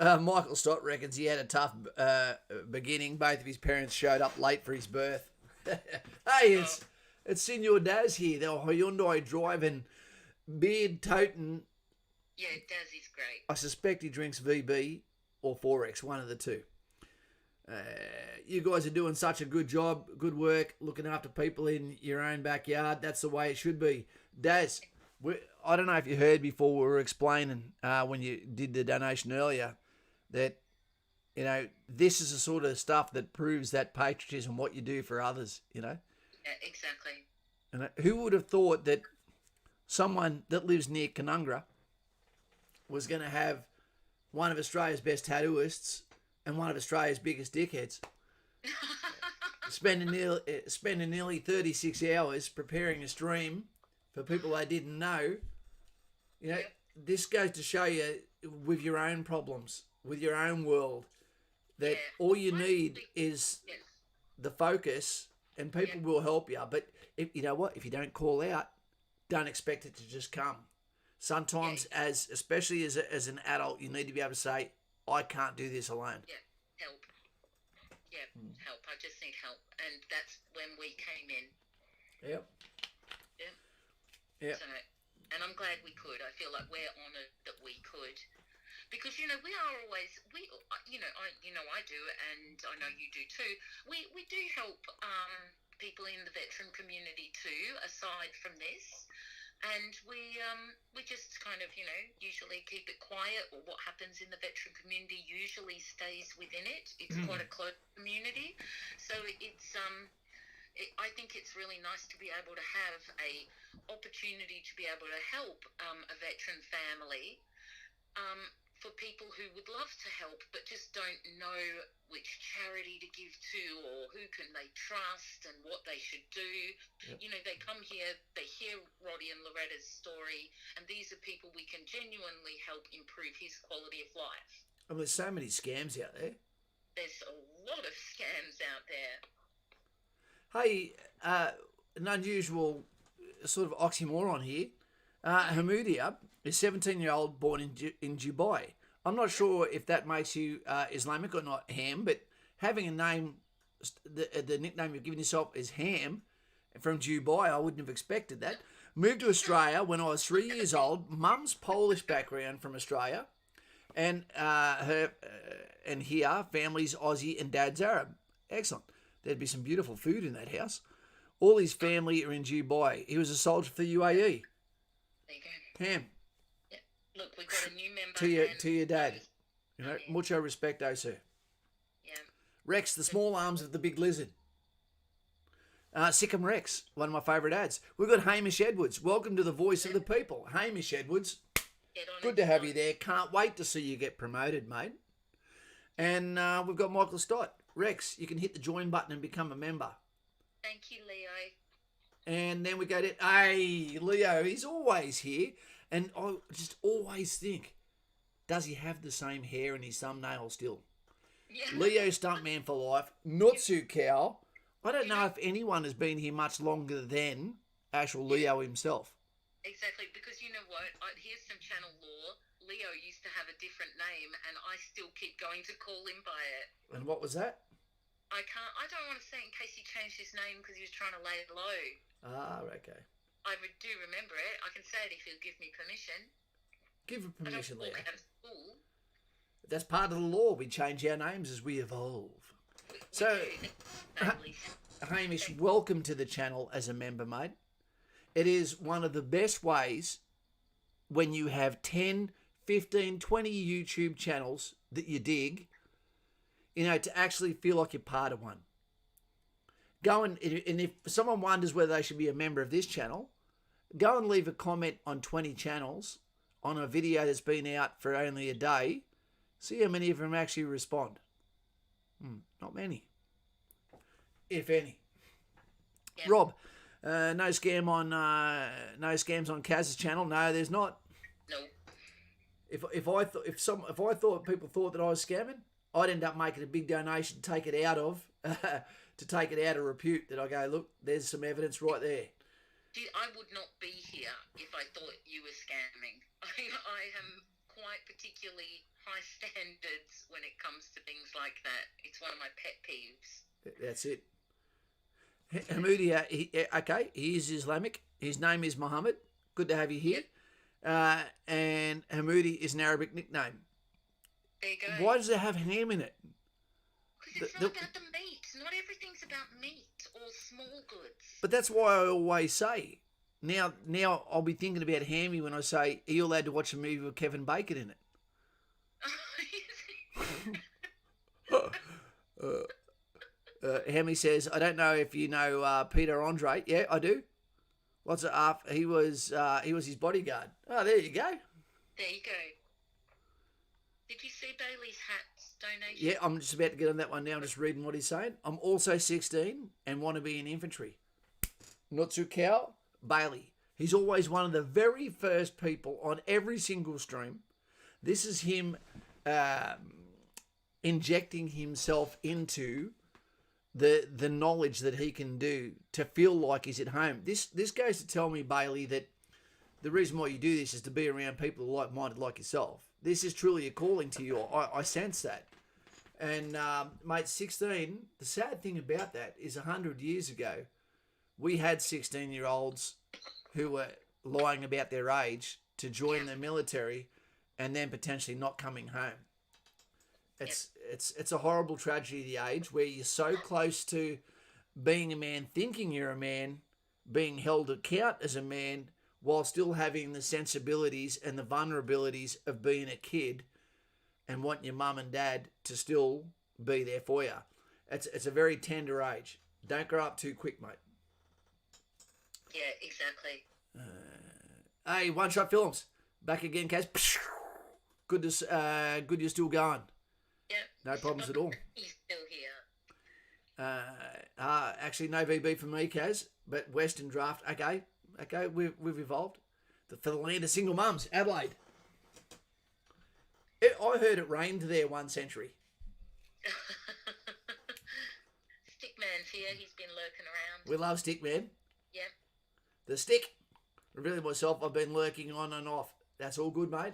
done. Michael Stott reckons he had a tough beginning. Both of his parents showed up late for his birth. Hey, it's Senor Daz here, the Hyundai driving, beard toting. Yeah, Daz is great. I suspect he drinks VB or 4X, one of the two. You guys are doing such a good job, good work, looking after people in your own backyard. That's the way it should be. Daz, I don't know if you heard before we were explaining when you did the donation earlier that, you know, this is the sort of stuff that proves that patriotism, what you do for others, you know. Yeah, exactly. And who would have thought that someone that lives near Canungra was going to have one of Australia's best tattooists and one of Australia's biggest dickheads spending nearly 36 hours preparing a stream for people they didn't know. You know, this goes to show you with your own problems, with your own world, that all you need is the focus, and people will help you. But if you know what, if you don't call out, don't expect it to just come. Sometimes, especially as an adult, you need to be able to say, I can't do this alone. Yeah, help. Yeah, help. I just need help. And that's when we came in. Yep. So, and I'm glad we could. I feel like we're honoured that we could. Because, you know, we are always, I do, and I know you do too. We do help people in the veteran community too, aside from this. And we just kind of, you know, usually keep it quiet, or what happens in the veteran community usually stays within it. It's quite a close community. So it's, I think it's really nice to be able to have a opportunity to be able to help a veteran family, for people who would love to help but just don't know which charity to give to, or who can they trust and what they should do. You know, they come here, they hear Roddie and Loretta's story, and these are people we can genuinely help improve his quality of life. I mean, there's so many scams out there. There's a lot of scams out there. Hey, an unusual sort of oxymoron here. Hamudia is 17-year-old born in Dubai. I'm not sure if that makes you Islamic or not, Ham, but having a name, the nickname you've given yourself is Ham from Dubai, I wouldn't have expected that. Moved to Australia when I was 3 years old. Mum's Polish background from Australia, and here family's Aussie and dad's Arab. Excellent. There'd be some beautiful food in that house. All his family are in Dubai. He was a soldier for the UAE. There you go. Ham. Yeah. Look, we've got a new member. To your dad. You know, mucho respecto, sir. Yeah. Rex, the small arms of the big lizard. Sikkim Rex, one of my favourite ads. We've got Hamish Edwards. Welcome to the voice of the people. Hamish Edwards, good to have you there. Can't wait to see you get promoted, mate. And we've got Michael Stott. Rex, you can hit the join button and become a member. Thank you, Leo. And then we go to, hey, Leo, he's always here. And I just always think, does he have the same hair in his thumbnail still? Yeah. Leo Stuntman for life. Nutsu Cow. I don't know if anyone has been here much longer than actual Leo himself. Exactly, because you know what? Here's some channel lore. Leo used to have a different name, and I still keep going to call him by it. And what was that? I don't want to say in case he changed his name because he was trying to lay it low. Ah, okay. I do remember it. I can say it if he'll give me permission. Give her permission, I Leo. don't walk out of school. That's part of the law. We change our names as we evolve. So, Hamish, welcome to the channel as a member, mate. It is one of the best ways when you have 10, 15, 20 YouTube channels that you dig, you know, to actually feel like you're part of one. Go and if someone wonders whether they should be a member of this channel, go and leave a comment on 20 channels on a video that's been out for only a day, see how many of them actually respond. Not many, if any. Yeah. Rob, no scams on Kaz's channel. No, there's not. No. If I thought people thought that I was scamming, I'd end up making a big donation to take it out of repute. That I go, look, there's some evidence right there. I would not be here if I thought you were scamming. I am quite particularly high standards when it comes to things like that. It's one of my pet peeves. That's it. Hamoudi, okay, he is Islamic. His name is Muhammad. Good to have you here. Yep. And Hamoudi is an Arabic nickname. There you go. Why does it have ham in it? Because it's not about the meat. Not everything's about meat or small goods. But that's why I always say, now I'll be thinking about hammy when I say, are you allowed to watch a movie with Kevin Bacon in it? Hammy says, I don't know if you know Peter Andre. Yeah, I do. What's it after? He was his bodyguard. Oh, there you go. There you go. Did you see Bailey's hat donation? Yeah, I'm just about to get on that one now. I'm just reading what he's saying. I'm also 16 and want to be in infantry. Nutsu Cow, Bailey. He's always one of the very first people on every single stream. This is him injecting himself into the knowledge that he can do to feel like he's at home. This goes to tell me, Bailey, that the reason why you do this is to be around people who are like-minded like yourself. This is truly a calling to you. I sense that. And, mate, 16, the sad thing about that is 100 years ago, we had 16-year-olds who were lying about their age to join the military and then potentially not coming home. It's a horrible tragedy of the age where you're so close to being a man, thinking you're a man, being held to account as a man, while still having the sensibilities and the vulnerabilities of being a kid and wanting your mum and dad to still be there for you. It's a very tender age. Don't grow up too quick, mate. Yeah, exactly. Hey, One Shot Films. Back again, Kaz. Good you're still going. Yep. No problems at all. He's still here. Actually, no VB for me, Kaz, but Western Draft, okay, we've evolved. For the land of single mums, Adelaide. I heard it rained there one century. Stickman's here. He's been lurking around. We love Stickman. Yep. The stick. Really myself, I've been lurking on and off. That's all good, mate.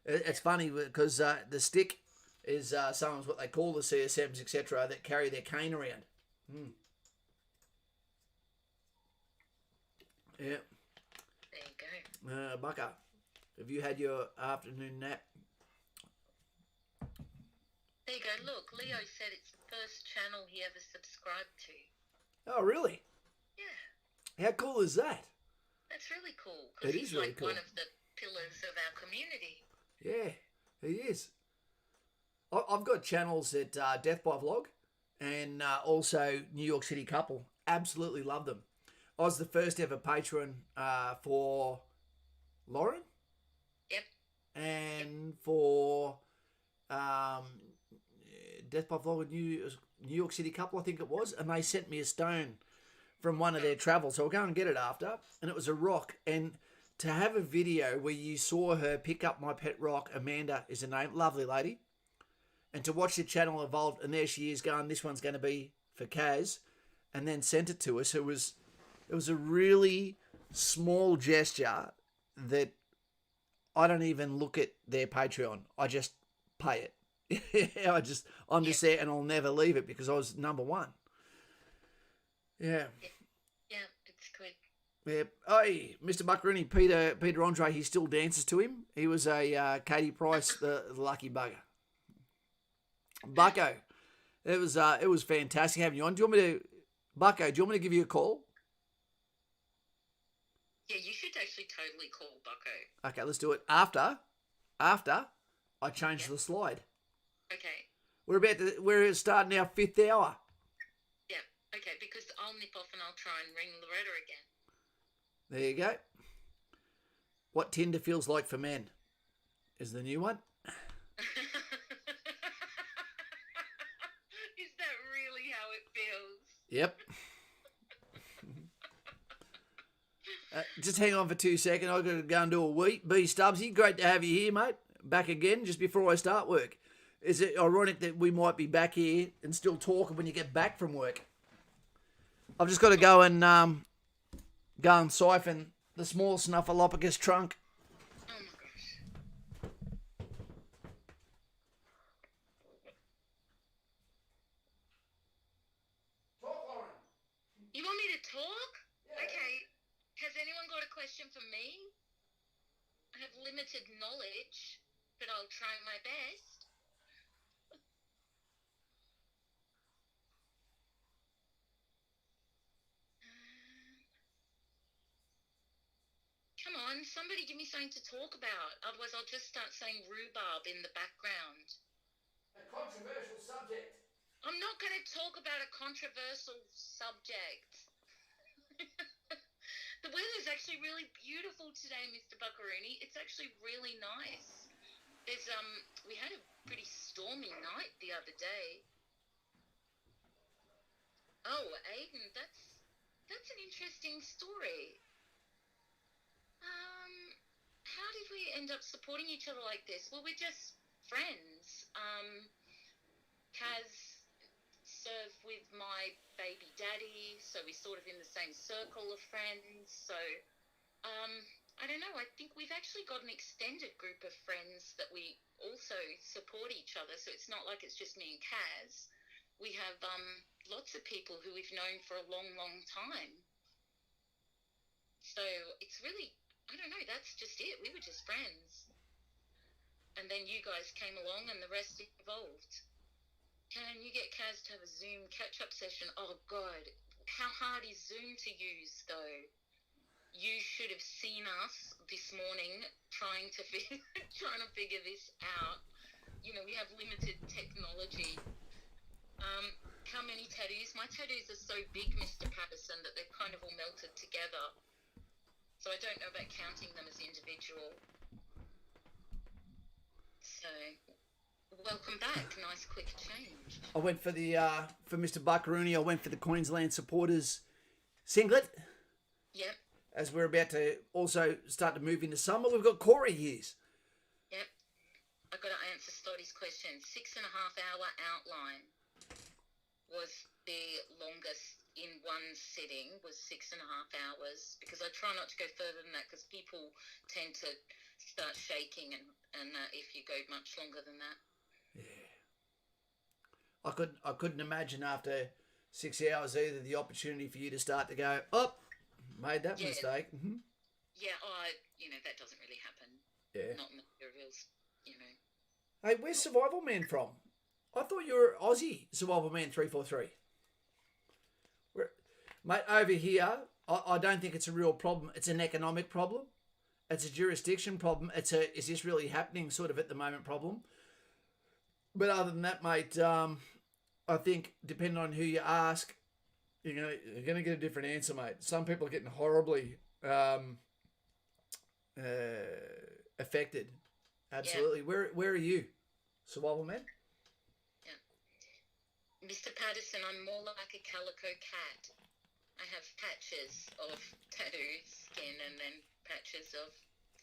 It's funny because the stick is sometimes what they call the CSMs, etc., that carry their cane around. Yeah. There you go. Bucka, have you had your afternoon nap? There you go. Look, Leo said it's the first channel he ever subscribed to. Oh, really? Yeah. How cool is that? That's really cool. 'Cause It he's is really like cool. one of the pillars of our community. Yeah, he is. I've got channels at Death by Vlog and also New York City Couple. Absolutely love them. I was the first ever patron for Lauren. Yep. And for Death by Vlog with New York City Couple, I think it was. And they sent me a stone from one of their travels. So I'll go and get it after. And it was a rock. And to have a video where you saw her pick up my pet rock, Amanda is her name, lovely lady. And to watch the channel evolve, and there she is going, this one's going to be for Kaz, and then sent it to us. It was a really small gesture that I don't even look at their Patreon. I just pay it. I'm just there, and I'll never leave it because I was number one. Yeah. Yeah, it's good. Yeah. Hey, Mr. Buckaroony, Peter Andre, he still dances to him. He was a Katie Price, the lucky bugger. Bucko, it was fantastic having you on. Bucko, do you want me to give you a call? Yeah, you should actually totally call Bucko. Okay, let's do it. After I change the slide. Okay. We're starting our 5th hour. Yeah. Okay, because I'll nip off and I'll try and ring Loretta again. There you go. What Tinder feels like for men. is the new one. Is that really how it feels? Yep. Just hang on for 2 seconds. I've got to go and do a wheat. B Stubbsy, great to have you here, mate. Back again just before I start work. Is it ironic that we might be back here and still talking when you get back from work? I've just got to go and siphon the small snuffleupagus trunk. Oh my gosh. Talk, Lauren. You want me to talk? Yeah. Okay. Has anyone got a question for me? I have limited knowledge, but I'll try my best. Come on, somebody give me something to talk about. Otherwise, I'll just start saying rhubarb in the background. A controversial subject. I'm not going to talk about a controversial subject. The weather's actually really beautiful today, Mr. Buckaroony. It's actually really nice. We had a pretty stormy night the other day. Oh, Aiden, that's an interesting story. How did we end up supporting each other like this? Well, we're just friends. Kaz served with my baby daddy, so we're sort of in the same circle of friends. So, I don't know. I think we've actually got an extended group of friends that we also support each other. So it's not like it's just me and Kaz. We have lots of people who we've known for a long, long time. So it's really, I don't know, that's just it. We were just friends. And then you guys came along and the rest evolved. Can you get Kaz to have a Zoom catch-up session? Oh, God. How hard is Zoom to use, though? You should have seen us this morning trying to figure this out. You know, we have limited technology. How many tattoos? My tattoos are so big, Mr. Patterson, that they've kind of all melted together. So I don't know about counting them as individual. So, welcome back. Nice quick change. I went for for Mr. Buckaroony, I went for the Queensland supporters singlet. Yep. As we're about to also start to move into summer, we've got Corey here. Yep. I've got to answer Stoddy's question. 6.5 hour outline was the longest in one sitting, was 6.5 hours, because I try not to go further than that because people tend to start shaking and if you go much longer than that. Yeah. I couldn't imagine after 6 hours either the opportunity for you to start to go, oh, made that mistake. Mm-hmm. Yeah, that doesn't really happen. Yeah. Not materials, Hey, where's Survival Man from? I thought you were Aussie, Survival Man 343. Mate, over here, I don't think it's a real problem. It's an economic problem. It's a jurisdiction problem. It's a is this really happening sort of at the moment problem. But other than that, mate, I think depending on who you ask, you're gonna get a different answer, mate. Some people are getting horribly affected. Absolutely. Yeah. Where are you, Survival Man? Yeah. Mr. Patterson, I'm more like a calico cat. I have patches of tattooed skin and then patches of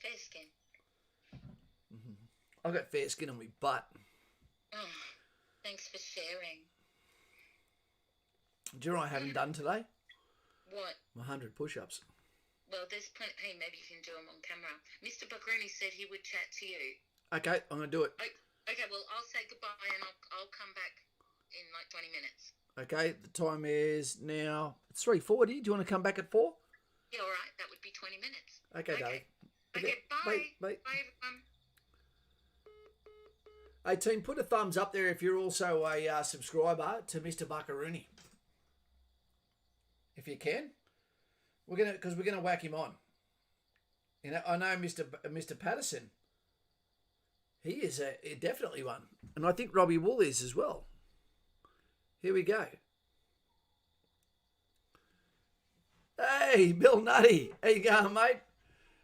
fair skin. Mm-hmm. I've got fair skin on my butt. Oh, thanks for sharing. Do you know what I haven't done today? What? 100 push-ups. Well, there's plenty. Hey, maybe you can do them on camera. Mr. Buckaroony said he would chat to you. Okay, I'm going to do it. Okay, well, I'll say goodbye and I'll come back in like 20 minutes. Okay, the time is now 3:40. Do you want to come back at 4? Yeah, all right. That would be 20 minutes. Okay, darling. Okay, bye. Bye, Bye, everyone. Hey, team, put a thumbs up there if you're also a subscriber to Mr. Buckaroony. If you can. Because we're gonna whack him on. I know Mr. Patterson. He is definitely one. And I think Robbie Wool is as well. Here we go. Hey, Bill Nutty. How you going, mate?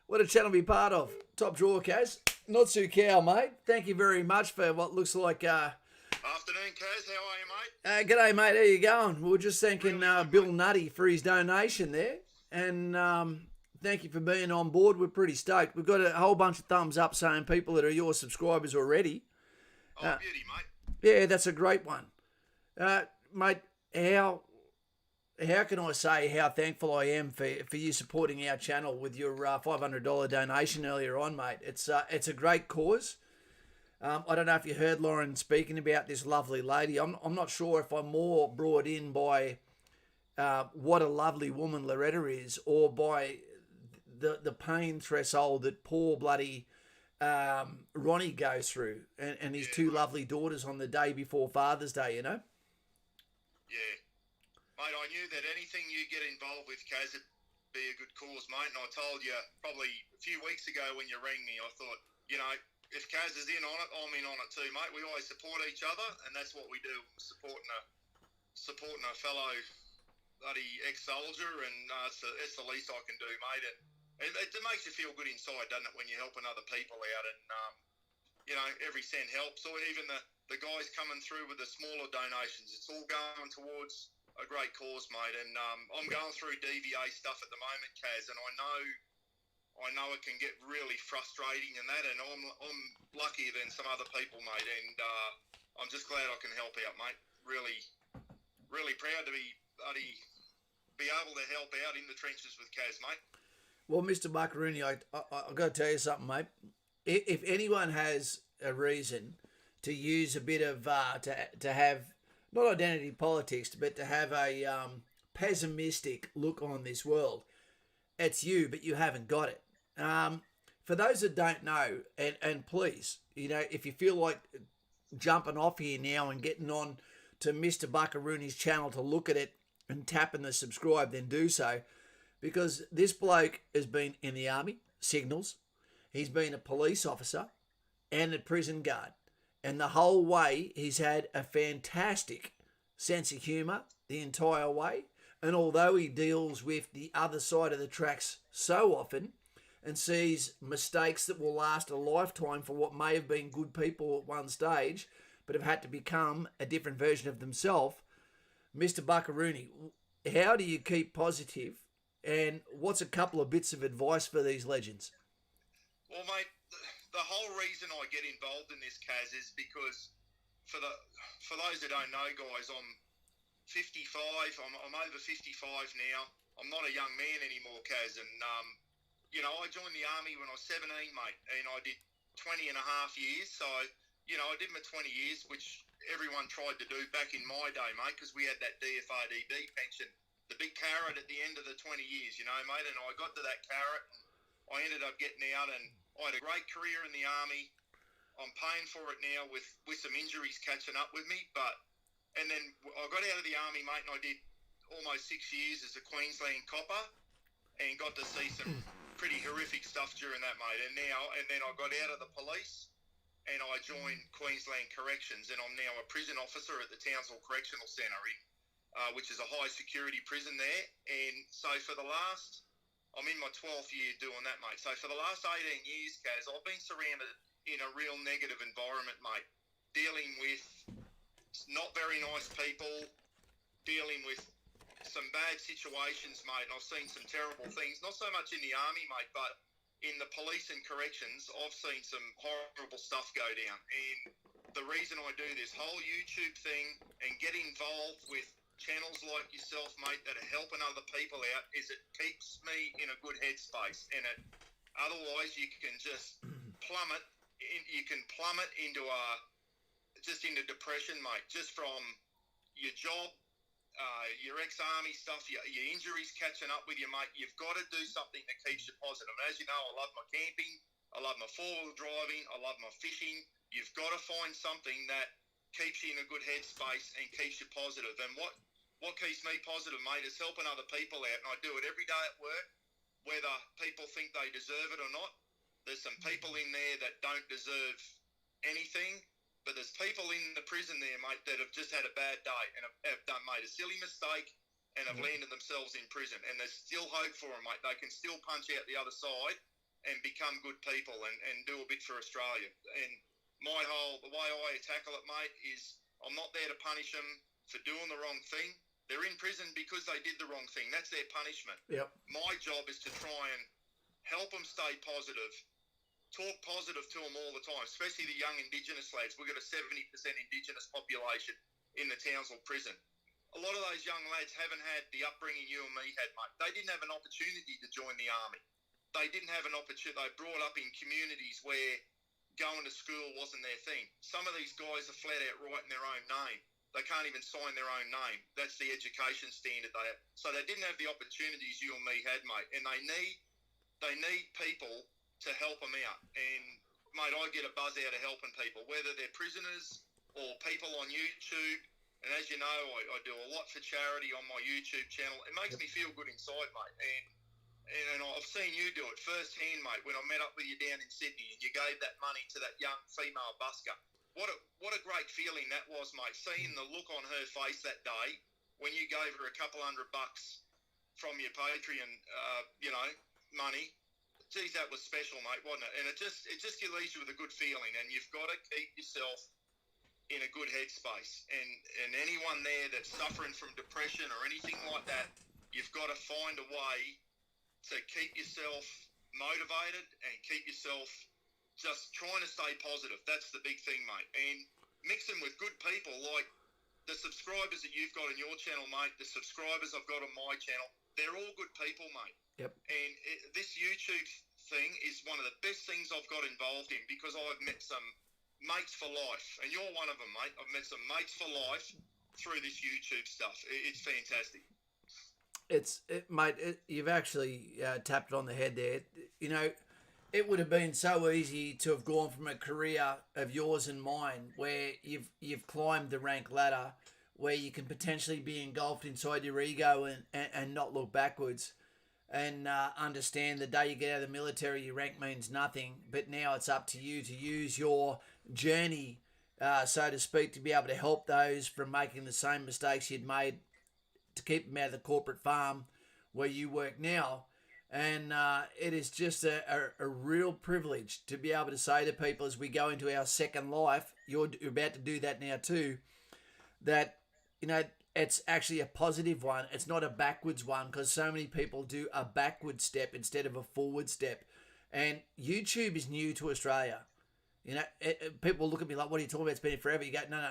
What a channel to be part of. Top drawer, Kaz. Not too cow, mate. Thank you very much for what looks like. Afternoon, Kaz. How are you, mate? G'day, mate. How you going? We were just thanking Bill Nutty for his donation there, and thank you for being on board. We're pretty stoked. We've got a whole bunch of thumbs up saying people that are your subscribers already. Oh, beauty, mate. Yeah, that's a great one, mate. How can I say how thankful I am for you supporting our channel with your $500 donation earlier on, mate? It's a great cause. I don't know if you heard Lauren speaking about this lovely lady. I'm not sure if I'm more brought in by what a lovely woman Loretta is, or by the pain threshold that poor bloody Ronnie goes through, and his two lovely daughters on the day before Father's Day, you know? Yeah. Mate, I knew that anything you get involved with, Kaz, it'd be a good cause, mate. And I told you probably a few weeks ago when you rang me, I thought, you know, if Kaz is in on it, I'm in on it too, mate. We always support each other, and that's what we do, supporting a fellow bloody ex-soldier, and it's the least I can do, mate. And it makes you feel good inside, doesn't it, when you're helping other people out, and you know, every cent helps. Or even the guys coming through with the smaller donations, it's all going towards a great cause, mate. And I'm going through DVA stuff at the moment, Kaz, and I know it can get really frustrating and that, and I'm luckier than some other people, mate, and I'm just glad I can help out, mate. Really, really proud to be able to help out in the trenches with Kaz, mate. Well, Mr. Buckaroony, I've got to tell you something, mate. If anyone has a reason to use a bit of to have not identity politics, but to have a pessimistic look on this world, it's you, but you haven't got it. For those that don't know, and please, you know, if you feel like jumping off here now and getting on to Mr. Buckaroony's channel to look at it and tapping the subscribe, then do so, because this bloke has been in the army, signals, he's been a police officer and a prison guard. And the whole way, he's had a fantastic sense of humour the entire way. And although he deals with the other side of the tracks so often and sees mistakes that will last a lifetime for what may have been good people at one stage, but have had to become a different version of themselves, Mr. Buckaroony, how do you keep positive? And what's a couple of bits of advice for these legends? Well, mate, the whole reason I get involved in this, Kaz, is because for those that don't know, guys, I'm 55. I'm over 55 now. I'm not a young man anymore, Kaz, and you know, I joined the army when I was 17, mate, and I did 20 and a half years. So, you know, I did my 20 years, which everyone tried to do back in my day, mate, because we had that DFRDB pension, the big carrot at the end of the 20 years, you know, mate, and I got to that carrot, and I ended up getting out, and I had a great career in the army. I'm paying for it now with some injuries catching up with me, and then I got out of the army, mate, and I did almost 6 years as a Queensland copper, and got to see some pretty horrific stuff during that, mate. And then I got out of the police, and I joined Queensland Corrections, and I'm now a prison officer at the Townsville Correctional Centre, which is a high security prison there. And so I'm in my 12th year doing that, mate. So for the last 18 years, Kaz, I've been surrounded in a real negative environment, mate, dealing with not very nice people, dealing with some bad situations, mate, and I've seen some terrible things, not so much in the army, mate, but in the police and corrections, I've seen some horrible stuff go down. And the reason I do this whole YouTube thing and get involved with channels like yourself, mate, that are helping other people out, is it keeps me in a good headspace. And otherwise you can just plummet into into depression, mate, just from your job, your ex-army stuff, your injuries catching up with you, mate. You've got to do something that keeps you positive. And as you know, I love my camping, I love my four-wheel driving, I love my fishing. You've got to find something that keeps you in a good headspace and keeps you positive. And what keeps me positive, mate, is helping other people out. And I do it every day at work, whether people think they deserve it or not. There's some people in there that don't deserve anything, but there's people in the prison there, mate, that have just had a bad day and have made a silly mistake and have landed themselves in prison. And there's still hope for them, mate. They can still punch out the other side and become good people and do a bit for Australia. And the way I tackle it, mate, is I'm not there to punish them for doing the wrong thing. They're in prison because they did the wrong thing. That's their punishment. Yep. My job is to try and help them stay positive, talk positive to them all the time, especially the young Indigenous lads. We've got a 70% Indigenous population in the Townsville prison. A lot of those young lads haven't had the upbringing you and me had, mate. They didn't have an opportunity to join the army. They didn't have an opportunity. They brought up in communities where going to school wasn't their thing. Some of these guys are flat out writing their own name. They can't even sign their own name. That's the education standard they have. So they didn't have the opportunities you and me had, mate. And they need people to help them out. And, mate, I get a buzz out of helping people, whether they're prisoners or people on YouTube. And as you know, I do a lot for charity on my YouTube channel. It makes me feel good inside, mate. And I've seen you do it firsthand, mate, when I met up with you down in Sydney and you gave that money to that young female busker. What a great feeling that was, mate, seeing the look on her face that day when you gave her a couple $100 from your Patreon, money. Geez, that was special, mate, wasn't it? And it just leaves you with a good feeling, and you've got to keep yourself in a good headspace. And anyone there that's suffering from depression or anything like that, you've got to find a way to keep yourself motivated and keep yourself just trying to stay positive. That's the big thing, mate. And mixing with good people like the subscribers that you've got on your channel, mate, the subscribers I've got on my channel, they're all good people, mate. Yep. And this YouTube thing is one of the best things I've got involved in because I've met some mates for life. And you're one of them, mate. I've met some mates for life through this YouTube stuff. It's fantastic. Mate, you've actually tapped it on the head there. You know, it would have been so easy to have gone from a career of yours and mine where you've climbed the rank ladder, where you can potentially be engulfed inside your ego and not look backwards and understand the day you get out of the military, your rank means nothing. But now it's up to you to use your journey, so to speak, to be able to help those from making the same mistakes you'd made, to keep them out of the corporate farm where you work now. And it is just a real privilege to be able to say to people as we go into our second life, you're about to do that now too, that, you know, it's actually a positive one. It's not a backwards one, because so many people do a backward step instead of a forward step. And YouTube is new to Australia. You know, people look at me like, what are you talking about? It's been here forever. You go, no.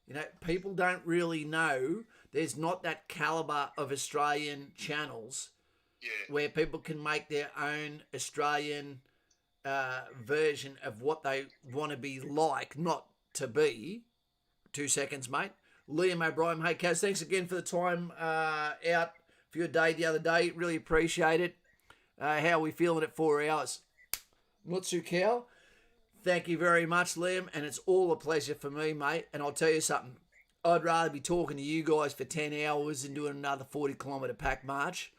You know, people don't really know. There's not that caliber of Australian channels where people can make their own Australian version of what they want to be like, not to be. 2 seconds, mate. Liam O'Brien, hey, Kaz, thanks again for the time out for your day the other day. Really appreciate it. How are we feeling at 4 hours? Mutsu Cow, thank you very much, Liam, and it's all a pleasure for me, mate. And I'll tell you something. I'd rather be talking to you guys for 10 hours than doing another 40-kilometre pack march,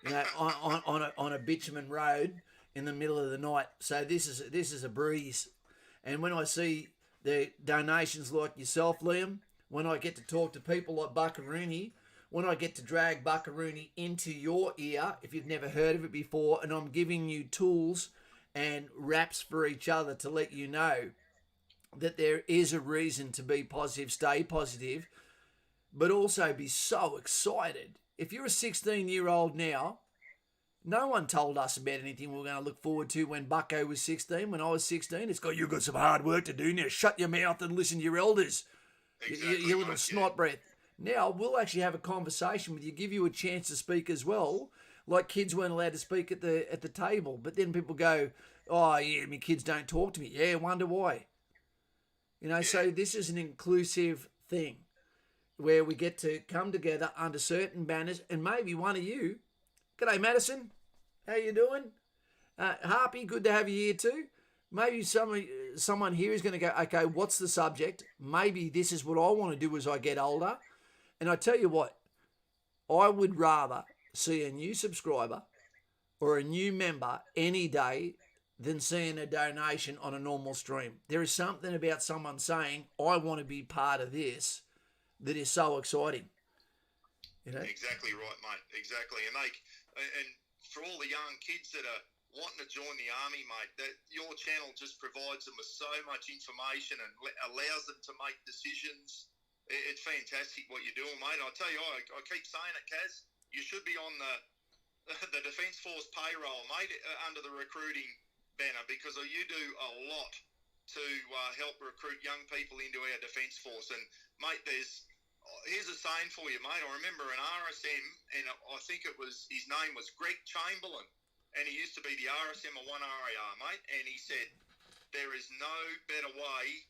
you know, on a bitumen road in the middle of the night. So this is a breeze. And when I see the donations like yourself, Liam, when I get to talk to people like Buckaroony, when I get to drag Buckaroony into your ear, if you've never heard of it before, and I'm giving you tools and raps for each other to let you know that there is a reason to be positive, stay positive, but also be so excited. If you're a 16-year-old now, no one told us about anything we were going to look forward to when Bucko was 16, when I was 16. It's got, you've got some hard work to do now. Shut your mouth and listen to your elders. Exactly, you little snot breath. Now, we'll actually have a conversation with you, give you a chance to speak as well, like kids weren't allowed to speak at the table. But then people go, oh, yeah, my kids don't talk to me. Yeah, wonder why. You know, so this is an inclusive thing where we get to come together under certain banners, and maybe one of you, g'day Madison, how you doing? Harpy, good to have you here too. Maybe someone here is going to go, okay, what's the subject? Maybe this is what I want to do as I get older. And I tell you what, I would rather see a new subscriber or a new member any day than seeing a donation on a normal stream. There is something about someone saying, I want to be part of this, that is so exciting. You know? Exactly right, mate. Exactly. And for all the young kids that are wanting to join the army, mate, that your channel just provides them with so much information and allows them to make decisions. It's fantastic what you're doing, mate. I tell you, I keep saying it, Kaz. You should be on the Defence Force payroll, mate, under the recruiting banner, because you do a lot to help recruit young people into our Defence Force. And, mate, here's a saying for you, mate. I remember an RSM, and I think his name was Greg Chamberlain, and he used to be the RSM of 1RAR, mate, and he said, there is no better way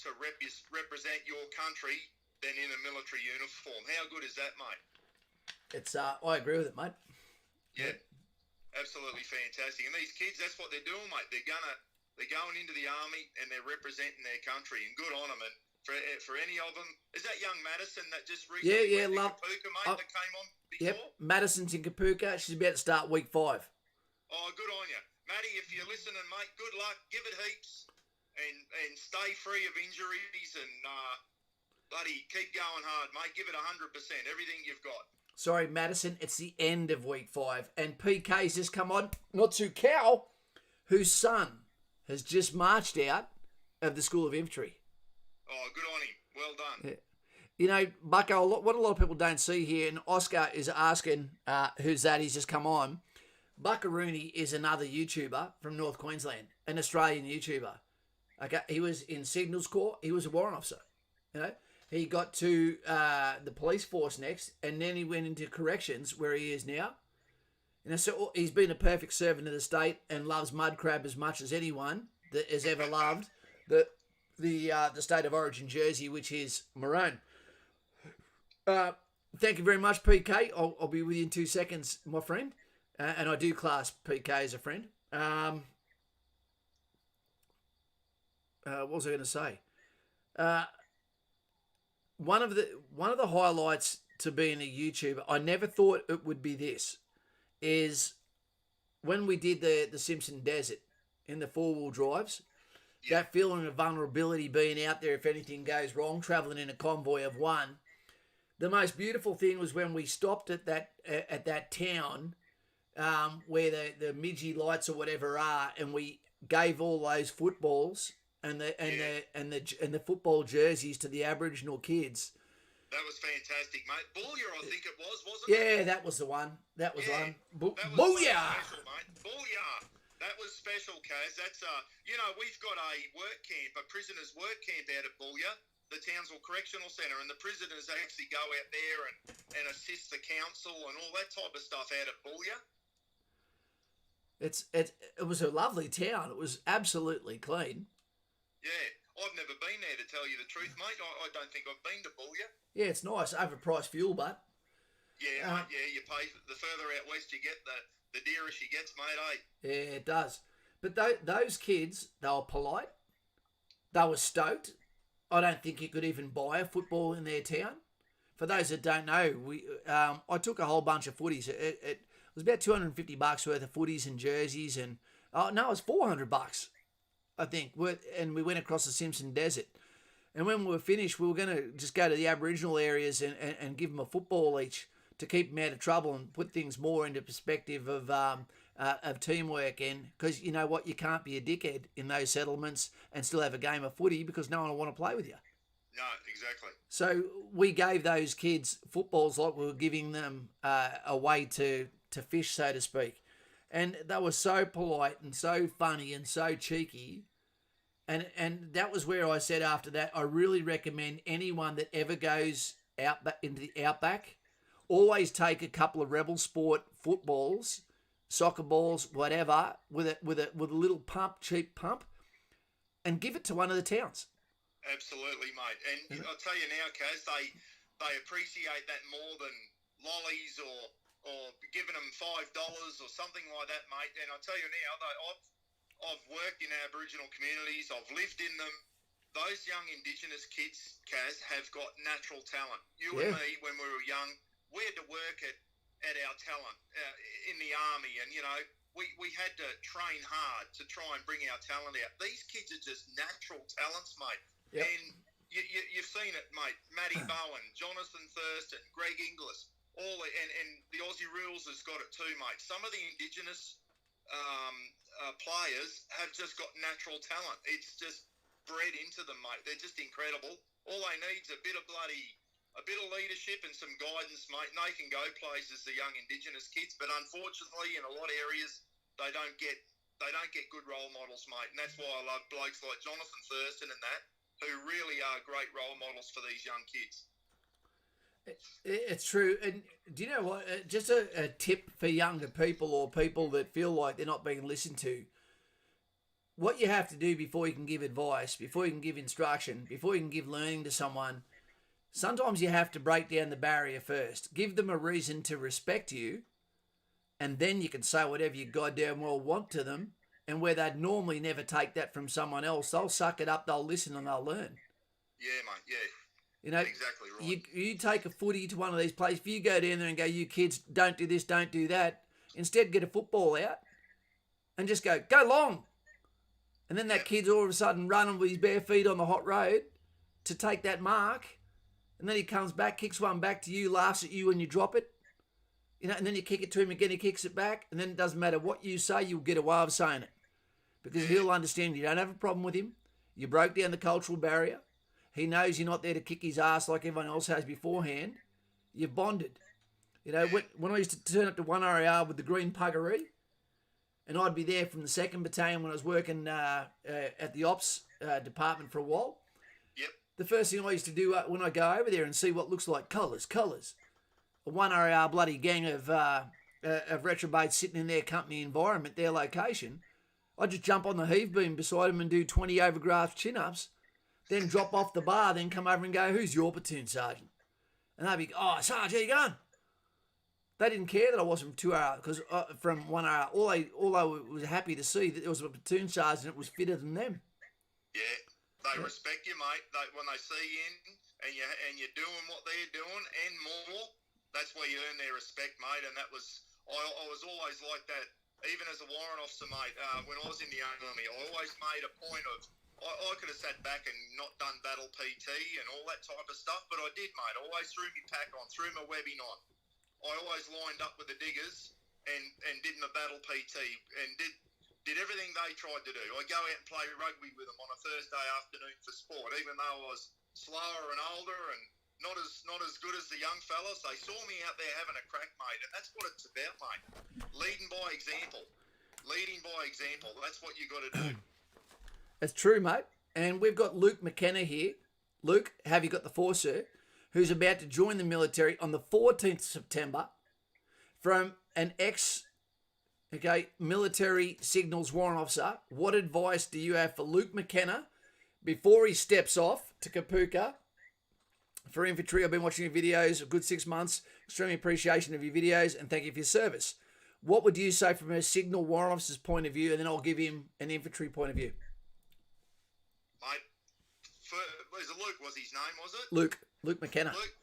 to represent your country than in a military uniform. How good is that, mate? It's I agree with it, mate. Yeah, absolutely fantastic. And these kids, that's what they're doing, mate. They're going into the army and they're representing their country, and good on them. And for any of them, is that young Madison that just recently went to Kapuka, mate, that came on before? Yep, Madison's in Kapuka. She's about to start week 5. Oh, good on you, Matty. If you're listening, mate, good luck. Give it heaps, and stay free of injuries, and bloody keep going hard, mate. Give it 100%. Everything you've got. Sorry, Madison, it's the end of week 5. And PK's just come on, not to Cal, whose son has just marched out of the School of Infantry. Oh, good on him. Well done. Yeah. You know, Bucko, what a lot of people don't see here, and Oscar is asking who's that, he's just come on. Buckaroony is another YouTuber from North Queensland, an Australian YouTuber. Okay, he was in Signals Corps. He was a warrant officer. You know, he got to the police force next, and then he went into corrections, where he is now. You know, so he's been a perfect servant of the state and loves mud crab as much as anyone that has ever loved the state of origin jersey, which is maroon. Thank you very much, PK. I'll be with you in 2 seconds, my friend. And I do class PK as a friend. What was I going to say? One of the highlights to being a YouTuber, I never thought it would be this, is when we did the Simpson Desert in the 4-wheel drives. That feeling of vulnerability, being out there if anything goes wrong, travelling in a convoy of one. The most beautiful thing was when we stopped at that town where the Midgie lights or whatever are, and we gave all those footballs and the football jerseys to the Aboriginal kids. That was fantastic, mate. Booyah, I think it was, wasn't it? Yeah, that was the one. That was one. Booyah! Special, mate. Booyah! That was special, Kaz. That's we've got a work camp, a prisoners' work camp out at Booyah, the Townsville Correctional Centre, and the prisoners actually go out there and assist the council and all that type of stuff out at Booyah. It was a lovely town. It was absolutely clean. Yeah, I've never been there, to tell you the truth, mate. I don't think I've been to Booyah. Yeah, it's nice. Overpriced fuel, but... Yeah, mate, you pay... The further out west you get, the dearer she gets, mate, eh? Yeah, it does. But those kids, they were polite. They were stoked. I don't think you could even buy a football in their town. For those that don't know, I took a whole bunch of footies. It was about $250 worth of footies and jerseys, and it was $400, I think. And we went across the Simpson Desert. And when we were finished, we were going to just go to the Aboriginal areas and give them a football each to keep them out of trouble and put things more into perspective of teamwork. And because you know what, you can't be a dickhead in those settlements and still have a game of footy because no one will want to play with you. No, exactly. So we gave those kids footballs like we were giving them a way to fish, so to speak. And they were so polite and so funny and so cheeky. And that was where I said after that, I really recommend anyone that ever goes out into the outback, always take a couple of Rebel Sport footballs, soccer balls, whatever, with a little pump, cheap pump, and give it to one of the towns. Absolutely, mate. And I'll tell you now, Kaz, they appreciate that more than lollies or giving them $5 or something like that, mate. And I'll tell you now, I've worked in Aboriginal communities. I've lived in them. Those young Indigenous kids, Kaz, have got natural talent. You and me, when we were young, we had to work at our talent in the army. And, we had to train hard to try and bring our talent out. These kids are just natural talents, mate. Yep. And you've seen it, mate. Matty Bowen, Jonathan Thurston, Greg Inglis, and the Aussie Rules has got it too, mate. Some of the Indigenous players have just got natural talent. It's just bred into them, mate. They're just incredible. All they need is a bit of leadership and some guidance, mate, and they can go places, the young Indigenous kids. But unfortunately, in a lot of areas, they don't get good role models, mate. And that's why I love blokes like Jonathan Thurston and that, who really are great role models for these young kids. It's true. And do you know what? Just a tip for younger people or people that feel like they're not being listened to. What you have to do before you can give advice, before you can give instruction, before you can give learning to someone, sometimes you have to break down the barrier first. Give them a reason to respect you, and then you can say whatever you goddamn well want to them. And where they'd normally never take that from someone else, they'll suck it up, they'll listen, and they'll learn. Yeah, mate, yeah. You know, exactly right. You take a footy to one of these places, if you go down there and go, you kids, don't do this, don't do that, instead get a football out and just go long. And then that kid's all of a sudden running with his bare feet on the hot road to take that mark. And then he comes back, kicks one back to you, laughs at you when you drop it. You know, and then you kick it to him again, he kicks it back. And then it doesn't matter what you say, you'll get a way of saying it. Because he'll understand you don't have a problem with him. You broke down the cultural barrier. He knows you're not there to kick his ass like everyone else has beforehand. You've bonded. You know, when I used to turn up to 1RAR with the green puggaree, and I'd be there from the 2nd Battalion when I was working at the Ops department for a while. Yep. The first thing I used to do when I go over there and see what looks like colours. A 1RAR bloody gang of retrobates sitting in their company environment, their location, I'd just jump on the heave beam beside them and do 20 overgraph chin-ups, then drop off the bar, then come over and go, who's your platoon sergeant? And they'd be, oh, Sarge, how you going? They didn't care that I wasn't from 2RAR, because from 1RAR, all I was happy to see that there was a platoon sergeant that was fitter than them. Yeah, they respect you, mate. When they see you in and you're doing what they're doing and more, that's where you earn their respect, mate. And that was, I was always like that, even as a warrant officer, mate. When I was in the army, I always made a point of, I could have sat back and not done battle PT and all that type of stuff, but I did, mate. I always threw my pack on, threw my webbing on. I always lined up with the diggers and did my battle PT and did everything they tried to do. I'd go out and play rugby with them on a Thursday afternoon for sport, even though I was slower and older and not as good as the young fellas. They saw me out there having a crack, mate, and that's what it's about, mate. Leading by example. That's what you got to do. That's true, mate. And we've got Luke McKenna here. Luke, have you got the force, sir? Who's about to join the military on the 14th of September from an military signals warrant officer. What advice do you have for Luke McKenna before he steps off to Kapuka for infantry? I've been watching your videos a good 6 months. Extremely appreciation of your videos and thank you for your service. What would you say from a signal warrant officer's point of view? And then I'll give him an infantry point of view. Mate, was it Luke was his name, was it? Luke McKenna. Luke,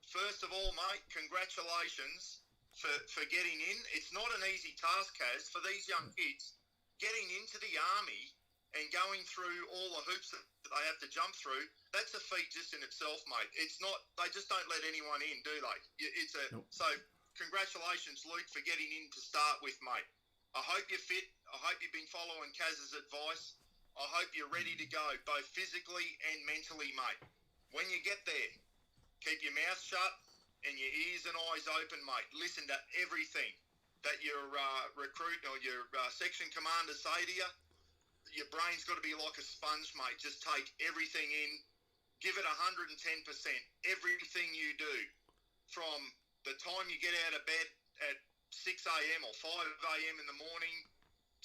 first of all, mate, congratulations for getting in. It's not an easy task, Kaz, for these young kids getting into the army and going through all the hoops that they have to jump through. That's a feat just in itself, mate. It's not, they just don't let anyone in, do they? So congratulations, Luke, for getting in to start with, mate. I hope you're fit. I hope you've been following Kaz's advice. I hope you're ready to go, both physically and mentally, mate. When you get there, keep your mouth shut and your ears and eyes open, mate. Listen to everything that your recruit or your section commander say to you. Your brain's got to be like a sponge, mate. Just take everything in. Give it 110%. Everything you do, from the time you get out of bed at 6 a.m. or 5 a.m. in the morning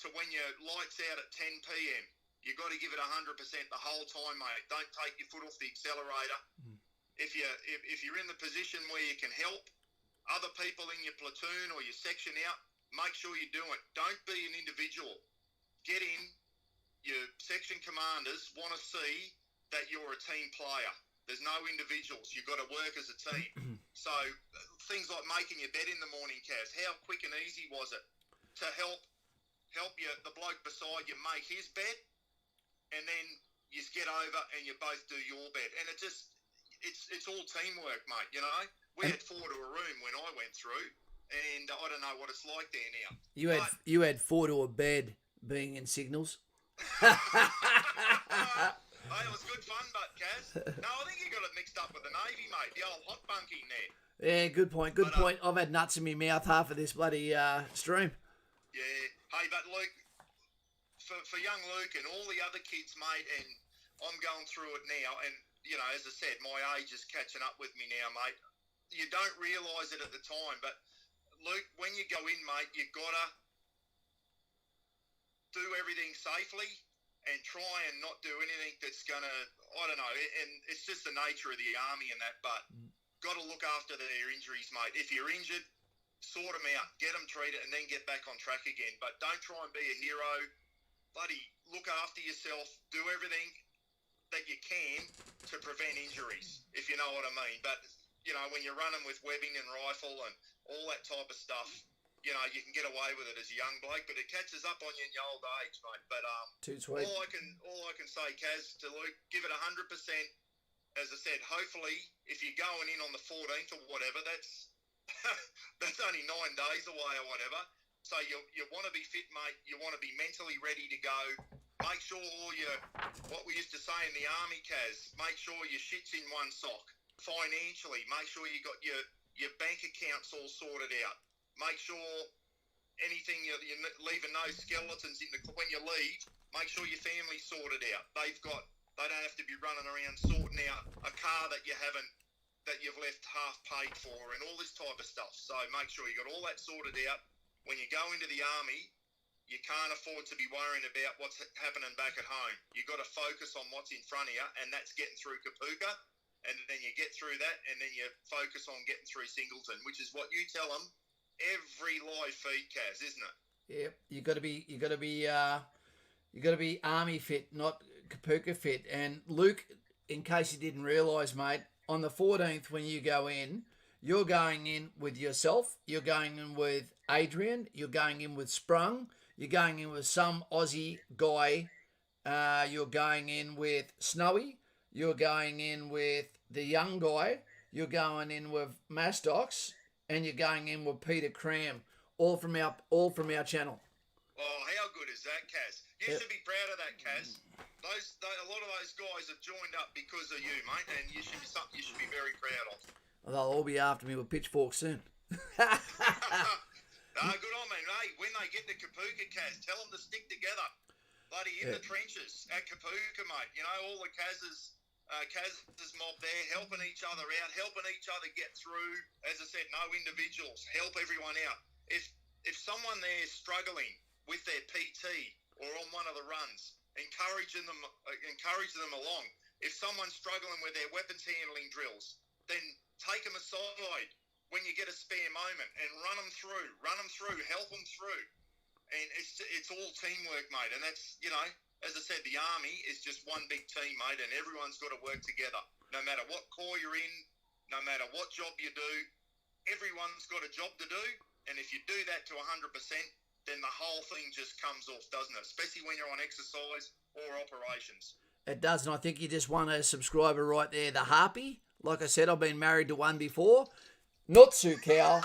to when your lights out at 10 p.m. You've got to give it 100% the whole time, mate. Don't take your foot off the accelerator. If you're in the position where you can help other people in your platoon or your section out, make sure you do it. Don't be an individual. Get in. Your section commanders want to see that you're a team player. There's no individuals. You've got to work as a team. So things like making your bed in the morning, Kaz, how quick and easy was it to help you, the bloke beside you, make his bed, and then you get over and you both do your bed. And it's all teamwork, mate, you know. We had 4 to a room when I went through, and I don't know what it's like there now. You had 4 to a bed being in signals. Hey, it was good fun, but Kaz. No, I think you got it mixed up with the Navy, mate. The old hot bunking there. Yeah, good point. Good point. I've had nuts in my mouth half of this bloody stream. Yeah. Hey, but Luke, for young Luke and all the other kids, mate, and I'm going through it now, and, you know, as I said, my age is catching up with me now, mate. You don't realise it at the time, but, Luke, when you go in, mate, you got to do everything safely and try and not do anything that's going to, I don't know, and it's just the nature of the Army and that, but got to look after their injuries, mate. If you're injured, sort them out, get them treated, and then get back on track again. But don't try and be a hero. Bloody look after yourself. Do everything that you can to prevent injuries, if you know what I mean. But, you know, when you're running with webbing and rifle and all that type of stuff, you know, you can get away with it as a young bloke, but it catches up on you in your old age, mate. But Too sweet. all I can say, Kaz, to Luke, give it 100%. As I said, hopefully, if you're going in on the 14th or whatever, that's that's only 9 days away or whatever. So you want to be fit, mate. You want to be mentally ready to go. Make sure all your, what we used to say in the Army, Kaz, make sure your shit's in one sock. Financially, make sure you got your bank accounts all sorted out. Make sure anything you're leaving no skeletons in when you leave. Make sure your family's sorted out. They don't have to be running around sorting out a car that you've left half paid for and all this type of stuff. So make sure you got all that sorted out. When you go into the Army, you can't afford to be worrying about what's happening back at home. You got to focus on what's in front of you, and that's getting through Kapooka. And then you get through that, and then you focus on getting through Singleton, which is what you tell them every live feed, Kaz, isn't it? Yep, you got to be Army fit, not Kapooka fit. And Luke, in case you didn't realise, mate, on the 14th when you go in, you're going in with yourself, you're going in with Adrian, you're going in with Sprung, you're going in with some Aussie guy, you're going in with Snowy, you're going in with the young guy, you're going in with Mastox, and you're going in with Peter Cram, all from our channel. Oh, how good is that, Kaz? You should be proud of that, Kaz. A lot of those guys have joined up because of you, mate, and you should be something you should be very proud of. Well, they'll all be after me with pitchforks soon. Good on, man. Hey, when they get to Kapooka, Kaz, tell them to stick together. Bloody in the trenches at Kapooka, mate. You know, all the Kaz's mob there, helping each other out, helping each other get through. As I said, no individuals. Help everyone out. If someone there's struggling with their PT or on one of the runs, encourage them along. If someone's struggling with their weapons handling drills, then take them aside when you get a spare moment and run them through, help them through. And it's all teamwork, mate. And that's, you know, as I said, the Army is just one big team, mate, and everyone's got to work together. No matter what corps you're in, no matter what job you do, everyone's got a job to do. And if you do that to 100%, then the whole thing just comes off, doesn't it? Especially when you're on exercise or operations. It does, and I think you just won a subscriber right there, the Harpy. Like I said, I've been married to one before. Notsu cow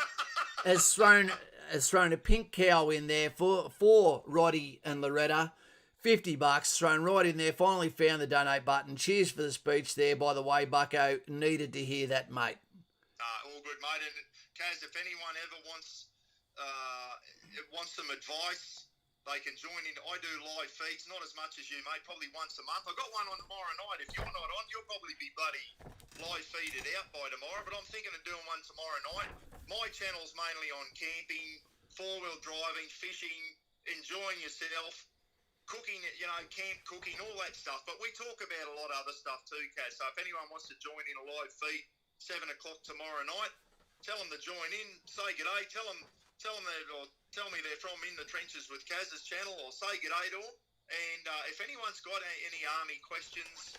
has thrown a pink cow in there for Roddie and Loretta. $50 thrown right in there. Finally found the donate button. Cheers for the speech there, by the way, Bucko. Needed to hear that, mate. All good, mate. And Kaz, if anyone ever wants some advice, they can join in. I do live feeds, not as much as you, mate, probably once a month. I've got one on tomorrow night. If you're not on, you'll probably be bloody live feeded out by tomorrow, but I'm thinking of doing one tomorrow night. My channel's mainly on camping, four-wheel driving, fishing, enjoying yourself, cooking, you know, camp cooking, all that stuff. But we talk about a lot of other stuff too, Kaz. So if anyone wants to join in a live feed, 7 o'clock tomorrow night, tell them to join in, say g'day, tell me they're from In the Trenches with Kaz's channel, or say g'day to them. And if anyone's got any Army questions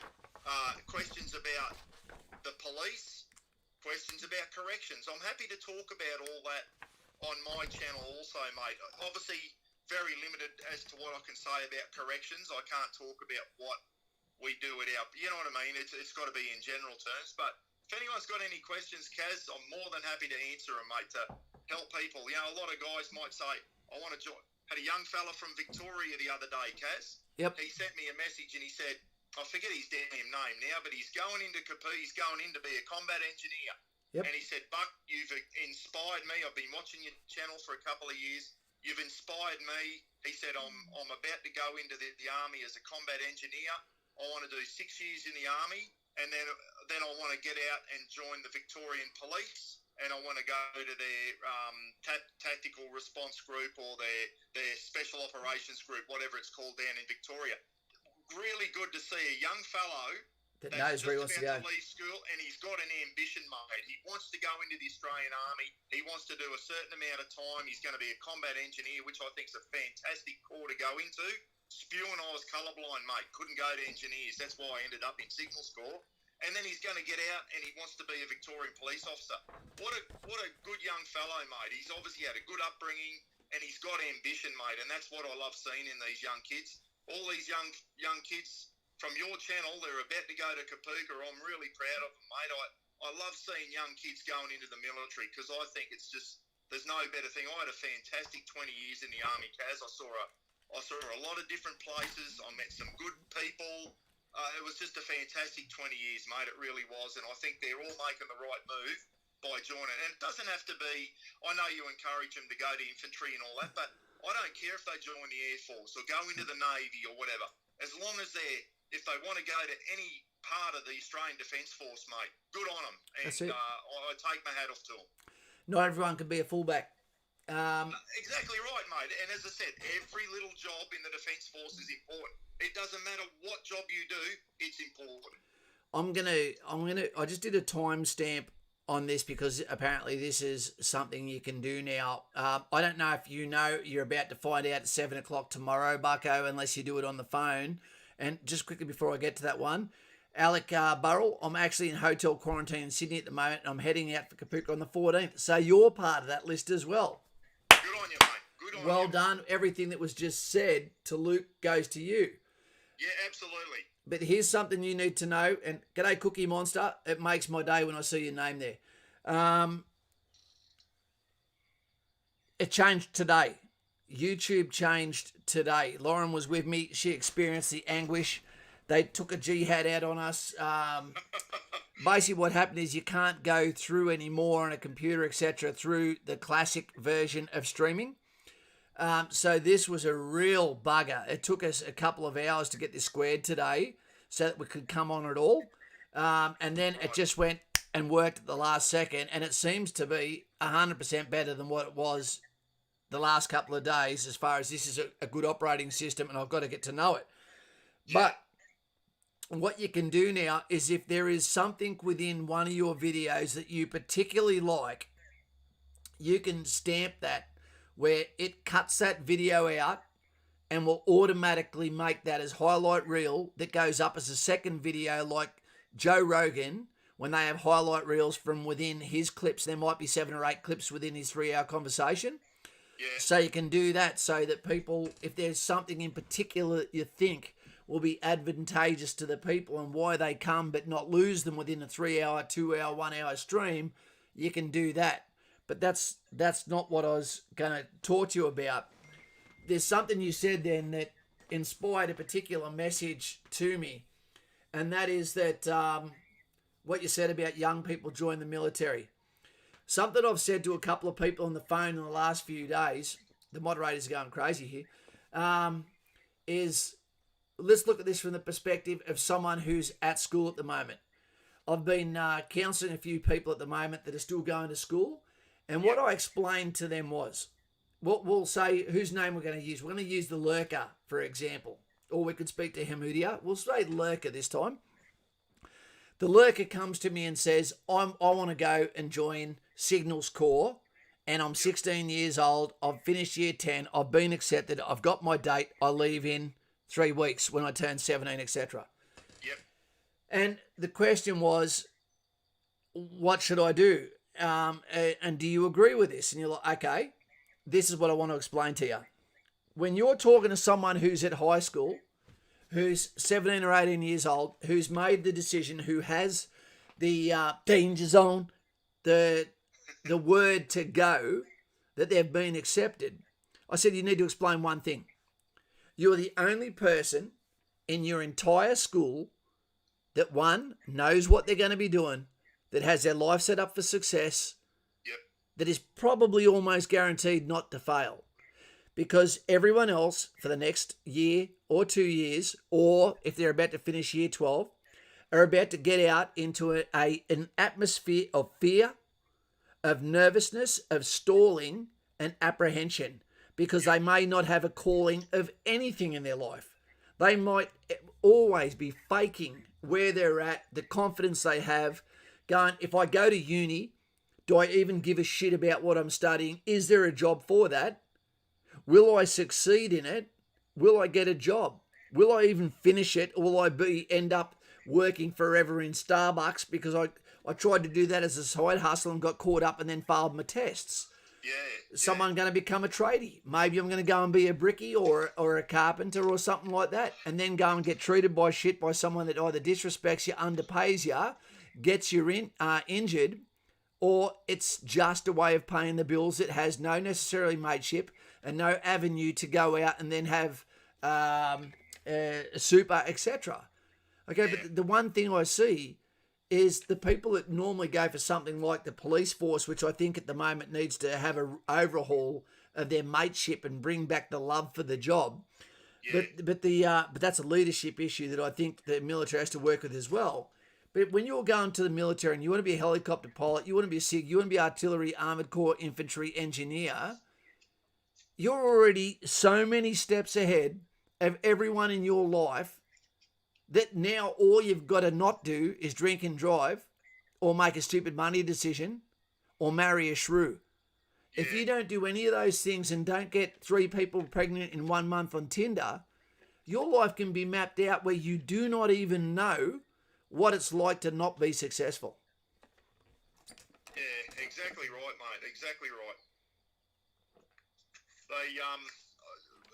about the police, questions about corrections, I'm happy to talk about all that on my channel also, mate. Obviously, very limited as to what I can say about corrections. I can't talk about what we do at our, you know what I mean? It's got to be in general terms. But if anyone's got any questions, Kaz, I'm more than happy to answer them, mate. help people. You know, a lot of guys might say, I want to join. Had a young fella from Victoria the other day, Kaz. Yep. He sent me a message and he said, I forget his damn name now, but he's going into Kapoo, he's going in to be a combat engineer. Yep. And he said, Buck, you've inspired me. I've been watching your channel for a couple of years. You've inspired me. He said, I'm about to go into the Army as a combat engineer. I want to do 6 years in the Army, and then I want to get out and join the Victorian Police, and I want to go to their tactical response group or their special operations group, whatever it's called down in Victoria. Really good to see a young fellow That knows where he wants to go. to leave school, and he's got an ambition, mate. He wants to go into the Australian Army. He wants to do a certain amount of time. He's going to be a combat engineer, which I think is a fantastic corps to go into. Spewing, I was colourblind, mate. Couldn't go to engineers. That's why I ended up in Signals Corps. And then he's going to get out, and he wants to be a Victorian police officer. What a good young fellow, mate. He's obviously had a good upbringing, and he's got ambition, mate. And that's what I love seeing in these young kids. All these young kids from your channel, they're about to go to Kapuka. I'm really proud of them, mate. I love seeing young kids going into the military because I think it's just, there's no better thing. I had a fantastic 20 years in the Army, Kaz. I saw a lot of different places. I met some good people. It was just a fantastic 20 years, mate. It really was. And I think they're all making the right move by joining. And it doesn't have to be, I know you encourage them to go to infantry and all that, but I don't care if they join the Air Force or go into the Navy or whatever. As long as if they want to go to any part of the Australian Defence Force, mate, good on them. And That's it. I take my hat off to them. Not everyone can be a fullback. Exactly right, mate. And as I said, every little job in the Defence Force is important. It doesn't matter what job you do, it's important. I just did a timestamp on this because apparently this is something you can do now. I don't know if you know, you're about to find out at 7 o'clock tomorrow, Bucko, unless you do it on the phone. And just quickly before I get to that one, Alec Burrell, I'm actually in hotel quarantine in Sydney at the moment, and I'm heading out for Kapuka on the 14th. So you're part of that list as well. Good on you, mate. Good on you. Well done. Everything that was just said to Luke goes to you. Yeah, absolutely. But here's something you need to know. And g'day, Cookie Monster. It makes my day when I see your name there. It changed today. YouTube changed today. Lauren was with me. She experienced the anguish. They took a jihad out on us. Basically what happened is you can't go through anymore on a computer, etc., through the classic version of streaming. So this was a real bugger. It took us a couple of hours to get this squared today so that we could come on at all. And then it just went and worked at the last second. And it seems to be 100% better than what it was the last couple of days as far as this is a good operating system and I've got to get to know it. But what you can do now is if there is something within one of your videos that you particularly like, you can stamp that where it cuts that video out and will automatically make that as highlight reel that goes up as a second video, like Joe Rogan, when they have highlight reels from within his clips. There might be 7 or 8 clips within his 3-hour conversation. Yeah. So you can do that so that people, if there's something in particular you think will be advantageous to the people and why they come but not lose them within a 3-hour, 2-hour, 1-hour stream, you can do that. But that's not what I was going to talk to you about. There's something you said then that inspired a particular message to me, and that is that what you said about young people join the military. Something I've said to a couple of people on the phone in the last few days, the moderator's going crazy here, is let's look at this from the perspective of someone who's at school at the moment. I've been counselling a few people at the moment that are still going to school, and what I explained to them was, what we'll say, whose name we're going to use. We're going to use the lurker, for example, or we could speak to Hamudia. We'll say lurker this time. The lurker comes to me and says, I want to go and join Signals Corps, and I'm 16 years old. I've finished year 10. I've been accepted. I've got my date. I leave in 3 weeks when I turn 17, etc. Yep. And the question was, what should I do? And do you agree with this? And you're like, okay, this is what I want to explain to you. When you're talking to someone who's at high school, who's 17 or 18 years old, who's made the decision, who has the danger zone, the word to go, that they've been accepted, I said, you need to explain one thing. You're the only person in your entire school that, one, knows what they're going to be doing, that has their life set up for success, Yep. that is probably almost guaranteed not to fail. Because everyone else for the next year or 2 years, or if they're about to finish year 12, are about to get out into an atmosphere of fear, of nervousness, of stalling and apprehension, because they may not have a calling of anything in their life. They might always be faking where they're at, the confidence they have, going, if I go to uni, do I even give a shit about what I'm studying? Is there a job for that? Will I succeed in it? Will I get a job? Will I even finish it? Or will I end up working forever in Starbucks because I tried to do that as a side hustle and got caught up and then failed my tests? Yeah. Someone going to become a tradie. Maybe I'm going to go and be a brickie or a carpenter or something like that, and then go and get treated by shit by someone that either disrespects you, underpays you, gets you injured, or it's just a way of paying the bills that has no necessarily mateship and no avenue to go out and then have super, etc. Okay, but the one thing I see is the people that normally go for something like the police force, which I think at the moment needs to have an overhaul of their mateship and bring back the love for the job. Yeah. But that's a leadership issue that I think the military has to work with as well. But when you're going to the military and you want to be a helicopter pilot, you want to be a SIG, you want to be artillery, armoured corps, infantry, engineer, you're already so many steps ahead of everyone in your life that now all you've got to not do is drink and drive or make a stupid money decision or marry a shrew. Yeah. If you don't do any of those things and don't get 3 people pregnant in 1 month on Tinder, your life can be mapped out where you do not even know what it's like to not be successful. Yeah, exactly right, mate. Exactly right.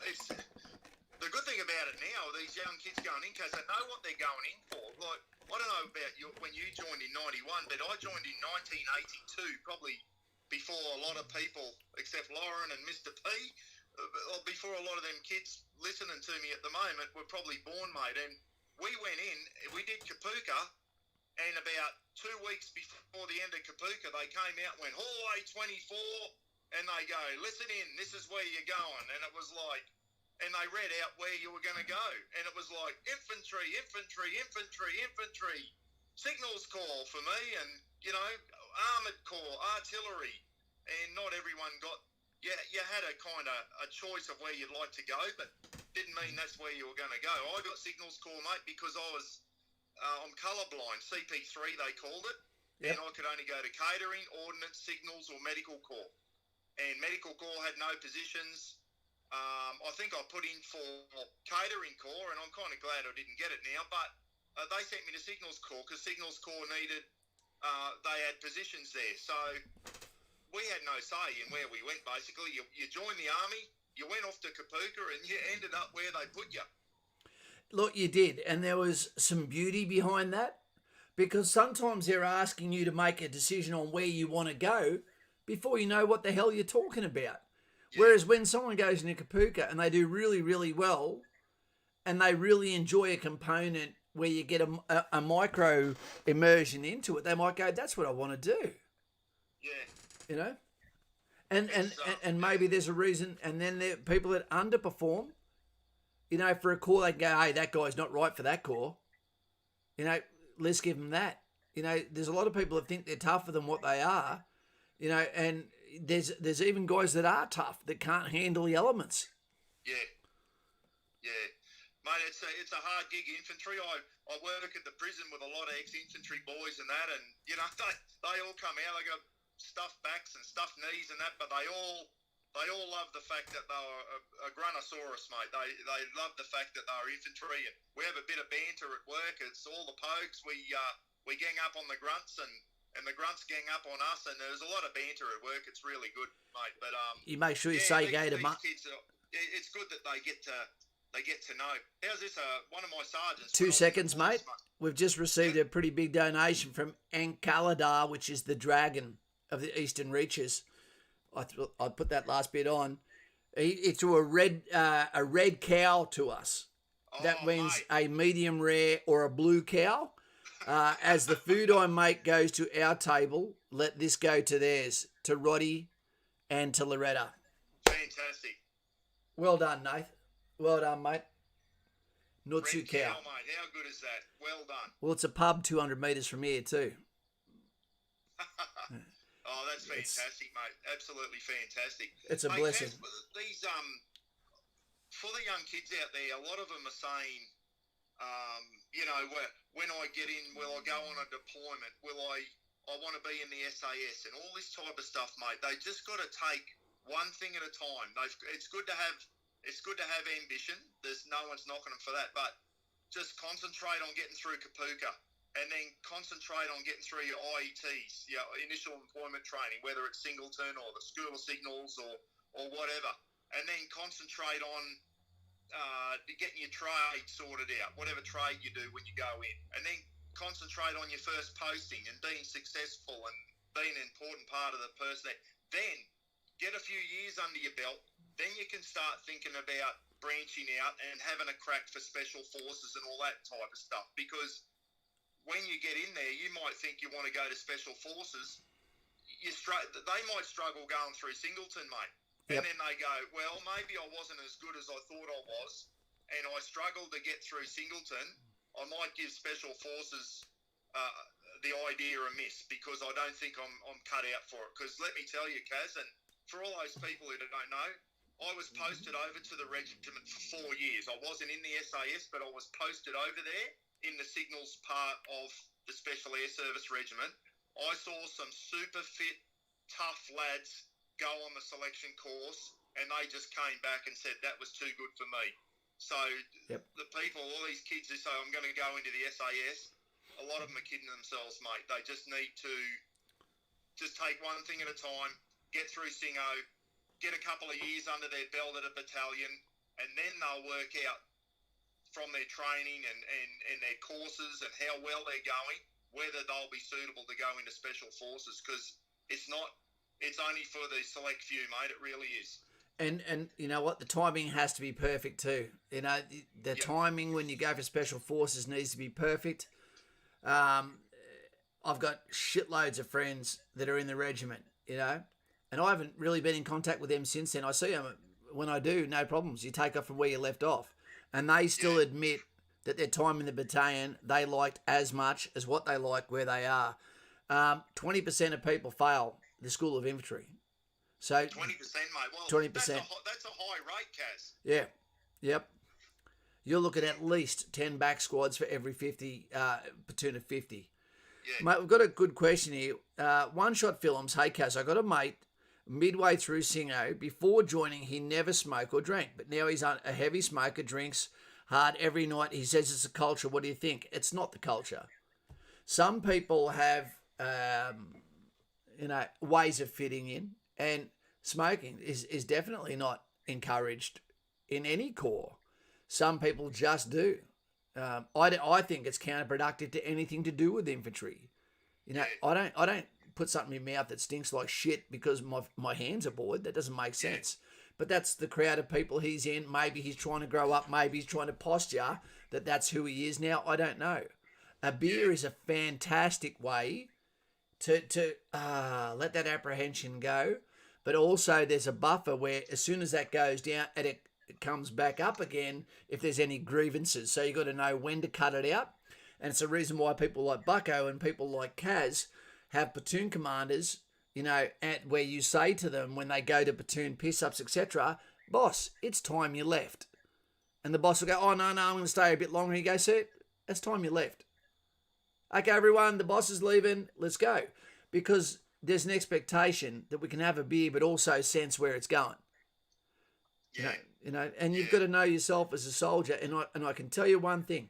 It's the good thing about it now, these young kids going in, because they know what they're going in for. Like, I don't know about you when you joined in 91, but I joined in 1982, probably before a lot of people, except Lauren and Mr. P, before a lot of them kids listening to me at the moment were probably born, mate. And we went in, we did Kapuka, and about 2 weeks before the end of Kapuka, they came out and went, hallway 24, and they go, listen in, this is where you're going. And it was like, and they read out where you were going to go. And it was like infantry, signals corps for me, and, you know, armoured corps, artillery. And not everyone got, you had a kind of a choice of where you'd like to go, but didn't mean that's where you were going to go. I got signals corps, mate, because I'm colourblind, CP3 they called it. Yep. And I could only go to catering, ordnance, signals, or medical corps. And medical corps had no positions. I think I put in for catering corps, and I'm kind of glad I didn't get it now, but they sent me to signals corps because signals corps needed, they had positions there. So we had no say in where we went, basically. You joined the army, you went off to Kapuka, and you ended up where they put you. Look, you did, and there was some beauty behind that, because sometimes they're asking you to make a decision on where you want to go before you know what the hell you're talking about. Yeah. Whereas when someone goes into Kapuka and they do really, really well, and they really enjoy a component where you get a micro immersion into it, they might go, that's what I want to do. Yeah. You know? And maybe there's a reason, and then there are people that underperform, you know, for a corps, they can go, hey, that guy's not right for that corps. You know, let's give them that. You know, there's a lot of people that think they're tougher than what they are, you know, and there's even guys that are tough that can't handle the elements. Yeah. Mate, it's a hard gig, infantry. I work at the prison with a lot of ex-infantry boys and that, and, you know, they all come out, they got stuffed backs and stuffed knees and that, but they all love the fact that they were a Grunnosaurus, mate. They love the fact that they were infantry, and we have a bit of banter at work. It's all the pokes. We gang up on the grunts, and the grunts gang up on us, and there's a lot of banter at work. It's really good, mate. But you make sure you say go to kids. It's good that they get to know. How's this? One of my sergeants. 2 seconds, mate. We've just received a pretty big donation from Ankaladar, which is the dragon of the Eastern Reaches. I put that last bit on. It's a red cow to us. That means a medium rare or a blue cow. As the food I make goes to our table, let this go to theirs, to Roddie and to Loretta. Fantastic. Well done, Nath. Well done, mate. Nutsu Red cow. mate. How good is that? Well done. Well, it's a pub 200 metres from here too. Oh, that's fantastic, mate. Absolutely fantastic. It's a Hey, blessing. Kaz, these for the young kids out there, a lot of them are saying, when I get in, will I go on a deployment? Will I want to be in the SAS and all this type of stuff, mate. They just got to take one thing at a time. It's good to have ambition. There's no one's knocking them for that, but just concentrate on getting through Kapuka. And then concentrate on getting through your IETs, your initial employment training, whether it's Singleton or the School of Signals or whatever. And then concentrate on getting your trade sorted out, whatever trade you do when you go in. And then concentrate on your first posting and being successful and being an important part of the person. Then get a few years under your belt. Then you can start thinking about branching out and having a crack for special forces and all that type of stuff. Because when you get in there, you might think you want to go to special forces. They might struggle going through Singleton, mate. Yep. And then they go, well, maybe I wasn't as good as I thought I was, and I struggled to get through Singleton. I might give special forces the idea a miss because I don't think I'm cut out for it. Because let me tell you, Kaz, and for all those people who don't know, I was posted over to the regiment for 4 years. I wasn't in the SAS, but I was posted over there in the signals part of the Special Air Service Regiment. I saw some super fit, tough lads go on the selection course, and they just came back and said that was too good for me. So The people, all these kids who say, I'm going to go into the SAS, a lot of them are kidding themselves, mate. They just need to just take one thing at a time, get through Singo, get a couple of years under their belt at a battalion, and then they'll work out from their training and their courses and how well they're going, whether they'll be suitable to go into special forces, because it's only for the select few, mate. It really is. And you know what? The timing has to be perfect too. You know, the timing when you go for special forces needs to be perfect. I've got shitloads of friends that are in the regiment, you know, and I haven't really been in contact with them since then. I see them when I do, no problems. You take off from where you left off. And they still admit that their time in the battalion, they liked as much as what they like where they are. 20% of people fail the School of Infantry. So 20%, mate. Well, 20%. That's a high rate, Kaz. Yeah. Yep. You're looking at least 10 back squads for every 50 platoon of 50. Yeah. Mate, we've got a good question here. One Shot Films. Hey, Kaz, I got a mate midway through Singo. Before joining, he never smoked or drank, but now he's a heavy smoker, drinks hard every night. He says it's a culture. What do you think? It's not the culture. Some people have, ways of fitting in, and smoking is definitely not encouraged in any corps. Some people just do. I think it's counterproductive to anything to do with infantry. You know, I don't put something in my mouth that stinks like shit because my hands are bored. That doesn't make sense. But that's the crowd of people he's in. Maybe he's trying to grow up. Maybe he's trying to posture that that's who he is now. I don't know. A beer is a fantastic way to let that apprehension go. But also there's a buffer where as soon as that goes down and it comes back up again, if there's any grievances. So you got to know when to cut it out. And it's the reason why people like Bucko and people like Kaz have platoon commanders, you know, where you say to them when they go to platoon piss-ups, etc., boss, it's time you left. And the boss will go, oh, no, I'm going to stay a bit longer. He goes, sir, it's time you left. Okay, everyone, the boss is leaving. Let's go. Because there's an expectation that we can have a beer but also sense where it's going. Yeah. You know, and you've got to know yourself as a soldier. And I can tell you one thing.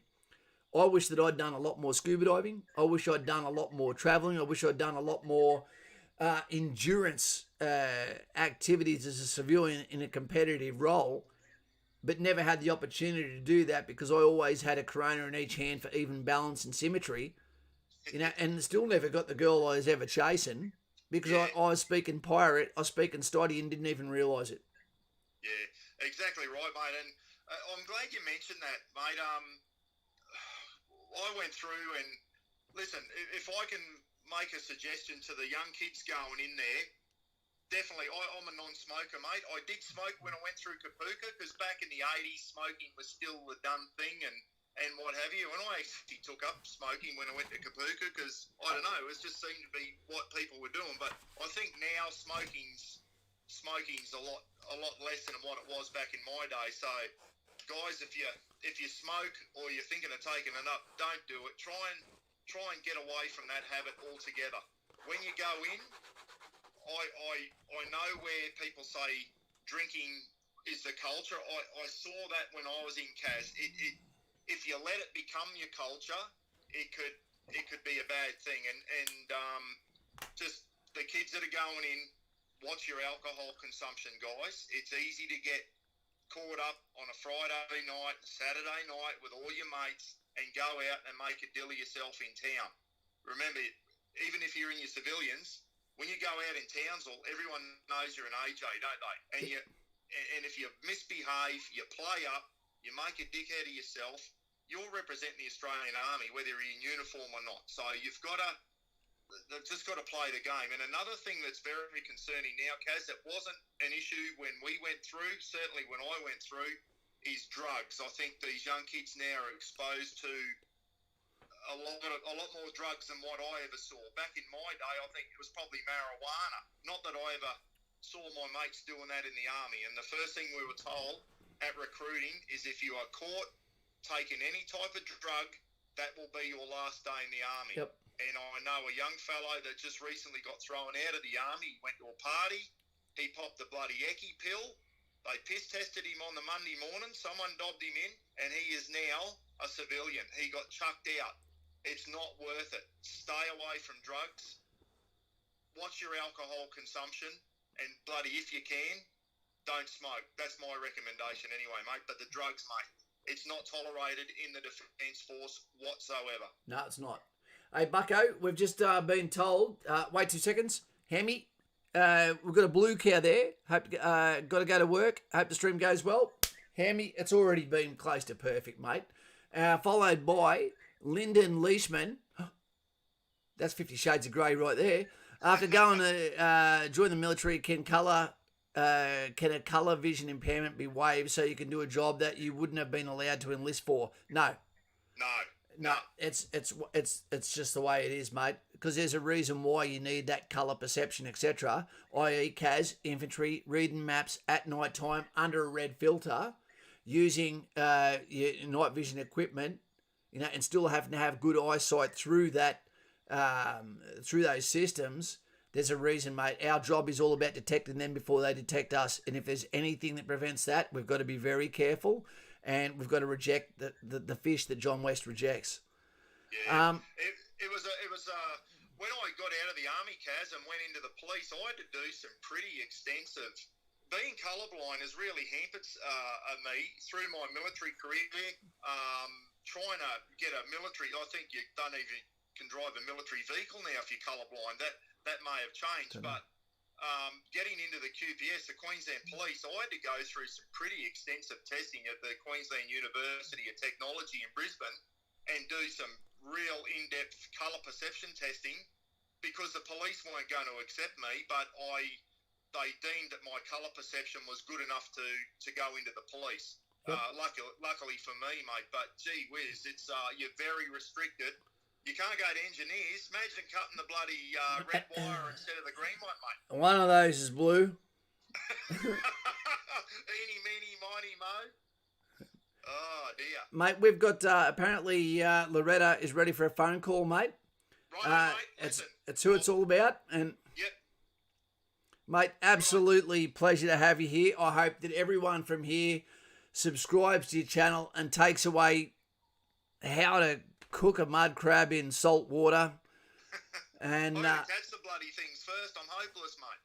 I wish that I'd done a lot more scuba diving. I wish I'd done a lot more traveling. I wish I'd done a lot more endurance activities as a civilian in a competitive role, but never had the opportunity to do that because I always had a Corona in each hand for even balance and symmetry, you know, and still never got the girl I was ever chasing. because Yeah. I was speaking pirate, I was speaking stoddy and didn't even realise it. Yeah, exactly right, mate. And I'm glad you mentioned that, mate. I went through and listen. If I can make a suggestion to the young kids going in there, definitely. I'm a non-smoker, mate. I did smoke when I went through Kapuka because back in the 80s, smoking was still the done thing and what have you. And I actually took up smoking when I went to Kapuka because, I don't know, it just seemed to be what people were doing. But I think now smoking's a lot less than what it was back in my day. So, guys, if you smoke or you're thinking of taking it up, don't do it. Try and get away from that habit altogether. When you go in, I know where people say drinking is the culture. I saw that when I was in Kaz. If you let it become your culture, it could be a bad thing. And just the kids that are going in, watch your alcohol consumption, guys. It's easy to get caught up on a Friday night, Saturday night with all your mates and go out and make a deal of yourself in town. Remember, even if you're in your civilians, when you go out in Townsville, everyone knows you're an AJ, don't they? And if you misbehave, you play up, you make a dickhead of yourself, you're representing the Australian Army, whether you're in uniform or not. So they've just got to play the game. And another thing that's very concerning now, Kaz, that wasn't an issue when we went through, certainly when I went through, is drugs. I think these young kids now are exposed to a lot more drugs than what I ever saw. Back in my day, I think it was probably marijuana. Not that I ever saw my mates doing that in the army. And the first thing we were told at recruiting is if you are caught taking any type of drug, that will be your last day in the army. Yep. And I know a young fellow that just recently got thrown out of the army. He went to a party. He popped the bloody Eckie pill. They piss tested him on the Monday morning. Someone dobbed him in, and he is now a civilian. He got chucked out. It's not worth it. Stay away from drugs. Watch your alcohol consumption. And bloody, if you can, don't smoke. That's my recommendation anyway, mate. But the drugs, mate, it's not tolerated in the Defence Force whatsoever. No, it's not. Hey, Bucko, we've just been told, wait 2 seconds, Hammy, we've got a blue cow there. Hope got to go to work. Hope the stream goes well. Hammy, it's already been close to perfect, mate. Followed by Lyndon Leishman. That's 50 Shades of Grey right there. After going to join the military, can a colour vision impairment be waived so you can do a job that you wouldn't have been allowed to enlist for? No. No, it's just the way it is, mate. Because there's a reason why you need that colour perception, etc. I.e., Kaz, infantry, reading maps at night time under a red filter, using your night vision equipment, and still having to have good eyesight through that, through those systems. There's a reason, mate. Our job is all about detecting them before they detect us. And if there's anything that prevents that, we've got to be very careful. And we've got to reject the fish that John West rejects. Yeah. It was when I got out of the army, Kaz, and went into the police, I had to do some pretty extensive. Being colourblind has really hampered me through my military career. Trying to get a military, I think you don't even can drive a military vehicle now if you're colourblind. That may have changed, but getting into the QPS, the Queensland Police, I had to go through some pretty extensive testing at the Queensland University of Technology in Brisbane and do some real in-depth colour perception testing because the police weren't going to accept me, but they deemed that my colour perception was good enough to go into the police. Yep. Luckily for me, mate, but gee whiz, it's you're very restricted. You can't go to engineers. Imagine cutting the bloody red wire instead of the green one, mate. One of those is blue. Eeny, meeny, miny, mo. Oh, dear. Mate, we've got, apparently, Loretta is ready for a phone call, mate. Right, mate. It's who it's all about. And, yep. Mate, absolutely pleasure to have you here. I hope that everyone from here subscribes to your channel and takes away how to cook a mud crab in salt water. And catch the bloody things first. I'm hopeless, mate.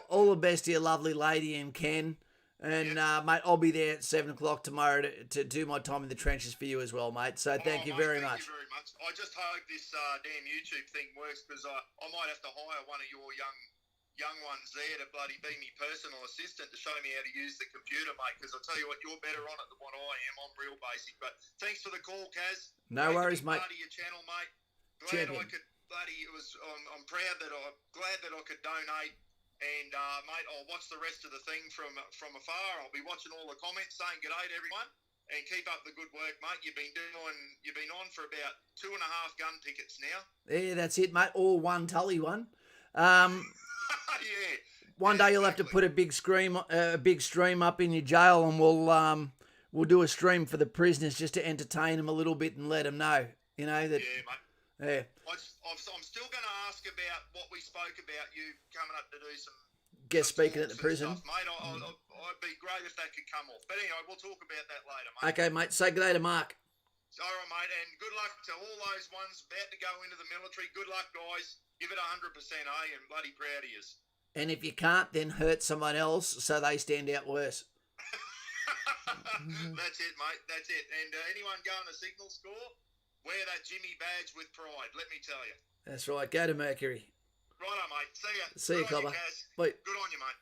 all the best to your lovely lady and Ken. And, mate, I'll be there at 7 o'clock tomorrow to do my time in the trenches for you as well, mate. So thank you very much. Thank you very much. I just hope this damn YouTube thing works, because I might have to hire one of your young ones there to bloody be me personal assistant to show me how to use the computer, mate, because I'll tell you what, you're better on it than what I am. I'm real basic. But thanks for the call, Kaz. No worries, mate. Part of your channel, mate. Glad I could I'm proud that glad that I could donate. And, mate, I'll watch the rest of the thing from afar. I'll be watching all the comments saying g'day to everyone. And keep up the good work, mate. You've been on for about 2.5 gun tickets now. Yeah, that's it, mate. All one Tully one. Yeah. One day you'll have to put a big stream up in your jail, and we'll do a stream for the prisoners just to entertain them a little bit and let them know, you know that. Yeah, mate. Yeah. I'm still going to ask about what we spoke about, you coming up to do some guest speaking at the prison. Stuff, mate. I'd be great if that could come off. But anyway, we'll talk about that later, mate. Okay, mate. Say good day to Mark. All right, mate. And good luck to all those ones about to go into the military. Good luck, guys. Give it 100%, eh? And bloody proud of yous. And if you can't, then hurt someone else so they stand out worse. That's it, mate. That's it. And anyone going to signal score, wear that Jimmy badge with pride, let me tell you. That's right. Go to Mercury. Righto, mate. See ya. See you, Cobber. Good on you, mate.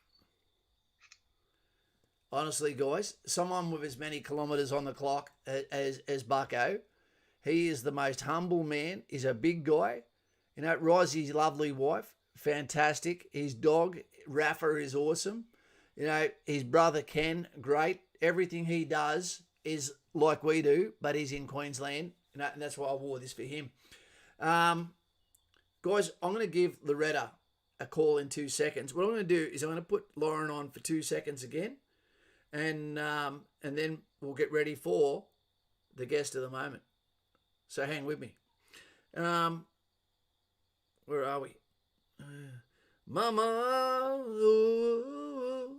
Honestly, guys, someone with as many kilometres on the clock as Bucko, he is the most humble man. He's a big guy. You know, Rosie's lovely wife, fantastic. His dog, Rafa, is awesome. You know, his brother, Ken, great. Everything he does is like we do, but he's in Queensland. You know, and that's why I wore this for him. Guys, I'm going to give Loretta a call in 2 seconds. What I'm going to do is I'm going to put Lauren on for 2 seconds again, and then we'll get ready for the guest of the moment. So hang with me. Where are we? Mama, ooh,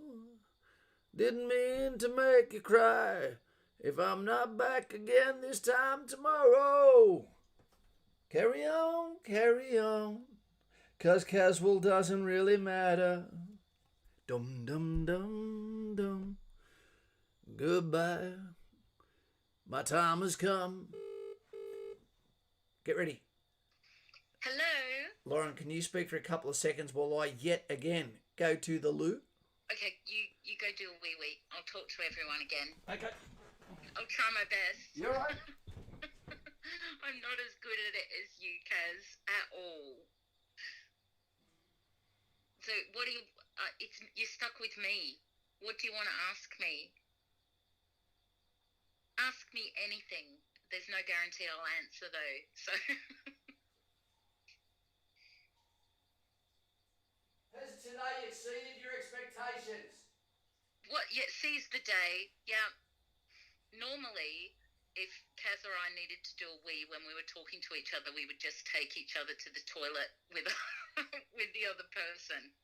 didn't mean to make you cry. If I'm not back again this time tomorrow. Carry on, 'cause casual doesn't really matter. Dum dum dum dum. Goodbye. My time has come. Get ready. Hello? Lauren, can you speak for a couple of seconds while I yet again go to the loo? Okay, you go do a wee. I'll talk to everyone again. Okay. I'll try my best. You're right. I'm not as good at it as you, Kaz, at all. So what do you... you're stuck with me. What do you want to ask me? Ask me anything. There's no guarantee I'll answer, though. So... Has today exceeded your expectations? What? Yeah, seize the day. Yeah. Normally, if Kaz or I needed to do a wee when we were talking to each other, we would just take each other to the toilet with with the other person.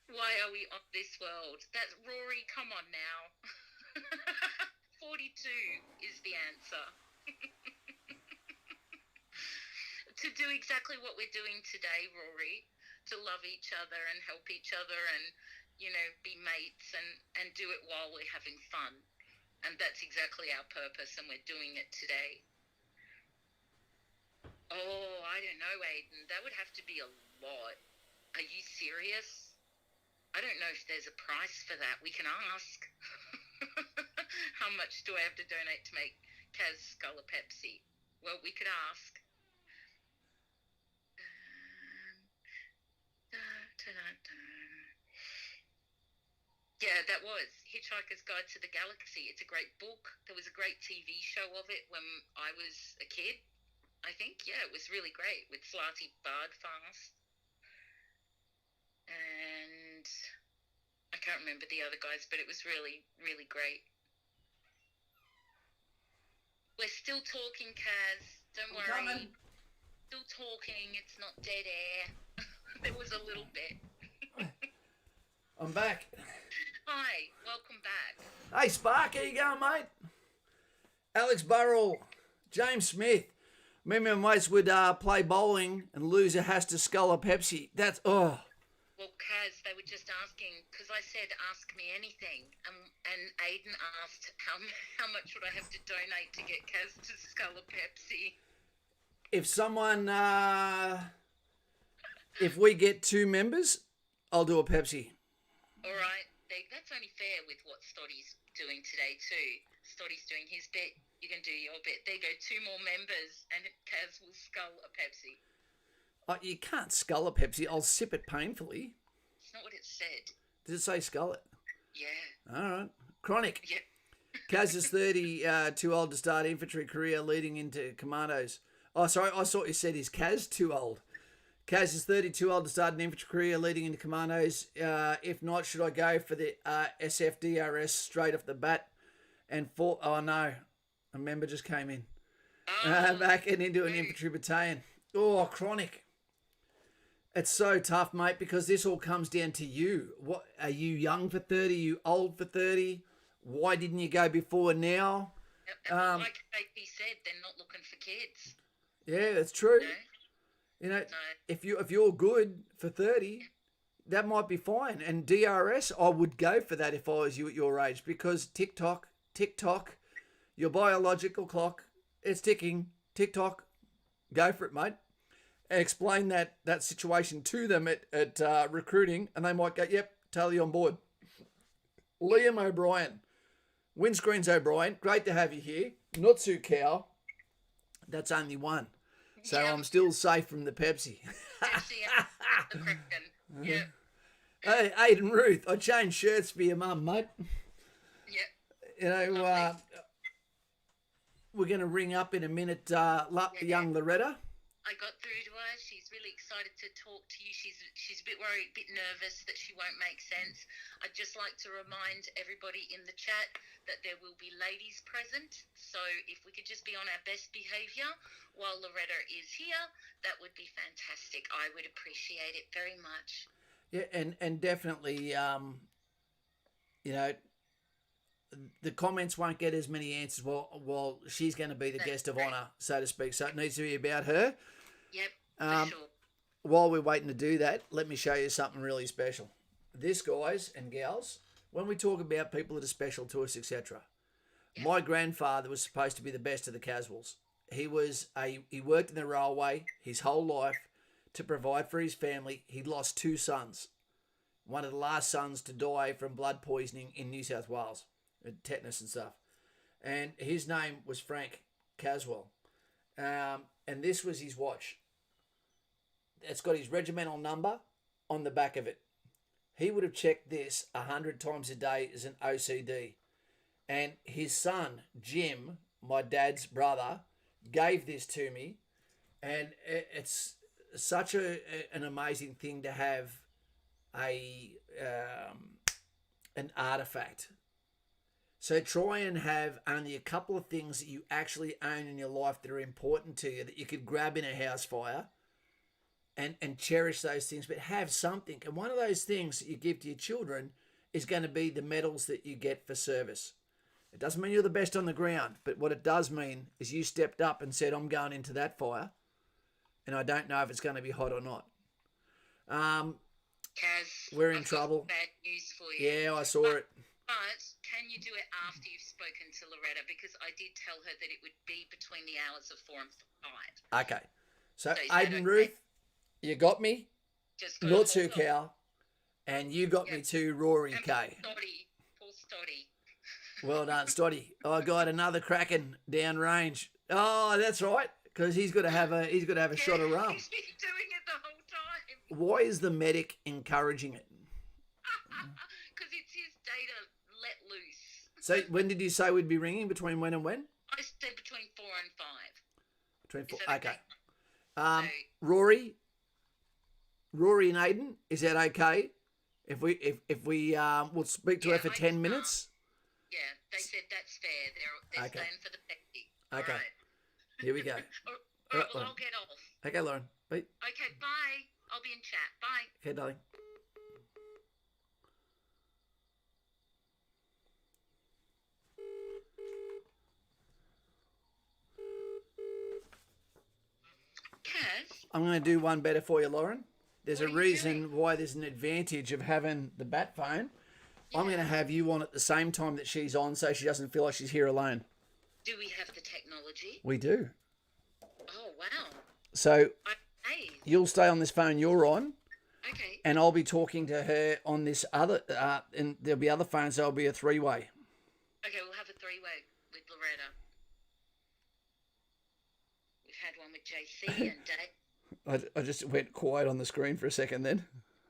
Why are we on this world? That's Rory, come on now. 42 is the answer. To do exactly what we're doing today, Rory, to love each other and help each other and, you know, be mates and do it while we're having fun. And that's exactly our purpose, and we're doing it today. Oh, I don't know, Aiden. That would have to be a lot. Are you serious? I don't know if there's a price for that. We can ask. How much do I have to donate to make Kaz Skull a Pepsi? Well, we could ask. Yeah, that was Hitchhiker's Guide to the Galaxy. It's a great book. There was a great TV show of it when I was a kid, I think. Yeah, it was really great with Slarty Bardfast. And I can't remember the other guys, but it was really, really great. We're still talking, Kaz. Don't worry. Coming. Still talking. It's not dead air. There was a little bit. I'm back. Hi, welcome back. Hey, Spark, how you going, mate? Alex Burrell, James Smith. Me and my mates would play bowling and loser has to scull a Pepsi. That's, oh. Well, Kaz, they they were just asking, because I said, ask me anything. And Aiden asked, how much would I have to donate to get Kaz to scull a Pepsi? If someone, if we get 2 members, I'll do a Pepsi. All right. That's only fair with what Stoddy's doing today too. Stoddy's doing his bit. You can do your bit. There you go. 2 more members and Kaz will scull a Pepsi. Oh, you can't scull a Pepsi. I'll sip it painfully. It's not what it said. Did it say scull it? Yeah. All right. Chronic. Yep. Kaz is 30, too old to start infantry career leading into commandos. Oh, sorry. I thought you said, is Kaz too old? Kaz is 30, too old to start an infantry career leading into commandos. If not, should I go for the SFDRS straight off the bat? Oh no, a member just came in. Back and into an infantry battalion. Oh, Chronic. It's so tough, mate, because this all comes down to you. What are you young for 30? Are you old for 30? Why didn't you go before now? Like AP said, they're not looking for kids. Yeah, that's true. No? You know, No. if you're good for 30, that might be fine. And DRS, I would go for that if I was you at your age, because tick tock, your biological clock, it's ticking, tick tock. Go for it, mate. Explain that situation to them at recruiting, and they might go, yep, totally on board. Liam O'Brien, Windscreens O'Brien, great to have you here. Nutsu Cow, that's only one. So Yep. I'm still safe from the Pepsi. Pepsi and the Kraken. Yeah. Hey, Aiden Ruth, I changed shirts for your mum, mate. Yeah. You know, Lovely. we're going to ring up in a minute young Loretta. I got through to her. She's really excited to talk to you. She's a bit worried, a bit nervous that she won't make sense. I'd just like to remind everybody in the chat that there will be ladies present. So if we could just be on our best behaviour while Loretta is here, that would be fantastic. I would appreciate it very much. Yeah, and definitely, you know, the comments won't get as many answers while she's going to be the guest of honour, so to speak. So it needs to be about her. Yep, for sure. While we're waiting to do that, let me show you something really special. This, guys and gals, when we talk about people that are special to us, etc., my grandfather was supposed to be the best of the Caswells. He worked in the railway his whole life to provide for his family. He lost 2 sons. One of the last sons to die from blood poisoning in New South Wales, tetanus and stuff. And his name was Frank Caswell. And this was his watch. It's got his regimental number on the back of it. He would have checked this 100 times a day as an OCD. And his son, Jim, my dad's brother, gave this to me. And it's such an amazing thing to have an artifact. So try and have only a couple of things that you actually own in your life that are important to you, that you could grab in a house fire and cherish those things, but have something. And one of those things that you give to your children is going to be the medals that you get for service. It doesn't mean you're the best on the ground, but what it does mean is you stepped up and said, I'm going into that fire, and I don't know if it's going to be hot or not. Kaz, We're in I've got trouble. bad news for you. Yeah, I saw it. But can you do it after you've spoken to Loretta? Because I did tell her that it would be between the hours of 4 and 5. Okay. So is that Aiden okay? Ruth, you got me. Just Not too hold on. cow. And you got me to Rory And K. Poor Stoddy. Well done, Stoddy. I got another Kraken down range. Oh, that's right, because he's got to have a shot of rum. He's been doing it the whole time. Why is the medic encouraging it? Because it's his day to let loose. So when did you say we'd be ringing? Between when and when? I said between 4 and 5. Between Is 4. that Okay. So, Rory and Aiden, is that okay? If we we'll speak to her for 10 minutes. yeah, they said that's fair. They're Okay. staying for the Pepsi. Okay. All right. Here we go. All right, well, I'll get off. Okay, Lauren. Bye. Okay, bye. I'll be in chat. Bye. Okay, darling. Kaz, I'm going to do one better for you, Lauren. there's What a are you reason doing? why there's an advantage of having the bat phone. I'm going to have you on at the same time that she's on, so she doesn't feel like she's here alone. Do we have the technology? We do. Oh, wow. So I'm amazed. you'll stay on this phone you're on, Okay. and I'll be talking to her on this other, and there'll be other phones. There'll be a three-way. Okay, we'll have a three-way with Loretta. We've had one with JC and Dave. I just went quiet on the screen for a second then.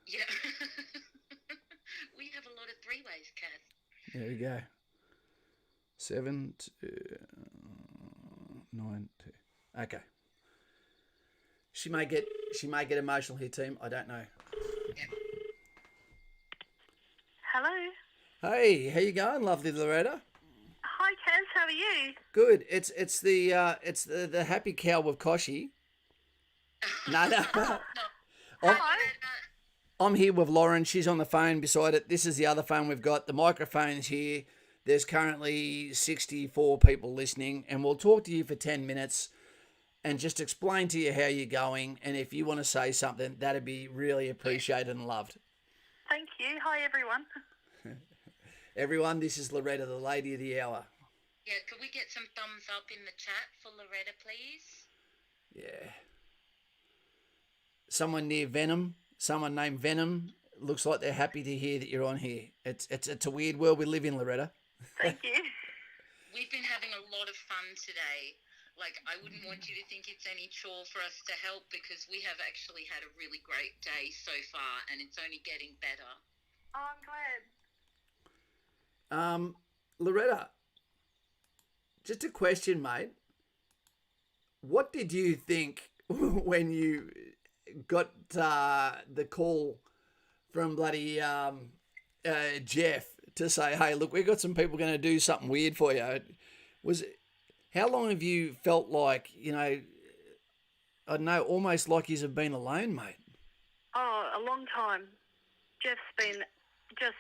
Yeah. We have a lot of three-ways, Kath. There we go. 7 2 9 2. Okay. She may get emotional here, team. I don't know. Yeah. Hello. Hey, how you going, lovely Loretta? Hi, Kaz. How are you? Good. It's the happy cow with Koshi. No. No. I'm, Hello. I'm here with Lauren. She's on the phone beside it. This is the other phone we've got. The microphone's here. There's currently 64 people listening, and we'll talk to you for 10 minutes and just explain to you how you're going. And if you want to say something, that'd be really appreciated and loved. Thank you. Hi, everyone. Everyone, this is Loretta, the lady of the hour. Yeah, could we get some thumbs up in the chat for Loretta, please? Yeah. Someone near Venom, someone named Venom, looks like they're happy to hear that you're on here. It's a weird world we live in, Loretta. Thank you. We've been having a lot of fun today. Like, I wouldn't want you to think it's any chore for us to help because we have actually had a really great day so far and it's only getting better. Oh, I'm glad. Loretta, just a question, mate. What did you think when you got the call from bloody Geoff to say, hey, look, we've got some people going to do something weird for you? How long have you felt like, I don't know, almost like you've been alone, mate? Oh, a long time.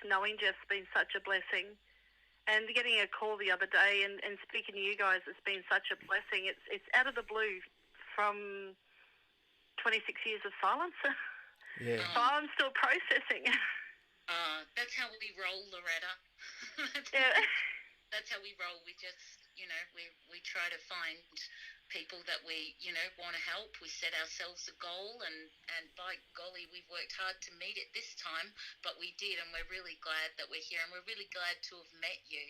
Knowing Jeff's been such a blessing. And getting a call the other day and speaking to you guys has been such a blessing. It's out of the blue from 26 years of silence. Yeah. So I'm still processing. That's how we roll, Loretta. Yeah. That's how we roll. We just, we try to find people that we, want to help. We set ourselves a goal and by golly, we've worked hard to meet it this time, but we did, and we're really glad that we're here, and we're really glad to have met you.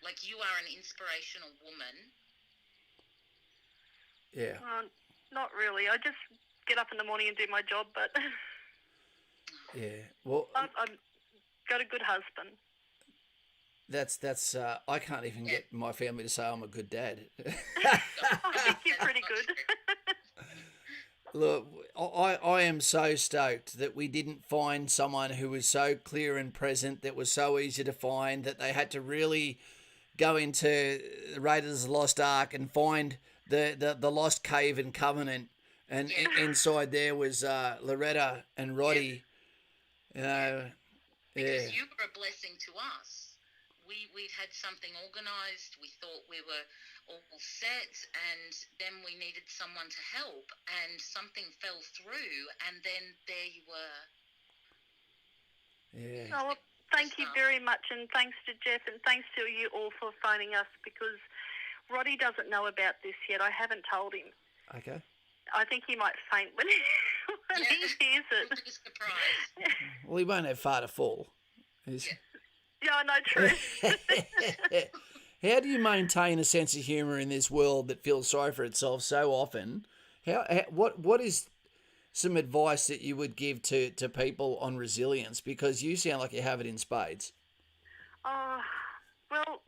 Like, you are an inspirational woman. Yeah. Not really. I just get up in the morning and do my job, but Yeah. Well, I've got a good husband. that's I can't even get my family to say I'm a good dad. I think you're pretty good. Look, I am so stoked that we didn't find someone who was so clear and present, that was so easy to find, that they had to really go into Raiders of the Lost Ark and find the lost cave and covenant. And inside there was Loretta and Roddie. Because Yeah. you were a blessing to us. We'd had something organised. We thought we were all set, and then we needed someone to help, and something fell through, and then there you were. Yeah. Oh, well, thank you very much, and thanks to Geoff, and thanks to you all for phoning us, because Roddie doesn't know about this yet. I haven't told him. Okay. I think he might faint when he hears it. We'll be surprised. Well, he won't have far to fall. Yeah, I know, true. How do you maintain a sense of humour in this world that feels sorry for itself so often? What is some advice that you would give to people on resilience? Because you sound like you have it in spades. Well,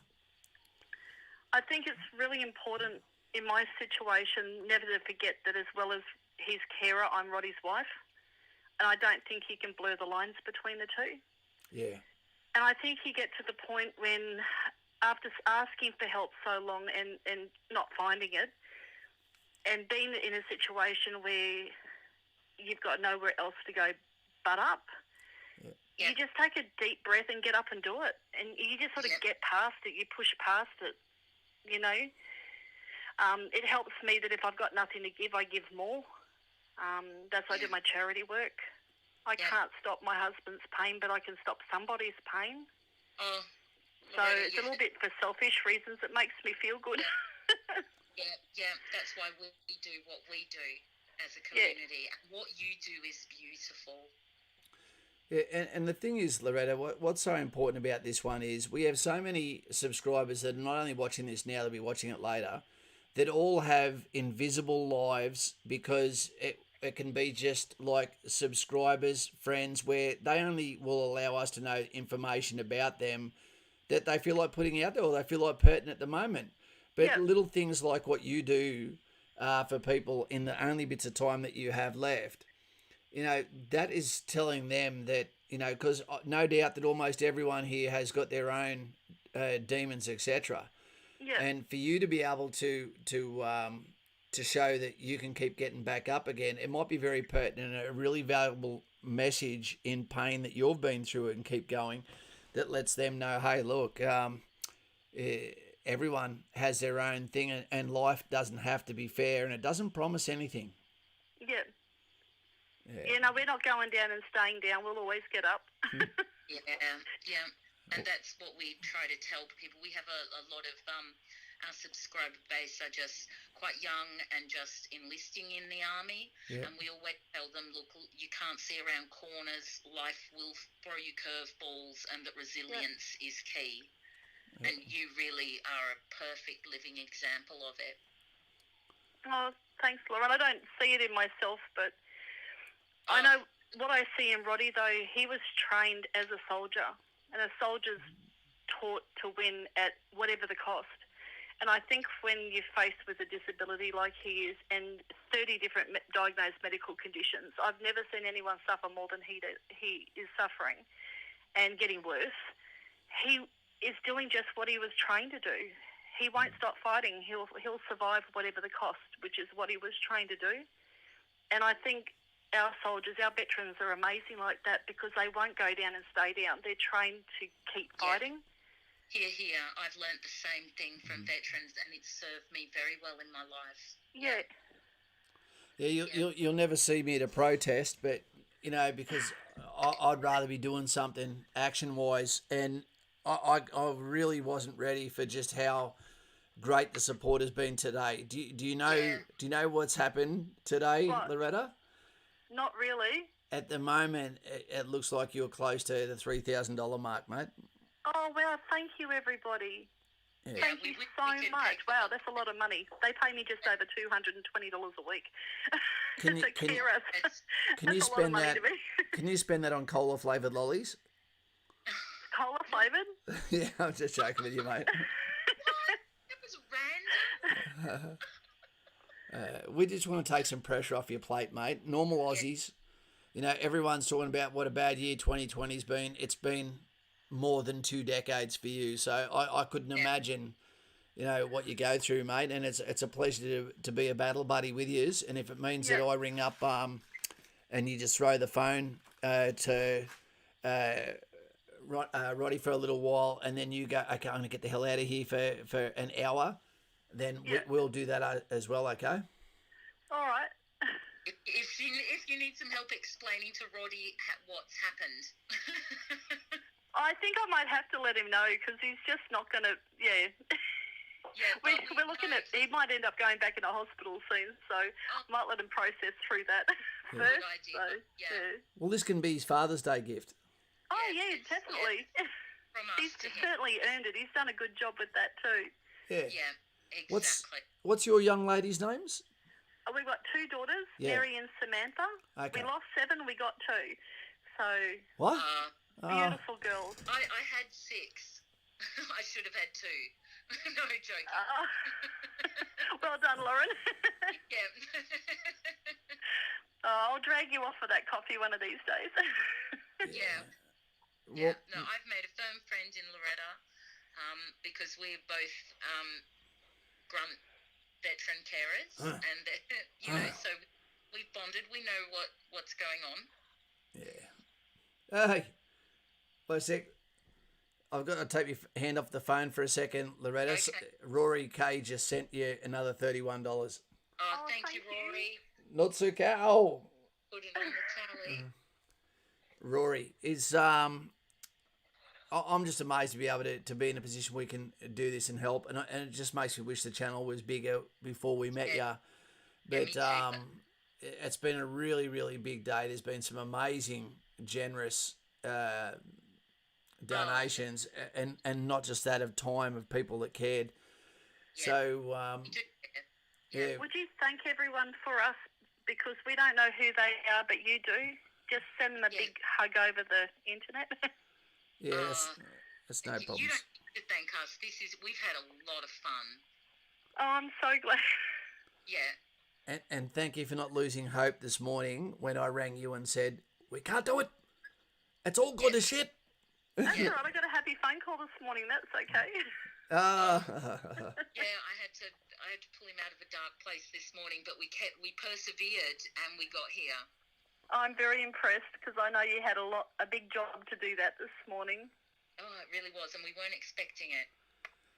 I think it's really important in my situation never to forget that as well as his carer, I'm Roddie's wife. And I don't think he can blur the lines between the two. Yeah. And I think you get to the point when, after asking for help so long and not finding it, and being in a situation where you've got nowhere else to go but up, you just take a deep breath and get up and do it. And you just sort of get past it. You push past it, It helps me that if I've got nothing to give, I give more. That's why I do my charity work. I can't stop my husband's pain, but I can stop somebody's pain. Oh, So Loretta, it's a little bit for selfish reasons. It makes me feel good. Yeah. That's why we do what we do as a community. And what you do is beautiful. Yeah, and the thing is, Loretta, what's so important about this one is we have so many subscribers that are not only watching this now, they'll be watching it later, that all have invisible lives because it can be just like subscribers, friends, where they only will allow us to know information about them that they feel like putting out there or they feel like pertinent at the moment. But little things like what you do for people in the only bits of time that you have left, that is telling them that, because no doubt that almost everyone here has got their own demons, etc. Yeah. And for you to be able to show that you can keep getting back up again, it might be very pertinent and a really valuable message in pain that you've been through and keep going, that lets them know, hey, look, everyone has their own thing and life doesn't have to be fair and it doesn't promise anything. Yeah. No, we're not going down and staying down. We'll always get up. Yeah. And that's what we try to tell people. We have a lot of our subscriber base are just quite young and just enlisting in the army. Yeah. And we always tell them, look, you can't see around corners. Life will throw you curveballs and that resilience is key. Yeah. And you really are a perfect living example of it. Oh, thanks, Lauren. I don't see it in myself, but I know what I see in Roddie, though. He was trained as a soldier, and a soldier's taught to win at whatever the cost. And I think when you're faced with a disability like he is and 30 different diagnosed medical conditions, I've never seen anyone suffer more than he is suffering and getting worse. He is doing just what he was trained to do. He won't stop fighting. He'll survive whatever the cost, which is what he was trained to do. And I think our soldiers, our veterans are amazing like that because they won't go down and stay down. They're trained to keep fighting. Here. I've learnt the same thing from veterans and it's served me very well in my life. Yeah. Yeah, you'll never see me at a protest, but, because I'd rather be doing something action-wise, and I really wasn't ready for just how great the support has been today. Do you know Do you know what's happened today, Loretta? Not really. At the moment, it looks like you're close to the $3,000 mark, mate. Oh, wow. Thank you, everybody. Yeah. Thank you so much. Wow, that's a lot of money. They pay me just over $220 a week to care us. Can you spend that? Can you spend that on cola flavoured lollies? Cola flavoured? Yeah, I'm just joking with you, mate. It was random. We just want to take some pressure off your plate, mate. Normal Aussies, everyone's talking about what a bad year 2020's been. It's been more than 2 decades for you, so I couldn't imagine, what you go through, mate. And it's a pleasure to be a battle buddy with you. And if it means that I ring up and you just throw the phone to Roddie for a little while, and then you go, okay, I'm gonna get the hell out of here for an hour, then we'll do that as well, okay? All right. If you need some help explaining to Roddie what's happened. I think I might have to let him know because he's just not going to, we're looking at, he might end up going back in a hospital soon, so I might let him process through that first. Good idea. So, Well, this can be his Father's Day gift. Oh, yeah, definitely. From us He's to him. certainly earned it. He's done a good job with that too. Yeah. Yeah, exactly. What's your young ladies' names? We've got 2 daughters, Mary and Samantha. Okay. We lost 7, we got 2. So, What? beautiful girls. I had 6. I should have had 2. No joking. Well done, Lauren. Yeah. I'll drag you off for that coffee one of these days. Yeah. No, I've made a firm friend in Loretta because we're both grunt veteran carers, and so we've bonded. We know what's going on. Yeah. Hey, wait a sec. I've got to take your hand off the phone for a second, Loretta. Okay. Rory K just sent you another $31. Oh, thank you, Rory. Not so cow. Put it on the tally. Rory is I'm just amazed to be able to be in a position we can do this and help, and it just makes me wish the channel was bigger before we met you. But it's been a really, really big day. There's been some amazing, generous donations, and not just that, of time, of people that cared. Yeah. So yeah, Would you thank everyone for us, because we don't know who they are, but you do? Just send them a big hug over the internet. yeah, that's no You problems. don't need to thank us. We've had a lot of fun. Oh, I'm so glad. Yeah. And thank you for not losing hope this morning when I rang you and said, we can't do it. It's all gone to shit. That's all right. I got a happy phone call this morning. That's okay. Yeah, I had to pull him out of a dark place this morning, but we persevered and we got here. I'm very impressed, because I know you had a big job to do that this morning. Oh, it really was, and we weren't expecting it.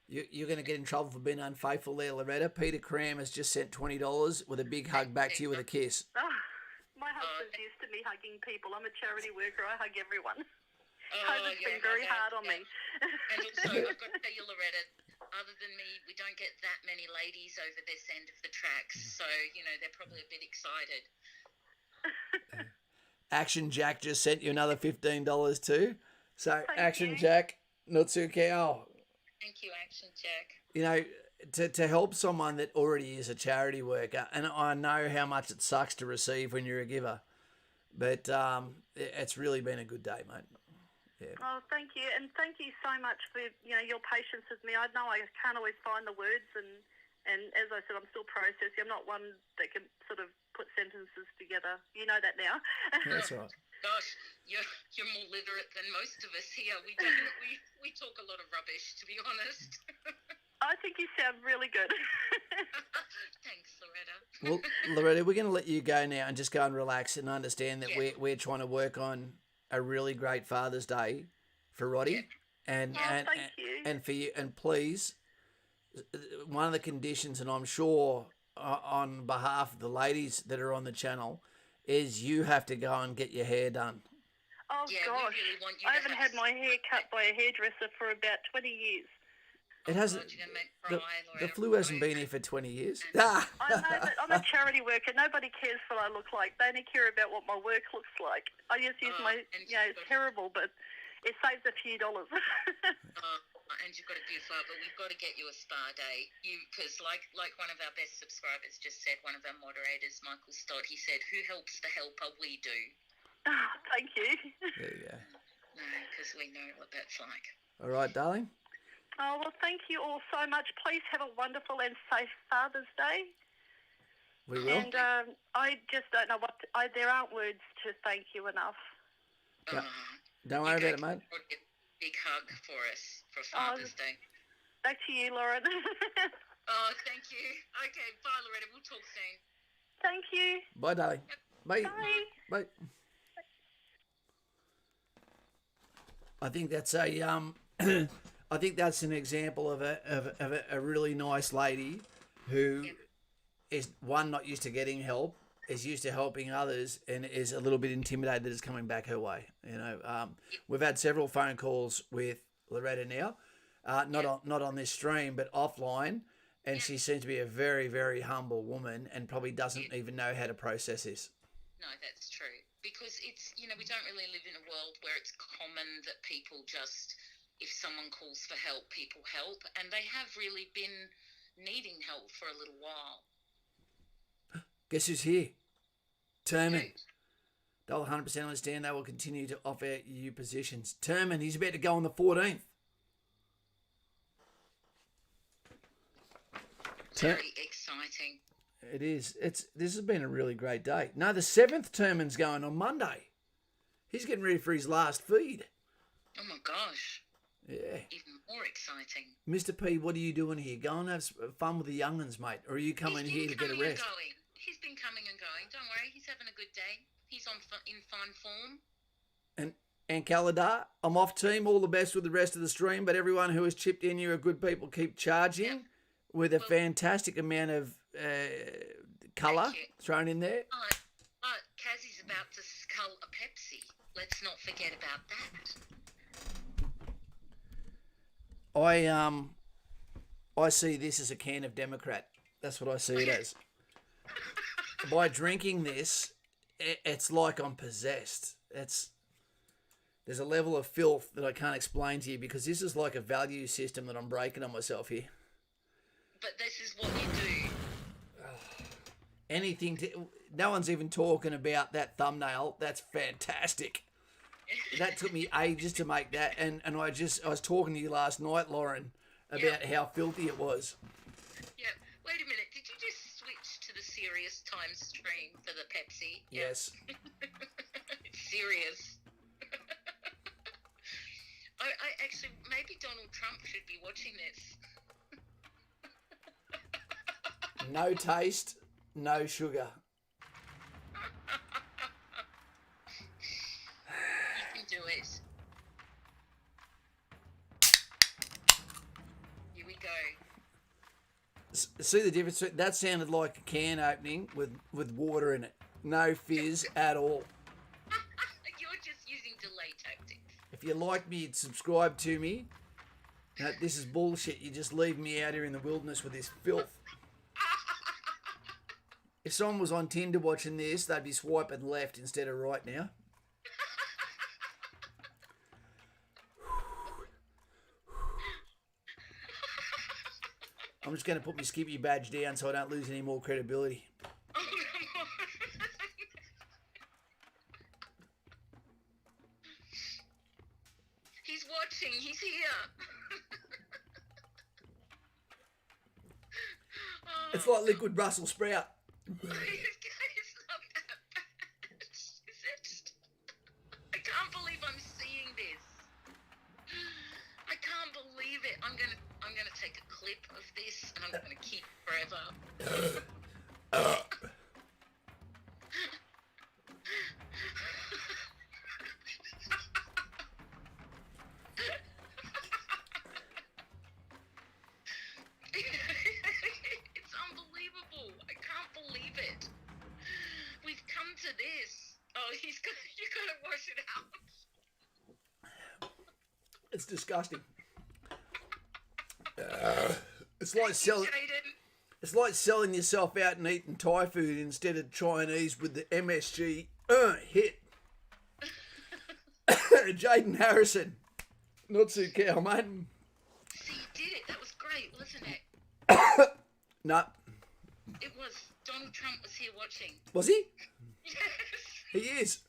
You're going to get in trouble for being unfaithful there, Loretta. Peter Cram has just sent $20 with a big hug back to you with a kiss. Oh, my husband's used to me hugging people. I'm a charity worker. I hug everyone. COVID's been very hard on me. And also, I've got to tell you, Loretta, other than me, we don't get that many ladies over this end of the tracks, so, they're probably a bit excited. Action Jack just sent you another $15 too. So Thank Action you. Jack, not so cow. Thank you, Action Jack. To help someone that already is a charity worker, and I know how much it sucks to receive when you're a giver, but it's really been a good day, mate. Yeah. Oh, thank you. And thank you so much for, your patience with me. I know I can't always find the words, and as I said, I'm still processing. I'm not one that can sort of put sentences together. You know that now. That's right. Gosh, you're more literate than most of us here. We talk a lot of rubbish, to be honest. I think you sound really good. Thanks, Loretta. Well, Loretta, we're going to let you go now and just go and relax and understand that we're trying to work on a really great Father's Day for Roddie, and thank you. and for you. And please, one of the conditions, and I'm sure on behalf of the ladies that are on the channel, is you have to go and get your hair done. Oh, Yeah, gosh. we really want you I to haven't have had my hair cut by a hairdresser for about 20 years. It hasn't. God, you're gonna make me The, cry, the Loretta. flu hasn't been here for 20 years. I know, but I'm a charity worker. Nobody cares what I look like. They only care about what my work looks like. I just use it's terrible, but it saves a few dollars. And you've got a beautiful, but we've got to get you a spa day. Because like one of our best subscribers just said, one of our moderators, Michael Stott, he said, "Who helps the helper? We do." Oh, thank you. There you go. No, because we know what that's like. All right, darling. Oh, well, thank you all so much. Please have a wonderful and safe Father's Day. We will. And I just don't know there aren't words to thank you enough. Don't worry about it, mate. A big hug for us for Father's Day. Back to you, Lauren. Oh, thank you. Okay, bye, Loretta. We'll talk soon. Thank you. Bye, darling. Bye. Bye. Bye. I think that's I think that's an example of a really nice lady who is, one, not used to getting help, is used to helping others, and is a little bit intimidated that it's coming back her way. We've had several phone calls with Loretta now, not on this stream, but offline, and she seems to be a very, very humble woman, and probably doesn't even know how to process this. No, that's true. Because it's, we don't really live in a world where it's common that people just, if someone calls for help, people help. And they have really been needing help for a little while. Guess who's here? Terman. They'll 100% understand they will continue to offer you positions. Terman, he's about to go on the 14th. Very exciting. It is. This has been a really great day. No, the 7th Terman's going on Monday. He's getting ready for his last feed. Oh my gosh. Yeah. Even more exciting. Mr. P, what are you doing here? Go and have fun with the young'uns, mate. Or are you coming here to get a rest? He's been coming and going. Don't worry. He's having a good day. He's in fun form. And Calidar, I'm off team. All the best with the rest of the stream. But everyone who has chipped in, you're a good people. Keep charging with a fantastic amount of colour Thank you. thrown in there. Kazzie's about to scull a Pepsi. Let's not forget about that. I see this as a can of Democrat. That's what I see it as. By drinking this, it's like I'm possessed. There's a level of filth that I can't explain to you because this is like a value system that I'm breaking on myself here. But this is what you do. No one's even talking about that thumbnail. That's fantastic. That took me ages to make that, and I was talking to you last night, Lauren, about how filthy it was. Yeah. Wait a minute. Did you just switch to the serious time stream for the Pepsi? Yes. It's serious. I actually, maybe Donald Trump should be watching this. No taste, no sugar. You can do it. Here we go. See the difference? That sounded like a can opening with water in it. No fizz at all. You're just using delay tactics. If you like me, subscribe to me. No, this is bullshit. You just leave me out here in the wilderness with this filth. If someone was on Tinder watching this, they'd be swiping left instead of right now. I'm just going to put my Skippy badge down so I don't lose any more credibility. He's watching. He's here. It's like liquid Brussels sprout. It's not that bad. Is it? I can't believe I'm seeing this. I can't believe it. I'm gonna take a clip of this and I'm gonna keep it forever. It's unbelievable. I can't believe it. We've come to this. Oh, you gotta wash it out. It's disgusting. It's like selling yourself out and eating Thai food instead of Chinese with the MSG hit. Jaden Harrison. Not so cow, mate. See, you did it. That was great, wasn't it? No. It was. Donald Trump was here watching. Was he? Yes. He is.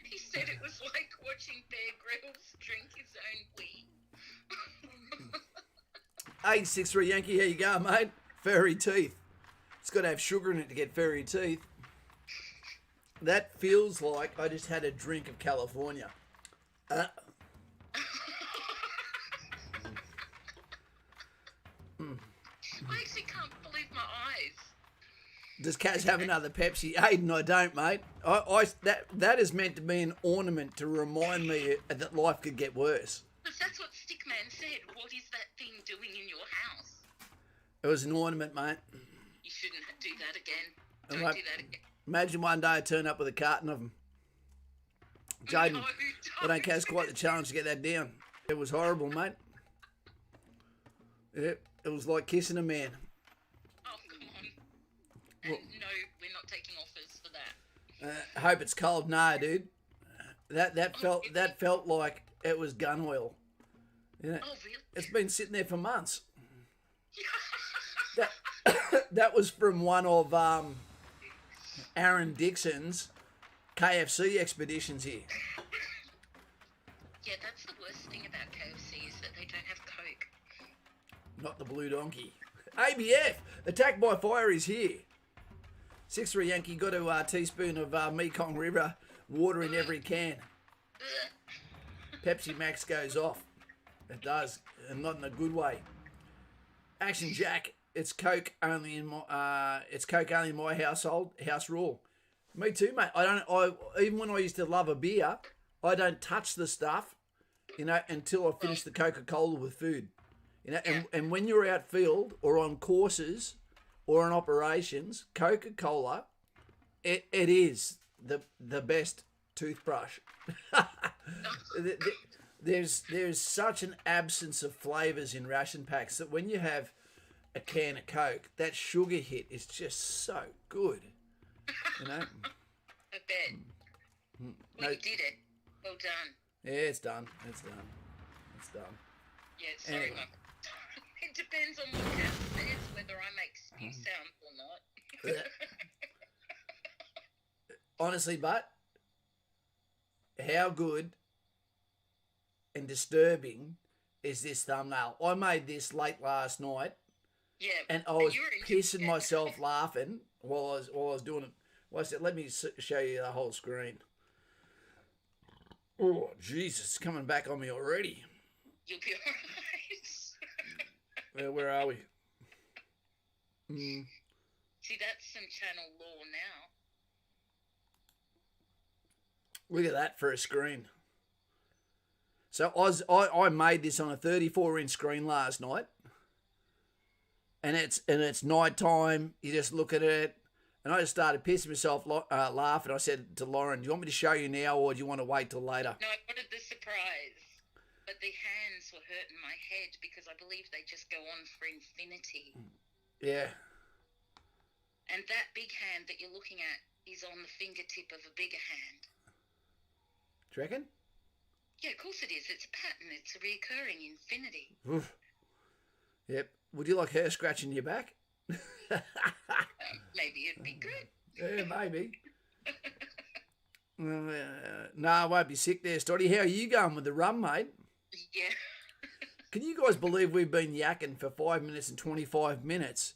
He said it was like watching Bear Grylls drink his own wee. 863 Yankee, how you going, mate? Fairy teeth. It's got to have sugar in it to get fairy teeth. That feels like I just had a drink of California. I actually can't believe my eyes. Does Kaz have another Pepsi? Aiden, I don't, mate. That is meant to be an ornament to remind me that life could get worse. Because that's what Stickman said. What is that thing doing in your house? It was an ornament, mate. You shouldn't do that again. And Don't do that again. Imagine one day I turn up with a carton of them. Jaden, No, I don't Kaz quite the challenge to get that down. It was horrible, mate. It was like kissing a man. Oh, come on. And no, we're not taking offers for that. I hope it's cold. Nah, dude. That felt like it was gun oil. You know, Oh, really? it's been sitting there for months. That was from one of Aaron Dixon's KFC expeditions here. Yeah, that's the worst thing about KFC is that they don't have Coke. Not the Blue Donkey. ABF, attacked by fire is here. 6-3 Yankee, got a teaspoon of Mekong River water in every can. Pepsi Max goes off. It does, and not in a good way. Action Jack, it's Coke only in my household house rule. Me too, mate. Even when I used to love a beer, I don't touch the stuff, until I finish the Coca-Cola with food. And when you're outfield or on courses or on operations, Coca-Cola, it is the best toothbrush. There's such an absence of flavours in ration packs that when you have a can of Coke, that sugar hit is just so good. You know? I bet. Well, you did it. Well done. Yeah, it's done. It's done. It's done. Yeah, sorry, Anyway. Mum. It depends on what Cal says, whether I make spew sound or not. Honestly, but how good and disturbing is this thumbnail? I made this late last night, Yeah. and I was you were pissing myself laughing while I was doing it. Well, I said, let me show you the whole screen. Oh, Jesus, it's coming back on me already. You'll be alright. Where are we? See, that's some channel law now. Look at that for a screen. So I made this on a 34-inch screen last night, and it's night time. You just look at it, and I just started pissing myself laughing. I said to Lauren, "Do you want me to show you now, or do you want to wait till later?" No, I wanted the surprise, but the hands were hurting my head because I believe they just go on for infinity. Yeah. And that big hand that you're looking at is on the fingertip of a bigger hand. Do you reckon? Yeah, of course it is. It's a pattern. It's a recurring infinity. Oof. Yep. Would you like her scratching your back? Maybe it'd be good. Yeah, maybe. No, I won't be sick there, Stoddy. How are you going with the rum, mate? Yeah. Can you guys believe we've been yakking for 5 minutes and 25 minutes?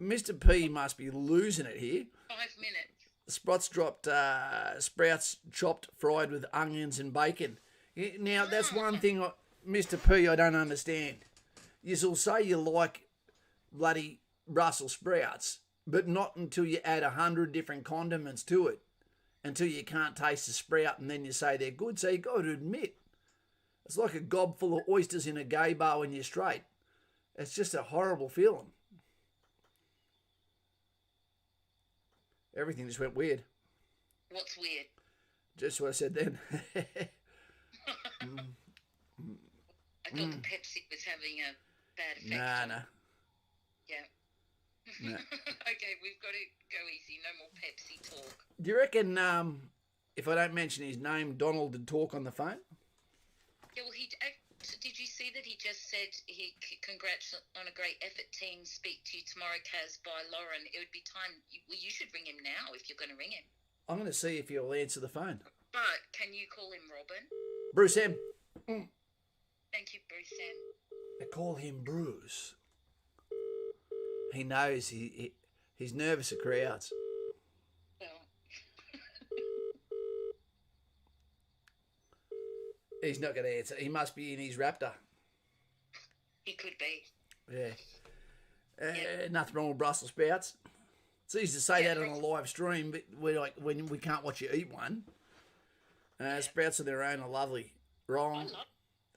Mr. P must be losing it here. 5 minutes. Sprouts chopped, fried with onions and bacon. Now, that's one thing, Mr. P, I don't understand. You'll say you like bloody Brussels sprouts, but not until you add 100 different condiments to it, until you can't taste the sprout, and then you say they're good. So you got to admit, it's like a gob full of oysters in a gay bar when you're straight. It's just a horrible feeling. Everything just went weird. What's weird? Just what I said then. I thought the Pepsi was having a bad effect. Nah. Yeah. Nah. Okay, we've got to go easy. No more Pepsi talk. Do you reckon, if I don't mention his name, Donald would talk on the phone? Yeah, well, did you see that he just said he congrats on a great effort, team. Speak to you tomorrow, Kaz, by Lauren. It would be time. You should ring him now if you're going to ring him. I'm going to see if he'll answer the phone. But can you call him Robin? Bruce M. Thank you, Bruce M. I call him Bruce. He knows he's nervous at crowds. Well, He's not going to answer. He must be in his Raptor. he could be. Yeah. Nothing wrong with Brussels sprouts. It's easy to say that on a live stream, but when we can't watch you eat one. Sprouts of their own are lovely. Wrong. I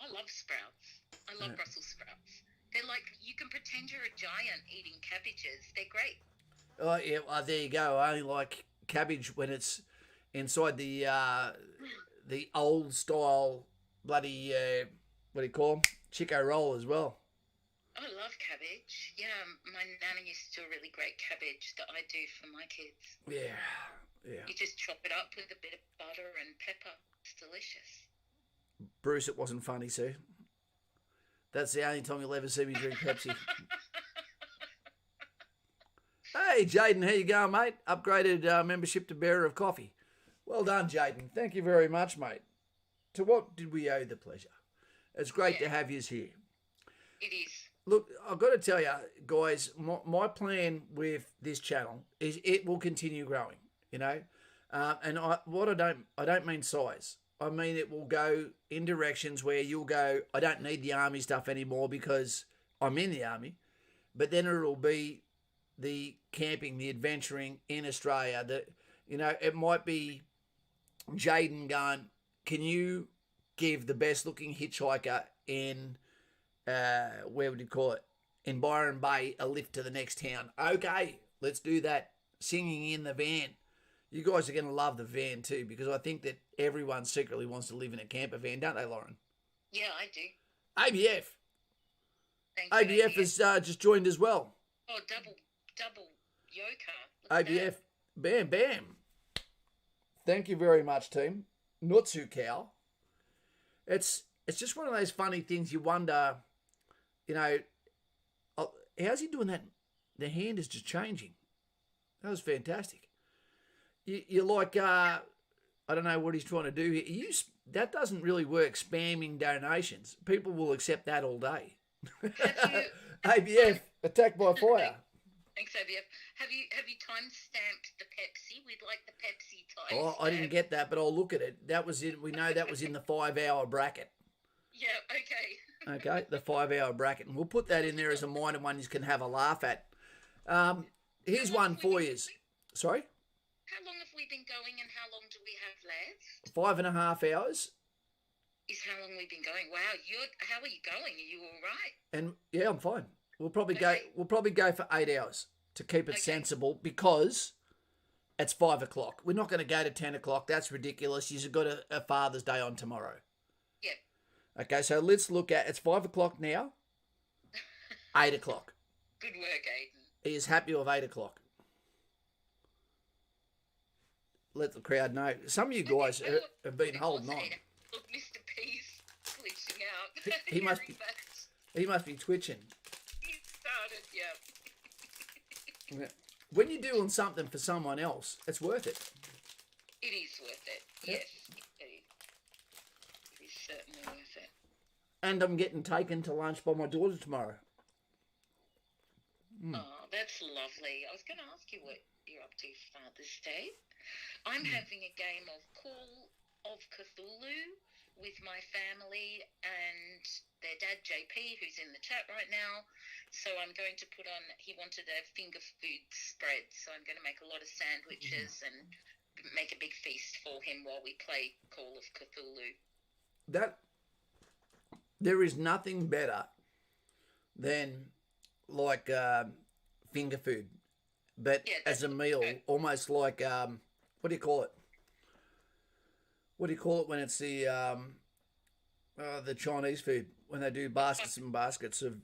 love sprouts. I love Brussels sprouts. They're like, you can pretend you're a giant eating cabbages. They're great. Oh, yeah, well, there you go. I only like cabbage when it's inside the old style bloody, what do you call them? Chico roll as well. I love cabbage. Yeah, my nana used to do a really great cabbage that I do for my kids. Yeah. You just chop it up with a bit of butter and pepper. It's delicious. Bruce, it wasn't funny, Sue. That's the only time you'll ever see me drink Pepsi. Hey, Jaden, how you going, mate? Upgraded membership to bearer of coffee. Well done, Jaden. Thank you very much, mate. To what did we owe the pleasure? It's great to have you here. It is. Look, I've got to tell you, guys, my plan with this channel is it will continue growing, you know. And I don't mean size. I mean it will go in directions where you'll go, I don't need the army stuff anymore because I'm in the army. But then it'll be the camping, the adventuring in Australia. That, you know, it might be Jaden going, can you give the best looking hitchhiker in where would you call it? in Byron Bay a lift to the next town. Okay, let's do that. Singing in the van. You guys are going to love the van too, because I think that everyone secretly wants to live in a camper van, don't they, Lauren? Yeah, I do. ABF. Thanks, ABF has just joined as well. Oh, double yoker. ABF. Bam, bam. Thank you very much, team. Nutsu cow. It's just one of those funny things you wonder, you know, how's he doing that? The hand is just changing. That was fantastic. You're like, I don't know what he's trying to do here. That doesn't really work, spamming donations. People will accept that all day. ABF, attacked by fire. Thanks, ABF. Have you time-stamped the Pepsi? We'd like the Pepsi time. Oh, I didn't get that, but I'll look at it. That was in. We know that was in the 5-hour bracket. Yeah. Okay. Okay, the 5-hour bracket, and we'll put that in there as a minor one you can have a laugh at. Here's one for you. Sorry. How long have we been going, and how long do we have left? 5.5 hours. Is how long we've been going. Wow, how are you going? Are you all right? And yeah, I'm fine. We'll probably go for 8 hours to keep it sensible, because it's 5 o'clock. We're not going to go to 10 o'clock. That's ridiculous. You've got a Father's Day on tomorrow. Yep. Okay, so let's look at, it's 5 o'clock now. 8 o'clock. Good work, Aiden. He is happy with 8 o'clock. Let the crowd know. Some of you guys have been holding on. Look, Mr. P's glitching out. He must be twitching. He started, yeah. When you're doing something for someone else, it's worth it. It is worth it. Yes, it is certainly worth it. And I'm getting taken to lunch by my daughter tomorrow. Oh, that's lovely. I was going to ask you what you're up to for Father's Day. I'm having a game of Call of Cthulhu with my family and their dad, JP, who's in the chat right now. So I'm going to put on, he wanted a finger food spread. So I'm going to make a lot of sandwiches and make a big feast for him while we play Call of Cthulhu. There is nothing better than like finger food, but as a meal, almost like what do you call it? What do you call it when it's the Chinese food, when they do baskets and baskets of?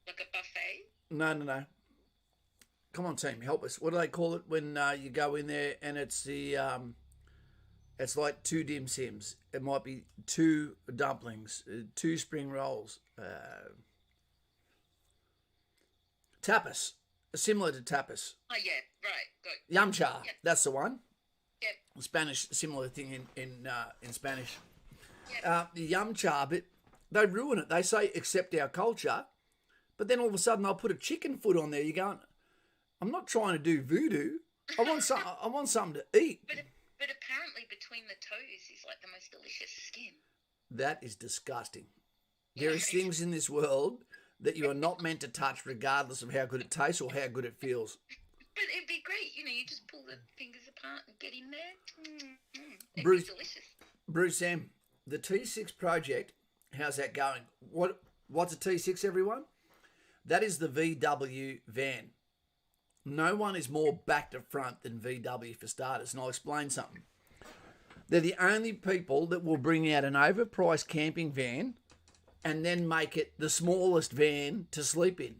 Like a buffet? No. Come on, team, help us. What do they call it when you go in there and it's the it's like 2 dim sims. It might be 2 dumplings, 2 spring rolls. Tapas, similar to tapas. Oh yeah, right, good. Yum cha, Yep. that's the one. Yep. Spanish, similar thing in Spanish. Yep. The yum cha, but they ruin it. They say accept our culture, but then all of a sudden they'll put a chicken foot on there. You're going, I'm not trying to do voodoo. I want something to eat. But apparently between the toes is like the most delicious skin. That is disgusting. There is things in this world that you are not meant to touch, regardless of how good it tastes or how good it feels. But it'd be great, you just pull the fingers apart and get in there. It'd Bruce, be delicious. Bruce M, the T6 project, how's that going? What's a T6, everyone? That is the VW van. No one is more back to front than VW for starters, and I'll explain something. They're the only people that will bring out an overpriced camping van and then make it the smallest van to sleep in.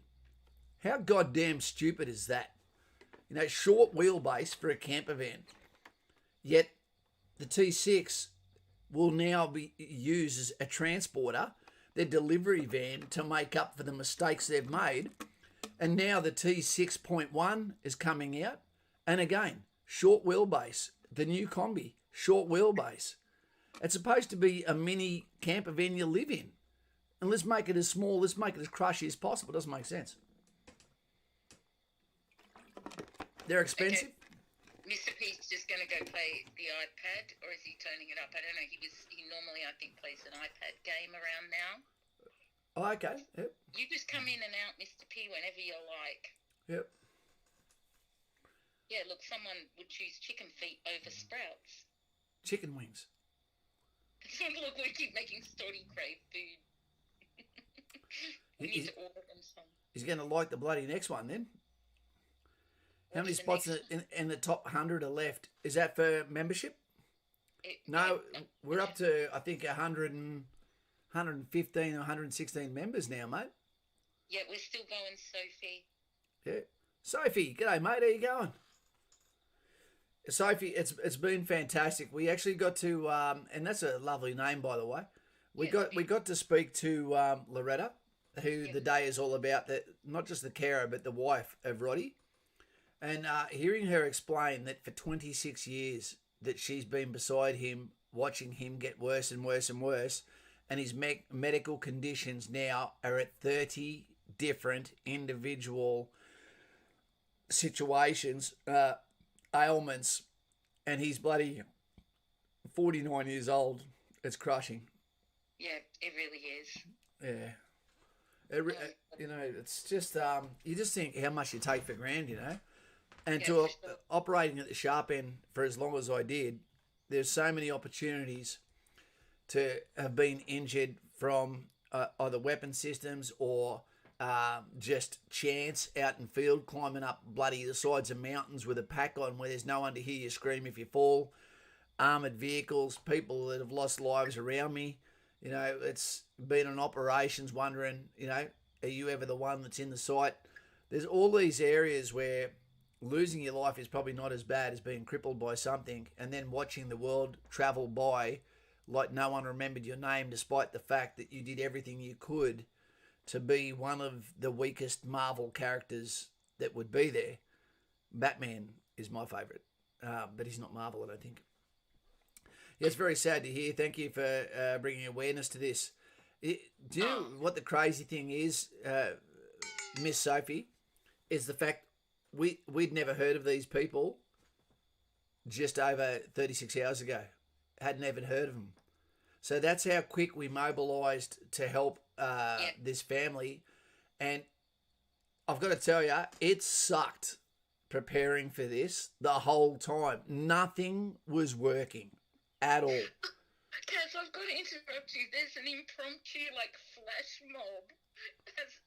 How goddamn stupid is that? Short wheelbase for a camper van. Yet the T6 will now be used as a transporter, their delivery van, to make up for the mistakes they've made. And now the T6.1 is coming out. And again, short wheelbase. The new combi, short wheelbase. It's supposed to be a mini camper van you live in. And let's make it as small, let's make it as crushy as possible. It doesn't make sense. They're expensive. Okay. Mr. P's just going to go play the iPad, or is he turning it up? I don't know. He normally, I think, plays an iPad game around now. Oh, okay. Yep. You just come in and out, Mr. P, whenever you like. Yep. Yeah, look, someone would choose chicken feet over sprouts. Chicken wings. Look, we keep making Storty crave food. We need to order them some. He's going to like the bloody next one then. How many spots in the top 100 are left? Is that for membership? We're up to, I think, 115 or 116 members now, mate. Yeah, we're still going, Sophie. Yeah. Sophie, g'day, mate. How you going? Sophie, it's been fantastic. We actually got to, and that's a lovely name, by the way. We got to speak to Loretta, who the day is all about, that not just the carer, but the wife of Roddie. And hearing her explain that for 26 years that she's been beside him, watching him get worse and worse and worse, and his medical conditions now are at 30 different individual situations, ailments, and he's bloody 49 years old. It's crushing. Yeah, it really is. Yeah. You know, it's just, you just think how much you take for granted, you know. And operating at the sharp end for as long as I did, there's so many opportunities to have been injured from either weapon systems or just chance out in field, climbing up bloody the sides of mountains with a pack on where there's no one to hear you scream if you fall. Armoured vehicles, people that have lost lives around me. You know, it's been on operations wondering, you know, are you ever the one that's in the site? There's all these areas where losing your life is probably not as bad as being crippled by something, and then watching the world travel by like no one remembered your name, despite the fact that you did everything you could to be one of the weakest Marvel characters that would be there. Batman is my favourite, but he's not Marvel, I don't think. Yeah, it's very sad to hear. Thank you for bringing awareness to this. Do you know what the crazy thing is, Miss Sophie, is the fact we'd never heard of these people just over 36 hours ago. Hadn't even heard of them. So that's how quick we mobilised to help this family. And I've got to tell you, it sucked preparing for this the whole time. Nothing was working at all. Kaz, I've got to interrupt you. There's an impromptu, flash mob has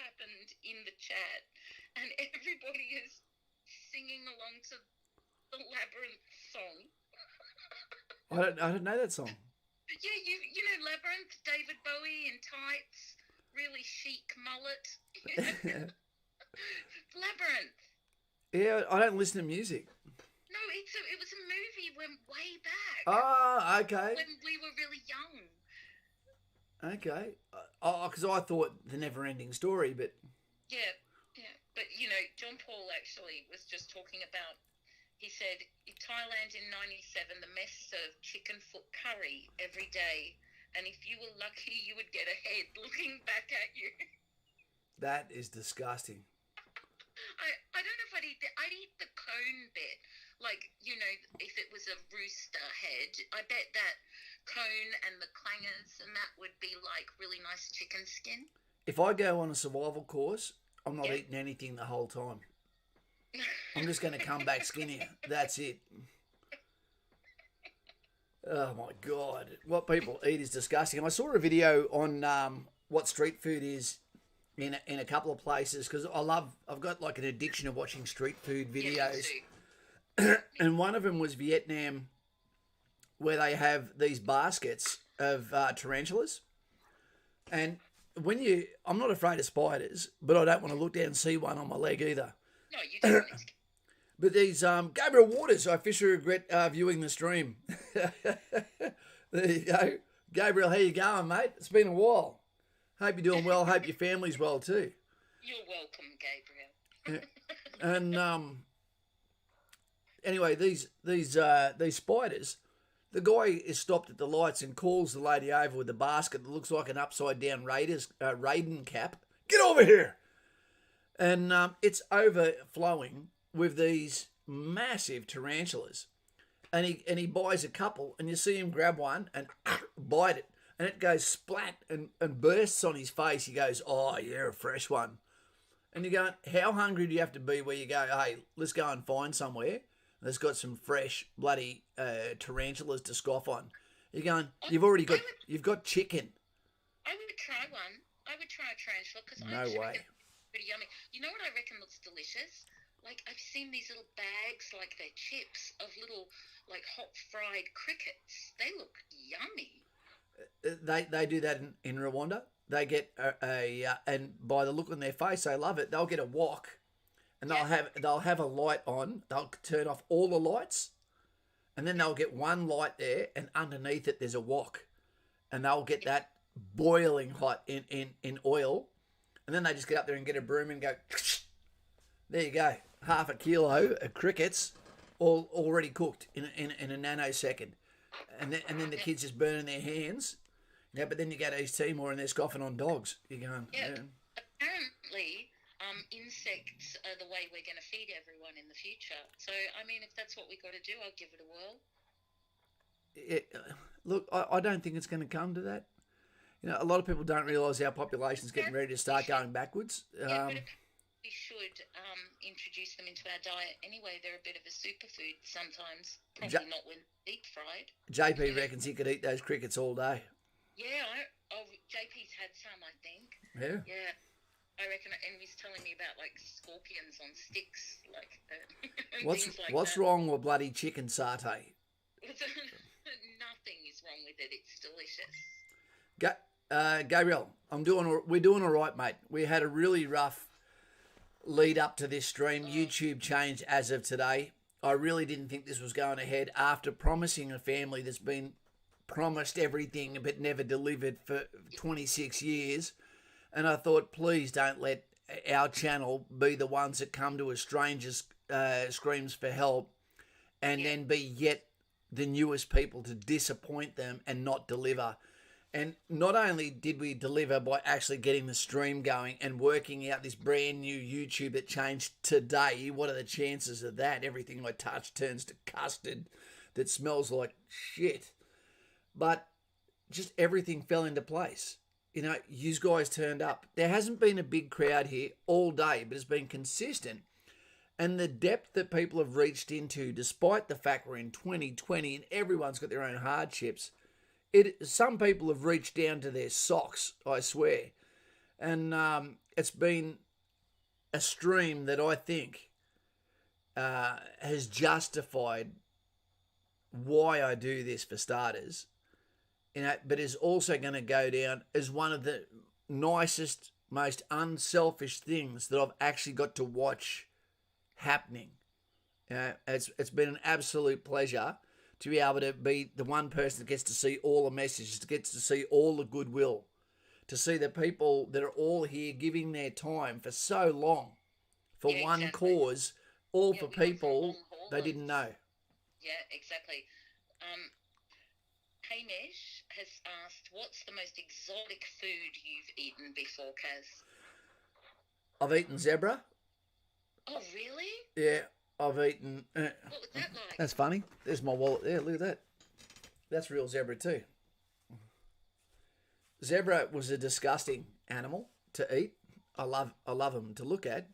happened in the chat, and everybody is singing along to the Labyrinth song. I don't know that song. Yeah, you know Labyrinth, David Bowie in tights, really chic mullet. Labyrinth. Yeah, I don't listen to music. No, it was a movie way back. Oh, okay. When we were really young. Okay. Because I thought the never-ending story, but... Yeah. But, you know, John Paul actually was just talking about, he said, in Thailand in 97, the mess served chicken foot curry every day. And if you were lucky, you would get a head looking back at you. That is disgusting. I don't know if I'd eat the cone bit. You know, if it was a rooster head, I bet that cone and the clangers and that would be really nice chicken skin. If I go on a survival course, I'm not eating anything the whole time. I'm just going to come back skinnier. That's it. Oh my God. What people eat is disgusting. I saw a video on what street food is in a couple of places, because I've got an addiction of watching street food videos. And one of them was Vietnam, where they have these baskets of tarantulas. And I'm not afraid of spiders, but I don't want to look down and see one on my leg either. No, you don't. But these, Gabriel Waters, I officially regret viewing the stream. There you go. Gabriel, how you going, mate? It's been a while. Hope you're doing well. Hope your family's well too. You're welcome, Gabriel. And anyway, these spiders, the guy is stopped at the lights and calls the lady over with a basket that looks like an upside down Raiden cap. Get over here! And it's overflowing with these massive tarantulas. And he buys a couple, and you see him grab one and bite it. And it goes splat and bursts on his face. He goes, oh, yeah, a fresh one. And you go, how hungry do you have to be where you go, hey, let's go and find somewhere that's got some fresh bloody tarantulas to scoff on? You're going, you've got chicken. I would try one. I I would try a tarantula because I No actually way. reckon it's pretty yummy. You know what I reckon looks delicious? Like, I've seen these little bags, like they're chips, of little, like, hot fried crickets. They look yummy. They do that in Rwanda. They get and by the look on their face, they love it. They'll get a wok, and they'll have a light on. They'll turn off all the lights, and then they'll get one light there, and underneath it there's a wok, and they'll get that boiling hot in oil, and then they just get up there and get a broom and go. There you go, half a kilo of crickets, all already cooked in a nanosecond, and then the kids just burning their hands. Yeah, but then you go to East Timor and they're scoffing on dogs. You're going, Apparently, insects are the way we're going to feed everyone in the future. So, I mean, if that's what we got to do, I'll give it a whirl. Look, I don't think it's going to come to that. You know, a lot of people don't realise our population's getting ready to start going backwards. But we should introduce them into our diet anyway. They're a bit of a superfood sometimes. Probably not when deep fried. JP reckons he could eat those crickets all day. Yeah, JP's had some, I think. Yeah. Yeah, I reckon, and he's telling me about like scorpions on sticks, like things like what's that. wrong with bloody chicken satay? Nothing is wrong with it. It's delicious. Gabriel, we're doing all right, mate. We had a really rough lead up to this stream. YouTube changed as of today. I really didn't think this was going ahead after promising a family that's been promised everything but never delivered for 26 years. And I thought, please don't let our channel be the ones that come to a stranger's screams for help and then be yet the newest people to disappoint them and not deliver. And not only did we deliver by actually getting the stream going and working out this brand new YouTube that changed today, what are the chances of that? Everything I touch turns to custard that smells like shit. But just everything fell into place. You know, you guys turned up. There hasn't been a big crowd here all day, but it's been consistent. And the depth that people have reached into, despite the fact we're in 2020 and everyone's got their own hardships, some people have reached down to their socks, I swear. And it's been a stream that I think has justified why I do this for starters. You know, but is also going to go down as one of the nicest, most unselfish things that I've actually got to watch happening. You know, it's been an absolute pleasure to be able to be the one person that gets to see all the messages, that gets to see all the goodwill, to see the people that are all here giving their time for so long for one cause, all for people they didn't know. Yeah, exactly. Hamish has asked, what's the most exotic food you've eaten before, Kaz? I've eaten zebra. Oh, really? Yeah, I've eaten... What was that like? That's funny. There's my wallet there. Look at that. That's real zebra too. Zebra was a disgusting animal to eat. I love them to look at.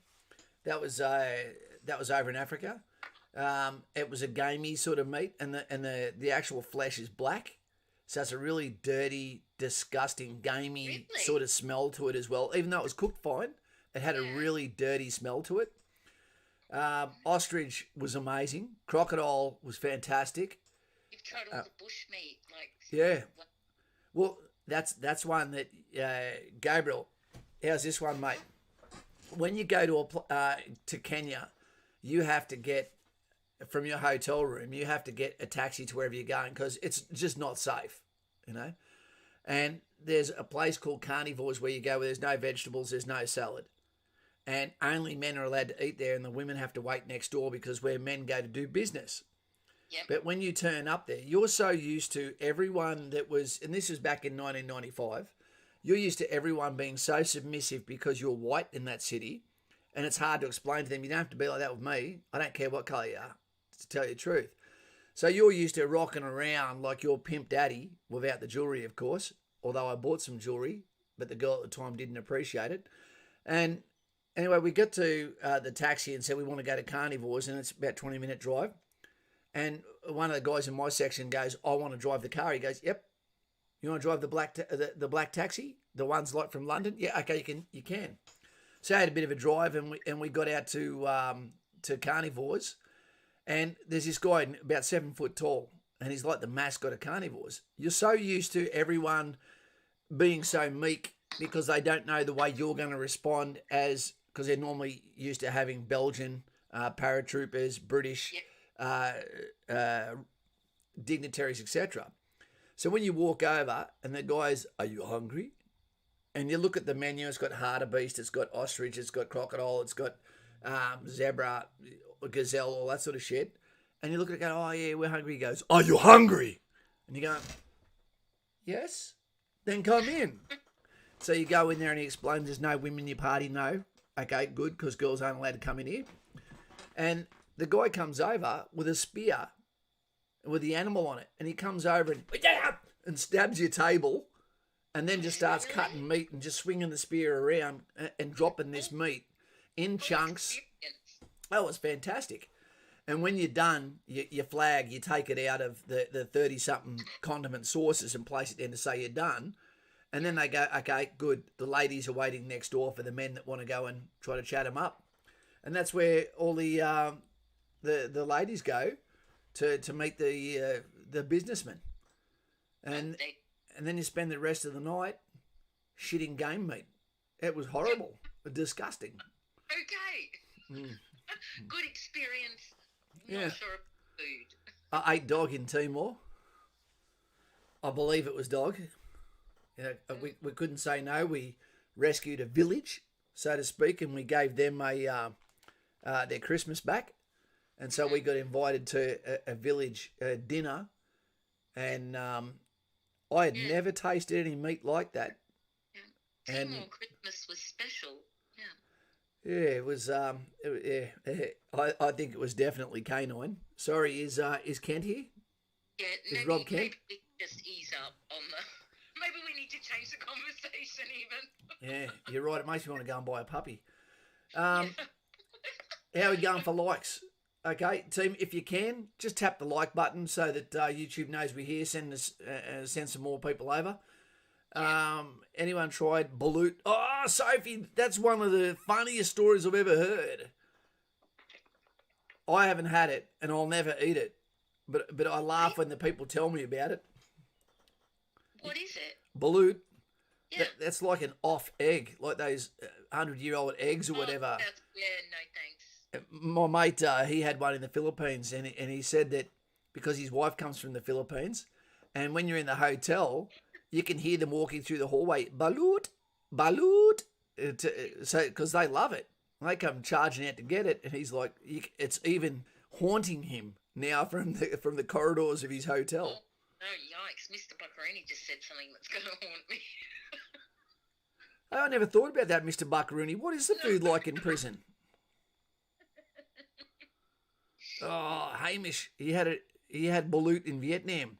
That was over in Africa. It was a gamey sort of meat, and the actual flesh is black. So it's a really dirty, disgusting, gamey sort of smell to it as well. Even though it was cooked fine, it had a really dirty smell to it. Ostrich was amazing. Crocodile was fantastic. You've tried all the bush meat, like... Yeah. Well, that's one that... Gabriel, how's this one, mate? When you go to Kenya, you have to get... From your hotel room, you have to get a taxi to wherever you're going because it's just not safe, you know. And there's a place called Carnivores where you go where there's no vegetables, there's no salad. And only men are allowed to eat there and the women have to wait next door because where men go to do business. Yep. But when you turn up there, you're so used to everyone that was, and this was back in 1995, you're used to everyone being so submissive because you're white in that city. And it's hard to explain to them, you don't have to be like that with me. I don't care what colour you are, to tell you the truth. So you're used to rocking around like your pimp daddy, without the jewellery, of course, although I bought some jewellery, but the girl at the time didn't appreciate it. And anyway, we got to the taxi and said we want to go to Carnivores, and it's about a 20-minute drive. And one of the guys in my section goes, I want to drive the car. He goes, yep. You want to drive the black taxi, the ones like from London? Yeah, okay, you can. So I had a bit of a drive, and we got out to Carnivores, and there's this guy about 7 foot tall, and he's like the mascot of Carnivores. You're so used to everyone being so meek because they don't know the way you're going to respond, because they're normally used to having Belgian paratroopers, British dignitaries, etc. So when you walk over and the guy's, "Are you hungry?" And you look at the menu, it's got hartebeest, it's got ostrich, it's got crocodile, it's got zebra, gazelle, all that sort of shit. And you look at it and go, "Oh yeah, we're hungry." He goes, "Are you hungry?" And you go, "Yes." Then come in. So you go in there and he explains there's no women in your party. No. Okay, good, because girls aren't allowed to come in here. And the guy comes over with a spear with the animal on it. And he comes over and stabs your table and then just starts cutting meat and just swinging the spear around and dropping this meat in chunks. Oh, it's fantastic. And when you're done, you flag, you take it out of the 30-something condiment sauces and place it in to say you're done. And then they go, "Okay, good. The ladies are waiting next door for the men that want to go and try to chat them up." And that's where all the ladies go to meet the businessmen. And then you spend the rest of the night shitting game meat. It was horrible, disgusting. Okay. Good experience. Yeah. Not sure of food. I ate dog in Timor. I believe it was dog. You know, we couldn't say no. We rescued a village, so to speak, and we gave them their Christmas back. And so we got invited to a village dinner, and I had never tasted any meat like that. Yeah. And Timor Christmas was special. Yeah. Yeah, it was. I think it was definitely canine. Sorry, is Kent here? Yeah, Is Rob Kent? maybe we just ease up on the. Maybe we need to change the conversation even. Yeah, you're right. It makes me want to go and buy a puppy. How are we going for likes? Okay, team, if you can, just tap the like button so that YouTube knows we're here. Send some more people over. Anyone tried balut? Oh, Sophie, that's one of the funniest stories I've ever heard. I haven't had it, and I'll never eat it. But I laugh when the people tell me about it. What is it? Balut. Yeah. That's like an off egg, like those 100-year-old eggs or whatever. Yeah, no thanks. My mate, he had one in the Philippines, and he said that because his wife comes from the Philippines, and when you're in the hotel, you can hear them walking through the hallway, balut, balut, so because they love it. They come charging out to get it, and he's like, it's even haunting him now from the corridors of his hotel. Oh, yikes. Mr. Buccarini just said something that's going to haunt me. I never thought about that, Mr. Buccarini. What is the food like in prison? Oh, Hamish, he had balut in Vietnam.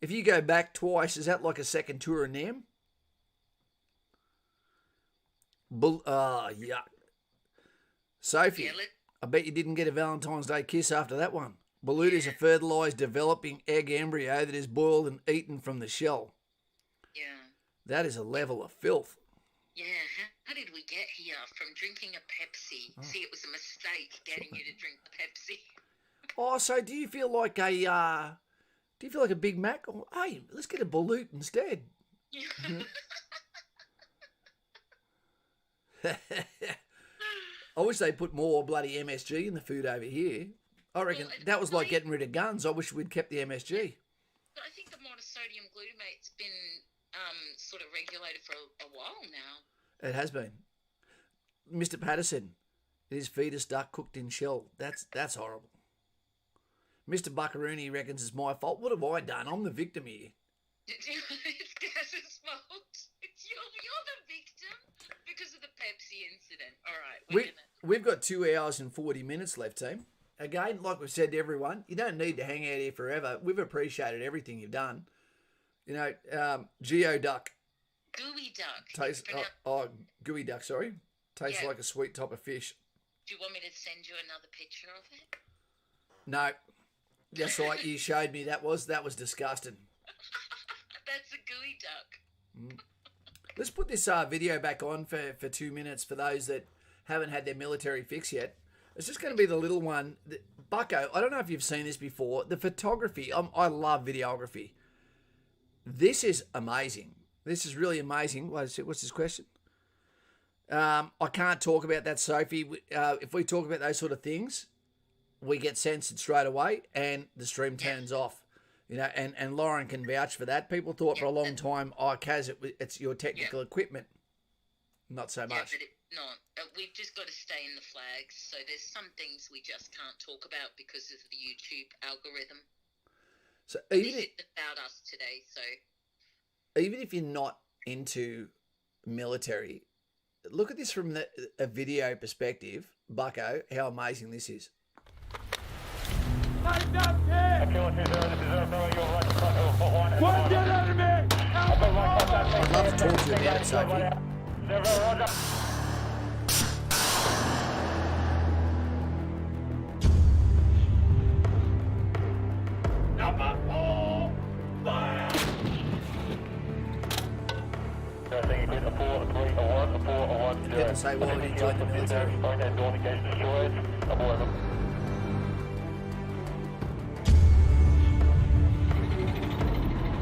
If you go back twice, is that like a second tour in Nam? Yuck. Sophie, I bet you didn't get a Valentine's Day kiss after that one. Balut is a fertilised developing egg embryo that is boiled and eaten from the shell. Yeah. That is a level of filth. Yeah, how did we get here from drinking a Pepsi? See, it was a mistake getting you to drink the Pepsi. Oh, so do you feel like a Big Mac? Oh, hey, let's get a balut instead. Yeah. I wish they put more bloody MSG in the food over here. I reckon that was like getting rid of guns. I wish we'd kept the MSG. But I think the monosodium glutamate's been sort of regulated for a while now. It has been. Mr. Patterson, it is fetus duck cooked in shell. That's horrible. Mr. Buccaroony reckons it's my fault. What have I done? I'm the victim here. It's Gaz's fault. You're the victim because of the Pepsi incident. All right. We've got 2 hours and 40 minutes left, team. Again, like we've said to everyone, you don't need to hang out here forever. We've appreciated everything you've done. You know, Geoduck. Gooey duck. Tastes, gooey duck, sorry. Tastes like a sweet type of fish. Do you want me to send you another picture of it? No. That's right, you showed me that was disgusting. That's a gooey duck. Let's put this video back on for 2 minutes for those that haven't had their military fix yet. It's just going to be the little one. Bucko, I don't know if you've seen this before. The photography, I love videography. This is amazing. This is really amazing. What's this question? I can't talk about that, Sophie. If we talk about those sort of things, we get censored straight away and the stream turns off. You know, and Lauren can vouch for that. People thought for a long time, Kaz, it's your technical equipment. Not so much. Yeah, but we've just got to stay in the flags. So there's some things we just can't talk about because of the YouTube algorithm. So this is about us today. So even if you're not into military, look at this from a video perspective, Bucko, how amazing this is. One dead enemy! I'd love to talk to you about it, Sophie. Number 4, fire! I think you did a 4, a 3, a 1, a 4, a 1, 0. You have to say why you joined the military. Point and door engaged destroyed. Avoid them.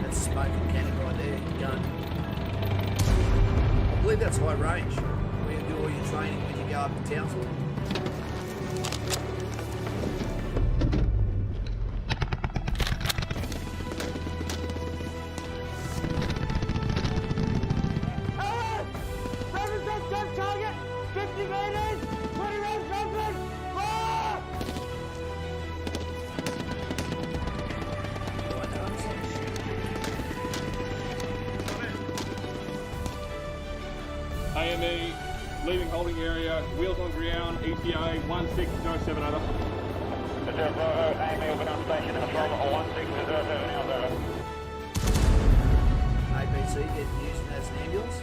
That's a smoking cannon right there, gun. I believe that's high range. Where you do all your training when you go up to Townsville. Target! 50 meters! 20 rounds open! Fire! AME, leaving holding area, wheels on ground, ETA 1607 over. AME open up station and from 1607 over. ABC getting used as an ambulance.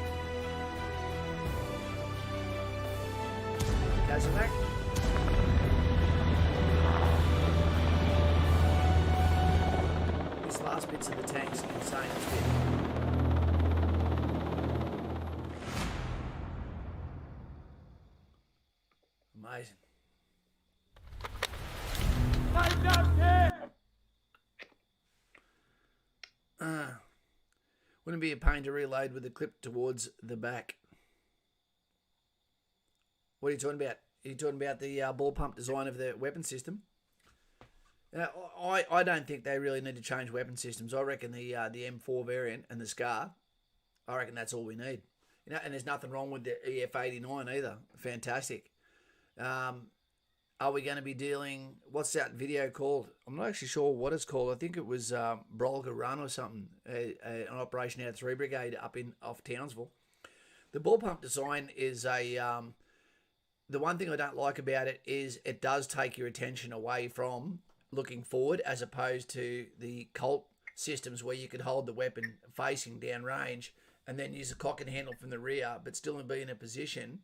Kazakh. This last bits of the tank's insane as fit. Amazing. Wouldn't it be a pain to reload with the clip towards the back? What are you talking about? Are you talking about the ball pump design of the weapon system? I don't think they really need to change weapon systems. I reckon the M4 variant and the SCAR, I reckon that's all we need. You know, and there's nothing wrong with the EF89 either. Fantastic. Are we going to be dealing? What's that video called? I'm not actually sure what it's called. I think it was Brolga Run or something. An operation out of 3 Brigade off Townsville. The ball pump design is a. The one thing I don't like about it is it does take your attention away from looking forward, as opposed to the Colt systems where you could hold the weapon facing down range and then use the cock and handle from the rear, but still be in a position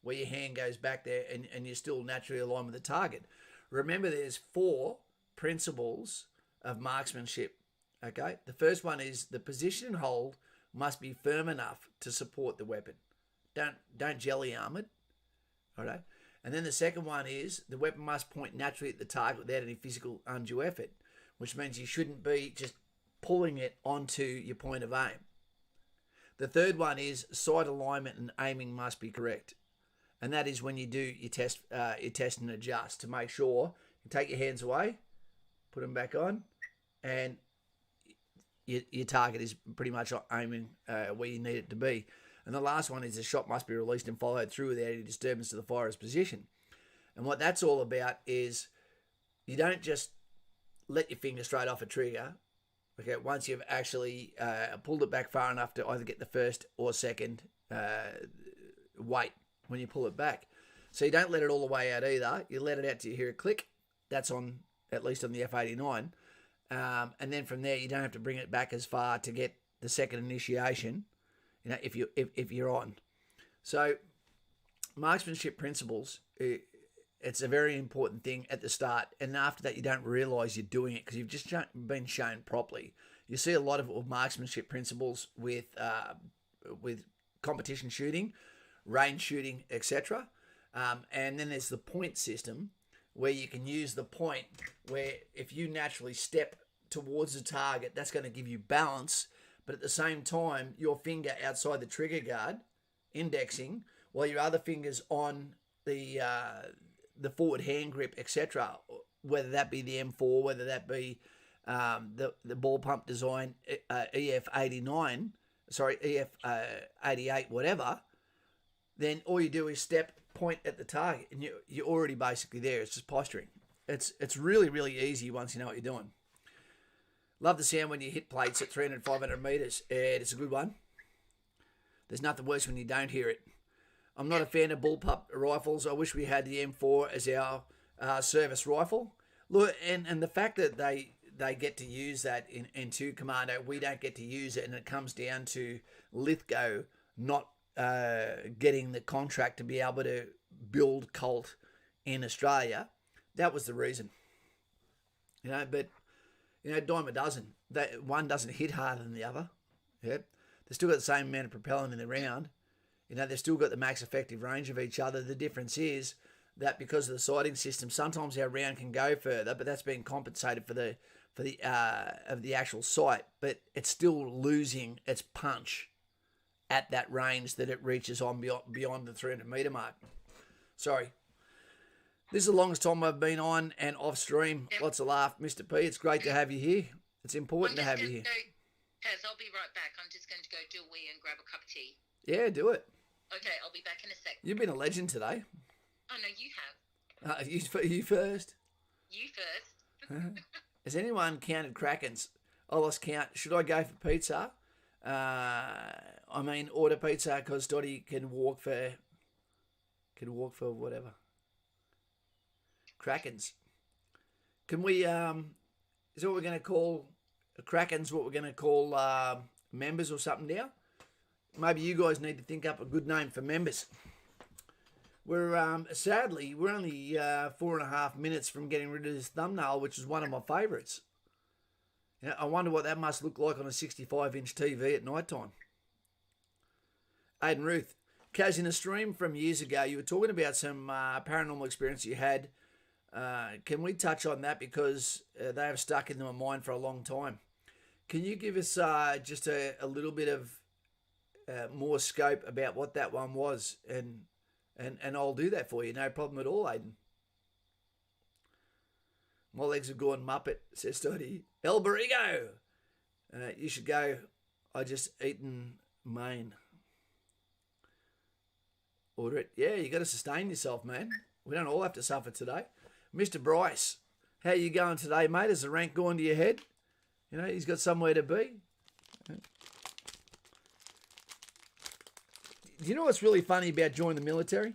where your hand goes back there and you're still naturally aligned with the target. Remember, there's 4 principles of marksmanship. Okay, the first one is the position and hold must be firm enough to support the weapon. Don't jelly arm it. All right. And then the second one is the weapon must point naturally at the target without any physical undue effort, which means you shouldn't be just pulling it onto your point of aim. The third one is sight alignment and aiming must be correct. And that is when you do your test and adjust to make sure you take your hands away, put them back on, and your target is pretty much aiming where you need it to be. And the last one is the shot must be released and followed through without any disturbance to the firer's position. And what that's all about is you don't just let your finger straight off a trigger. Okay, once you've actually pulled it back far enough to either get the first or second weight when you pull it back. So you don't let it all the way out either. You let it out till you hear a click. That's on, at least on the F89. And then from there, you don't have to bring it back as far to get the second initiation. You know, if you're on. So marksmanship principles, it's a very important thing at the start, and after that you don't realise you're doing it because you've just been shown properly. You see a lot of marksmanship principles with competition shooting, range shooting, etc. And then there's the point system, where you can use the point where if you naturally step towards the target, that's going to give you balance, but at the same time, your finger outside the trigger guard, indexing, while your other finger's on the forward hand grip, etc., whether that be the M4, whether that be the ball pump design EF89, EF88, whatever, then all you do is step, point at the target, and you're already basically there. It's just posturing. It's really, really easy once you know what you're doing. Love the sound when you hit plates at 300, 500 metres. It's a good one. There's nothing worse when you don't hear it. I'm not a fan of bullpup rifles. I wish we had the M4 as our service rifle. Look, and the fact that they get to use that in 2 Commando, we don't get to use it, and it comes down to Lithgow not getting the contract to be able to build Colt in Australia. That was the reason. But dime a dozen. One doesn't hit harder than the other. Yep. They've still got the same amount of propellant in the round. They've still got the max effective range of each other. The difference is that because of the sighting system, sometimes our round can go further, but that's being compensated for the actual sight. But it's still losing its punch at that range that it reaches on beyond the 300 metre mark. Sorry. This is the longest time I've been on and off stream. Lots of laugh, Mr. P. It's great to have you here. It's important to have you here. Kaz, I'll be right back. I'm just going to go do a wee and grab a cup of tea. Yeah, do it. Okay, I'll be back in a sec. You've been a legend today. Oh, no, you have. You first. You first. Has anyone counted Krakens? I lost count. Should I go for pizza? Order pizza because Dottie can walk for whatever. Krakens. Can we? Is that what we're going to call Krakens? What we're going to call members or something now? Maybe you guys need to think up a good name for members. We're sadly we're only 4.5 minutes from getting rid of this thumbnail, which is one of my favourites. I wonder what that must look like on a 65-inch TV at night time. Aidan Ruth, Kaz, in a stream from years ago, you were talking about some paranormal experience you had. Can we touch on that, because they have stuck in my mind for a long time? Can you give us just a little bit of more scope about what that one was, and I'll do that for you, no problem at all, Aidan. My legs have gone muppet, says Dottie. El Barrigo! You should go. I just eaten Maine. Order it. Yeah, you got to sustain yourself, man. We don't all have to suffer today. Mr. Bryce, how you going today, mate? Has the rank gone to your head? He's got somewhere to be. Do you know what's really funny about joining the military?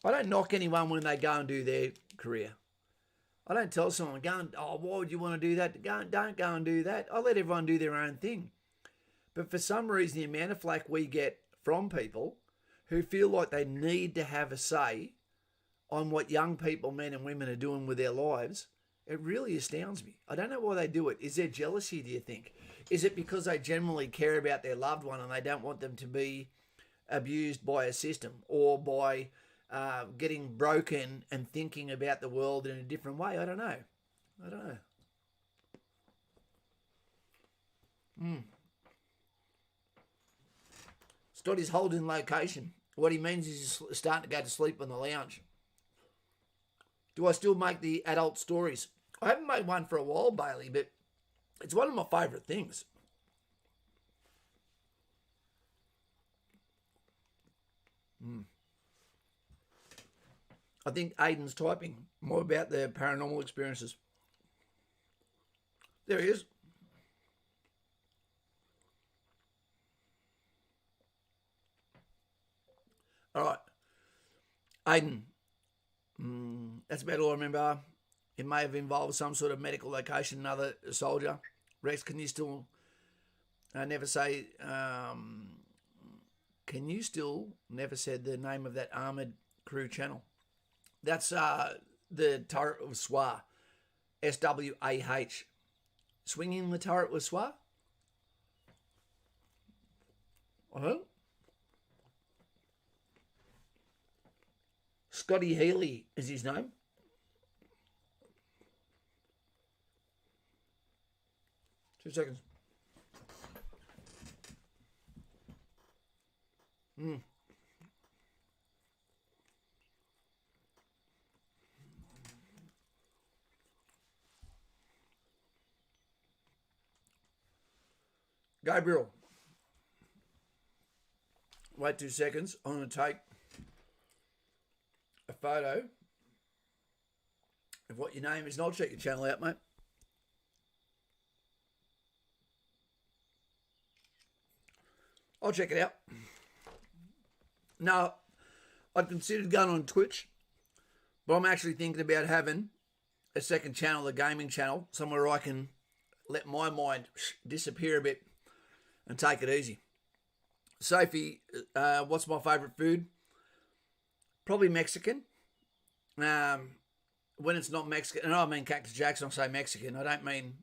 I don't knock anyone when they go and do their career. I don't tell someone, why would you want to do that? Don't go and do that. I let everyone do their own thing. But for some reason, the amount of flack we get from people who feel like they need to have a say on what young people, men and women, are doing with their lives, it really astounds me. I don't know why they do it. Is there jealousy, do you think? Is it because they generally care about their loved one and they don't want them to be abused by a system, or by getting broken and thinking about the world in a different way? I don't know. Stoddy's holding location. What he means is he's starting to go to sleep on the lounge. Do I still make the adult stories? I haven't made one for a while, Bailey, but it's one of my favourite things. I think Aidan's typing more about the paranormal experiences. There he is. All right. Aidan, that's about all I remember. It may have involved some sort of medical location, another soldier. Rex, can you still never say... can you still never said the name of that armoured crew channel? That's the Turret of Swar. SWAH. Swinging the turret with Swa? Oh. Scotty Healy is his name. Two seconds. Gabriel. Wait 2 seconds. I'm going to take a photo of what your name is, and I'll check your channel out, mate. I'll check it out. No, I'd considered going on Twitch, but I'm actually thinking about having a second channel, a gaming channel, somewhere I can let my mind disappear a bit and take it easy. Sophie, what's my favourite food? Probably Mexican. When it's not Mexican, and I mean Cactus Jacks, and I say Mexican, I don't mean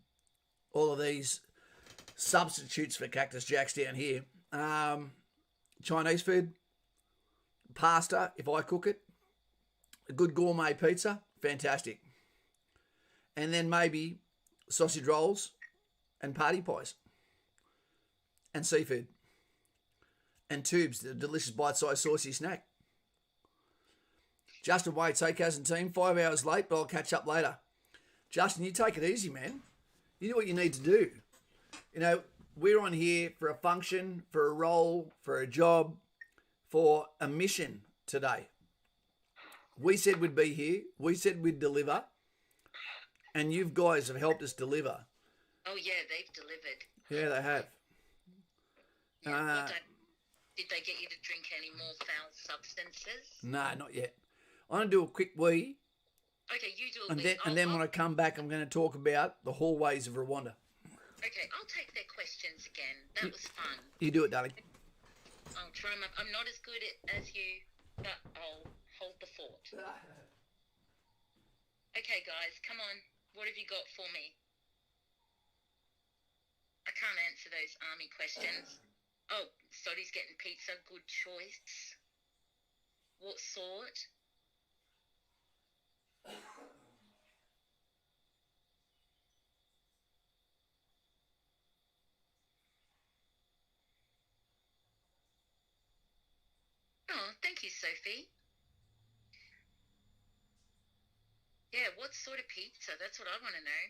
all of these substitutes for Cactus Jacks down here. Chinese food, pasta, if I cook it, a good gourmet pizza, fantastic. And then maybe sausage rolls and party pies and seafood and tubes, the delicious bite-sized saucy snack. Justin waits, hey, Kaz and team, 5 hours late, but I'll catch up later. Justin, you take it easy, man. You do what you need to do. You know, we're on here for a function, for a role, for a job, for a mission today. We said we'd be here. We said we'd deliver. And you guys have helped us deliver. Oh, yeah, they've delivered. Yeah, they have. Yeah, did they get you to drink any more foul substances? No, not yet. I'm going to do a quick wee. Okay, you do a wee. And then when I come back, I'm going to talk about the hallways of Rwanda. Okay, I'll take their questions again. That was fun. You do it, darling. I'll try my... I'm not as good as you, but I'll hold the fort. Okay, guys, come on. What have you got for me? I can't answer those army questions. Oh, Soddy's getting pizza. Good choice. What sort? Oh, thank you, Sophie. Yeah, what sort of pizza? That's what I want to know.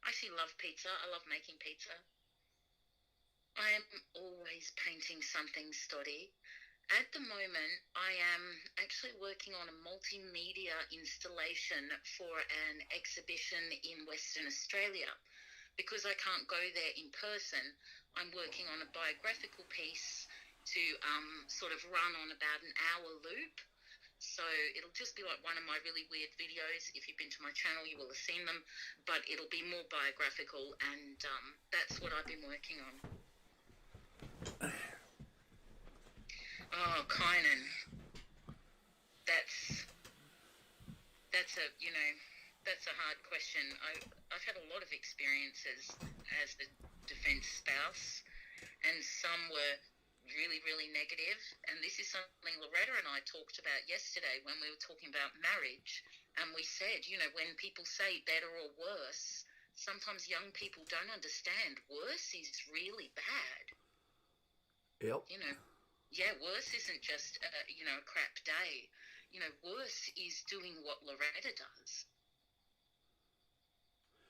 I actually love pizza. I love making pizza. I am always painting something, Stoddy. At the moment, I am actually working on a multimedia installation for an exhibition in Western Australia. Because I can't go there in person, I'm working on a biographical piece to sort of run on about an hour loop. So it'll just be like one of my really weird videos. If you've been to my channel, you will have seen them. But it'll be more biographical, and that's what I've been working on. Oh, Kynan. That's a, you know, that's a hard question. I've had a lot of experiences as the defence spouse, and some were really, really negative. And this is something Loretta and I talked about yesterday when we were talking about marriage. And we said, you know, when people say better or worse, sometimes young people don't understand. Worse is really bad. Yep. You know, yeah, worse isn't just, you know, a crap day. You know, worse is doing what Loretta does.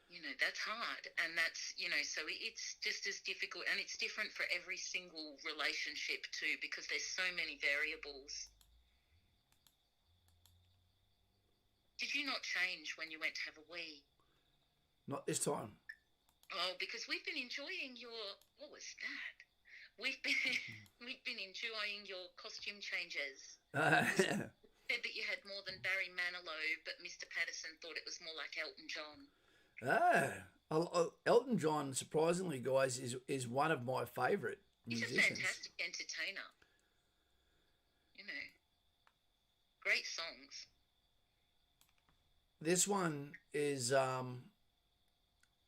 You know, that's hard. And that's, you know, so it's just as difficult. And it's different for every single relationship too, because there's so many variables. Did you not change when you went to have a wee? Not this time. Oh, because we've been enjoying your, what was that? We've been enjoying your costume changes. Said that you had more than Barry Manilow, but Mr. Patterson thought it was more like Elton John. Elton John, surprisingly, guys, is one of my favourite musicians. He's a fantastic entertainer. You know, great songs. This one is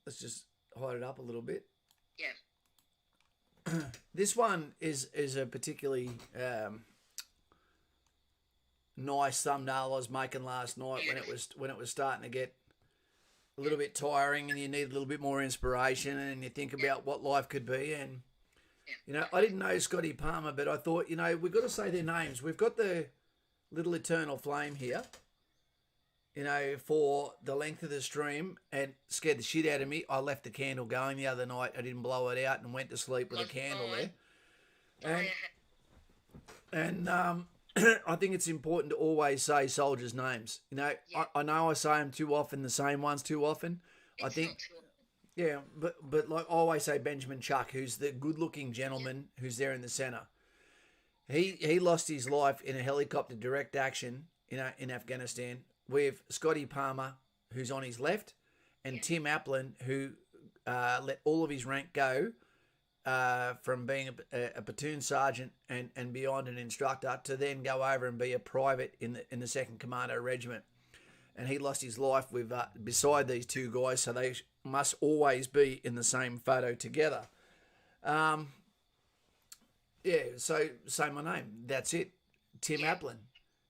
let's just hide it up a little bit. Yeah. This one is a particularly nice thumbnail I was making last night when it was starting to get a little bit tiring and you need a little bit more inspiration and you think about what life could be. And you know, I didn't know Scotty Palmer, but I thought, you know, we've got to say their names. We've got the little eternal flame here, you know, for the length of the stream, and scared the shit out of me. I left the candle going the other night. I didn't blow it out and went to sleep with a candle there. And I think it's important to always say soldiers' names. You know, I know I say them too often, the same ones too often. I think, yeah, but like I always say Benjamin Chuck, who's the good-looking gentleman who's there in the centre. He lost his life in a helicopter direct action, you know, in Afghanistan, with Scotty Palmer, who's on his left, and Tim Applin, who let all of his rank go from being a platoon sergeant and beyond an instructor to then go over and be a private in the 2nd Commando Regiment. And he lost his life with beside these two guys, so they must always be in the same photo together. Yeah, so say my name. That's it. Tim Applin.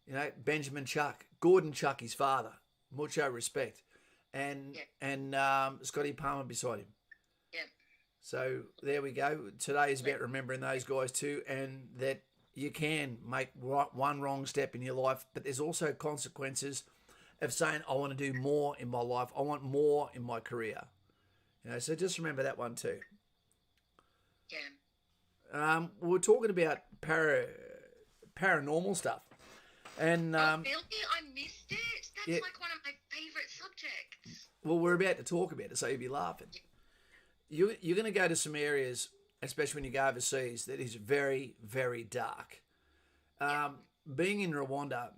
You know, Benjamin Chuck. Gordon Chuck, his father. Mucho respect. And Scotty Palmer beside him. Yeah. So there we go. Today is about remembering those guys too, and that you can make one wrong step in your life, but there's also consequences of saying, I want to do more in my life. I want more in my career. You know, so just remember that one too. Yeah. We're talking about paranormal stuff. And really? I missed it. That's like one of my favourite subjects. Well, we're about to talk about it, so you'll be laughing. You're going to go to some areas, especially when you go overseas, that is very, very dark. Being in Rwanda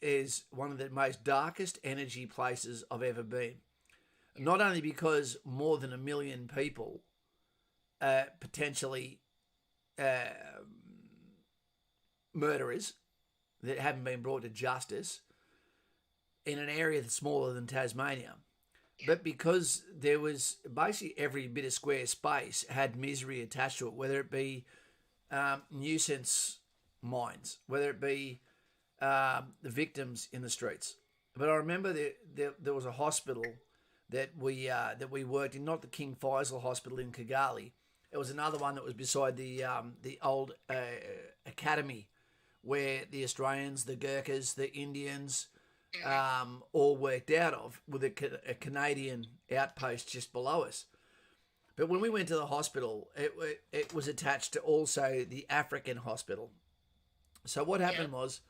is one of the most darkest energy places I've ever been. Not only because more than 1 million people potentially murderers that haven't been brought to justice in an area that's smaller than Tasmania. But because there was basically every bit of square space had misery attached to it, whether it be nuisance mines, whether it be the victims in the streets. But I remember there was a hospital that we worked in, not the King Faisal Hospital in Kigali. It was another one that was beside the old academy where the Australians, the Gurkhas, the Indians all worked out of, with a Canadian outpost just below us. But when we went to the hospital, it was attached to also the African hospital. So what happened was,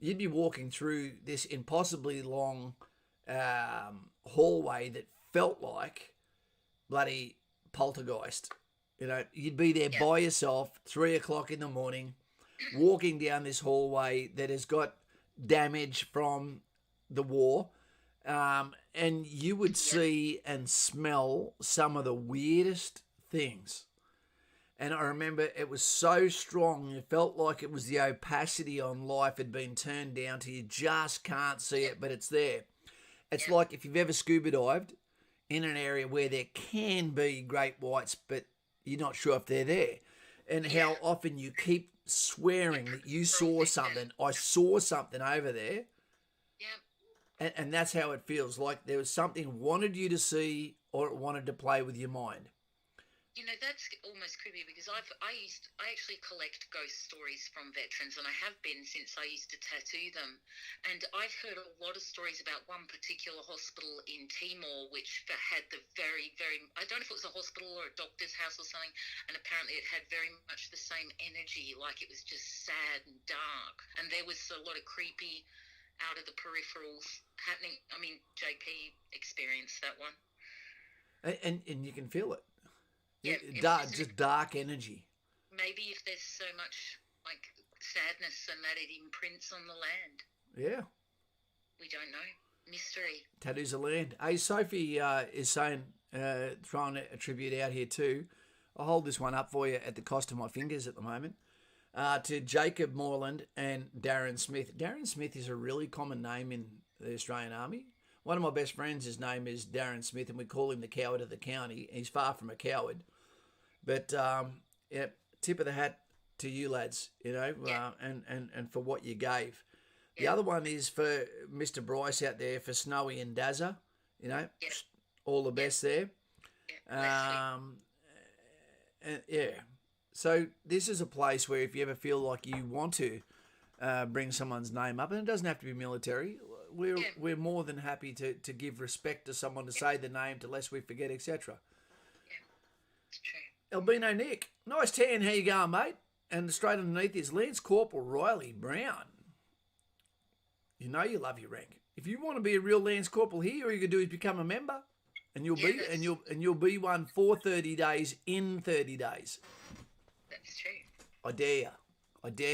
you'd be walking through this impossibly long hallway that felt like bloody poltergeist. You know, you'd be there by yourself, 3 o'clock in the morning, walking down this hallway that has got damage from the war, and you would see and smell some of the weirdest things. And I remember it was so strong, it felt like it was the opacity on life had been turned down to you just can't see it, but it's there. It's like if you've ever scuba dived in an area where there can be great whites, but you're not sure if they're there. And how often you keep swearing that you saw something. I saw something over there. Yeah. And that's how it feels, like there was something wanted you to see or it wanted to play with your mind. You know, that's almost creepy because I actually collect ghost stories from veterans, and I have been since I used to tattoo them. And I've heard a lot of stories about one particular hospital in Timor which had the very, very, I don't know if it was a hospital or a doctor's house or something, and apparently it had very much the same energy, like it was just sad and dark. And there was a lot of creepy out of the peripherals happening. I mean, JP experienced that one. And you can feel it. Yeah, just dark energy. Maybe if there's so much like sadness and that it imprints on the land. Yeah. We don't know. Mystery. Tattoos of land. Hey, Sophie is saying, throwing a tribute out here too. I'll hold this one up for you at the cost of my fingers at the moment. To Jacob Moreland and Darren Smith. Darren Smith is a really common name in the Australian Army. One of my best friends, his name is Darren Smith, and we call him the coward of the county. He's far from a coward. But, yeah, tip of the hat to you lads, and for what you gave. The other one is for Mr. Bryce out there for Snowy and Dazza, all the best there. And so this is a place where if you ever feel like you want to bring someone's name up, and it doesn't have to be military, we're more than happy to give respect to someone, to say the name, to lest we forget, etc. It's true. Albino Nick, nice tan. How you going, mate? And straight underneath is Lance Corporal Riley Brown. You know you love your rank. If you want to be a real Lance Corporal here, all you can do is become a member, and you'll be one for 30 days in 30 days. That's true. I dare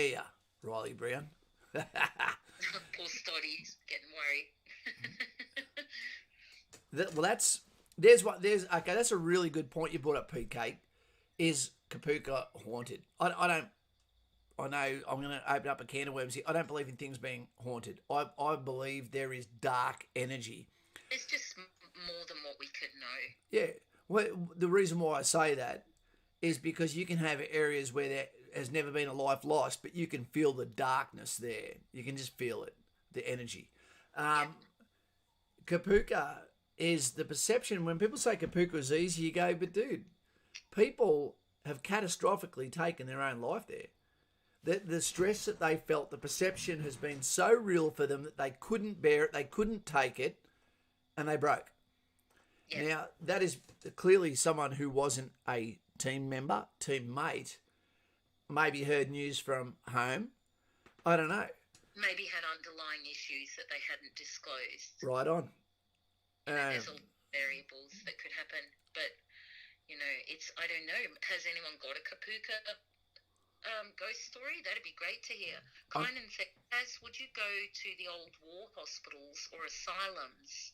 you, Riley Brown. Poor Stoddy's getting worried. That's a really good point you brought up, Pete Cake. Is Kapuka haunted? I know I'm going to open up a can of worms here. I don't believe in things being haunted. I believe there is dark energy. It's just more than what we could know. Yeah. Well, the reason why I say that is because you can have areas where there has never been a life lost, but you can feel the darkness there. You can just feel it, the energy. Kapuka is the perception. When people say Kapuka is easy, you go, but dude, people have catastrophically taken their own life there. The stress that they felt, the perception has been so real for them that they couldn't bear it, they couldn't take it, and they broke. Yeah. Now, that is clearly someone who wasn't a team member, teammate, maybe heard news from home. I don't know. Maybe had underlying issues that they hadn't disclosed. Right on. There's all variables that could happen, but, I don't know. Has anyone got a Kapuka ghost story? That'd be great to hear. Kynan said, would you go to the old war hospitals or asylums?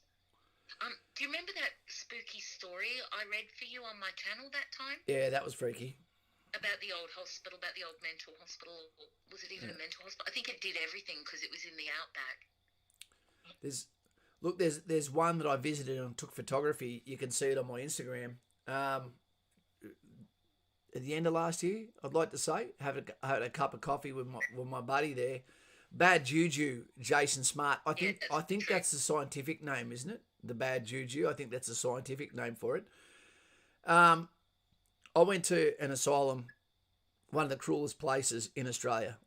Do you remember that spooky story I read for you on my channel that time? Yeah, that was freaky. About the old hospital, about the old mental hospital. Was it even a mental hospital? I think it did everything because it was in the outback. There's one that I visited and took photography. You can see it on my Instagram. At the end of last year, I'd like to say, had a cup of coffee with my buddy there. Bad Juju, Jason Smart. I think that's the scientific name, isn't it? The Bad Juju. I think that's the scientific name for it. I went to an asylum, one of the cruelest places in Australia.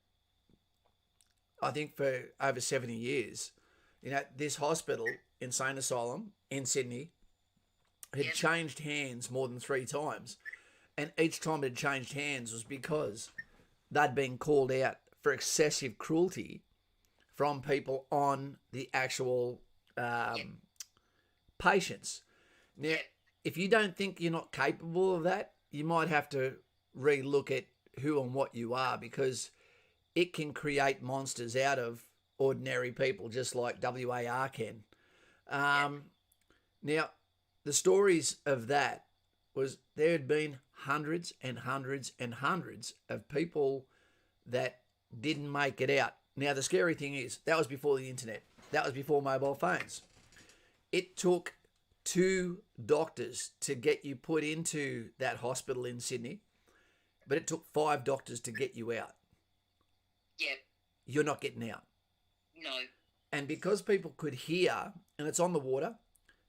I think for over 70 years. This hospital, insane asylum in Sydney, had changed hands more than 3 times. And each time it had changed hands was because they'd been called out for excessive cruelty from people on the actual patients. Now, if you don't think you're not capable of that, you might have to re-look at who and what you are, because it can create monsters out of ordinary people, just like WAR can. Now, the stories of that was there had been hundreds and hundreds and hundreds of people that didn't make it out. Now, the scary thing is, that was before the internet. That was before mobile phones. It took 2 doctors to get you put into that hospital in Sydney, but it took 5 doctors to get you out. Yeah. You're not getting out. No. And because people could hear, and it's on the water,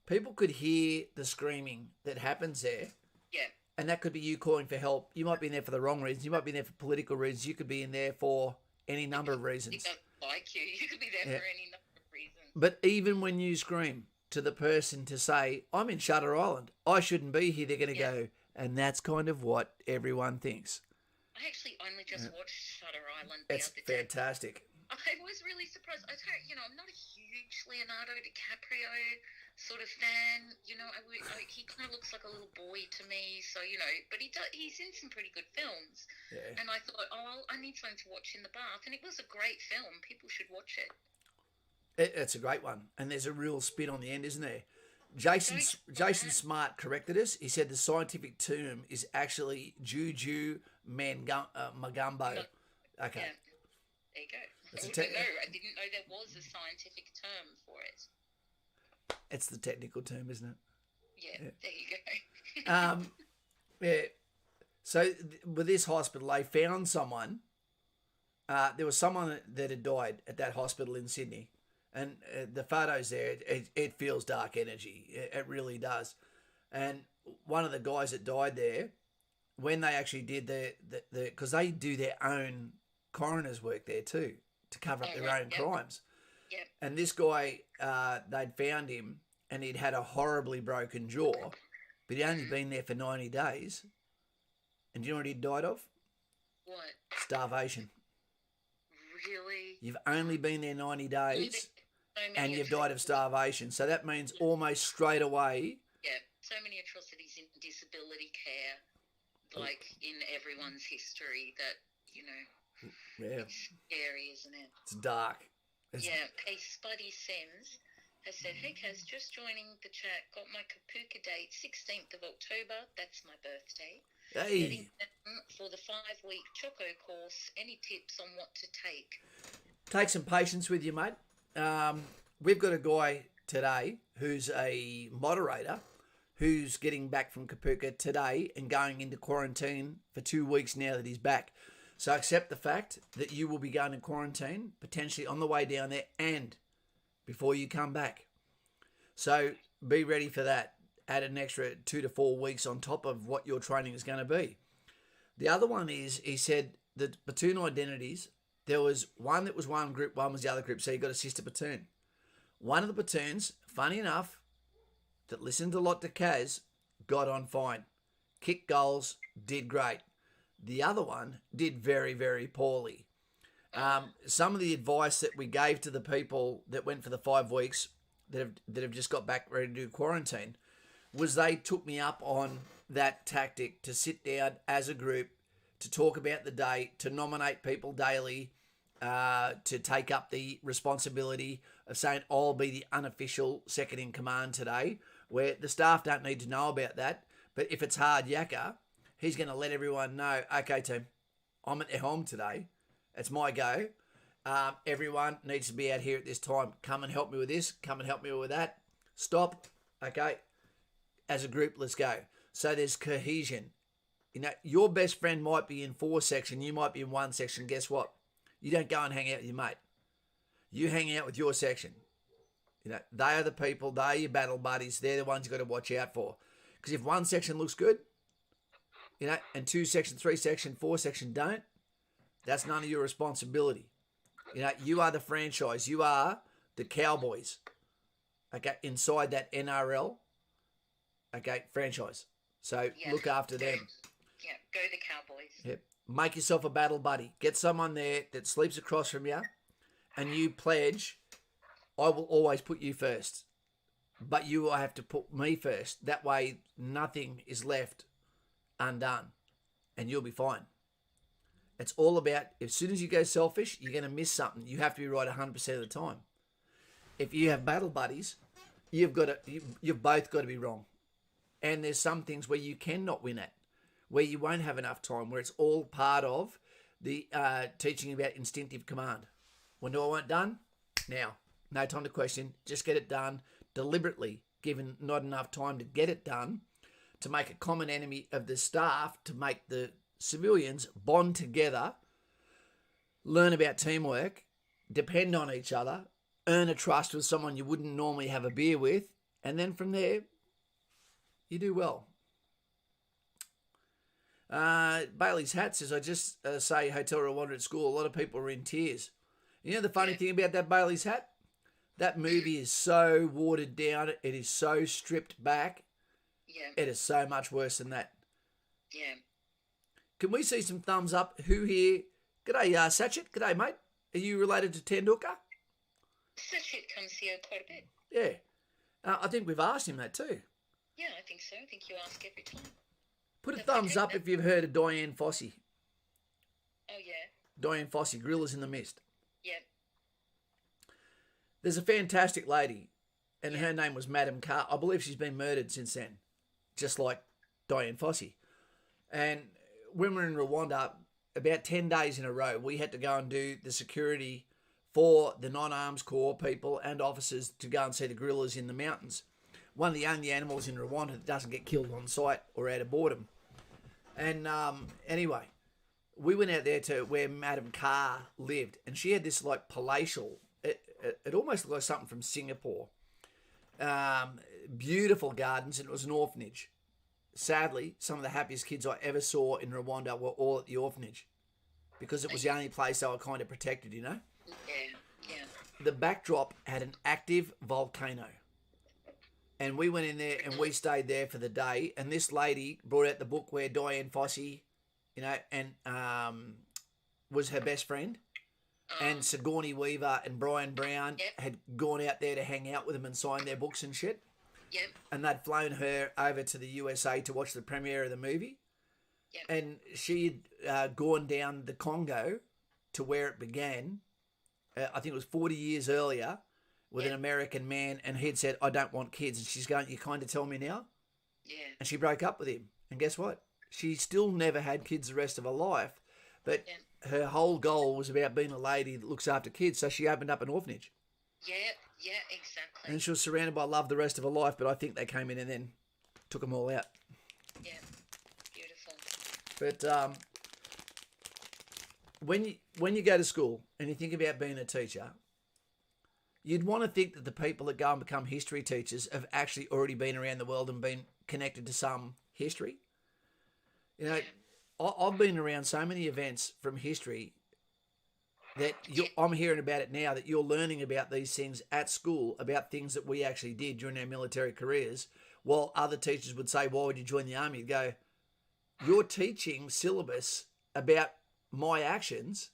people could hear the screaming that happens there. Yeah. And that could be you calling for help. You might be in there for the wrong reasons. You might be in there for political reasons. You could be in there for any number of reasons. He doesn't like you. You could be there for any number of reasons. But even when you scream to the person to say, I'm in Shutter Island, I shouldn't be here, they're going to go, and that's kind of what everyone thinks. I actually only just watched Shutter Island the other day. It's fantastic. I was really surprised. I'm not a huge Leonardo DiCaprio sort of fan. He kind of looks like a little boy to me. So, but he's in some pretty good films. Yeah. And I thought, I need something to watch in the bath. And it was a great film. People should watch it. It's a great one. And there's a real spin on the end, isn't there? Jason Smart corrected us. He said the scientific term is actually Juju Magumbo. Okay. Yeah. There you go. I didn't know there was a scientific term for it. It's the technical term, isn't it? Yeah. There you go. Yeah. So with this hospital, they found someone. There was someone that had died at that hospital in Sydney, and the photos there, it feels dark energy. It really does. And one of the guys that died there, when they actually did because they do their own coroner's work there too to cover up their own crimes. Yep. And this guy, they'd found him, and he'd had a horribly broken jaw, but he'd only been there for 90 days. And do you know what he'd died of? What? Starvation. Really? You've only been there 90 days, and you've died of starvation. So that means almost straight away. Yeah, so many atrocities in disability care, like in everyone's history that, it's scary, isn't it? It's dark. Yeah, hey, Spuddy Sims has said, hey, Kaz, just joining the chat, got my Kapuka date, 16th of October, that's my birthday. Hey. Getting for the 5-week Choco course, any tips on what to take? Take some patience with you, mate. We've got a guy today who's a moderator who's getting back from Kapuka today and going into quarantine for 2 weeks now that he's back. So accept the fact that you will be going to quarantine, potentially on the way down there and before you come back. So be ready for that. Add an extra 2 to 4 weeks on top of what your training is going to be. The other one is, he said, the platoon identities, there was one that was one group, one was the other group, so you got a sister platoon. One of the platoons, funny enough, that listened a lot to Kaz, got on fine. Kicked goals, did great. The other one did very, very poorly. Some of the advice that we gave to the people that went for the 5 weeks that have just got back ready to do quarantine was they took me up on that tactic to sit down as a group, to talk about the day, to nominate people daily, to take up the responsibility of saying, I'll be the unofficial second in command today, where the staff don't need to know about that. But if it's hard yakka, he's going to let everyone know, okay, team, I'm at the helm today. It's my go. Everyone needs to be out here at this time. Come and help me with this. Come and help me with that. Stop. Okay. As a group, let's go. So there's cohesion. Your best friend might be in 4 section. You might be in 1 section. Guess what? You don't go and hang out with your mate. You hang out with your section. They are the people. They are your battle buddies. They're the ones you've got to watch out for. Because if 1 section looks good, and 2 section, 3 section, 4 section don't, that's none of your responsibility. You are the franchise. You are the Cowboys. Okay, inside that NRL. Okay, franchise. So look after them. Yeah, go the Cowboys. Yep. Make yourself a battle buddy. Get someone there that sleeps across from you, and you pledge, I will always put you first. But you will have to put me first. That way, nothing is left undone, and you'll be fine. It's all about, as soon as you go selfish, you're going to miss something. You have to be right 100% of the time. If you have battle buddies, you've both got to be wrong. And there's some things where you cannot win at, where you won't have enough time, where it's all part of the teaching about instinctive command. When do I want it done? Now. No time to question. Just get it done deliberately, given not enough time to get it done, to make a common enemy of the staff, to make the civilians bond together, learn about teamwork, depend on each other, earn a trust with someone you wouldn't normally have a beer with, and then from there, you do well. Bailey's Hat says, I just say Hotel Rwanda at school, a lot of people are in tears. You know the funny thing about that Bailey's Hat? That movie is so watered down. It is so stripped back. Yeah. It is so much worse than that. Yeah. Can we see some thumbs up? Who here? G'day, Sachet. G'day, mate. Are you related to Tendulkar? Sachet comes here quite a bit. Yeah. I think we've asked him that too. Yeah, I think so. I think you ask every time. Put a thumbs up if you've heard of Diane Fossey. Oh, yeah. Diane Fossey, Gorillas in the Mist. Yeah. There's a fantastic lady, and her name was Madame Carr. I believe she's been murdered since then, just like Diane Fossey. And when we were in Rwanda, about 10 days in a row, we had to go and do the security for the non-arms corps people and officers to go and see the gorillas in the mountains. One of the only animals in Rwanda that doesn't get killed on sight or out of boredom. And anyway, we went out there to where Madame Carr lived, and she had this like palatial, it almost looked like something from Singapore. Beautiful gardens, and it was an orphanage. Sadly, some of the happiest kids I ever saw in Rwanda were all at the orphanage because it was the only place they were kind of protected, you know? Yeah. The backdrop had an active volcano. And we went in there and we stayed there for the day. And this lady brought out the book where Diane Fossey, you know, and was her best friend. And Sigourney Weaver and Brian Brown had gone out there to hang out with them and sign their books and shit. Yep. And they'd flown her over to the USA to watch the premiere of the movie. Yep. And she'd gone down the Congo to where it began. I think it was 40 years earlier with an American man, and he'd said, I don't want kids. And she's going, you kind of tell me now? Yeah. And she broke up with him. And guess what? She still never had kids the rest of her life. But her whole goal was about being a lady that looks after kids. So she opened up an orphanage. Yeah, exactly. And she was surrounded by love the rest of her life. But I think they came in and then took them all out. Yeah, beautiful. But when you go to school and you think about being a teacher, you'd want to think that the people that go and become history teachers have actually already been around the world and been connected to some history. You know, I've been around so many events from history that I'm hearing about it now, that you're learning about these things at school, about things that we actually did during our military careers, while other teachers would say, why would you join the army? You'd go, you're teaching syllabus about my actions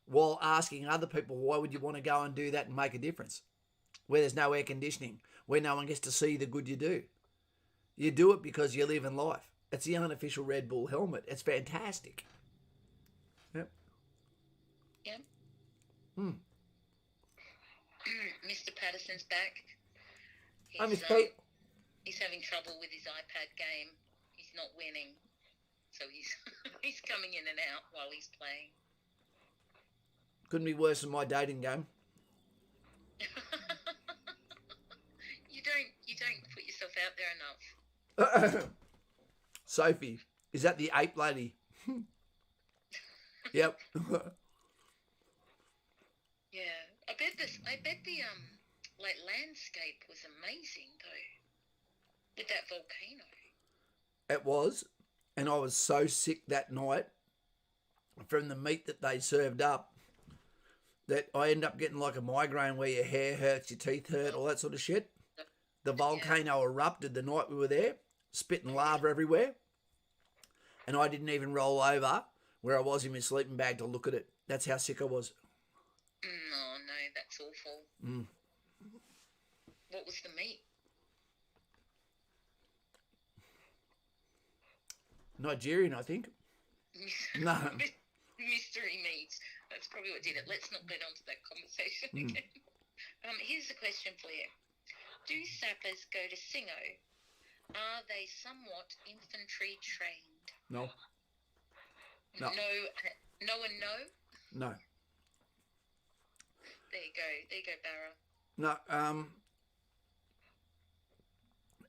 while asking other people, why would you want to go and do that and make a difference? Where there's no air conditioning, where no one gets to see the good you do. You do it because you live in life. It's the unofficial Red Bull helmet. It's fantastic. Yep. Yeah. Hmm. Mr. Patterson's back. He's having trouble with his iPad game. He's not winning. So he's he's coming in and out while he's playing. Couldn't be worse than my dating game. You don't put yourself out there enough. Sophie, is that the ape lady? Yep. Yeah, I bet the like landscape was amazing though, with that volcano. It was, and I was so sick that night from the meat that they served up that I ended up getting like a migraine where your hair hurts, your teeth hurt, all that sort of shit. The volcano erupted the night we were there, spitting lava everywhere, and I didn't even roll over where I was in my sleeping bag to look at it. That's how sick I was. Oh no, that's awful. Mm. What was the meat? Nigerian, I think. No. Mystery meat. That's probably what did it. Let's not get onto that conversation again. Here's a question for you. Do sappers go to Singo? Are they somewhat infantry trained? No. No. No and no? No. There you go, Barra. No,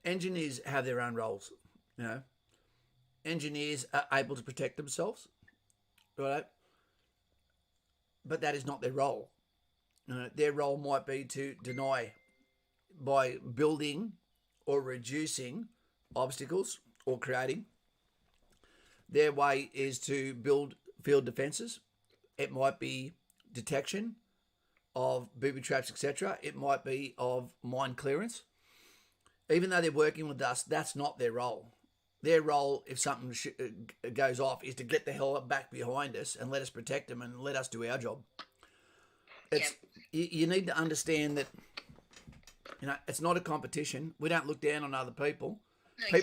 engineers have their own roles, you know. Engineers are able to protect themselves, right? But that is not their role. Their role might be to deny by building or reducing obstacles or creating. Their way is to build field defences. It might be detection of booby traps, etc. It might be of mine clearance. Even though they're working with us, that's not their role. Their role, if something goes off, is to get the hell back behind us and let us protect them and let us do our job. You need to understand that, you know, it's not a competition. We don't look down on other people. No,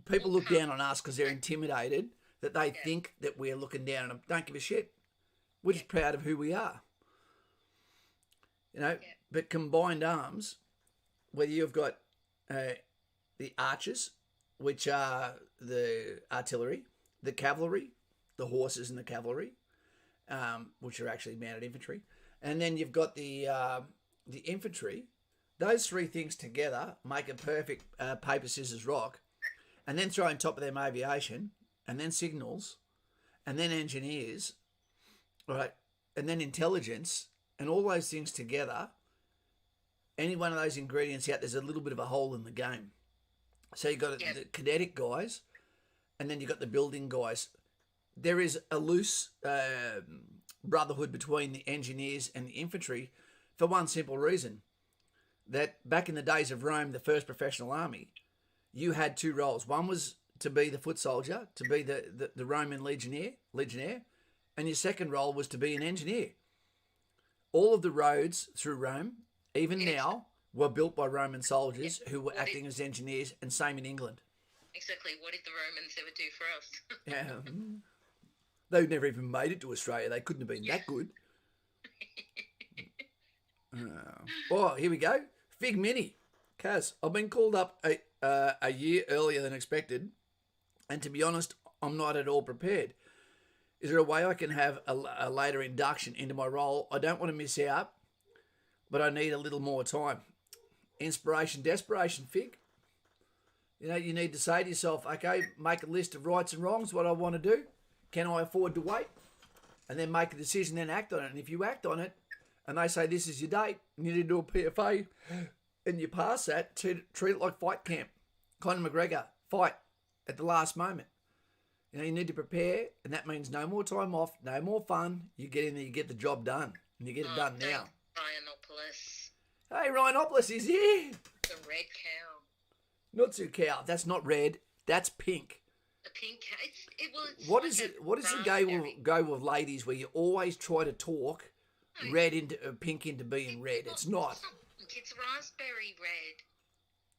People look down on us because they're intimidated that they think that we're looking down on them. Don't give a shit. We're just proud of who we are. You know, but combined arms, whether you've got the archers, which are the artillery, the cavalry, the horses and the cavalry, which are actually mounted infantry, and then you've got the infantry. Those three things together make a perfect paper, scissors, rock. And then throw on top of them aviation, and then signals, and then engineers, right, and then intelligence, and all those things together. Any one of those ingredients out, there's a little bit of a hole in the game. So you've got the kinetic guys, and then you've got the building guys. There is a loose brotherhood between the engineers and the infantry for one simple reason, that back in the days of Rome, the first professional army, you had two roles. One was to be the foot soldier, to be the Roman legionnaire, and your second role was to be an engineer. All of the roads through Rome, even now, were built by Roman soldiers who were acting as engineers, and same in England. Exactly. What did the Romans ever do for us? Yeah. They never even made it to Australia. They couldn't have been that good. Oh, here we go. Fig Mini. Kaz, I've been called up a year earlier than expected, and to be honest, I'm not at all prepared. Is there a way I can have a later induction into my role? I don't want to miss out, but I need a little more time. Inspiration, desperation, Fig. You know, you need to say to yourself, okay, make a list of rights and wrongs, what I want to do. Can I afford to wait? And then make a decision, then act on it. And if you act on it, and they say this is your date, and you need to do a PFA, and you pass that, treat it like fight camp. Conor McGregor, fight at the last moment. You know, you need to prepare, and that means no more time off, no more fun. You get in there, you get the job done, and you get it done now. Ryanopoulos. Hey, Ryanopoulos is here. The red cow. Not too cow. That's not red. That's pink. The pink cow. It's What like is a it? What is the raspberry. go with ladies where you always try to talk red into pink into being red? It's not. It's raspberry red.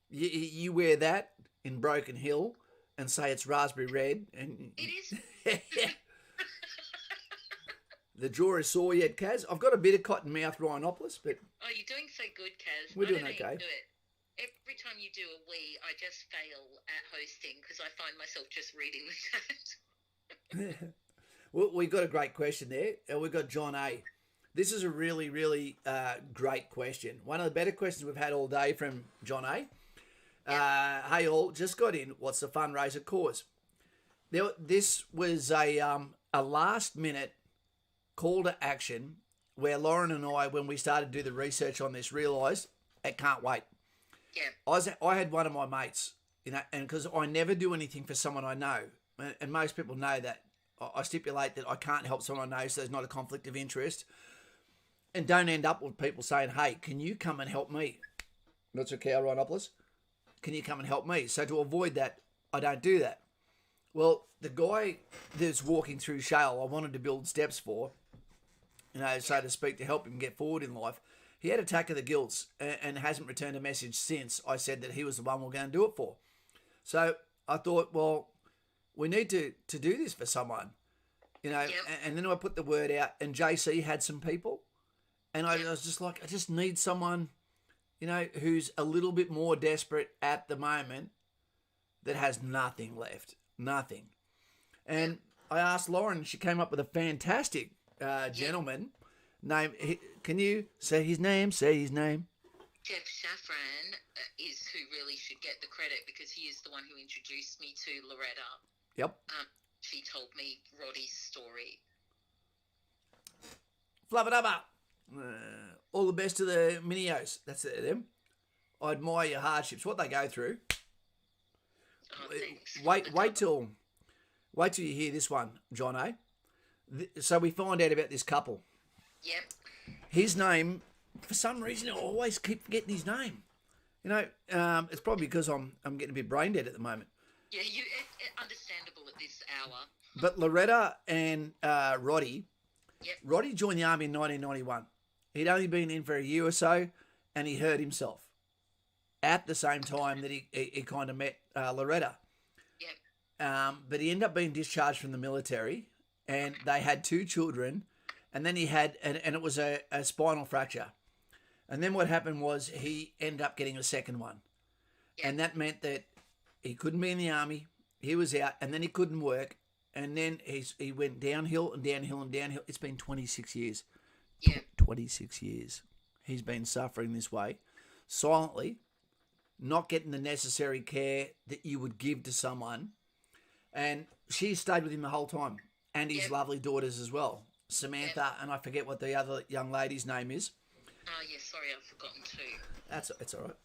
You wear that in Broken Hill and say it's raspberry red, and It is. the jaw is sore yet, Kaz. I've got a bit of cotton mouth Rhinopoulos, but Oh, you're doing so good, Kaz. We're doing I don't okay. even do it. Every time you do a wee, I just fail at hosting because I find myself just reading the chat. well, we've got a great question there. We've got John A. This is a really, really great question. One of the better questions we've had all day from John A. Hey all, just got in. What's the fundraiser cause? This was a last minute call to action where Lauren and I, when we started to do the research on this, realised it can't wait. Yeah. I had one of my mates, you know, and because I never do anything for someone I know, and most people know that, I stipulate that I can't help someone I know, so there's not a conflict of interest, and don't end up with people saying, hey, can you come and help me? Not so cow, Rhinopoulos. Can you come and help me? So to avoid that, I don't do that. Well, the guy that's walking through shale, I wanted to build steps for, you know, so to speak, to help him get forward in life. He had attack of the guilts and hasn't returned a message since I said that he was the one we're going to do it for. So I thought, well, we need to do this for someone, you know, and then I put the word out, and JC had some people, and I was just like, I just need someone, you know, who's a little bit more desperate at the moment that has nothing left. Nothing. And I asked Lauren, she came up with a fantastic gentleman name. Can you say his name? Say his name. Geoff Shafran is who really should get the credit because he is the one who introduced me to Loretta. Yep. She told me Roddie's story. Flub it up. All the best to the Mineos. That's them. I admire your hardships, what they go through. Oh, thanks. Wait till you hear this one, John A. So we find out about this couple. Yep. His name, for some reason, I always keep forgetting his name. You know, it's probably because I'm getting a bit brain dead at the moment. Yeah, understandable at this hour. But Loretta and Roddie, Yep. Roddie joined the army in 1991. He'd only been in for a year or so, and he hurt himself at the same time that he kind of met Loretta. Yep. But he ended up being discharged from the military, and they had 2 children, and then he had, and it was a spinal fracture. And then what happened was he ended up getting a second one. Yep. And that meant that he couldn't be in the army, he was out, and then he couldn't work, and then he went downhill and downhill and downhill. It's been 26 years. Yeah. 26 years. He's been suffering this way, silently, not getting the necessary care that you would give to someone. And she stayed with him the whole time. And his lovely daughters as well. Samantha, and I forget what the other young lady's name is. Oh, yeah, sorry, I've forgotten too. It's all right.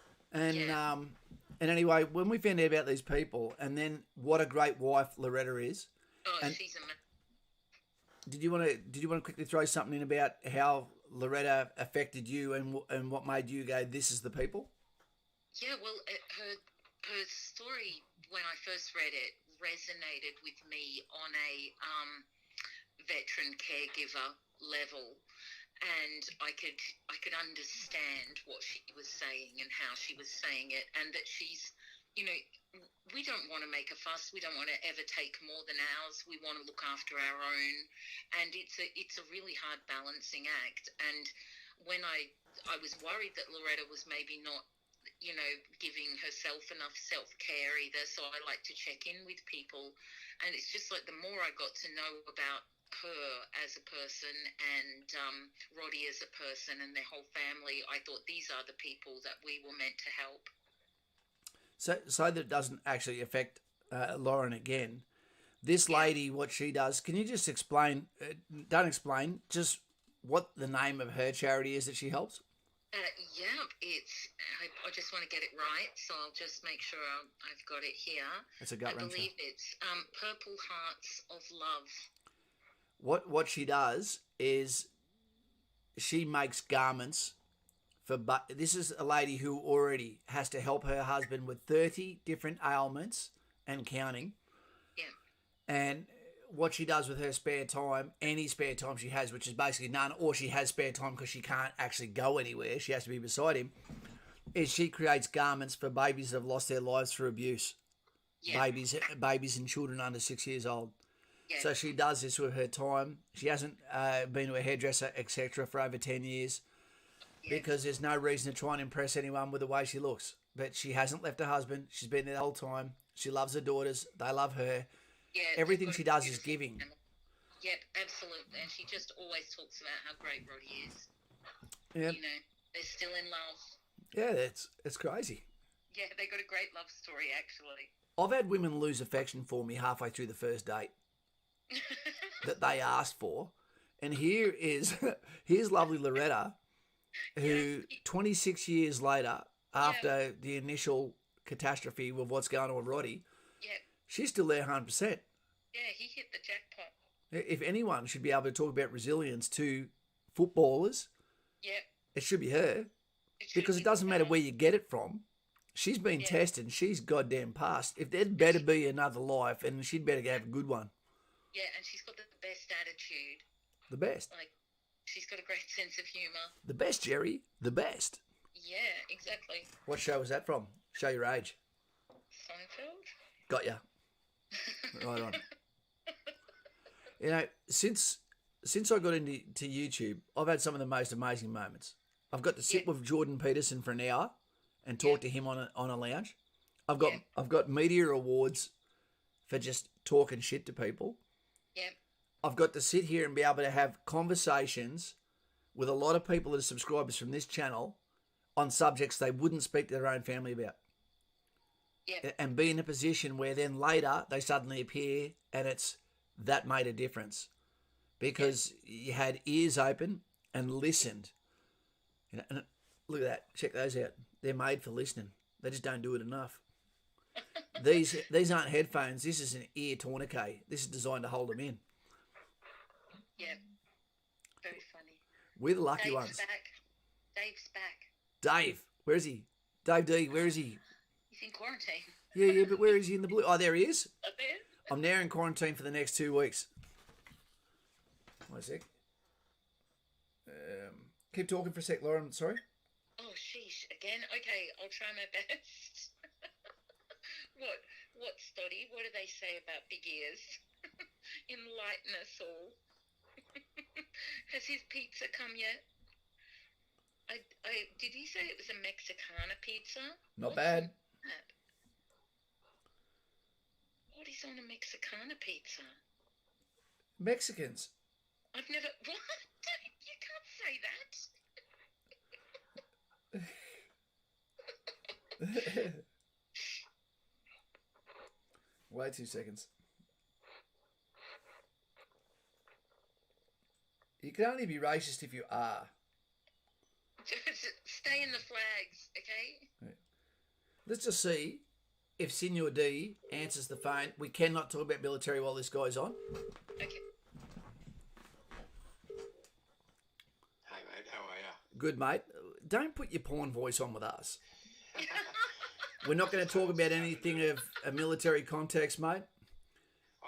And anyway, when we found out about these people, and then what a great wife Loretta is. Oh, and she's amazing. Did you want to quickly throw something in about how Loretta affected you and what made you go, this is the people? Yeah, well, her story, when I first read it, resonated with me on a veteran caregiver level, and I could understand what she was saying and how she was saying it, and that she's, you know, we don't want to make a fuss. We don't want to ever take more than ours. We want to look after our own, and it's a really hard balancing act. And when I was worried that Loretta was maybe not, you know, giving herself enough self-care either, so I like to check in with people, and it's just like the more I got to know about her as a person and Roddie as a person and their whole family, I thought these are the people that we were meant to help. So that it doesn't actually affect Lauren again. This lady, what she does, can you just explain, don't explain, just what the name of her charity is that she helps? I just want to get it right, so I'll just make sure I've got it here. It's a gut I wrencher. believe it's Purple Hearts of Love. What she does is she makes garments for, but this is a lady who already has to help her husband with 30 different ailments and counting. Yeah. And what she does with her spare time, any spare time she has, which is basically none, or she has spare time because she can't actually go anywhere, she has to be beside him, is she creates garments for babies that have lost their lives through abuse. Yeah. Babies and children under 6 years old. Yeah. So she does this with her time. She hasn't been to a hairdresser, etc., for over 10 years because there's no reason to try and impress anyone with the way she looks. But she hasn't left her husband. She's been there the whole time. She loves her daughters. They love her. Yeah, everything she does is giving. Yep, absolutely. And she just always talks about how great Roddie is. Yeah. You know, they're still in love. Yeah, it's crazy. Yeah, they got a great love story, actually. I've had women lose affection for me halfway through the first date that they asked for. And here's lovely Loretta, who 26 years later, after the initial catastrophe with what's going on with Roddie, she's still there 100%. Yeah, he hit the jackpot. If anyone should be able to talk about resilience to footballers, it should be her. Because it doesn't matter where you get it from. She's been tested and she's goddamn passed. If there'd better be another life, and she'd better have a good one. Yeah, and she's got the best attitude. The best. Like, she's got a great sense of humour. The best, Jerry. The best. Yeah, exactly. What show was that from? Show your age. Seinfeld? Got ya. Right on. You know, since I got into YouTube, I've had some of the most amazing moments. I've got to sit with Jordan Peterson for an hour and talk to him on a lounge. I've got media awards for just talking shit to people. Yeah. I've got to sit here and be able to have conversations with a lot of people that are subscribers from this channel on subjects they wouldn't speak to their own family about. Yeah. And be in a position where then later they suddenly appear and that made a difference because you had ears open and listened. You know, and look at that. Check those out. They're made for listening. They just don't do it enough. These aren't headphones. This is an ear tourniquet. This is designed to hold them in. Yeah. Very funny. We're the lucky Dave's ones. Back. Dave's back. Dave, where is he? Dave D, where is he? He's in quarantine. Yeah, but where is he in the blue? Oh, there he is. Up there? I'm now in quarantine for the next 2 weeks. Wait a sec. Keep talking for a sec, Lauren. Sorry. Oh, sheesh. Again? Okay, I'll try my best. What, Stoddy? What do they say about big ears? Enlighten us all. Has his pizza come yet? Did he say it was a Mexicana pizza? Not bad. What is on a Mexicana pizza? Mexicans. I've never... What? You can't say that. Wait 2 seconds. You can only be racist if you are. Stay in the flags, okay? Let's just see if Senior D answers the phone. We cannot talk about military while this guy's on. Okay. Hey mate, how are you? Good, mate. Don't put your porn voice on with us. We're not going to talk about anything of a military context, mate. I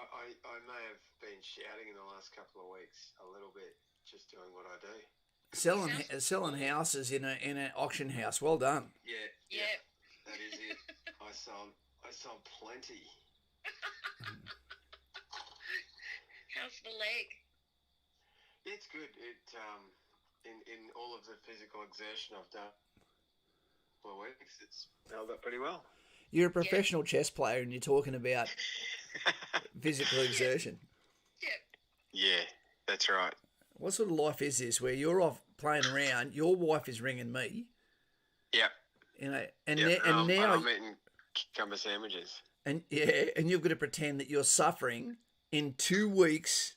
may have been shouting in the last couple of weeks a little bit, just doing what I do. Selling houses in an auction house. Well done. Yeah, that is it. I sold plenty. How's the leg? It's good. In all of the physical exertion I've done for weeks, it's held up pretty well. You're a professional chess player and you're talking about physical exertion. Yeah, that's right. What sort of life is this where you're off playing around, your wife is ringing me? Yep. You know, now now I'm eating cucumber sandwiches. And you've got to pretend that you're suffering in 2 weeks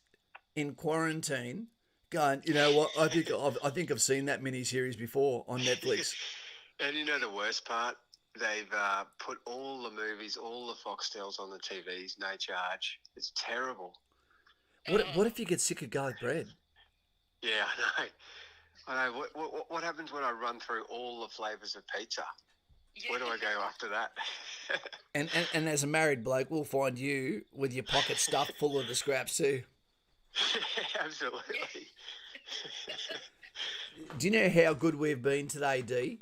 in quarantine. Going, you know what? I think I've seen that miniseries before on Netflix. And you know the worst part? They've put all the movies, all the Foxtels on the TVs, no charge. It's terrible. What if you get sick of garlic bread? Yeah, I know. What happens when I run through all the flavours of pizza? Where do I go after that? and as a married bloke, we'll find you with your pocket stuffed full of the scraps too. Absolutely. Do you know how good we've been today, D?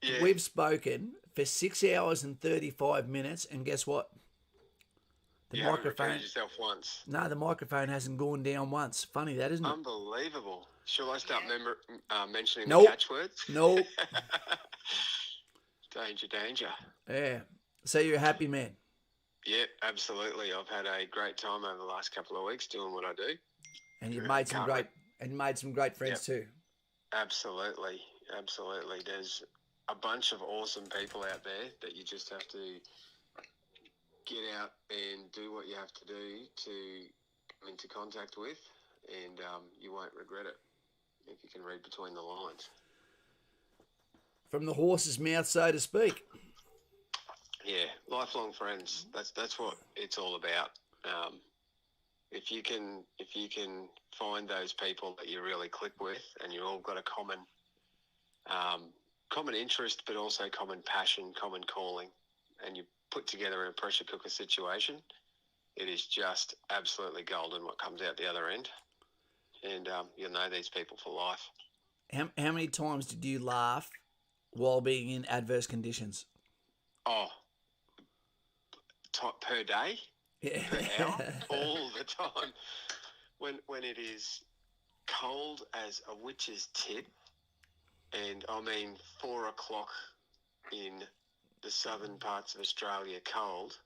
Yeah. We've spoken for 6 hours and 35 minutes, and guess what? The microphone. Repeated yourself once. No, the microphone hasn't gone down once. Funny that, isn't it? Unbelievable. Shall I start mentioning Nope. the catchwords? No. Danger. Yeah. So you're a happy man. Yeah, absolutely. I've had a great time over the last couple of weeks doing what I do. And you've made some great friends too. Absolutely. There's a bunch of awesome people out there that you just have to get out and do what you have to do to come into contact with, and you won't regret it if you can read between the lines. From the horse's mouth, so to speak. Yeah, lifelong friends. That's what it's all about. If you can find those people that you really click with, and you all got a common interest, but also common passion, common calling, and you put together in a pressure cooker situation, it is just absolutely golden what comes out the other end. And you'll know these people for life. How many times did you laugh while being in adverse conditions? Oh, per day? Yeah. Per hour? All the time. When it is cold as a witch's tit, and I mean 4 o'clock in the southern parts of Australia cold,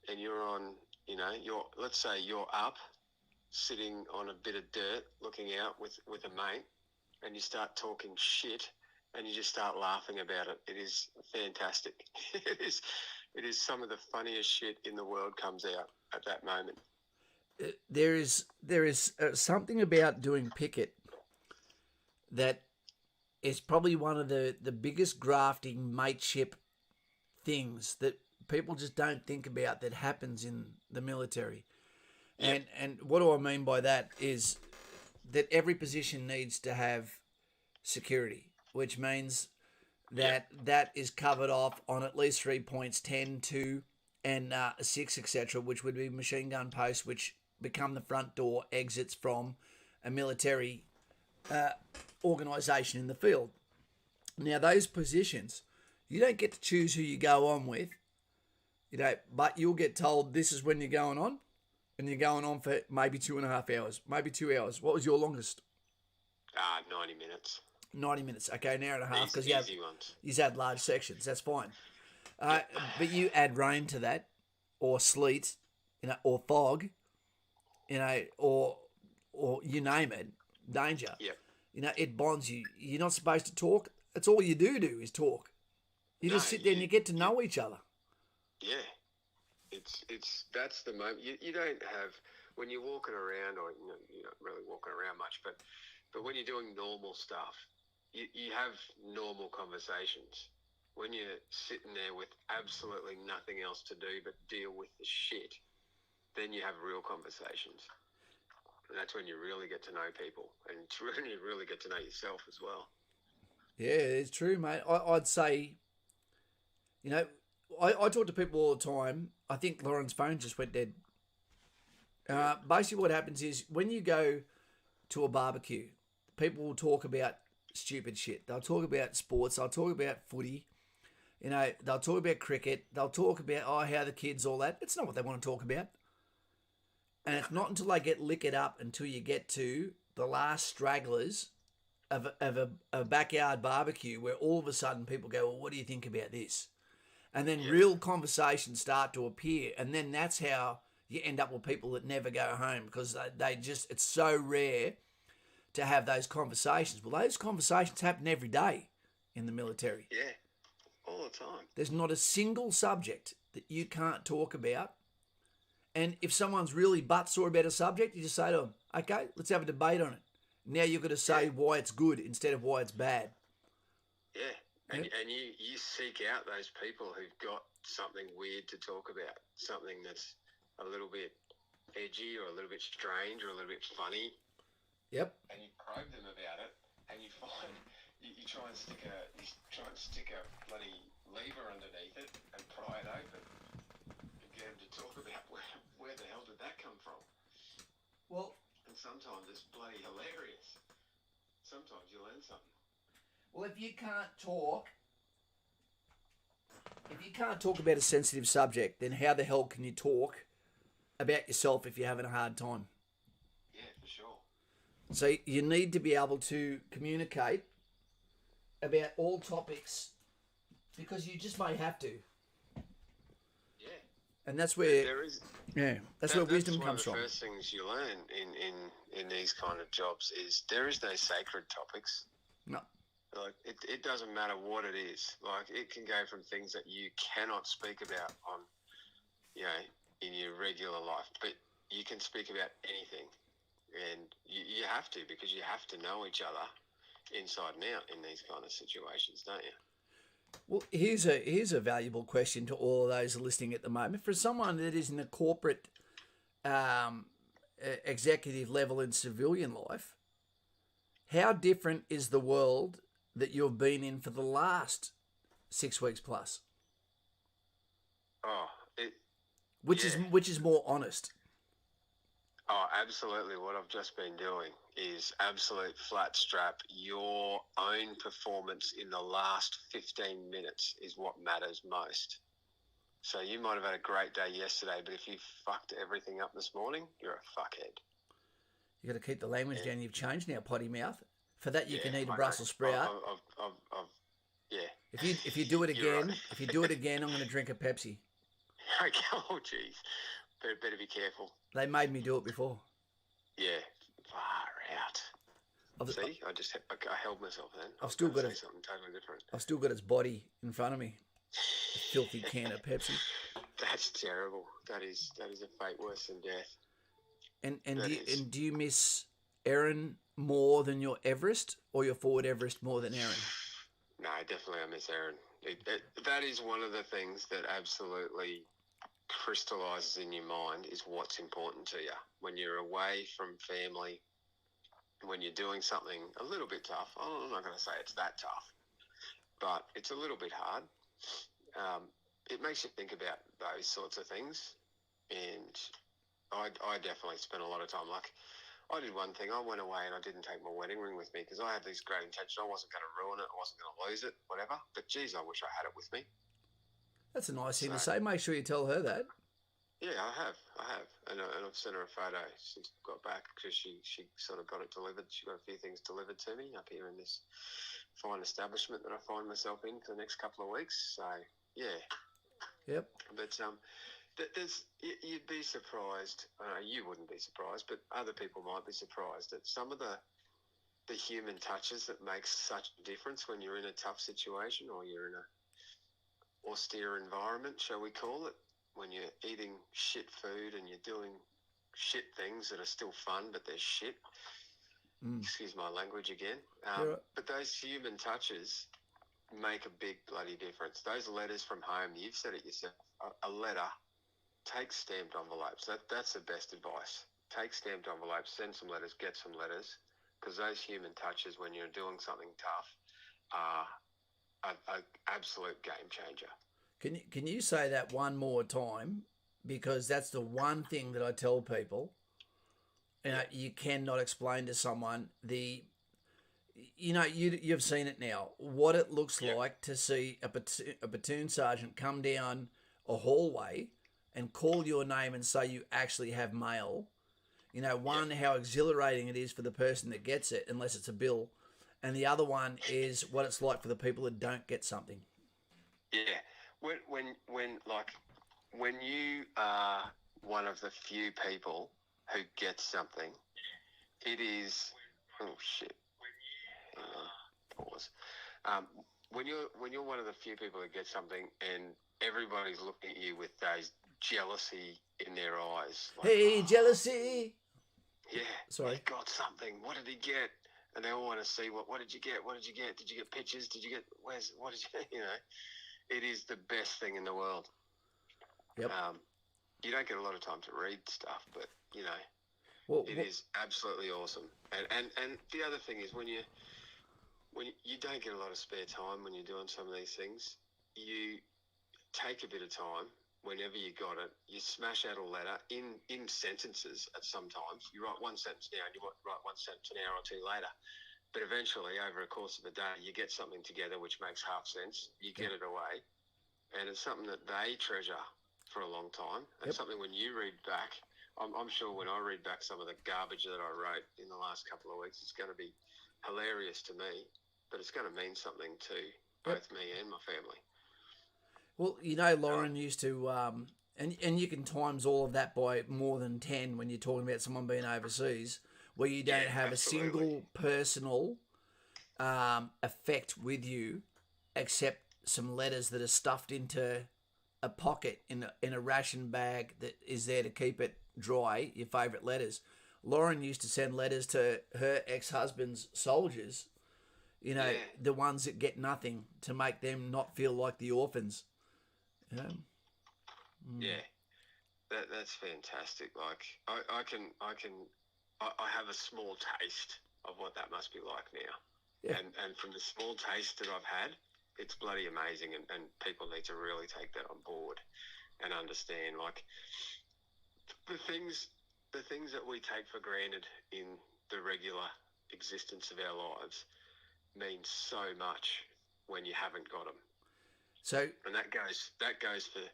and you're on, let's say you're up, sitting on a bit of dirt, looking out with a mate, and you start talking shit, and you just start laughing about it. It is fantastic. It is some of the funniest shit in the world comes out at that moment. There is something about doing picket that is probably one of the biggest grafting mateship things that people just don't think about that happens in the military. Yep. And what do I mean by that is that every position needs to have security, which means that that is covered off on at least 3 points, 10, 2, and 6, etc., which would be machine gun posts, which become the front door exits from a military organisation in the field. Now, those positions, you don't get to choose who you go on with, but you'll get told this is when you're going on, and you're going on for maybe 2.5 hours, maybe 2 hours. What was your longest? 90 minutes. 90 minutes. Okay, an hour and a half because you had large sections. That's fine. But you add rain to that, or sleet, or fog, or you name it, danger. Yep. It bonds you. You're not supposed to talk. That's all you do is talk. You just sit there and you get to know each other. Yeah, that's the moment. You don't have, when you're walking around, or you're not really walking around much, but when you're doing normal stuff, you have normal conversations. When you're sitting there with absolutely nothing else to do but deal with the shit, then you have real conversations. And that's when you really get to know people, and it's when you really get to know yourself as well. Yeah, it's true, mate. I'd say, I talk to people all the time. I think Lauren's phone just went dead. Basically, what happens is when you go to a barbecue, people will talk about stupid shit. They'll talk about sports. They'll talk about footy. They'll talk about cricket. They'll talk about, how the kids, all that. It's not what they want to talk about. And it's not until they get liquored up until you get to the last stragglers of a backyard barbecue where all of a sudden people go, well, what do you think about this? And then real conversations start to appear. And then that's how you end up with people that never go home, because they just, it's so rare to have those conversations. Well, those conversations happen every day in the military. Yeah, all the time. There's not a single subject that you can't talk about. And if someone's really butt-sore about a subject, you just say to them, okay, let's have a debate on it. Now you've got to say why it's good instead of why it's bad. Yeah, and you seek out those people who've got something weird to talk about, something that's a little bit edgy or a little bit strange or a little bit funny. Yep. And you probe them about it, and you find you try and stick a bloody lever underneath it and pry it open and get them to talk about where the hell did that come from. Well, and sometimes it's bloody hilarious. Sometimes you learn something. Well, if you can't talk about a sensitive subject, then how the hell can you talk about yourself if you're having a hard time? Yeah, for sure. So you need to be able to communicate about all topics, because you just may have to. Yeah. And that's where that's where wisdom comes from. One of the first things you learn in these kind of jobs is there is no sacred topics. No. Like it doesn't matter what it is. Like it can go from things that you cannot speak about on, in your regular life, but you can speak about anything, and you have to, because you have to know each other inside and out in these kind of situations, don't you? Well, here's a valuable question to all of those listening at the moment. For someone that is in the corporate executive level in civilian life, how different is the world that you've been in for the last 6 weeks plus? Oh, which is more honest? Oh, absolutely. What I've just been doing is absolute flat strap. Your own performance in the last 15 minutes is what matters most. So you might have had a great day yesterday, but if you fucked everything up this morning, you're a fuckhead. You got to keep the language down. You've changed now, potty mouth. For that, you can eat a Brussels sprout. Yeah. If you do it again, right. if you do it again, I'm going to drink a Pepsi. Okay. Oh, jeez. Better be careful. They made me do it before. Yeah. Far out. See, I held myself then. I've still got something totally different. I've still got its body in front of me. A filthy can of Pepsi. That's terrible. That is a fate worse than death. And do you miss Erin more than your Everest, or your forward Everest more than Erin? No, definitely I miss Erin. That is one of the things that absolutely crystallizes in your mind is what's important to you. When you're away from family, when you're doing something a little bit tough, I'm not going to say it's that tough, but it's a little bit hard. It makes you think about those sorts of things. And I definitely spent a lot of time. Like, I did one thing. I went away and I didn't take my wedding ring with me because I had this great intention. I wasn't going to ruin it. I wasn't going to lose it, whatever. But, geez, I wish I had it with me. That's a nice thing to say. Make sure you tell her that. Yeah, I have. And I've sent her a photo since I got back, because she sort of got it delivered. She got a few things delivered to me up here in this fine establishment that I find myself in for the next couple of weeks. So, yeah. Yep. But you'd be surprised. You wouldn't be surprised, but other people might be surprised at some of the human touches that makes such a difference when you're in a tough situation, or you're in austere environment, shall we call it, when you're eating shit food and you're doing shit things that are still fun, but they're shit. Excuse my language again. But those human touches make a big bloody difference. Those letters from home, you've said it yourself, a letter, take stamped envelopes. That's the best advice. Take stamped envelopes, send some letters, get some letters, because those human touches when you're doing something tough are an absolute game changer. Can you say that one more time? Because that's the one thing that I tell people. You cannot explain to someone you've seen it now, what it looks like to see a platoon sergeant come down a hallway and call your name and say you actually have mail. How exhilarating it is for the person that gets it, unless it's a bill. And the other one is what it's like for the people that don't get something. Yeah. When you are one of the few people who gets something, it is, oh shit. Pause. When you're one of the few people that get something and everybody's looking at you with those jealousy in their eyes. Like, hey, jealousy. Yeah. Sorry. He got something. What did he get? And they all want to see what did you get? What did you get? Did you get pictures? Did you get what did you It is the best thing in the world. Yep. You don't get a lot of time to read stuff, but it is absolutely awesome. And the other thing is when you don't get a lot of spare time when you're doing some of these things, you take a bit of time whenever you got it. You smash out a letter in sentences at sometimes. You write one sentence now and you write one sentence an hour or two later. But eventually, over a course of a day, you get something together which makes half sense. You get it away. And it's something that they treasure for a long time. And something when you read back, I'm sure when I read back some of the garbage that I wrote in the last couple of weeks, it's going to be hilarious to me, but it's going to mean something to both me and my family. Well, Lauren used to, and you can times all of that by more than 10 when you're talking about someone being overseas, where you don't have absolutely. A single personal effect with you except some letters that are stuffed into a pocket in a ration bag that is there to keep it dry, your favourite letters. Lauren used to send letters to her ex-husband's soldiers, the ones that get nothing, to make them not feel like the orphans. Yeah, that's fantastic. Like I have a small taste of what that must be like now. Yeah. And from the small taste that I've had, it's bloody amazing, and people need to really take that on board and understand, like, the things that we take for granted in the regular existence of our lives mean so much when you haven't got them. And that goes for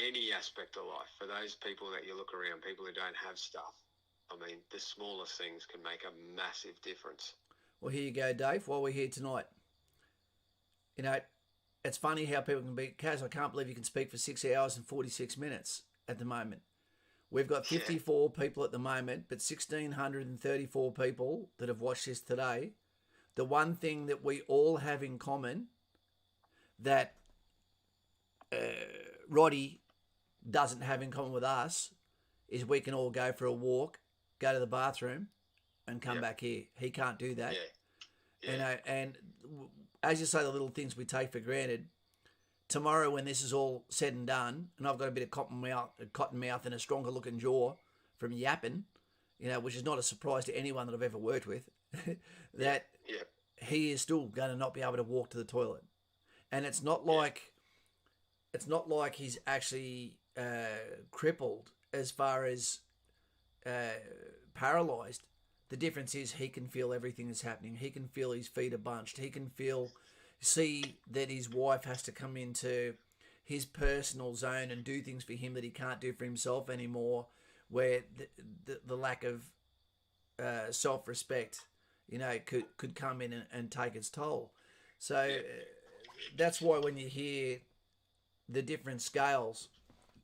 any aspect of life. For those people that you look around, people who don't have stuff, I mean, the smallest things can make a massive difference. Well, here you go, Dave, while we're here tonight. It's funny how people can be, Kaz, I can't believe you can speak for 6 hours and 46 minutes at the moment. We've got 54 people at the moment, but 1,634 people that have watched this today. The one thing that we all have in common that Roddie doesn't have in common with us is we can all go for a walk, go to the bathroom, and come back here. He can't do that. And as you say, the little things we take for granted. Tomorrow, when this is all said and done, and I've got a bit of cotton mouth and a stronger looking jaw from yapping, which is not a surprise to anyone that I've ever worked with, that he is still going to not be able to walk to the toilet. And it's not like he's actually crippled as far as paralyzed. The difference is he can feel everything that's happening. He can feel his feet are bunched. He can see that his wife has to come into his personal zone and do things for him that he can't do for himself anymore, where the lack of self-respect, could come in and take its toll. So that's why when you hear the different scales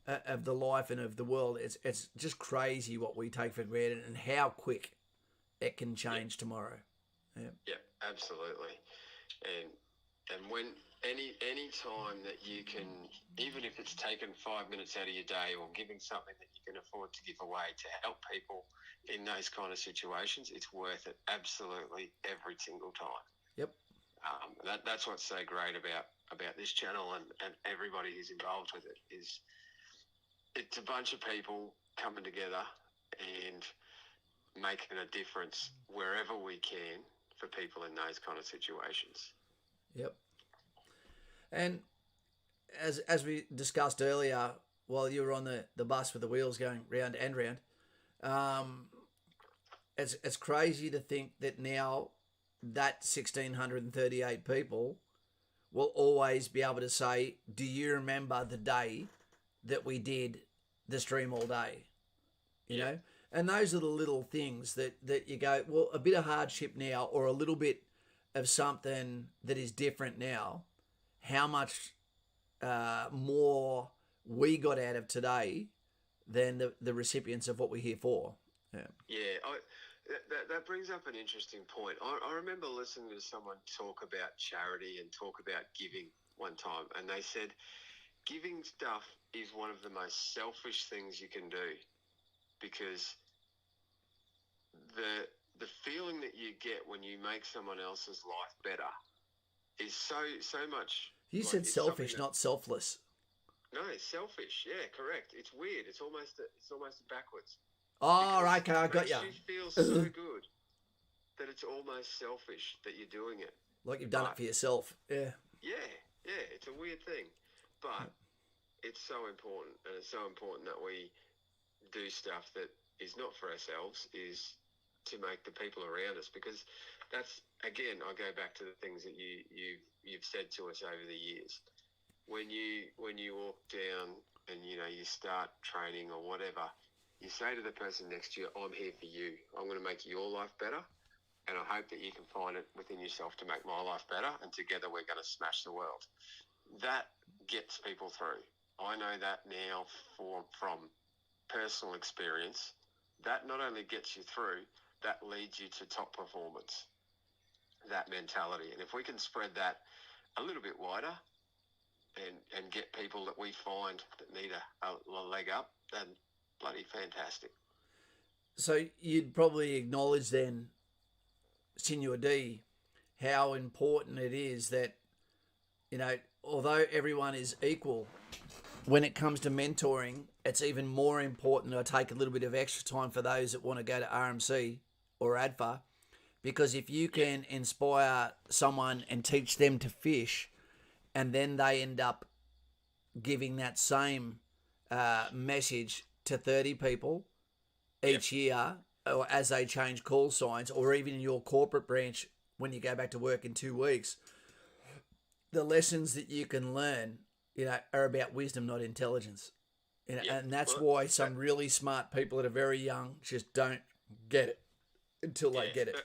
of the life and of the world, it's just crazy what we take for granted and how quick it can change tomorrow. Yeah, absolutely. And any time that you can, even if it's taken 5 minutes out of your day or giving something that you can afford to give away to help people in those kind of situations, it's worth it absolutely every single time. Yep. That's what's so great about this channel and everybody who's involved with it is it's a bunch of people coming together and making a difference wherever we can for people in those kind of situations. Yep. And as we discussed earlier, while you were on the bus with the wheels going round and round, it's crazy to think that now that 1,638 people will always be able to say, do you remember the day that we did the stream all day? You know? And those are the little things that you go, well, a bit of hardship now or a little bit of something that is different now, how much more we got out of today than the recipients of what we're here for. Yeah, that brings up an interesting point. I remember listening to someone talk about charity and talk about giving one time, and they said giving stuff is one of the most selfish things you can do, because the feeling that you get when you make someone else's life better is so much. You said selfish, not selfless. No, it's selfish. Yeah, correct. It's weird. It's almost backwards. Oh, okay, I got you. It feels so good that it's almost selfish that you're doing it. Like you've done it for yourself. Yeah. Yeah. It's a weird thing, but it's so important, and it's so important that we do stuff that is not for ourselves, is to make the people around us, because that's, again, I go back to the things that you've said to us over the years. When you walk down and you start training or whatever, you say to the person next to you, I'm here for you. I'm going to make your life better, and I hope that you can find it within yourself to make my life better, and together we're going to smash the world. That gets people through. I know that now from personal experience. That not only gets you through, that leads you to top performance, that mentality. And if we can spread that a little bit wider and get people that we find that need a leg up, then bloody fantastic. So you'd probably acknowledge then, Senor D, how important it is that, although everyone is equal, when it comes to mentoring, it's even more important to take a little bit of extra time for those that want to go to RMC or ADFA, because if you can inspire someone and teach them to fish, and then they end up giving that same message to 30 people each year, or as they change call signs, or even in your corporate branch when you go back to work in 2 weeks, the lessons that you can learn, are about wisdom, not intelligence. And that's why some really smart people that are very young just don't get it until they get it.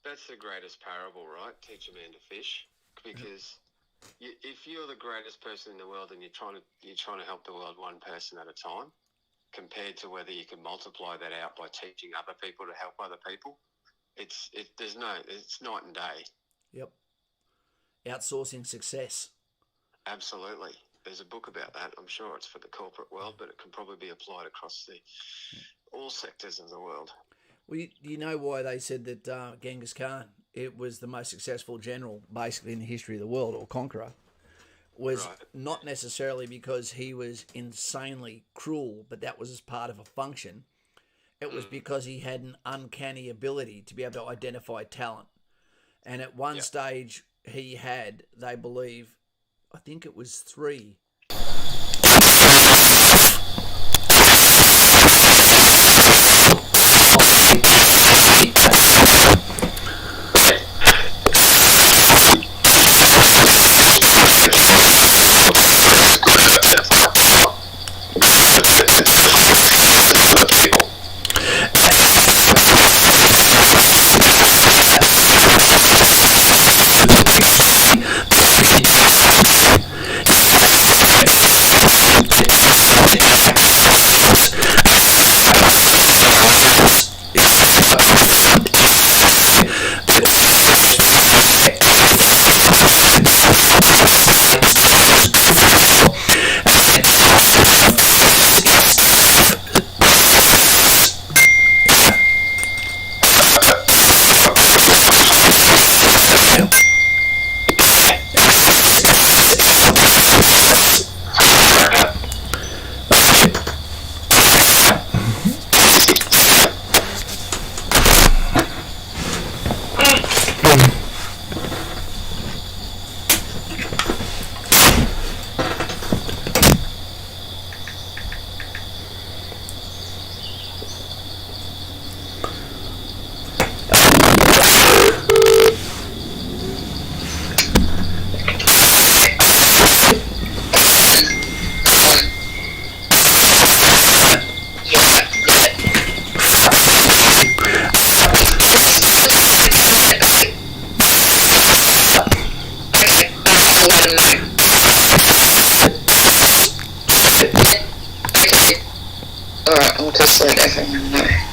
That's the greatest parable, right? Teach a man to fish, because if you're the greatest person in the world and you're trying to help the world one person at a time, compared to whether you can multiply that out by teaching other people to help other people, it's night and day. Yep. Outsourcing success. Absolutely. There's a book about that. I'm sure it's for the corporate world, but it can probably be applied across all sectors of the world. Well, you know why they said that Genghis Khan, it was the most successful general basically in the history of the world, or conqueror, was not necessarily because he was insanely cruel, but that was as part of a function. It was because he had an uncanny ability to be able to identify talent. And at one stage he had, they believe, I think it was 3. just let everyone know.